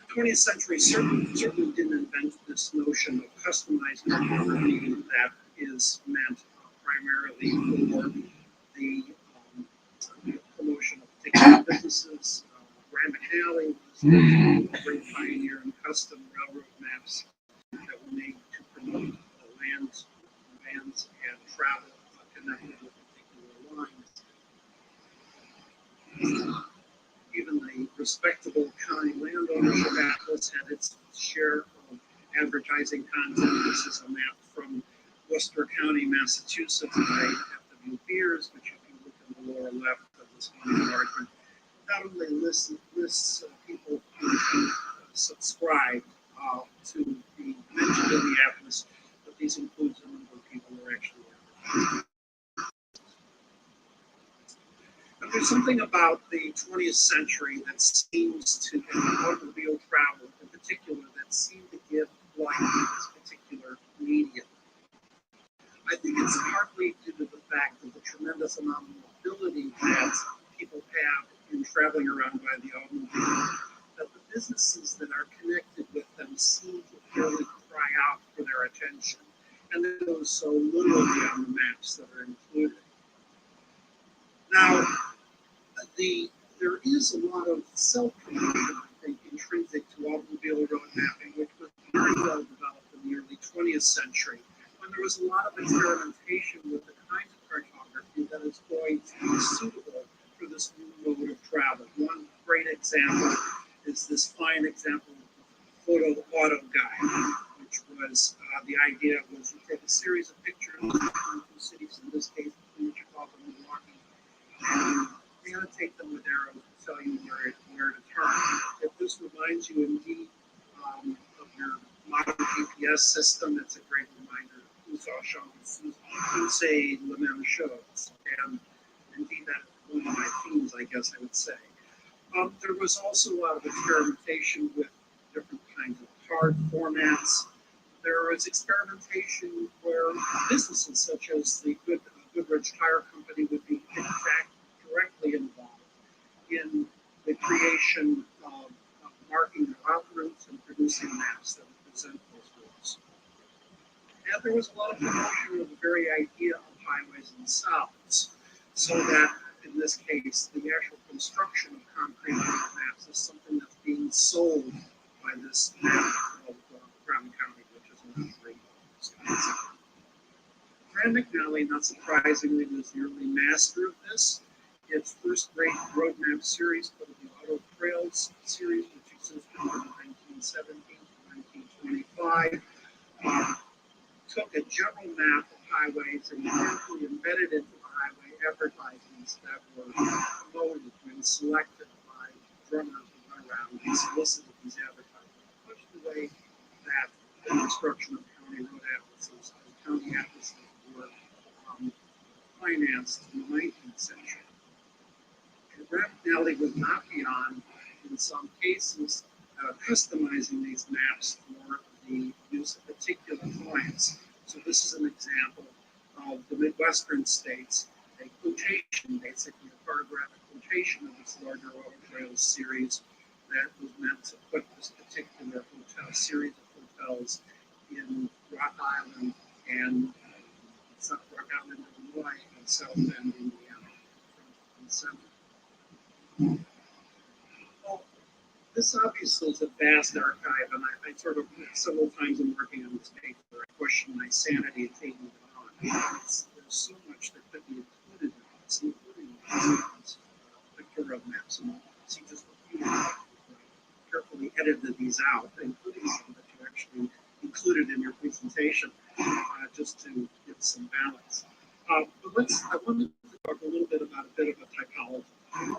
the 20th century certainly didn't invent this notion of customized cartography that is meant primarily for the promotion of particular businesses. Graham McNally was a great pioneer in custom railroad maps that were made to promote the lands and travel connected with particular lines. Even the respectable county land ownership atlas had its share of advertising content. This is a map from Worcester County, Massachusetts by F.W. Beers, which you can look in the lower left of this one enlargement. Not only lists people who subscribe to be mentioned in the atlas, but these includes a number of people who are actually advertising. But there's something about the 20th century that seems to, in automobile travel in particular, that seemed to give life to this particular medium. I think it's partly due to the fact of the tremendous amount of mobility that people have in traveling around by the automobile, that the businesses that are connected with them seem to fairly cry out for their attention. And there goes so literally on the maps that are included. Now, there is a lot of self-promotion, I think, intrinsic to automobile road mapping, which was very well developed in the early 20th century, when there was a lot of experimentation with the kinds of cartography that is going to be suitable for this new mode of travel. One great example is this fine example of Photo Auto Guide, which was the idea was to take a series of pictures of two cities, in this case between Chicago and Milwaukee, and annotate them with arrows to tell you where to turn. If this reminds you indeed of your modern GPS system, it's a great reminder of who saw Sean, who say Le Mans shows. And indeed, that's one of my themes, I guess I would say. There was also a lot of experimentation with different kinds of card formats. There was experimentation where businesses such as the Goodrich Tire Company would be directly involved in the creation of marking the route routes and producing maps that would present those routes. And there was a lot of promotion of the very idea of highways themselves, so that in this case, the actual construction of concrete maps is something that's being sold by this map of Graham County, which is one of the great Wisconsin. Graham McNally, not surprisingly, was the early master of this. Its first great road map series, called the Auto Trails series, which existed from 1917 to 1925, took a general map of highways and carefully embedded into the highway advertisements that were promoted and selected by drummers who went around and solicited these advertisements, much the way that the construction of county road atlases and county atlases were financed in the 19th century. Graham McNally was not beyond, in some cases, customizing these maps for the use of particular clients. So this is an example of the Midwestern states, a quotation, basically a photographic quotation of this larger Auto Trails series that was meant to put this particular hotel series of hotels in Rock Island and Rock Island, Illinois, and South Bend, Indiana, front and center. this obviously is a vast archive, and I sort of, several times in working on this paper, I question my sanity of taking it on. There's so much that could be included in this, including pictorial maps. And see just a few carefully edited these out, including some that you actually included in your presentation, just to get some balance. But I wanted to talk a little bit about a bit of a typology.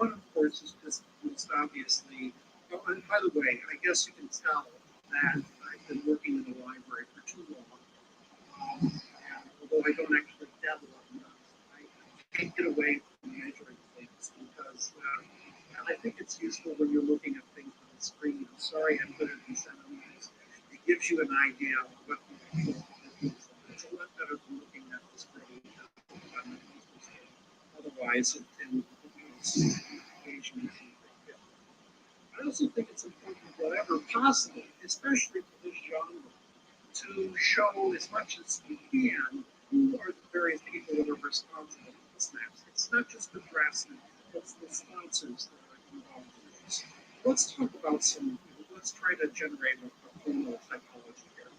One, of course, is just most obviously, oh, and by the way, I guess you can tell that I've been working in the library for too long. And although I don't actually dabble in those, I can't get away from measuring things because I think it's useful when you're looking at things on the screen. I'm sorry I put it in centimeters. It gives you an idea of what it's a lot better than looking at the screen. Otherwise, I also think it's important, whatever possible, especially for this genre, to show as much as you can who are the various people that are responsible for the snaps. It's not just the draftsmen, it's the sponsors that are involved in this. Let's talk about let's try to generate a formal typology here.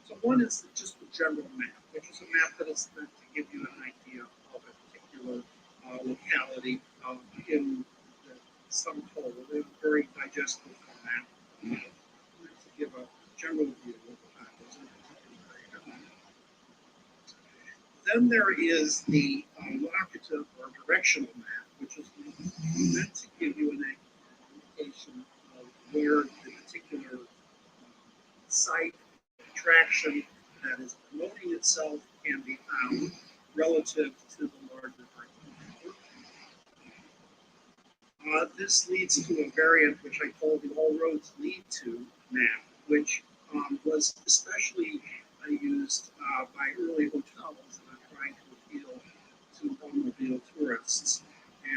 So one is just the general map, which is a map that is meant to give you an idea of a particular locality in the sum total, in a very digestible format, to give a general view of what's in a particular area. Then there is the locative or directional map, which is meant to give you an indication of where the particular site, attraction that is promoting itself can be found relative to the larger group. This leads to a variant which I call the All Roads Lead To map, which was especially used by early hotels that are trying to appeal to automobile tourists.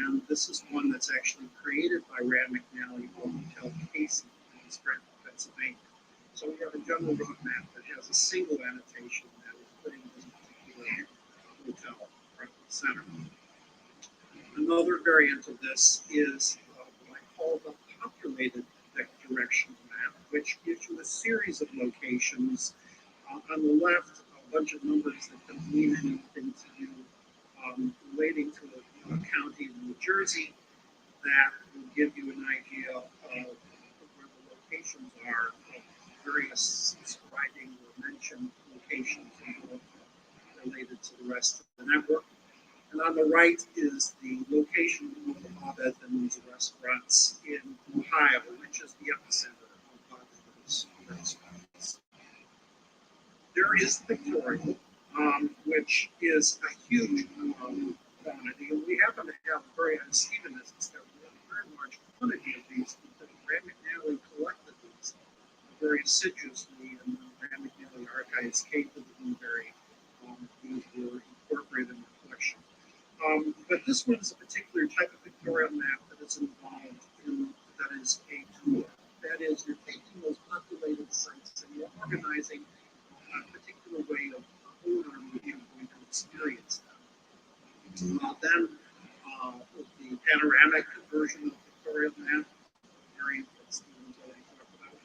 And this is one that's actually created by Rand McNally called Hotel Casey in Scranton, Pennsylvania. So we have a general route map that has a single annotation that is putting this particular hotel front and center. Another variant of this is what I call the populated direction map, which gives you a series of locations. On the left, a bunch of numbers that don't mean anything to you relating to a county in New Jersey that will give you an idea of where the locations are of various describing or mentioned locations related to the rest of the network. And on the right is the location of Abed and these restaurants in Ohio, which is the epicenter of those restaurants. There is the pictorial, which is a huge quantity. And we happen to have a very, as Stephen has discovered, a very large quantity of these because Rand McNally collected these very assiduously, and Rand McNally Archives capable and very these were incorporated in the collection. But this one is a particular type of pictorial map that is involved in, that is a tour. That is, you're taking those populated sites and you're organizing a particular way of order in which you're going to experience them. Then, with the panoramic version of the pictorial map, variant that Stephen's already talked about,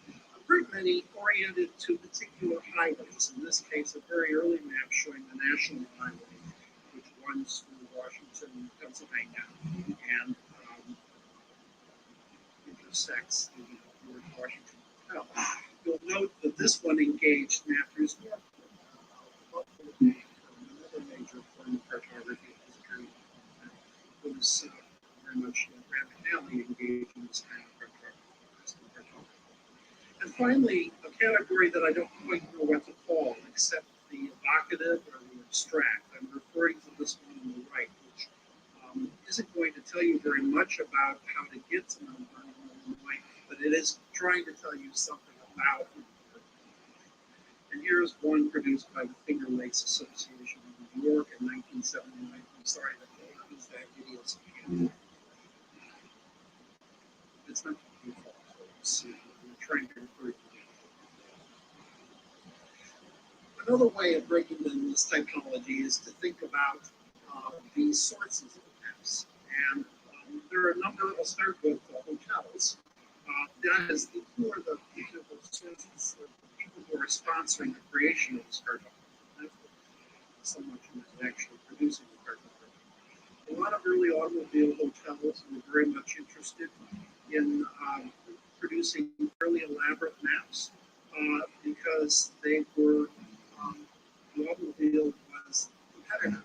very many oriented to particular highways. In this case, a very early map showing the National Highway, which runs through Washington, Pennsylvania, and intersects the George Washington Hotel. You'll note that this one engaged Matthews North, another major form of cartography at this period. It was very much Rand McNally engaged in this kind of cartography. And finally, a category that I don't quite know what to call, except the evocative or the abstract. I'm referring to this one on the right, which isn't going to tell you very much about how to get to Mount Vernon, Illinois, but it is trying to tell you something about it. And here's one produced by the Finger Lakes Association in New York in 1979. I'm sorry that I used that video. It's not beautiful. I'm trying to refer to it. Another way of breaking in this typology is to think about the sources of maps. And there are a number, I'll start with hotels. That is, who are the sources, the people who are sponsoring the creation of this cartography? Not so much who is actually producing the cartography. A lot of early automobile hotels were very much interested in producing fairly elaborate maps because they were, the automobile was competitive.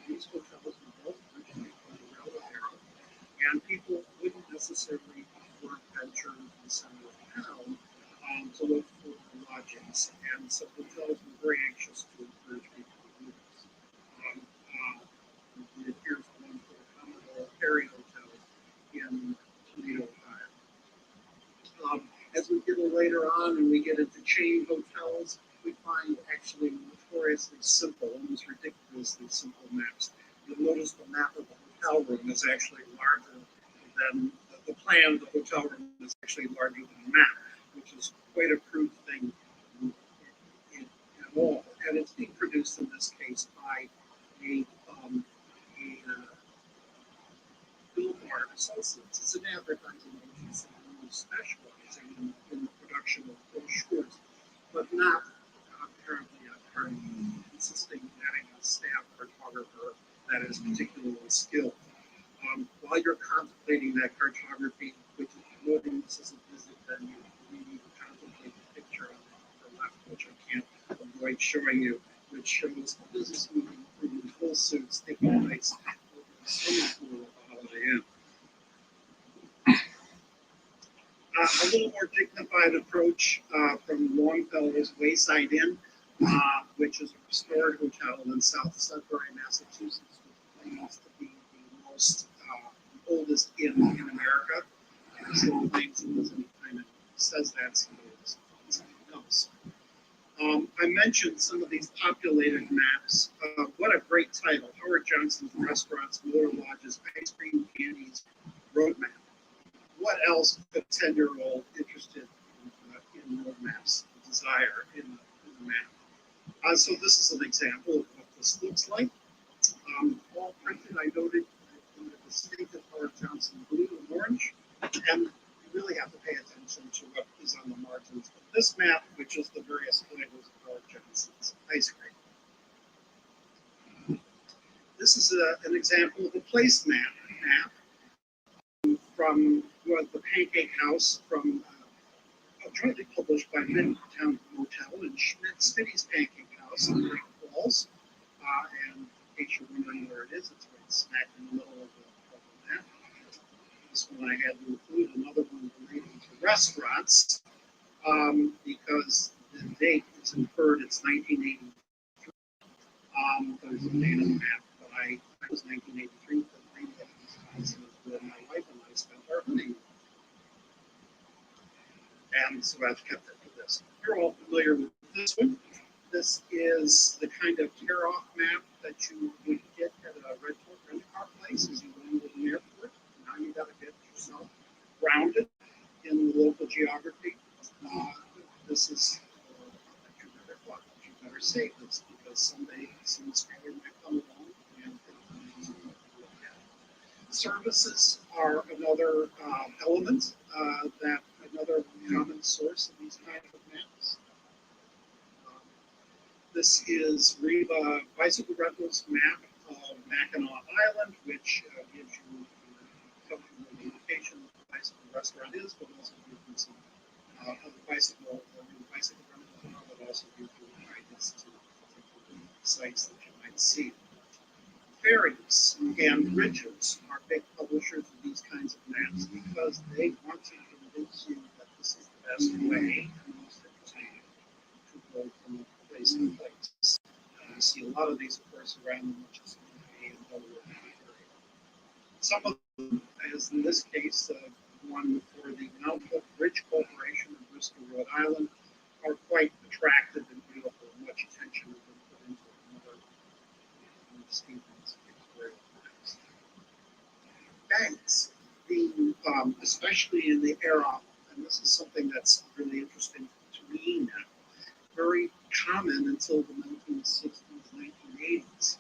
These hotels were built originally from the railroad era, and people wouldn't necessarily work venture in the center of town to look for lodgings, and so hotels were very anxious to encourage people to do this. Here's one for the Commodore Perry Hotel in Toledo, Ohio. As we get later on and we get into chain hotels, we find actually notoriously simple, almost ridiculously simple maps. You'll notice the map of the hotel room is actually larger than the plan of the hotel room is actually larger than the map, which is quite a crude thing at all. And it's being produced in this case by a Billboard Associates. It's an advertising agency specializing in the production of brochures, but not apparently insisting on having a staff photographer that is particularly skilled. While you're contemplating that cartography, which is promoting this as a visit venue, you need to contemplate the picture on the upper left, which I can't avoid showing you, which shows a business meeting in full suits taking place over the swimming pool of the Holiday Inn. A little more dignified approach from Longfellow's Wayside Inn, which is a restored hotel in South Sudbury, Massachusetts, which claims to be the most oldest inn in America. So the names it doesn't kind of says that something else. I mentioned some of these populated maps. What a great title! Howard Johnson's Restaurants, Motor Lodges, Ice Cream Candies Roadmap. What else could a 10-year-old interested in road maps desire in the map? So this is an example of what this looks like. All printed, I noted, in the distinctive Howard Johnson blue and orange, and you really have to pay attention to what is on the margins of this map, which is the various flavors of Howard Johnson's ice cream. This is an example of a place map from the Pancake House, from jointly published by Midtown Motel and Smitty's Pancake House in Great Falls. And in case you're wondering where it is, it's right smack in the middle of the map. This one I had to include, another one relating to restaurants, because the date is inferred it's 1983. There's a date on the map, but it was 1983, but maybe that was when my wife and I spent our honeymoon. And so I've kept it for this. You're all familiar with this one. This is the kind of tear-off map that you would get at a rent-car place as you land at an airport. Now you got to get yourself grounded in the local geography. This is that you better save this because someday some scholar might come along and look at it. Services are another element that another common source of these kind of maps. This is Reba Bicycle Rentals map of Mackinac Island, which gives you the location of the bicycle restaurant is, but also gives you some of the bicycle rental, but also gives you guidance to particular sites that you might see. Ferries and bridges are big publishers of these kinds of maps because they want to convince you that this is the best way and most interesting to go from place to place. You see a lot of these, of course, around the Chesapeake and Delaware area. Some of them, as in this case, one for the Mount Hook Bridge Corporation in Bristol, Rhode Island, are quite attractive and beautiful. Much attention has been put into another Stevens pictorial maps. Banks, especially in the era, and this is something that's really interesting to me now, very common until the 1960s, 1980s.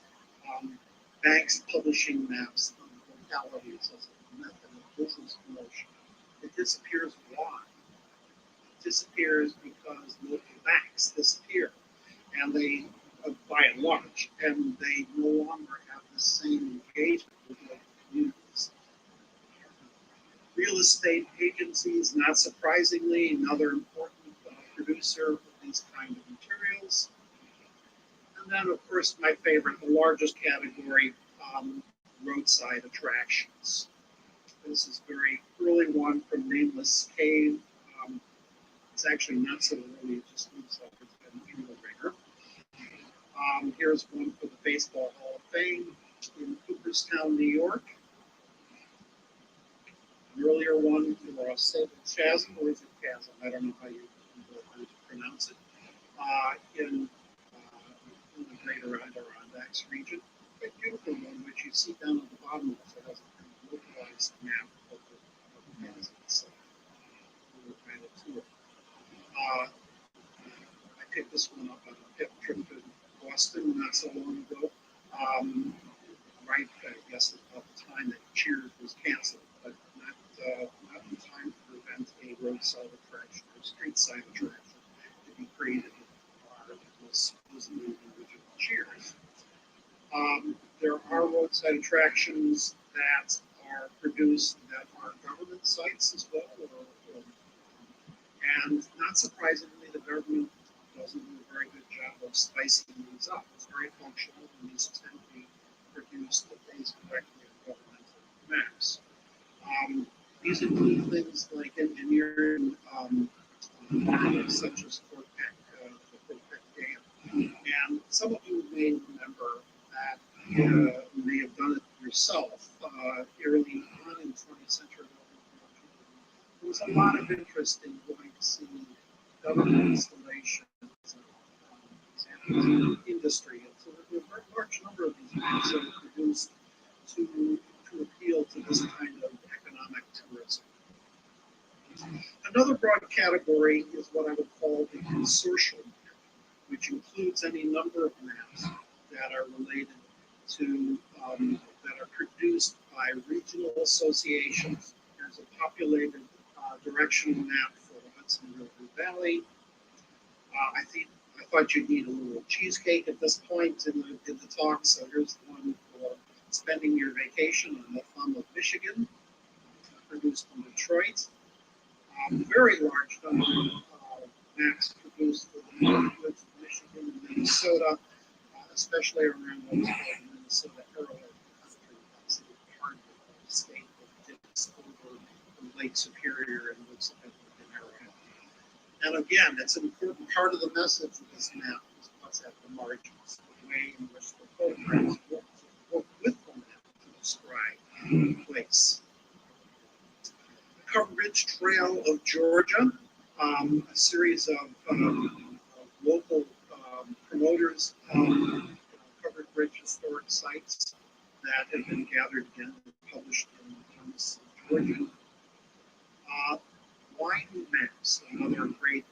Banks publishing maps of localities as a method of business promotion. It disappears why? It disappears because local banks disappear, and they, by and large, and they no longer have the same engagement with local communities. Real estate agencies, not surprisingly, another important producer of these kind of materials. And then, of course, my favorite, the largest category, roadside attractions. This is a very early one from Nameless Cave. It's actually not so early, it just looks like it's been in the ringer. Here's one for the Baseball Hall of Fame in Cooperstown, New York. An earlier one for Sable Chasm, or is it Chasm? I don't know how you pronounce it. In the greater Adirondacks region. A beautiful one, which you see down at the bottom of it. It has a kind of localized map of the Kansas. So we were kind of tour. I picked this one up on a trip to Boston not so long ago. Right, I guess about the time that Cheers was canceled, but not in time to prevent a roadside attraction or street side attraction to be created in the bar that was supposedly the original Cheers. There are roadside attractions that are produced that are government sites as well, and not surprisingly, the government doesn't do a very good job of spicing these up. It's very functional, and these tend to be produced based directly on governmental maps. These include things like engineering, such as Fort Peck, the Fort Peck Dam. And some of you may remember that you may have done it yourself early on in the 20th century. There was a lot of interest in going to see government installations, industry. And so there were a large number of these maps that were produced to appeal to this kind of economic tourism. Another broad category is what I would call the consortium map, which includes any number of maps that are related to, that are produced by regional associations. There's a populated directional map for the Hudson River Valley. I thought you'd need a little cheesecake at this point in the talk, so here's the one for spending your vacation on the thumb of Michigan, produced in Detroit. Very large number of maps produced for the Northwoods of Michigan and Minnesota, especially around what's called the Minnesota Arrowhead country. That's a part of the state that dips over the Lake Superior and looks at the Arrowhead. And again, it's an important part of the message of this map is what's at the margins, the way in which the photographs work with the map to describe the place. The Covered Ridge Trail of Georgia, a series of local promoters of Covered Ridge historic sites that have been gathered again and published in Thomas, Georgia. Wine maps, another great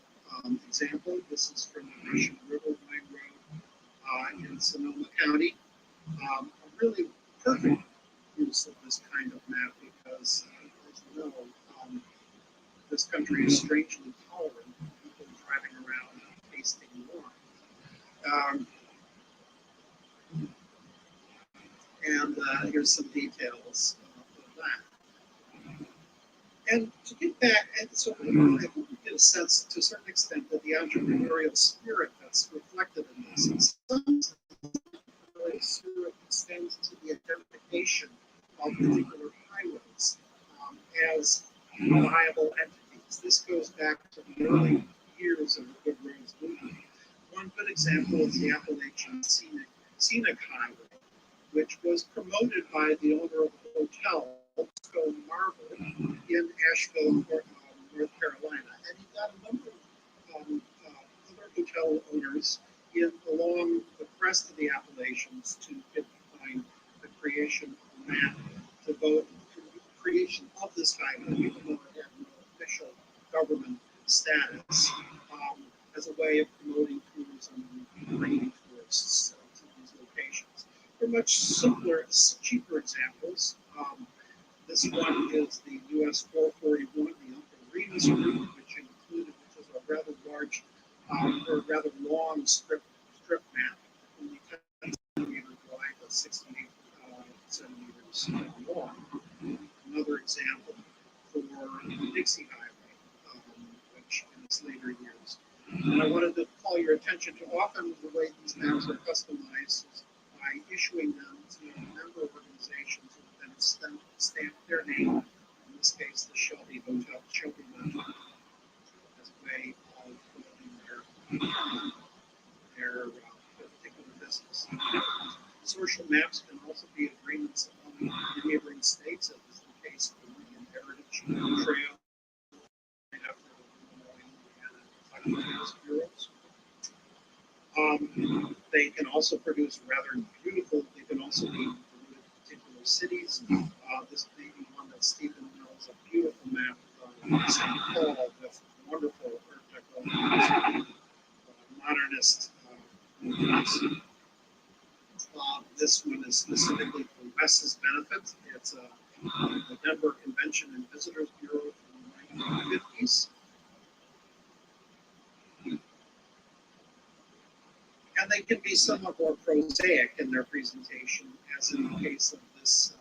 example. This is from the Russian River Wine Road in Sonoma County. A really perfect use of this kind of map because, as you know, this country is strangely tolerant of people driving around tasting wine. And here's some details of that. And to get back, and so I hope you get a sense to a certain extent that the entrepreneurial spirit that's reflected in this, in some sense, the entrepreneurial spirit extends to the identification of particular highways as viable entities. This goes back to the early years of the Good Roads movement. One good example is the Appalachian Scenic Highway, which was promoted by the owner of the hotel, Marvel, in Asheville, North Carolina. And he got a number of other hotel owners along the crest of the Appalachians to get behind the creation of a map to vote for the creation of this highway, even though it had no official government status, as a way of promoting tourism and bringing tourists to these locations. For much simpler, cheaper examples, this one is the US 441, the this route, which is a rather large or rather long strip map, only 10 centimeters wide, but 68 centimeters long. Another example for the Dixie Highway, which in its later years. And I wanted to call your attention to often the way these maps are customized is by issuing them to member organizations who then stamp their name, in this case the Shelby Hotel, Shelby Motel, as a way of promoting their particular business. Social maps can also be agreements among the neighboring states, as is the case for the Heritage Trail after the Illinois and bureaus. They can also produce rather beautiful, they can also be particular cities. This may be one that Stephen knows, a beautiful map of St. Paul with wonderful Art Deco, modernist motifs. This one is specifically for Wes's benefit. It's the Denver Convention and Visitors Bureau from the 1950s. And they can be somewhat more prosaic in their presentation, as in the case of this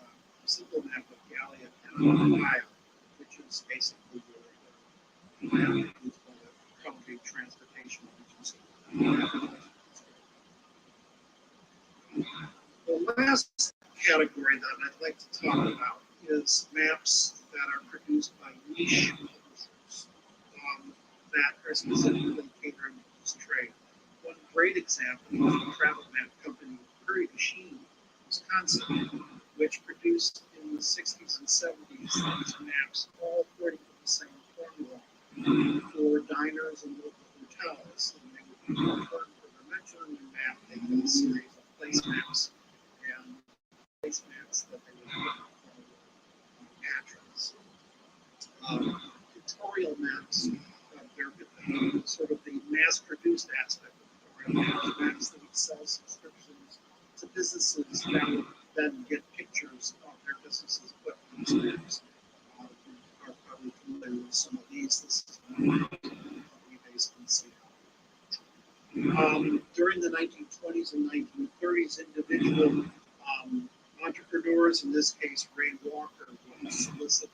simple map of Gallia County, Ohio, which is basically where the public transportation agency. The last category that I'd like to talk about is maps that are produced by niche publishers that are specifically catering to this trade. One great example is the travel map company Prairie du Chien, Wisconsin, which produced in the 60s and 70s these maps, all according to the same formula for diners and local hotels. And they would be referred for their mentioning the map, they had a series of place maps and place maps that they would put for patrons. Tutorial maps, they're sort of the mass-produced aspect of maps that would sell subscriptions to businesses that would then get pictures of their businesses put on these maps. You are probably familiar with some of these. This is a company based in Seattle. During the 1920s and 1930s, individual entrepreneurs, in this case Ray Walker, would solicit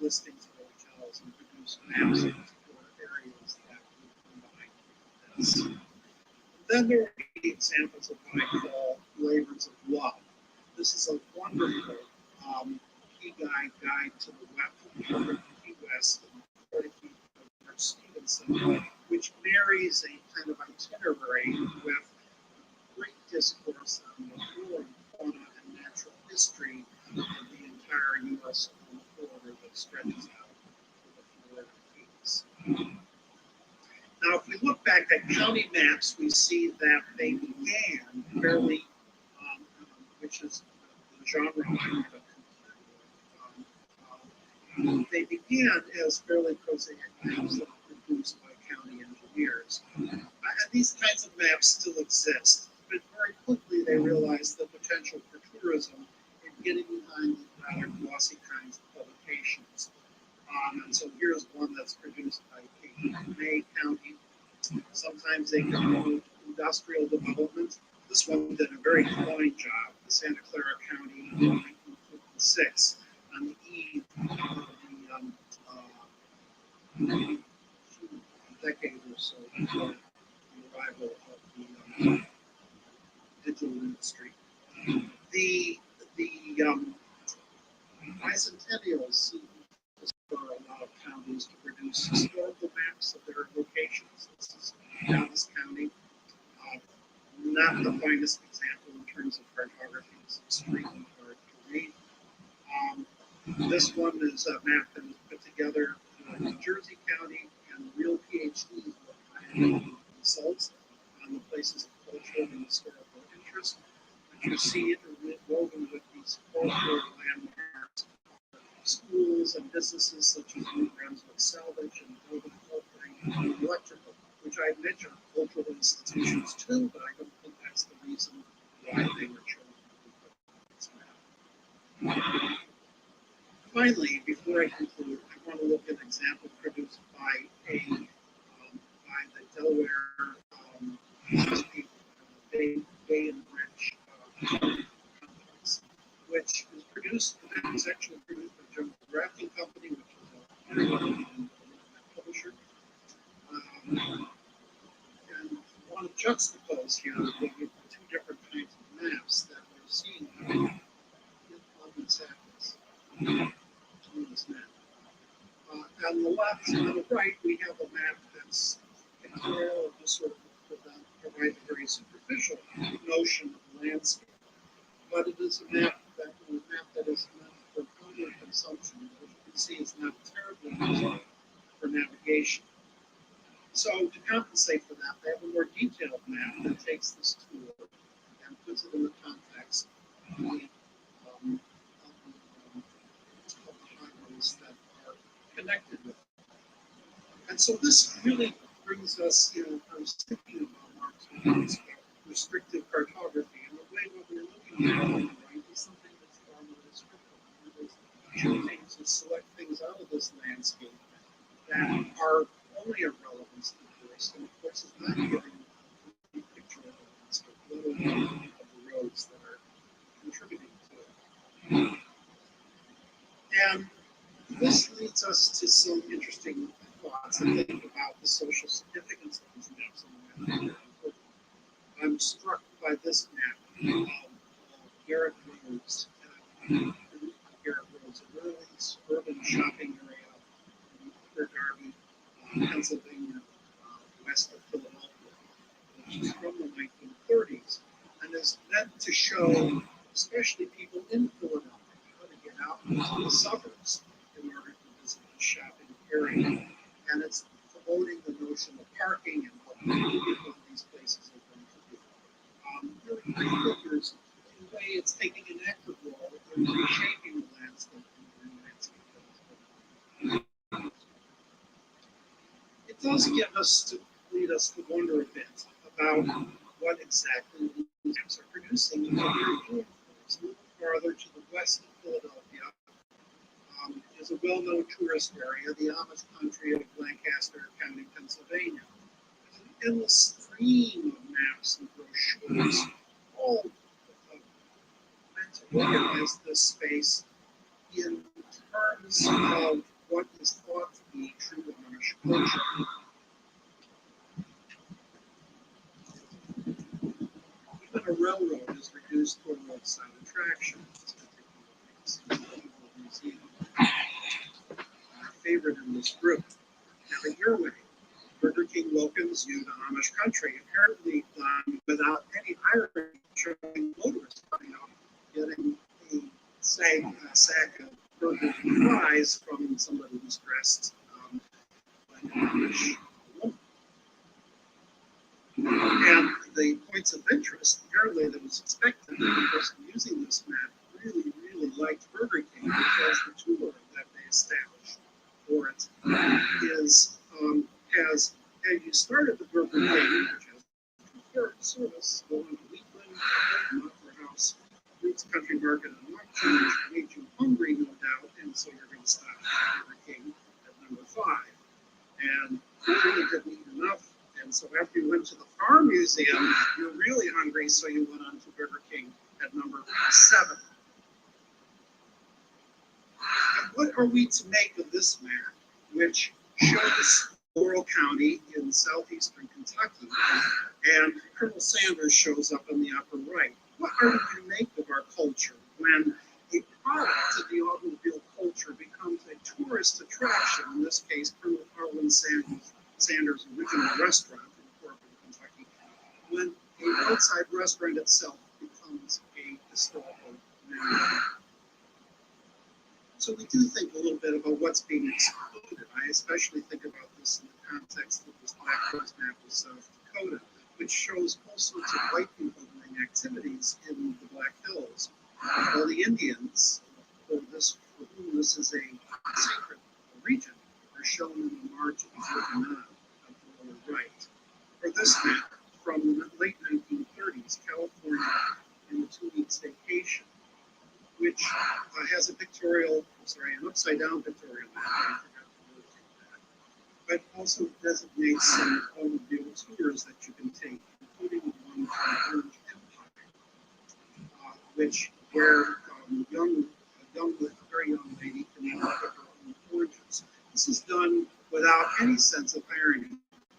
listings of hotels and produce maps for areas that would combine this. Then there are the examples of what I call labors of love. This is a wonderful key guide to the Key West, and Stevenson, which marries a kind of itinerary with great discourse on the flora, fauna, and natural history of the entire U.S. border that stretches out to the Florida Keys. Now, if we look back at county maps, we see that they began fairly, which is the genre I want to conclude with. They began as fairly prosaic maps that were produced by county engineers. And these kinds of maps still exist, but very quickly they realized the potential for tourism in getting behind the rather glossy kinds of publications. And so here's one that's produced by May County. Sometimes they promote industrial development. This one did a very fine job, the Santa Clara County in 1956, on the eve of the decade or so before the arrival of the digital industry. The bicentennials for a lot of counties to produce historical maps of their locations. This is Dallas County. Not the finest example in terms of cartography. It's extremely hard to read. This one is a map that was put together in New Jersey County, and real PhDs were highlighting results on the places of cultural and historical interest. But you see interwoven with these cultural landmarks, schools and businesses such as New Brunswick Salvage and Building Culturing and Electrical, which I mentioned cultural institutions too, but I don't think that's the reason why they were chosen to put this map. Finally, before I conclude, I want to look at an example produced by by the Delaware people, Bay and Branch Complex, which was produced. It was actually produced by General Drafting Company, which is a very well-known publisher. And want to juxtapose here the two different kinds of maps that we're seeing on this atlas, on this map. On the left, on the right, we have a map that's pictorial, just sort of provide a very superficial notion of landscape. But it is a map that is meant for common consumption, which you can see is not terribly useful for navigation. So to compensate for that, they have a more detailed map that takes this tool and puts it in the context of the highways that are connected with it. And so this really brings us, I was thinking about Mark's restrictive cartography, and the way what we're looking at on the right is something that's far more restrictive. Choose things and select things out of this landscape that are only of relevance to tourists, and of course is not giving a picture of the landscape, let alone of the roads that are contributing to it. And this leads us to some interesting thoughts and thinking about the social significance of these maps on the map. I'm struck by this map of Garrett Roads. Garrett Roads, a really suburban shopping area in Upper Darby, Pennsylvania, west of Philadelphia, which is from the 1930s, and is meant to show, especially people in Philadelphia, how to get out into the suburbs in order to visit the shopping area. And it's promoting the notion of parking and what these places are going to do. Really great figures. In a way, it's taking an active role in reshaping the landscape and the landscape. It does lead us to wonder a bit about what exactly these maps are producing and what they're doing for us. A little farther to the west of Philadelphia is a well-known tourist area, the Amish country of Lancaster County, Pennsylvania. There's an endless stream of maps and brochures, all meant to organize this space in terms of what is thought to be true Amish culture. Even a railroad is reduced to a roadside attraction in this particular case. Museum. My favorite in this group, Have It Your Way. Burger King welcomes you to Amish country, apparently without any irony, showing motorists coming out, getting a sack of burgers and fries from somebody who's dressed like an Amish woman. And the points of interest, apparently, that was expected, the person using this map really liked Burger King because the tour that they established for it has you started the Burger King, which has third service going to Wheatland, Opera House, Roots Country Market, and Auction, which made you hungry, no doubt, and so you're going to stop at Burger King at number 5. And you really didn't eat enough, and so after you went to the Farm Museum, you were really hungry, so you went on to Burger King at number 7. And what are we to make of this map, which shows Laurel County in southeastern Kentucky, and Colonel Sanders shows up on the upper right? What are we to make of our culture when a product of the automobile culture becomes a tourist attraction, in this case, Colonel Harlan Sanders' original restaurant in Corbin, Kentucky, when a roadside restaurant itself becomes a historical landmark? So we do think a little bit about what's being excluded. I especially think about this in the context of this Black Hills map of South Dakota, which shows all sorts of white people doing activities in the Black Hills. While the Indians, for whom this is a sacred region, are shown in the margins of the map of the lower right. For this map, from the late 1930s, California in the 2 weeks vacation, which has a an upside down pictorial map. I forgot also designates some automobile tours that you can take, including one from Orange Empire, where a very young lady can look at her own oranges. This is done without any sense of irony.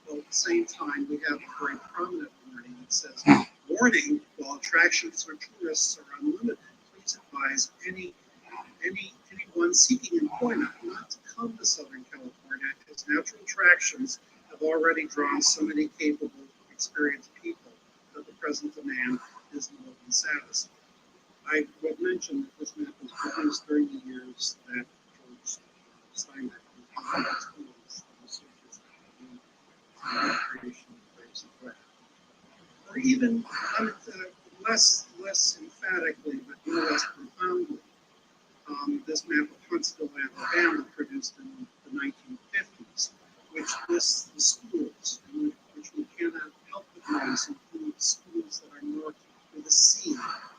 While at the same time, we have a very prominent warning that says, warning, while attractions for tourists are unlimited, please advise anyone seeking employment not to come to Southern California, because natural attractions have already drawn so many capable, experienced people that the present demand is more than satisfied. I would mention that this map was produced during the years that George Steinbeck was creation of grapes of wrath. Or even less emphatically, but no less profoundly, this map of Huntsville, Alabama, produced in the 1950s, which lists the schools, which we cannot help but notice include schools that are marked with a C,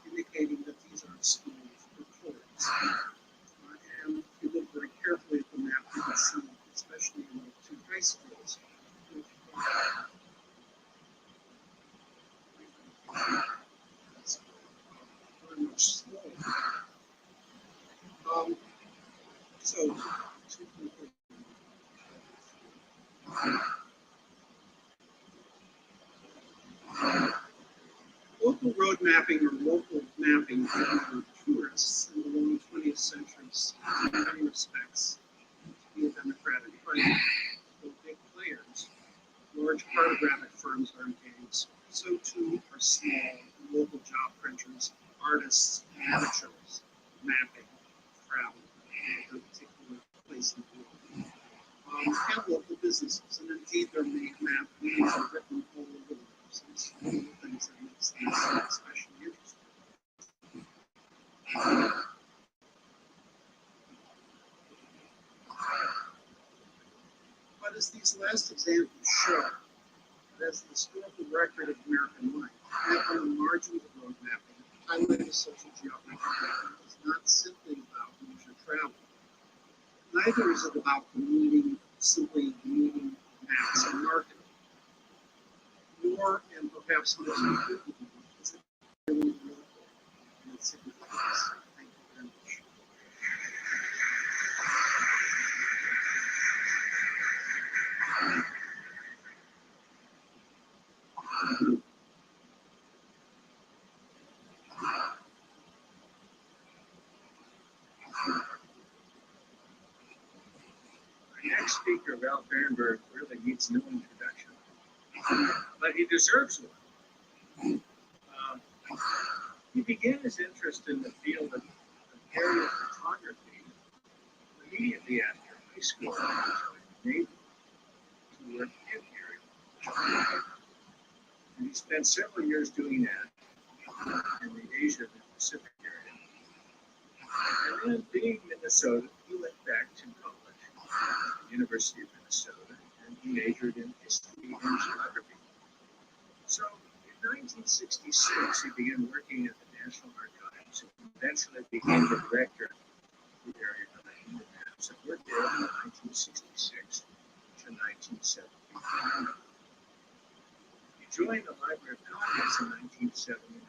indicating that these are schools for tourists. And if you look very carefully at the map, you can see, especially in the two high schools, which very much smaller. So, local road mapping or local mapping for tourists in the long 20th centuries, in many respects, to be a democratic fight. For big players, large cartographic firms are engaged. So too are small local job printers, artists, amateurs, mapping, travel, a particular place in the world. And local businesses, and indeed their map means are written all over the place. It's one of the things that makes these especially interesting. But as these last examples show, as the historical record of American life, map on the margins of road mapping, highlighting social geography is not simply about leisure travel. Neither is it about simply meeting maps and marketing. Nor, and perhaps most importantly, is it really local in its significance. Thank you very much. The next speaker, Ralph Ehrenberg, really needs no introduction, but he deserves one. He began his interest in the field of aerial photography immediately after high school. He joined the Navy to work in aerial photography. And he spent several years doing that in the Asia and Pacific area. And then, being in Minnesota, he went back to college at the University of Minnesota, and he majored in history and geography. So, in 1966, he began working at the National Archives and eventually became the director of the area collecting the maps and worked there from 1966 to 1979. He joined the Library of Congress in 1979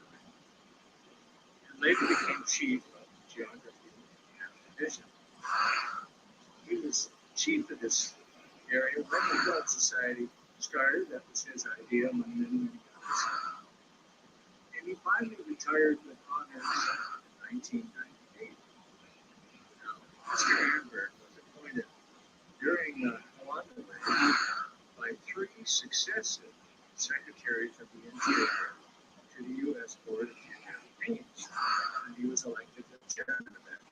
and later became chief of the Geography Division. He was chief of this area when the Flood Society started. That was his idea, among many others. And he finally retired with honors in 1998. Now, Mr. Ehrenberg was appointed during Hawaiian by three successive secretaries of the Interior to the U.S. Board of Campaigns, and he was elected the chairman of that.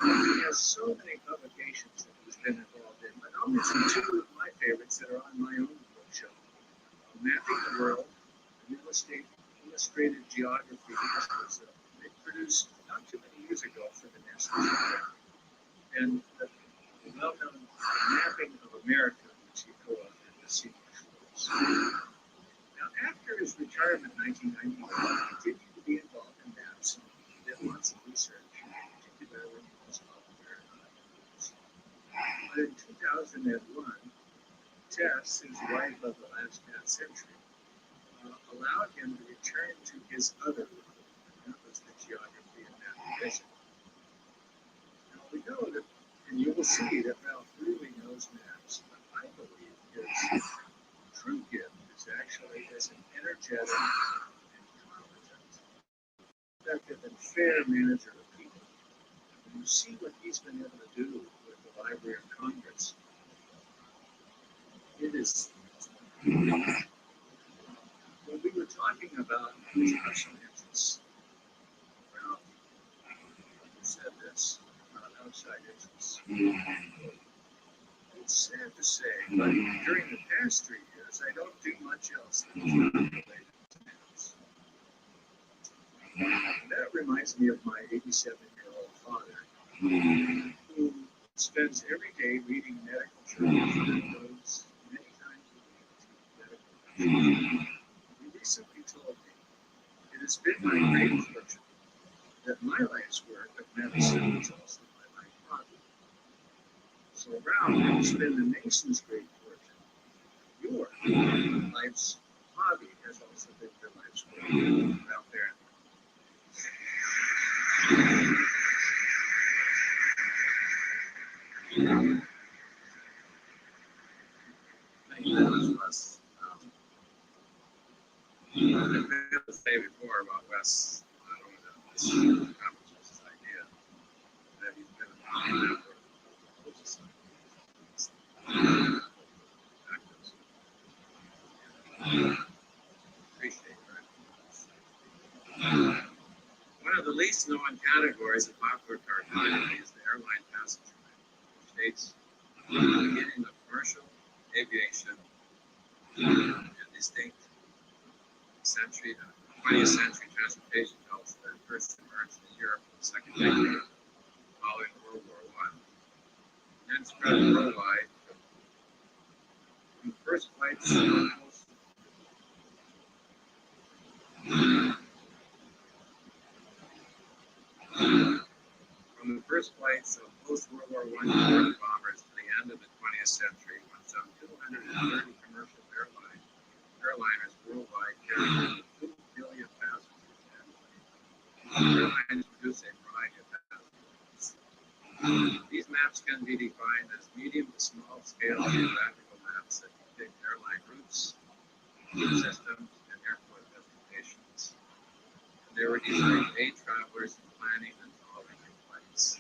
He has so many publications that he's been involved in, but I'll mention two of my favorites that are on my own bookshelf. Mapping the World, an illustrated geography. This was produced not too many years ago for the National Geographic. And the well-known Mapping of America, which he co-authored with Seymour Schwartz. Now, after his retirement in 1991, he continued to be involved in maps and did lots of research, particularly in his But in 2001, tests, his wife of the last half century, allowed him to return to his other love, and that was the geography and mathematician. Now we know that, and you will see that Ralph really knows maps, but I believe his true gift is actually as an energetic and competent, effective, and fair manager of people. And you see what he's been able to do with the Library of Congress. It is, when we were talking about special interests, Ralph said this about outside interests. It's sad to say, but during the past 3 years, I don't do much else than related to maps. That reminds me of my 87-year-old father, who spends every day reading medical journals and goes many times a week to medical lectures. He recently told me, it has been my great fortune that my life's work of medicine is also my life hobby. So Ralph has been the nation's great fortune. Your life's hobby has also been your life's work out there. Thank you very much, Wes. I've been able to say before about Wes, I don't know if this accomplishes his idea, that he's been a member of the society. Appreciate that. One of the least known categories of popular cartography is the airline passenger map, which dates from the beginning of commercial aviation and distinct 20th century transportation culture that first emerged in Europe in the second decade following World War I, and then spread worldwide from the first flights of post-World War I bombers to the end of the 20th century, when some 230 commercial airliners worldwide carried 2 billion passengers annually. Airlines produce a variety of maps. These maps can be defined as medium to small scale geographical maps that depict airline routes, systems, and airport destinations. And they were designed to aid travelers in planning and following their flights.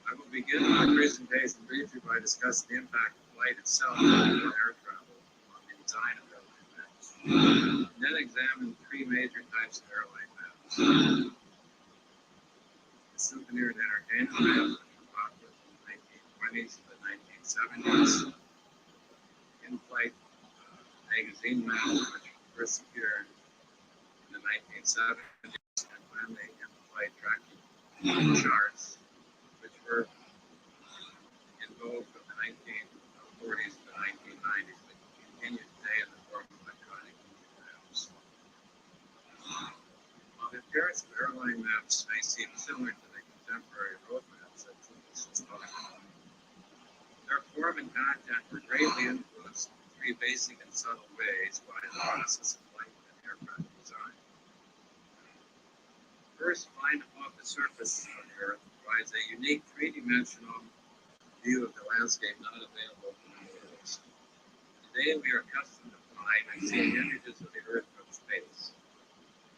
I will begin my presentation briefly by discussing the impact of flight itself on air travel on the design of airline maps, and then examine 3 major types of airline maps. The souvenir and entertainment maps, which were popular from the 1920s to the 1970s. In-flight magazine maps, which first appeared in the 1970s, and finally in-flight tracking charts, which were in vogue from the 1940s to the 1990s, but continue today in the form of electronic maps. While the appearance of airline maps may seem similar to the contemporary road maps that tourists study, their form and content were greatly influenced in 3 basic and subtle ways by the process of flight and aircraft design. First, flying above the surface of the Earth provides a unique 3-dimensional view of the landscape not available from the motorist. Today, we are accustomed to flying and seeing images of the Earth from space.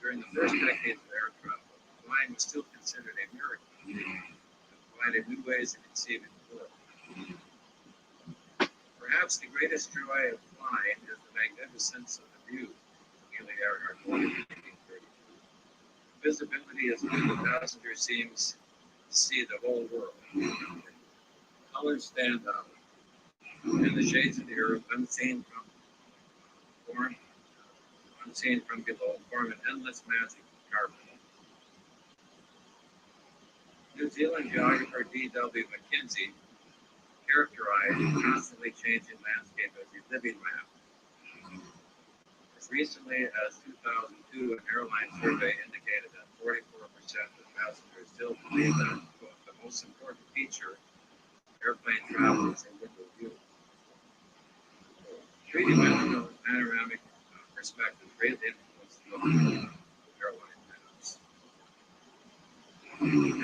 During the first decades of air travel, flying was still considered a miracle and provided new ways of conceiving the world. Perhaps the greatest joy of flying is the magnificence of the view of Amelia Earhart in 1932. Visibility is when the passenger seems to see the whole world. Colors stand out, and the shades of the earth, unseen from below, form an endless magic carpet. New Zealand geographer D.W. Mackenzie characterized the constantly changing landscape as a living map. As recently as 2002, an airline survey indicated that 44% of passengers still believe that, quote, the most important feature of airplane travel is a window view. 3-dimensional panoramic perspective greatly influenced the look of airline maps.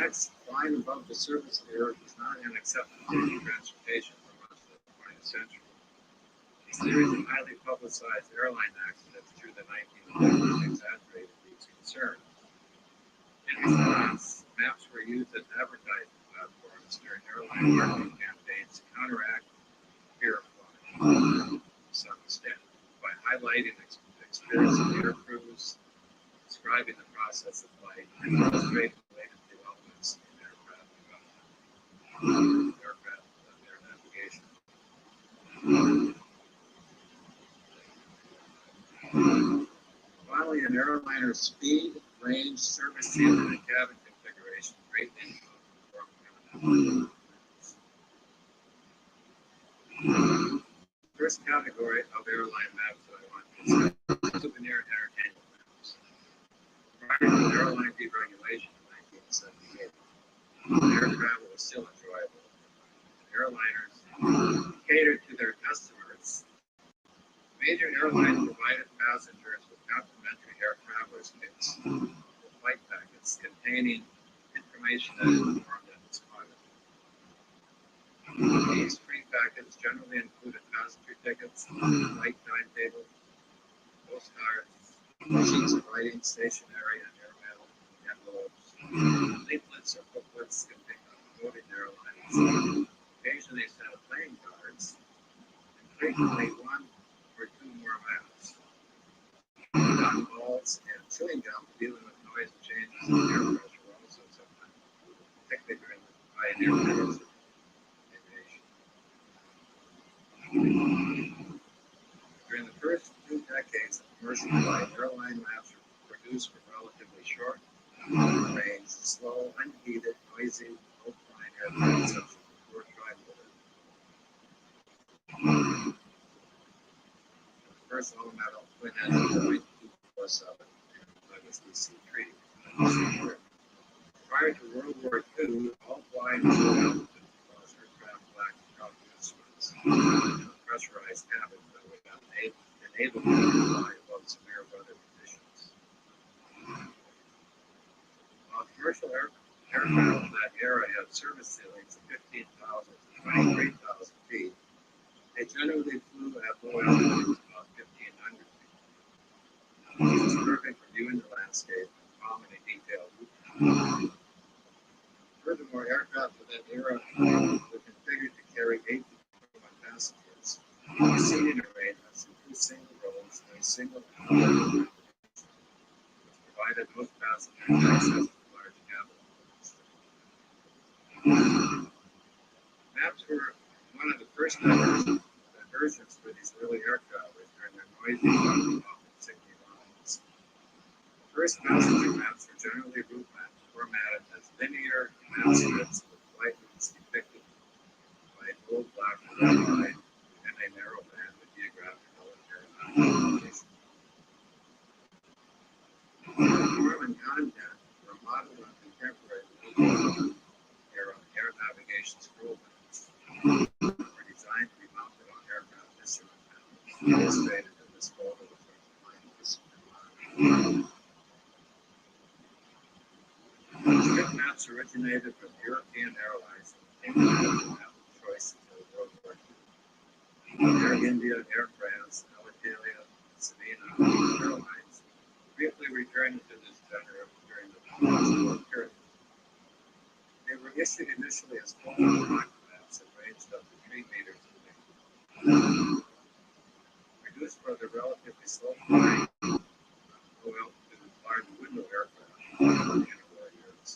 Next, flying above the surface of the Earth is not an acceptable mode of transportation for much of the 20th century. A series of highly publicized airline accidents through the 1950s exaggerated these concerns. In response, maps were used as advertising platforms during airline marketing campaigns to counteract fear of flying to some extent by highlighting experience of air crews, describing the process of flight, and illustrating related developments in aircraft development, aircraft air navigation. Finally, an airliner's speed, range, service ceiling, and cabin configuration greatly influence the first category of airline maps that I want to discuss: souvenir entertainment maps. Prior to airline deregulation in 1978, air travel was still enjoyable. Airliners catered to their customers. Major airlines provided passengers with complimentary air travelers kits, flight packets containing information that informed them as pilot. These free packets generally included passenger tickets, flight timetable, postcards, sheets of writing, stationery, and airmail envelopes, leaflets or booklets containing airlines, occasionally a set of playing cards, and frequently one or two more maps. Cotton balls and chewing gum dealing with noise and changes in air pressure were also sometimes included, particularly during the pioneer periods of aviation. During the first 2 decades of commercial flight, airline maps were produced for relatively short range, slow, unheated, noisy, low-flying aircraft such as the Ford Tricorder. The first all-metal twin-engine 247 Douglas DC-3. Prior to World War II, all flying was altitude because aircraft lacked proper instruments and pressurized cabins that would enable them to fly above severe weather conditions. While commercial aircraft of that era had service ceilings of 15,000 to 23,000 feet, they generally flew at low altitudes, about 1,500 feet. This was perfect for viewing the landscape and following a detailed route. Furthermore, aircraft of that era were configured to carry 8 to 21 passengers. The seating arrangements in 2 single rows and a single elevator, which provided most passengers access to large cabins. Maps were one of the first diversions for these early aircrafters during their noisy, often sickly lines. The first passenger maps were generally route maps formatted as linear map strips with flight routes depicted by a bold black or red line and a narrow band with geographical and aeronautical location. The form and content were modeled on contemporary era air navigation scroll maps. Were designed to be mounted on aircraft instrument panels, illustrated in this photo with strip maps originated from European airlines and became the map of choice until World War II. Air India, Air France, Alitalia, Sabena Airlines briefly returned to this genre during the post-war period. They were issued initially as full rock maps that ranged up to 3 meters in length. Produced for the relatively slow-flying, low-altitude, large window aircraft in the war years.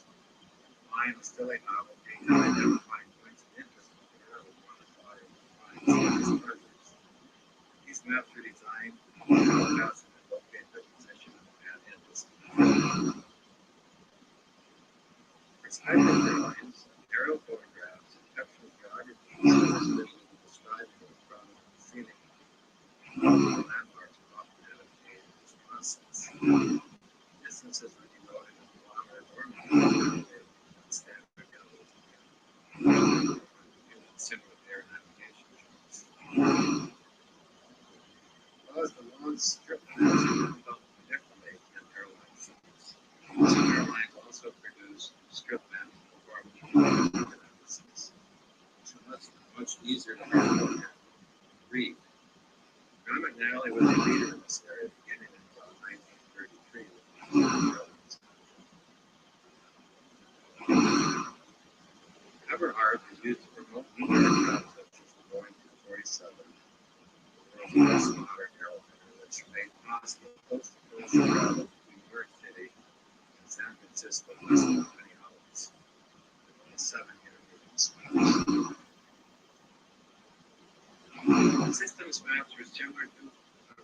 Flying was still a novelty, and identifying points of interest with the air was one of the pleasures. These maps were designed to help passengers locate their position and interest. For Skype airlines, aerial photographs and textual geography visually describing the prominent scenic landmarks were often advocated in this process. Distances were denoted in kilometers or miles, standard units. strip maps are developed differently than airline ships. Some airlines also produce strip maps for analysis, which are much easier to read. John McNally was a leader in this area beginning in about 1933. Everhart is used to promote new aircraft such as the Boeing 247, the world's first modern airliner, which made possible coast-to-coast travel between New York City and San Francisco in less than 20 hours, with only 7 interviews. Systems maps were similar to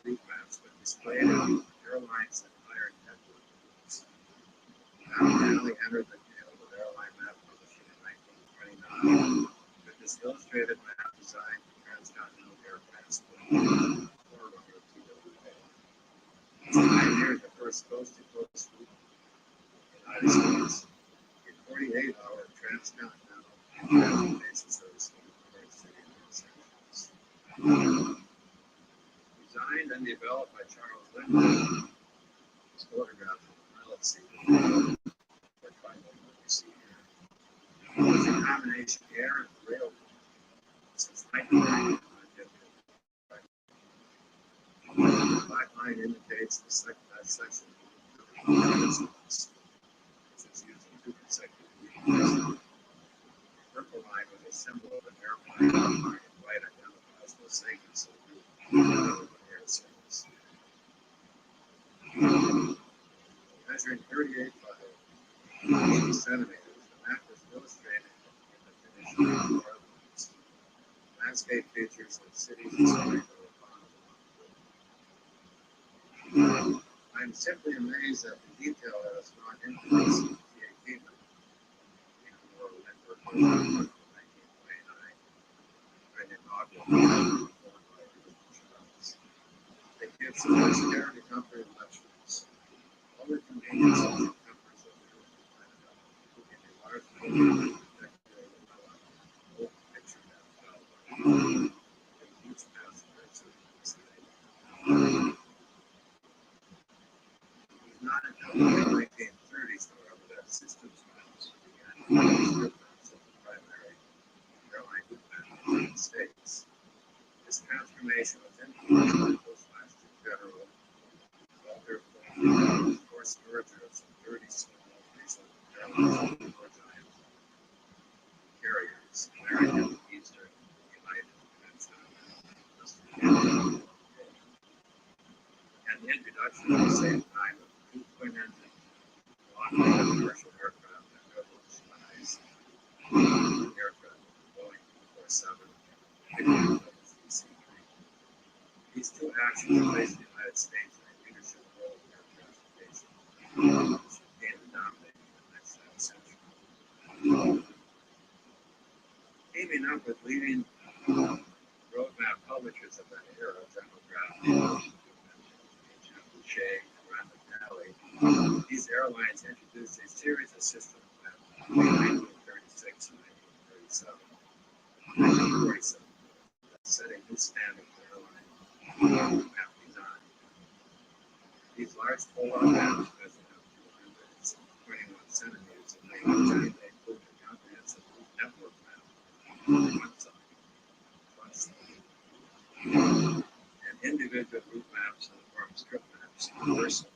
route maps, but displayed on airlines that hired network routes. McNally entered the field of airline map publishing in 1929 with this illustrated map designed for transcontinental aircraft, forerunner of TWA. He pioneered the first coast-to-coast route in the United States, a 48-hour transcontinental transportation service from New York City to Los Angeles. Designed and developed by Charles Lindbergh, his photograph of the pilot seat was a combination air and rail since 1990. The black line indicates the section which is used in 2 consecutive years. The purple line was a symbol of an airplane, and white identifies those segments of the air service. Measuring 38 by 80 centimeters, the map is illustrated in the Finnish Northlands. Landscape features of cities and stories of the fauna. I'm simply amazed at the detail that has gone into this CTA Kingdom. In 1929, when inaugural they give so much care to comfort and luxuries. All the conveniences and comforts of the including a large building decorated with a picture and huge passengers it was not until the 1930s, however, that systems maps began to use strip maps of the primary airline route map in the United States. This transformation was influenced by Postmaster General Walter Ford's forced merger of some 30 small regional airlines with 4 giant carriers, American, Eastern, United, and China. And the introduction at the same time of 2 twin-engine long-range commercial aircraft that revolutionized aircraft, Boeing 247 and DC-3. These 2 actions placed the United States in a leadership role in air transportation, which became the dominating in the next half century. Teaming up with leading roadmap publishers of that era, General Graphic, and Ron McNally, these airlines introduced a series of systems maps between 1936 and 1947 that set a new standard for airline map design. These large pull-out maps measured up to 121 centimeters in length and include a comprehensive network map on one side, and individual route maps in the form of strip maps on the other side,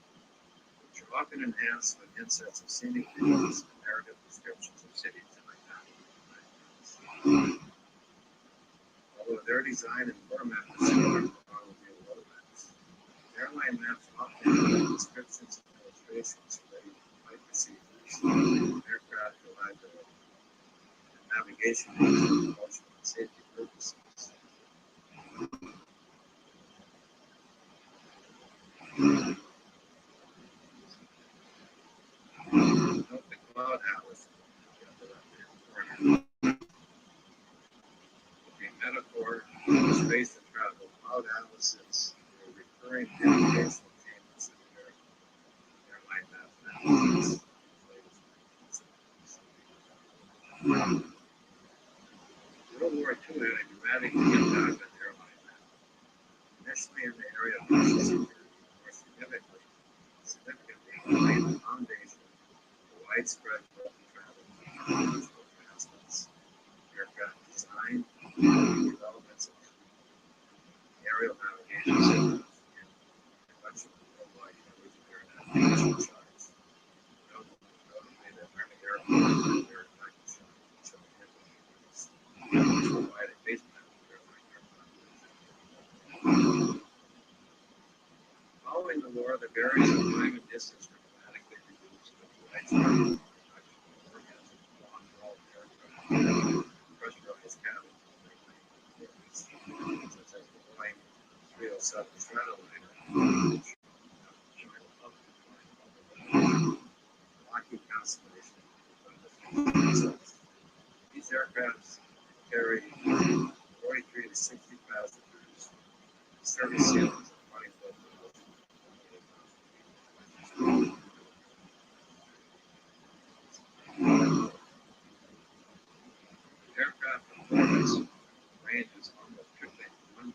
which are often enhanced with insets of scenic views and narrative descriptions of cities and iconic. Although their design and format is similar to automobile road maps, airline maps often include descriptions and illustrations relating to flight procedures, aircraft reliability, and navigation for promotional and safety purposes. Note the cloud atlas in the left-hand corner. A metaphor for space and travel, cloud atlases are recurring navigational changes in airline mathematics. World War II had a dramatic impact on airline maps. initially in the area of national security, more significantly laid the foundation for widespread global travel of technological advancements, aircraft design, developments of aerial navigation systems, and much of the worldwide coverage of air navigation charts. Notably, the Army Air Force and their aircraft charts provide a base map of airline aircraft. Following the war, the barriers of time and distance were dramatically reduced with widespread production of orgasm, long-haul aircraft, pressurized cabins, such as the Boeing 307 Stratoliner, which China publicly flying, Lockheed Constellation. These aircraft carry 43 to 60 passengers, service ceilings of 24,000. Aircraft performance ranges almost strictly from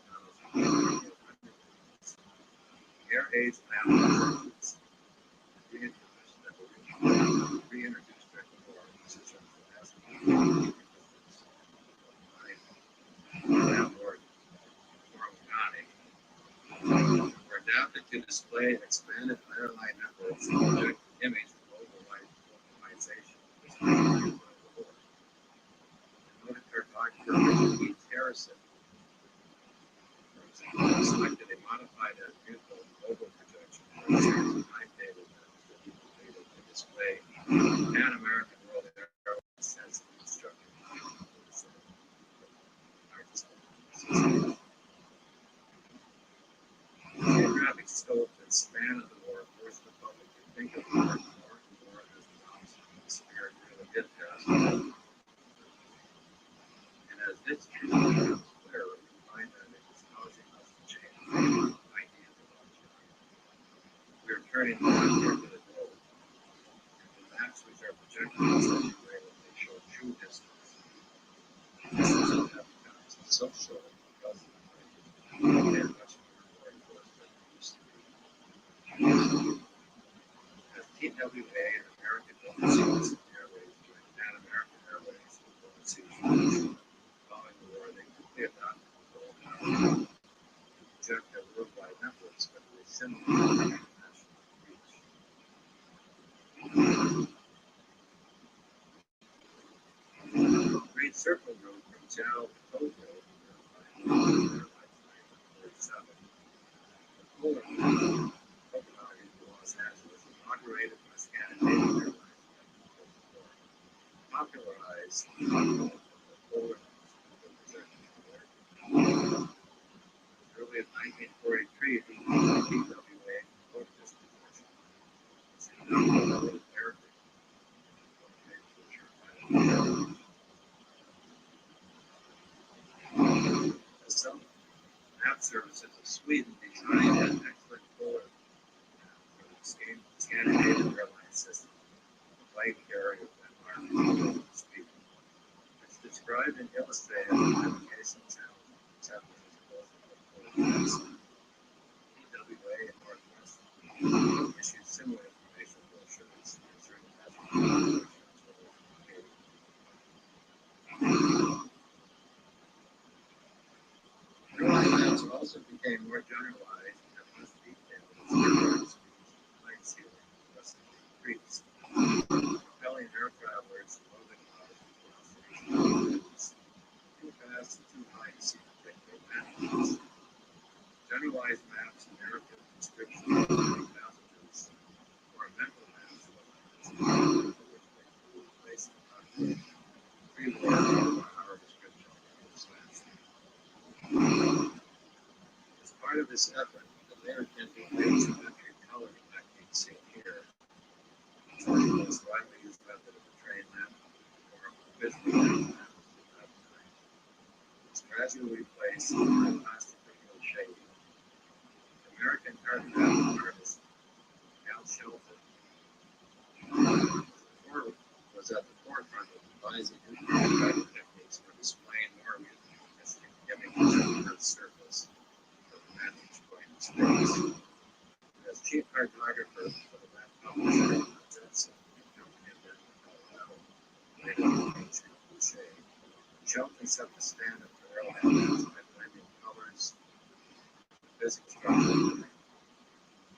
1,000 to 100. Air aids and applications reintroduced before, such as the were adapted to display expanded airline networks and project image globalization. Noted cartographer Richard E. Harrison, for example, selected a modified as-built global projection for a series of timetables that could be completed to display Pan American World Airlines as constructed. The geographic scope and span of the war forced the public to think of war more and more as an option. The spirit really did pass away. And as this truth becomes clearer, we find that it is causing us to change our ideas about geography. We are turning more and more to the globe. And the maps which are projected in such a way that they show true distance. This is what have become so short because of the fact that they are much more important to us than they used to be. As TWA and American Overseas Airways joined Pan American Airways and Overseas following the war, they quickly adopted the goal to project their worldwide networks with a similar international reach. Great Circle Road from Seattle to Tokyo Airlines 47. The Polar Copenhagen to Los Angeles, inaugurated by Scandinavian Airlines in 1954, popularized the polar projection network. As early as 1943, the TWA wrote this projection. It's an Arabic. Some map services of Sweden designed an excellent polar map for the Scandinavian airline system, the flight carrier Denmark, Sweden. It's described and illustrated in navigation challenges as TWA and Northwest issued similar information brochures concerning national airline maps also became more generalized and less detailed as aircraft speeds, flight ceiling, less increased, propelling air travelers to low velocities, too fast and too high to see particular landmarks. Generalized maps and aircraft descriptions of passengers or mental maps for which they based on pre-war hour description of as part of this effort, the layer can be asymmetric color technique seen here, which is the most widely used method of portraying map or visual map. It's gradually replaced by plastic liquid shading. American cartographic artist Al Shelton was at the forefront of devising new cartographic techniques for displaying more realistic images of the Earth's surface of the map. space. As chief cartographer for the map publisher, that's company in Denver, Colorado, Shelton set the standard for airline maps by blending colors, physics structure.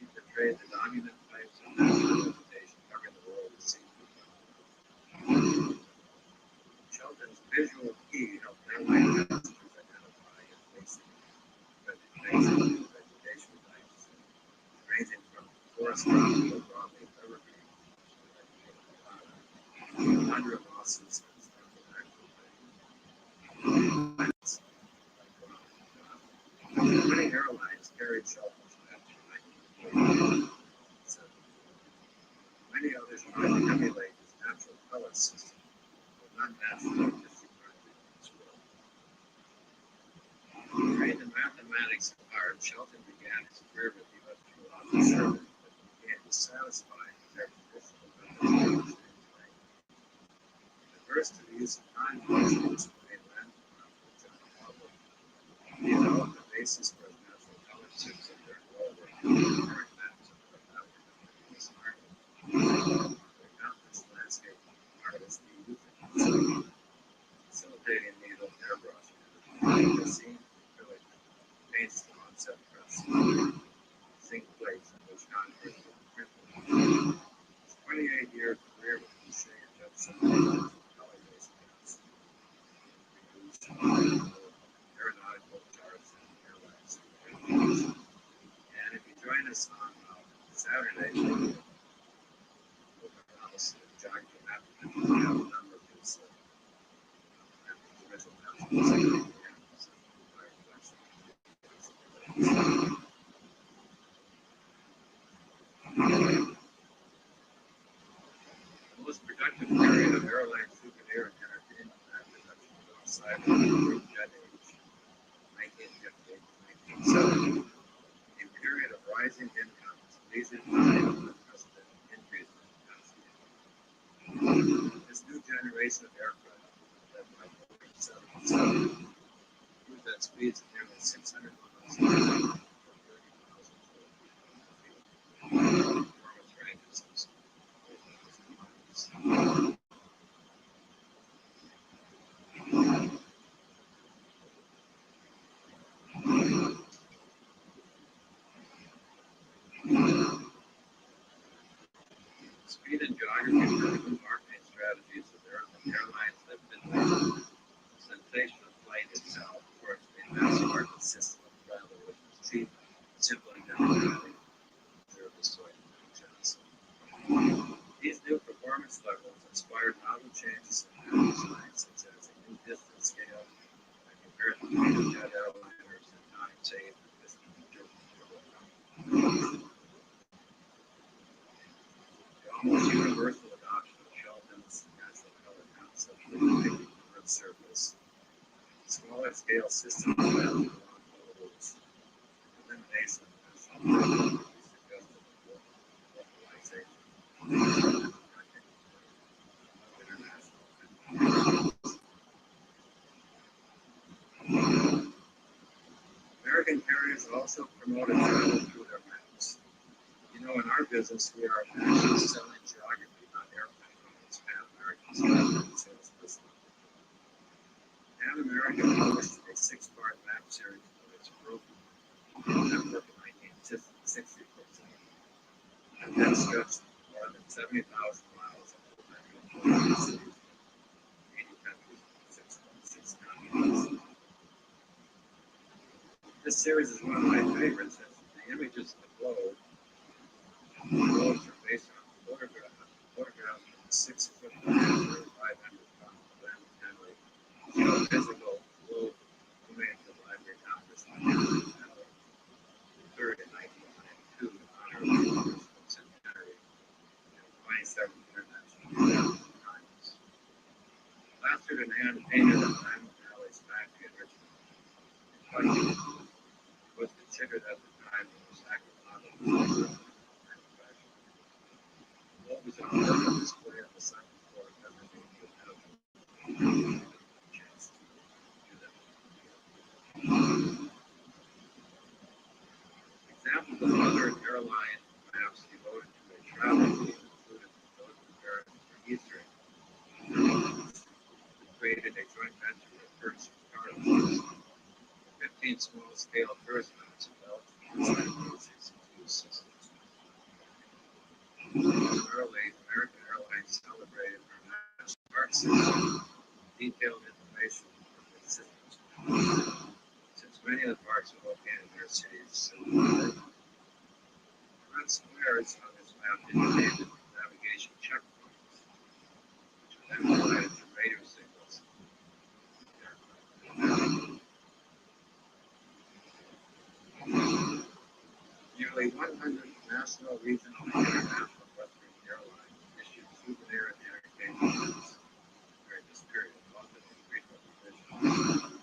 He portrayed the dominant types of natural vegetation covering the world as seen. Shelton's visual key helped airline passengers identify invasive vegetation types, ranging from forest tropical broadleaf evergreen to tundra mosses and stunted acrobates. Many airlines carried Shelton's maps for 1947. Many others tried to emulate his natural color system, but not natural artistic as well. Trained in mathematics and art, Shelton began his career with the U.S. Geological Survey, but began dissatisfied with their traditional methods. Averse to the use of time-function to explain landforms with John Hubble, he developed the basis for his natural color system during World War II. Current maps of the North Arctic. The accomplished landscape artist used facilitating needle airbrush and the scene acrylic paints the concept press, zinc plates in which concrete was printed. His 28-year career with Boucher and Judson color-based maps produced aeronautical charts and airlines. And if you join us on Saturday, house geography map, we have a number of his original maps. The most productive period of airline souvenir and entertainment map production was outside of the Great Jet Age, 1958 to 1970, a period of rising incomes, leisure time, and unprecedented increase in capacity. This new generation of aircraft, led by Boeing 777, cruised at speeds of nearly 600 miles per hour. Performance ranges of 4,000 miles. Speed and geography are the new marketing strategies of airlines limited by the sensation of flight itself. Of course, the mass market system of travel, which is cheap, simple, and democratic. These new performance levels inspired novel changes in air design, such as a new distance scale that compared to jet airliners and time-saved distance interval. The almost universal adoption of Shelton's natural color concept for the Earth's surface, smaller scale systems along rules, elimination of national suggested localization. American carriers also promoted travel through their maps. You know, in our business, we are actually selling geography, not airplane routes. Pan American salesperson. Pan American published a 6-part map series of its broken network in 1960, and then stretched more than 70,000 miles of the cities, 80 countries, 6.6 continents. This series is one of my favorites, as the images of the globe and the globes are based on photographs from the 6-foot or 500-pound Glenn Henry geophysical globe donated to the Library of Congress on January 3rd in 1992 in honor of the centenary and 27th International Congress. Plastered and hand-painted on Diamond Valley's factory in Richmond, Kentucky, was considered at the time the most accurate model of manufacturing. The globe was on permanent display on the second floor of Evergreen Hotel. airline maps devoted to a travel theme included those prepared for Eastern. Created a joint venture with Hertz Carnival. 15 small-scale tourist maps developed inside 1962 systems. Early, American Airlines celebrated their national park system, detailed information of the systems. Since many of the parks are located in their cities, red squares on this map indicated navigation checkpoints, which were then provided to radio signals. Nearly 100 national, regional, and international Western airlines issued souvenir and entertainment maps during this period, often in frequent revisions.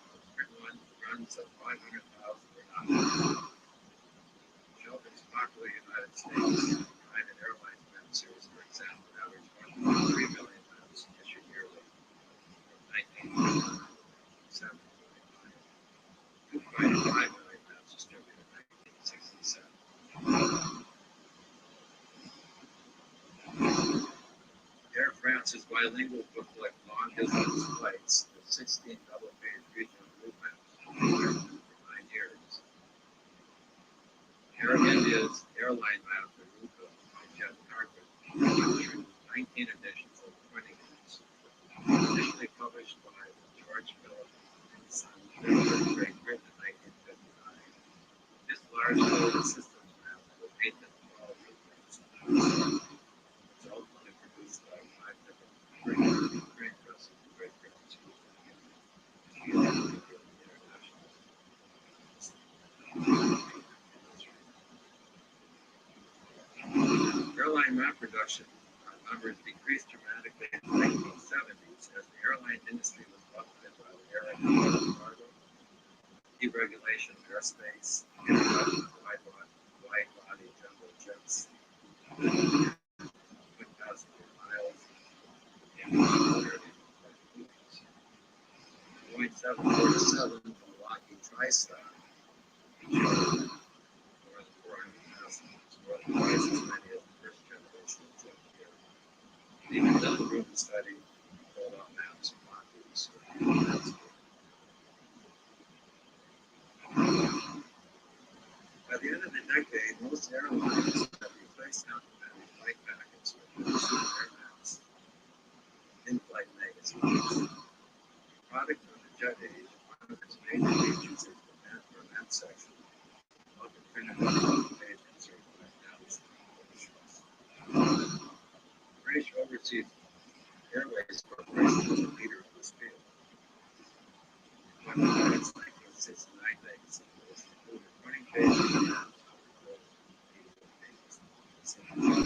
Runs of 500,000 were not. Sheldon's popular United States United Airlines map series, for example, averaged 1.3 million maps issued yearly from 1957 to 2.5 million maps distributed in 1967. Air France's bilingual booklet, Long Distance Flights, with 16 double-page regional route maps for 9 years. Air India's airline map for Ruka by Jet Carpet, 19 editions of 20 years. Initially published by George Philip and Son, Great Britain in 1959. This large code systems map was 8 to 12 route maps. It's ultimately produced by 5 different printing presses in Great Britain. Airline map production numbers decreased dramatically in the 1970s as the airline industry was buffeted by the air embargo, deregulation of airspace, introduction of wide-body jumbo jets, 1,000 miles, and Boeing 747 Milwaukee TriStar, more than 400,000, more than twice as many as the first generation of jet air. Even though the group study pulled out maps of Lockheed's. By the end of the decade, most airlines have replaced complimentary flight packets with air maps, in-flight magazines. Product from the jet age, one of its major features is the map or map section, often printed on the page insert by maps. British Overseas Airways Corporation is a leader in this field. One of its 1969 magazine was included 20 pages of maps on the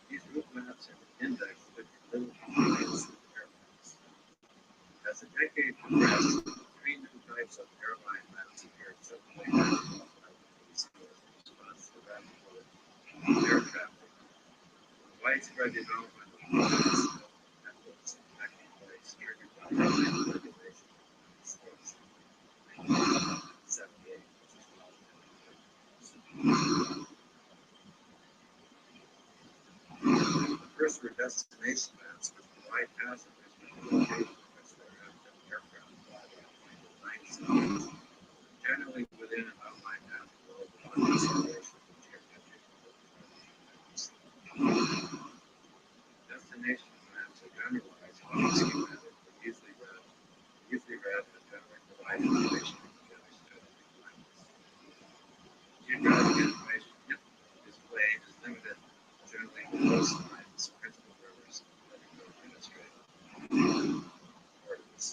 These route maps and index with little compliance with air maps. As the decade progressed, 3 new types of airline maps appeared suddenly in response to rapid growth air traffic. The widespread development of networks and taking place triggered by airline regulation in the States. 1978, the first were destination maps which provide passengers with the location in which their aircraft fly by appointed line generally within an outline map below the consideration of geometric maps. Destination maps are generalized, not schematic, but usually read and generally provide information on generally specific climates. Geographic information displayed is limited generally to coastlines, principal rivers, and administrative orders.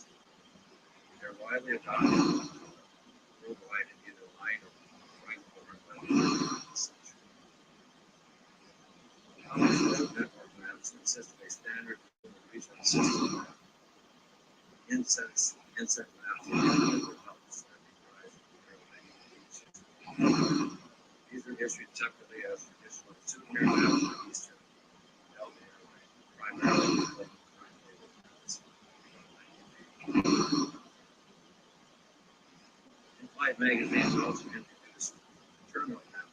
They're widely adopted worldwide in either line or point form century. Network maps consist of a standard regional system map, inset maps, and other hubs that comprise the airline region. These are issued separately as traditional souvenir maps for Eastern Delta Airline, primarily for time-labeled maps. In-flight magazines also introduced terminal map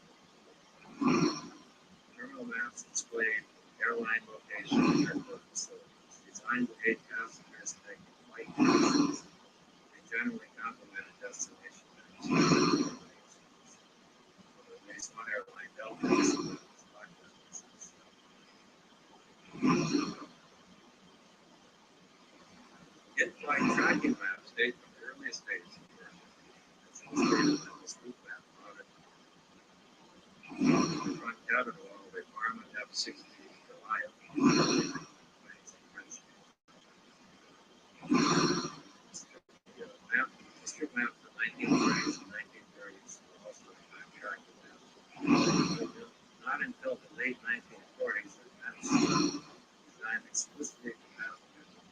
maps displayed airline locations and airport facilities designed to aid passengers making flight decisions. They generally complemented destination maps. At least one airline, Delta, in-flight tracking maps date from the earliest days of airline. It's illustrated on this route map mounted on the front cabin wall of a Farman F-60 Goliath. District map for 1920s and 1930s also time tracking maps. Not until the late 1940s that maps designed exclusively for passengers and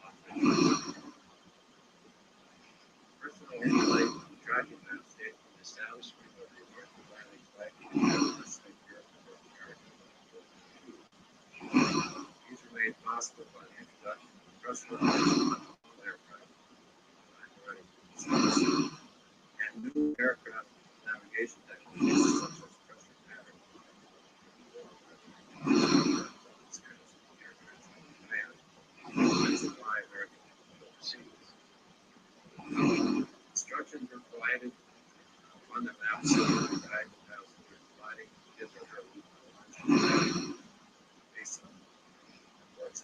personal in-flight tracking maps date from the establishment of the North Atlantic Flight These were made possible by the introduction of pressurized all aircraft and new aircraft navigation technologies such as pressure pattern. Instructions were provided on the maps to guide the passenger flying his or her route based on what's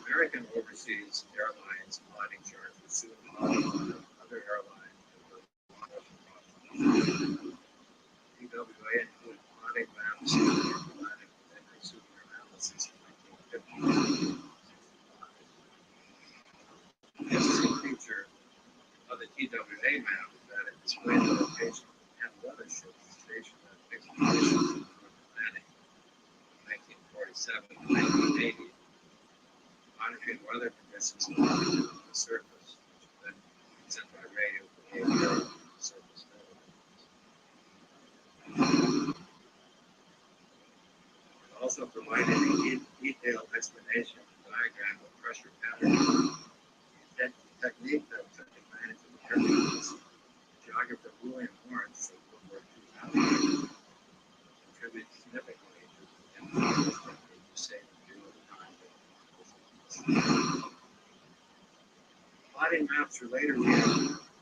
American overseas airlines flying charts were soon followed by other airlines TWA included plotting maps and consumer analysis in 1950. The interesting feature of the TWA map is that it displayed the location and weather ships stationed at fixed positions in the North Atlantic from 1947 to 1980, monitoring weather conditions along the surface, which then sent by radio to the air surface network. It also provided a detailed explanation and diagram of pressure patterns. The technique that took advantage of the airplanes, geographer William Lawrence of World War II contributed significantly to the saving fuel and time. Plotting maps were later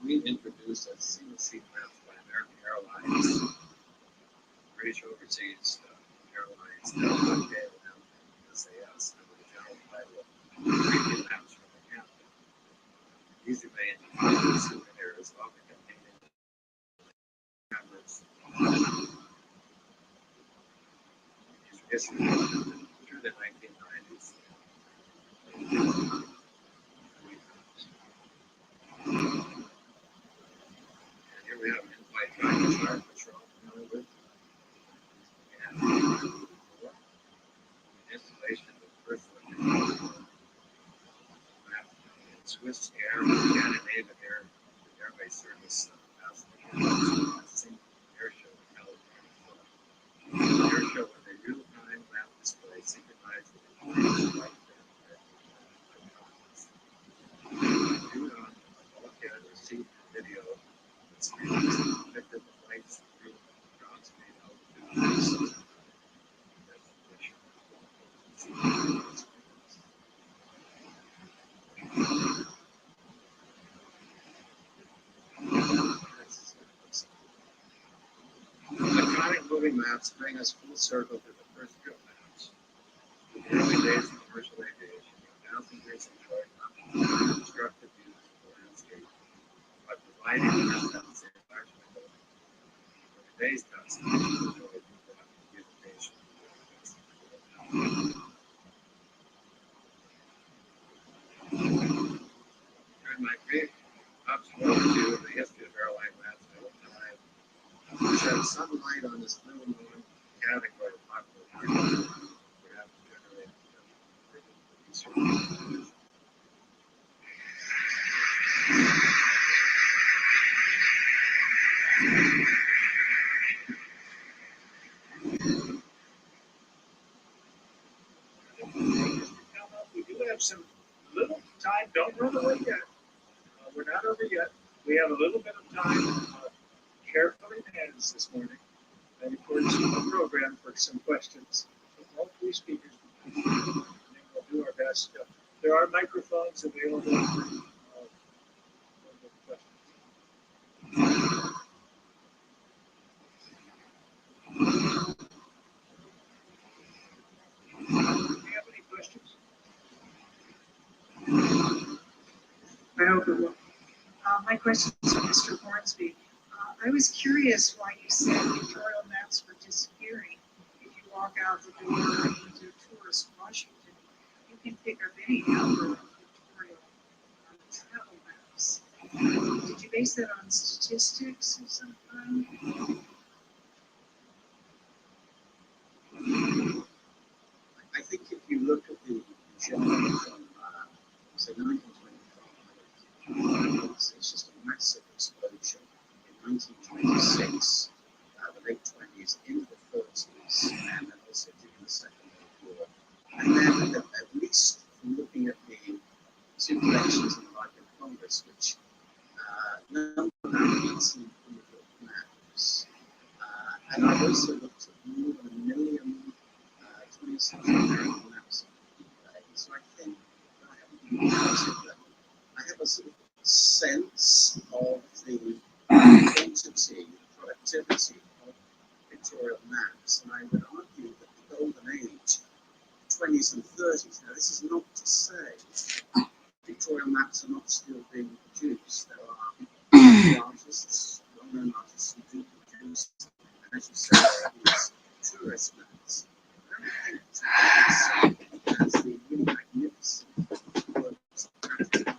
reintroduced as single seat maps by American Airlines, British Overseas Airlines, Delta, KLM, and SAS under the general title of Premium Maps from the Captain. These remain souvenirs often containing cameras. These were issued through the 1990s. And here we have an in-flight tracking chart, which you're all familiar with. And the installation of the first map in Swiss Air and Scandinavian Airways service air show in California. The air show with a real-time map display synchronized with the flight viewed on a bulkhead or seat video that depicted the flight's route, ground speed, altitude, Electronic moving maps bring us full circle to the first trip maps. In the early days of commercial aviation, passengers enjoyed constructive views of the landscape by providing the methods of environmental. For today's passengers enjoy beautification. During my brief overview of the history of airline maps, I hope that I shed some light on this little known category of popular marketing, perhaps generate research. We do have some little time. Don't run away yet. We're not over yet. We have a little bit of time. Careful in hands this morning. in accordance with the program for some questions from all three speakers. And then we'll do our best. There are microphones available for the questions. Do you have any questions? I hope it will. My question is to Mr. Hornsby. I was curious why you said pictorial maps were disappearing. If you walk out the door into tourist Washington, you can pick up any number of pictorial travel maps. Did you base that on statistics of some kind? I think if you look at the genre from, say, 1925, it's just a massive explosion in 1926, the late 20s, into the 30s, and then also during the Second World War. And then, at least from looking at the two collections in the Library of Congress, which number that in maps, and I've also looked at more than 1 million 20th century American maps. So I think I have a sort of sense of the quantity, productivity of pictorial maps, and I would argue that the golden age, 20s and 30s, now this is not to say pictorial maps are not still being produced. There are artists, well-known artists who do produce, and as you say, these tourist maps. I don't think it's the really magnificent works of that time.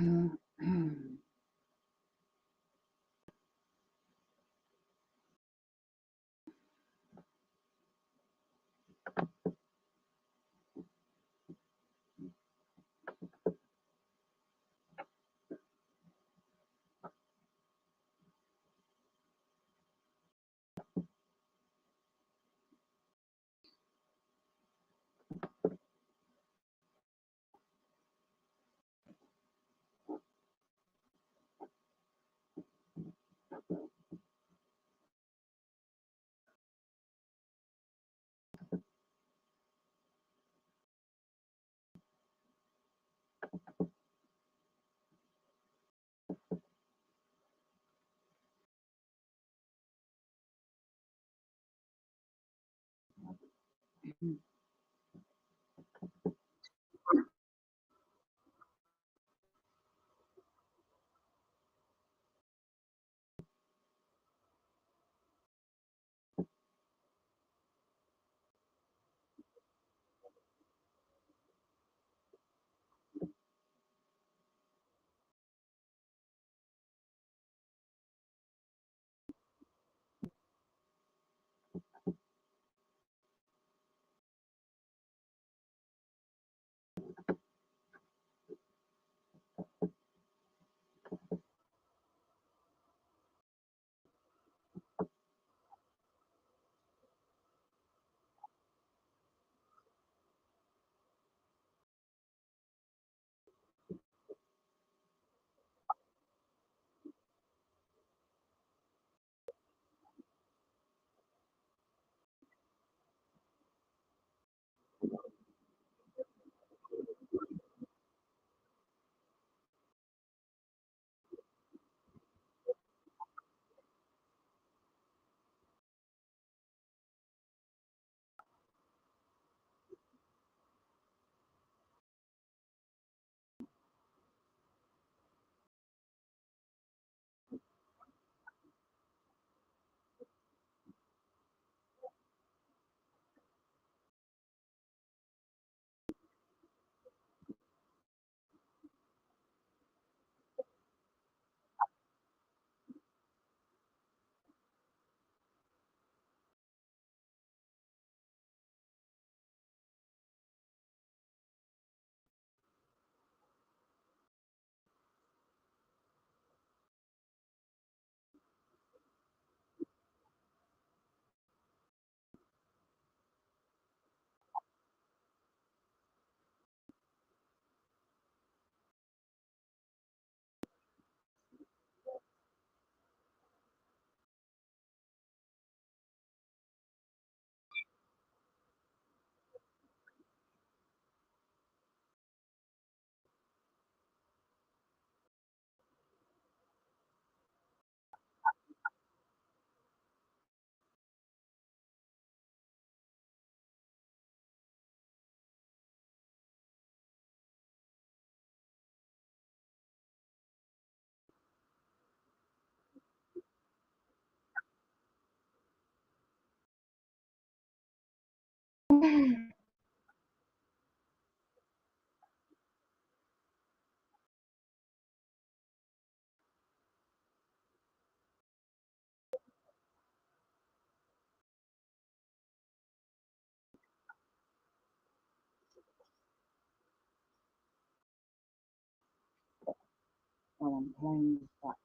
While I'm playing this back.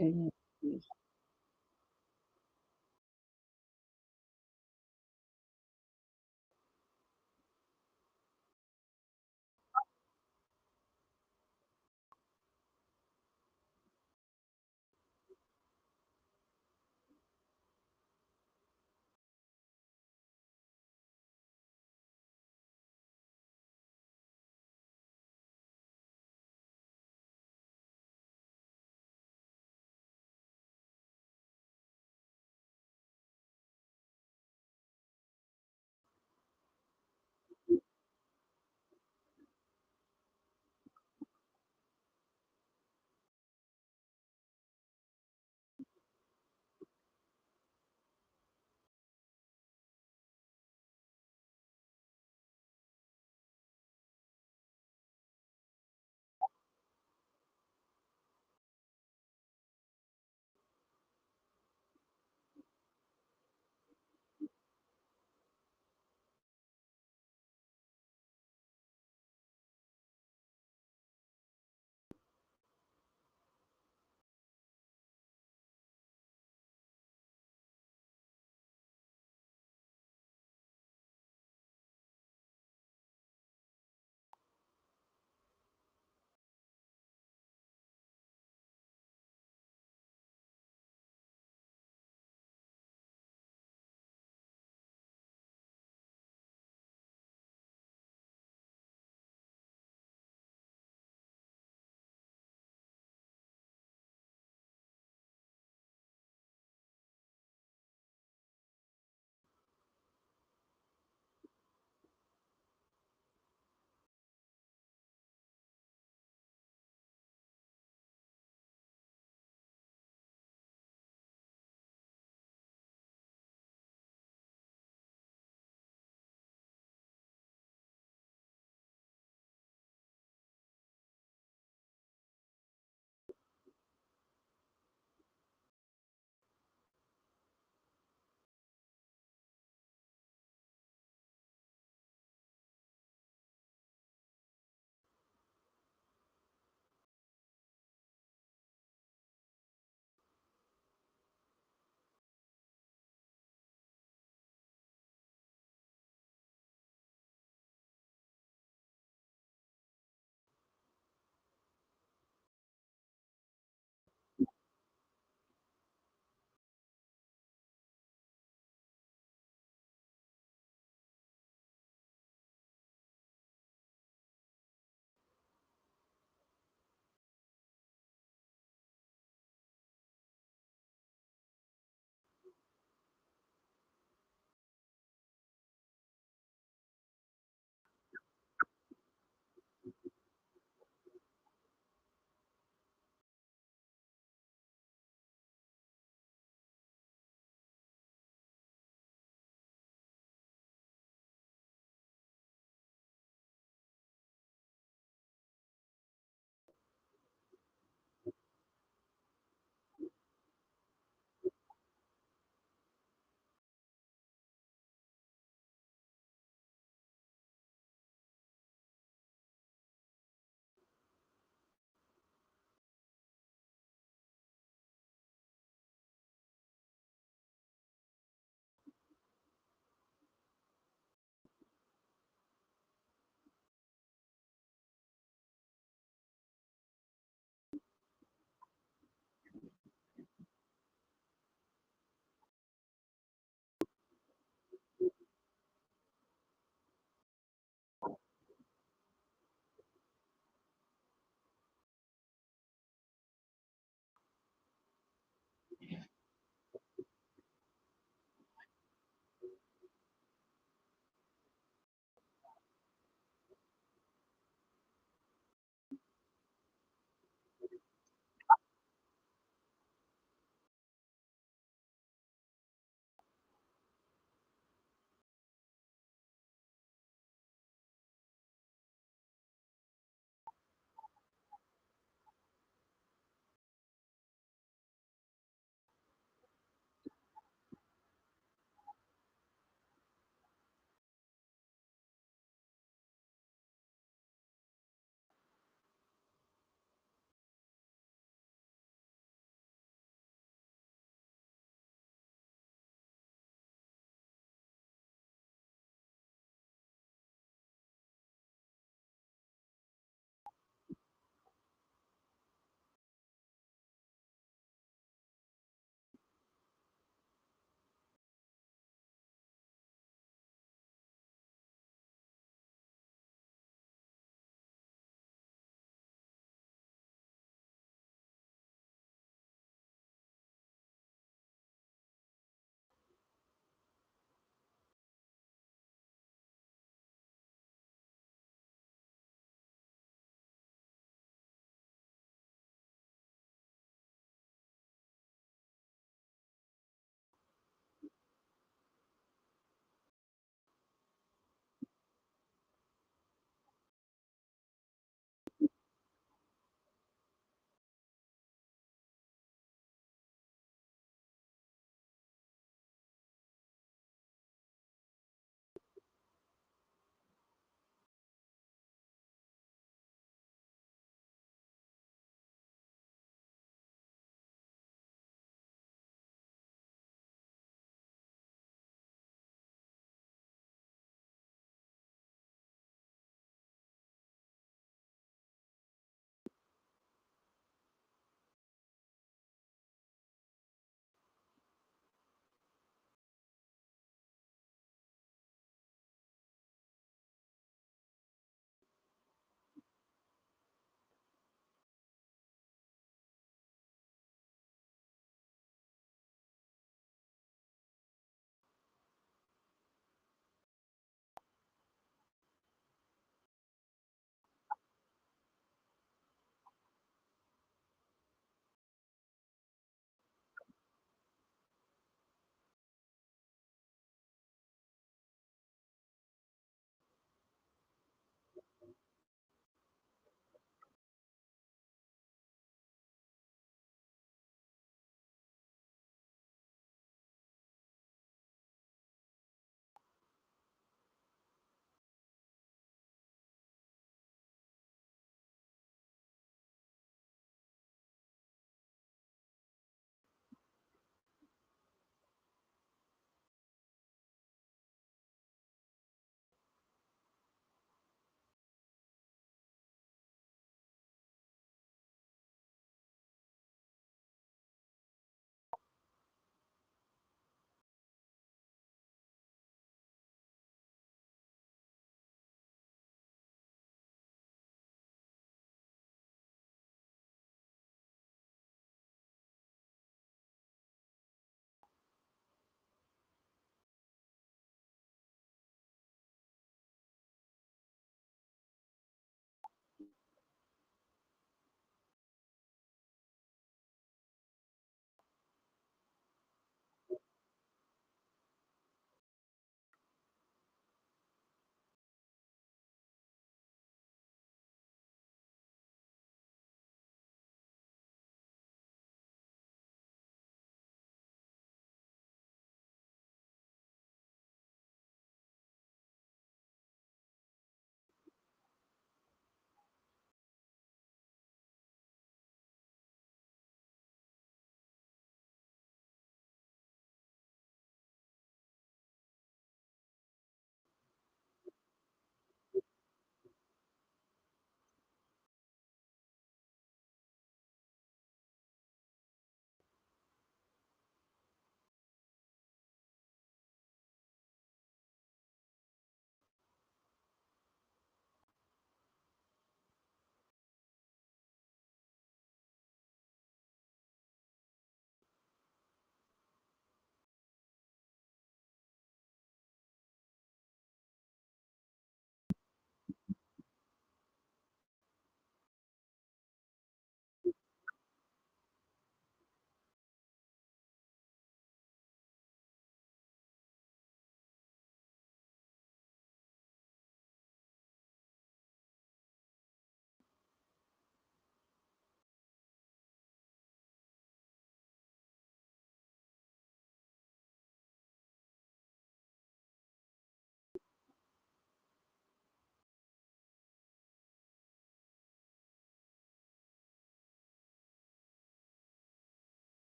Yes.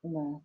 No.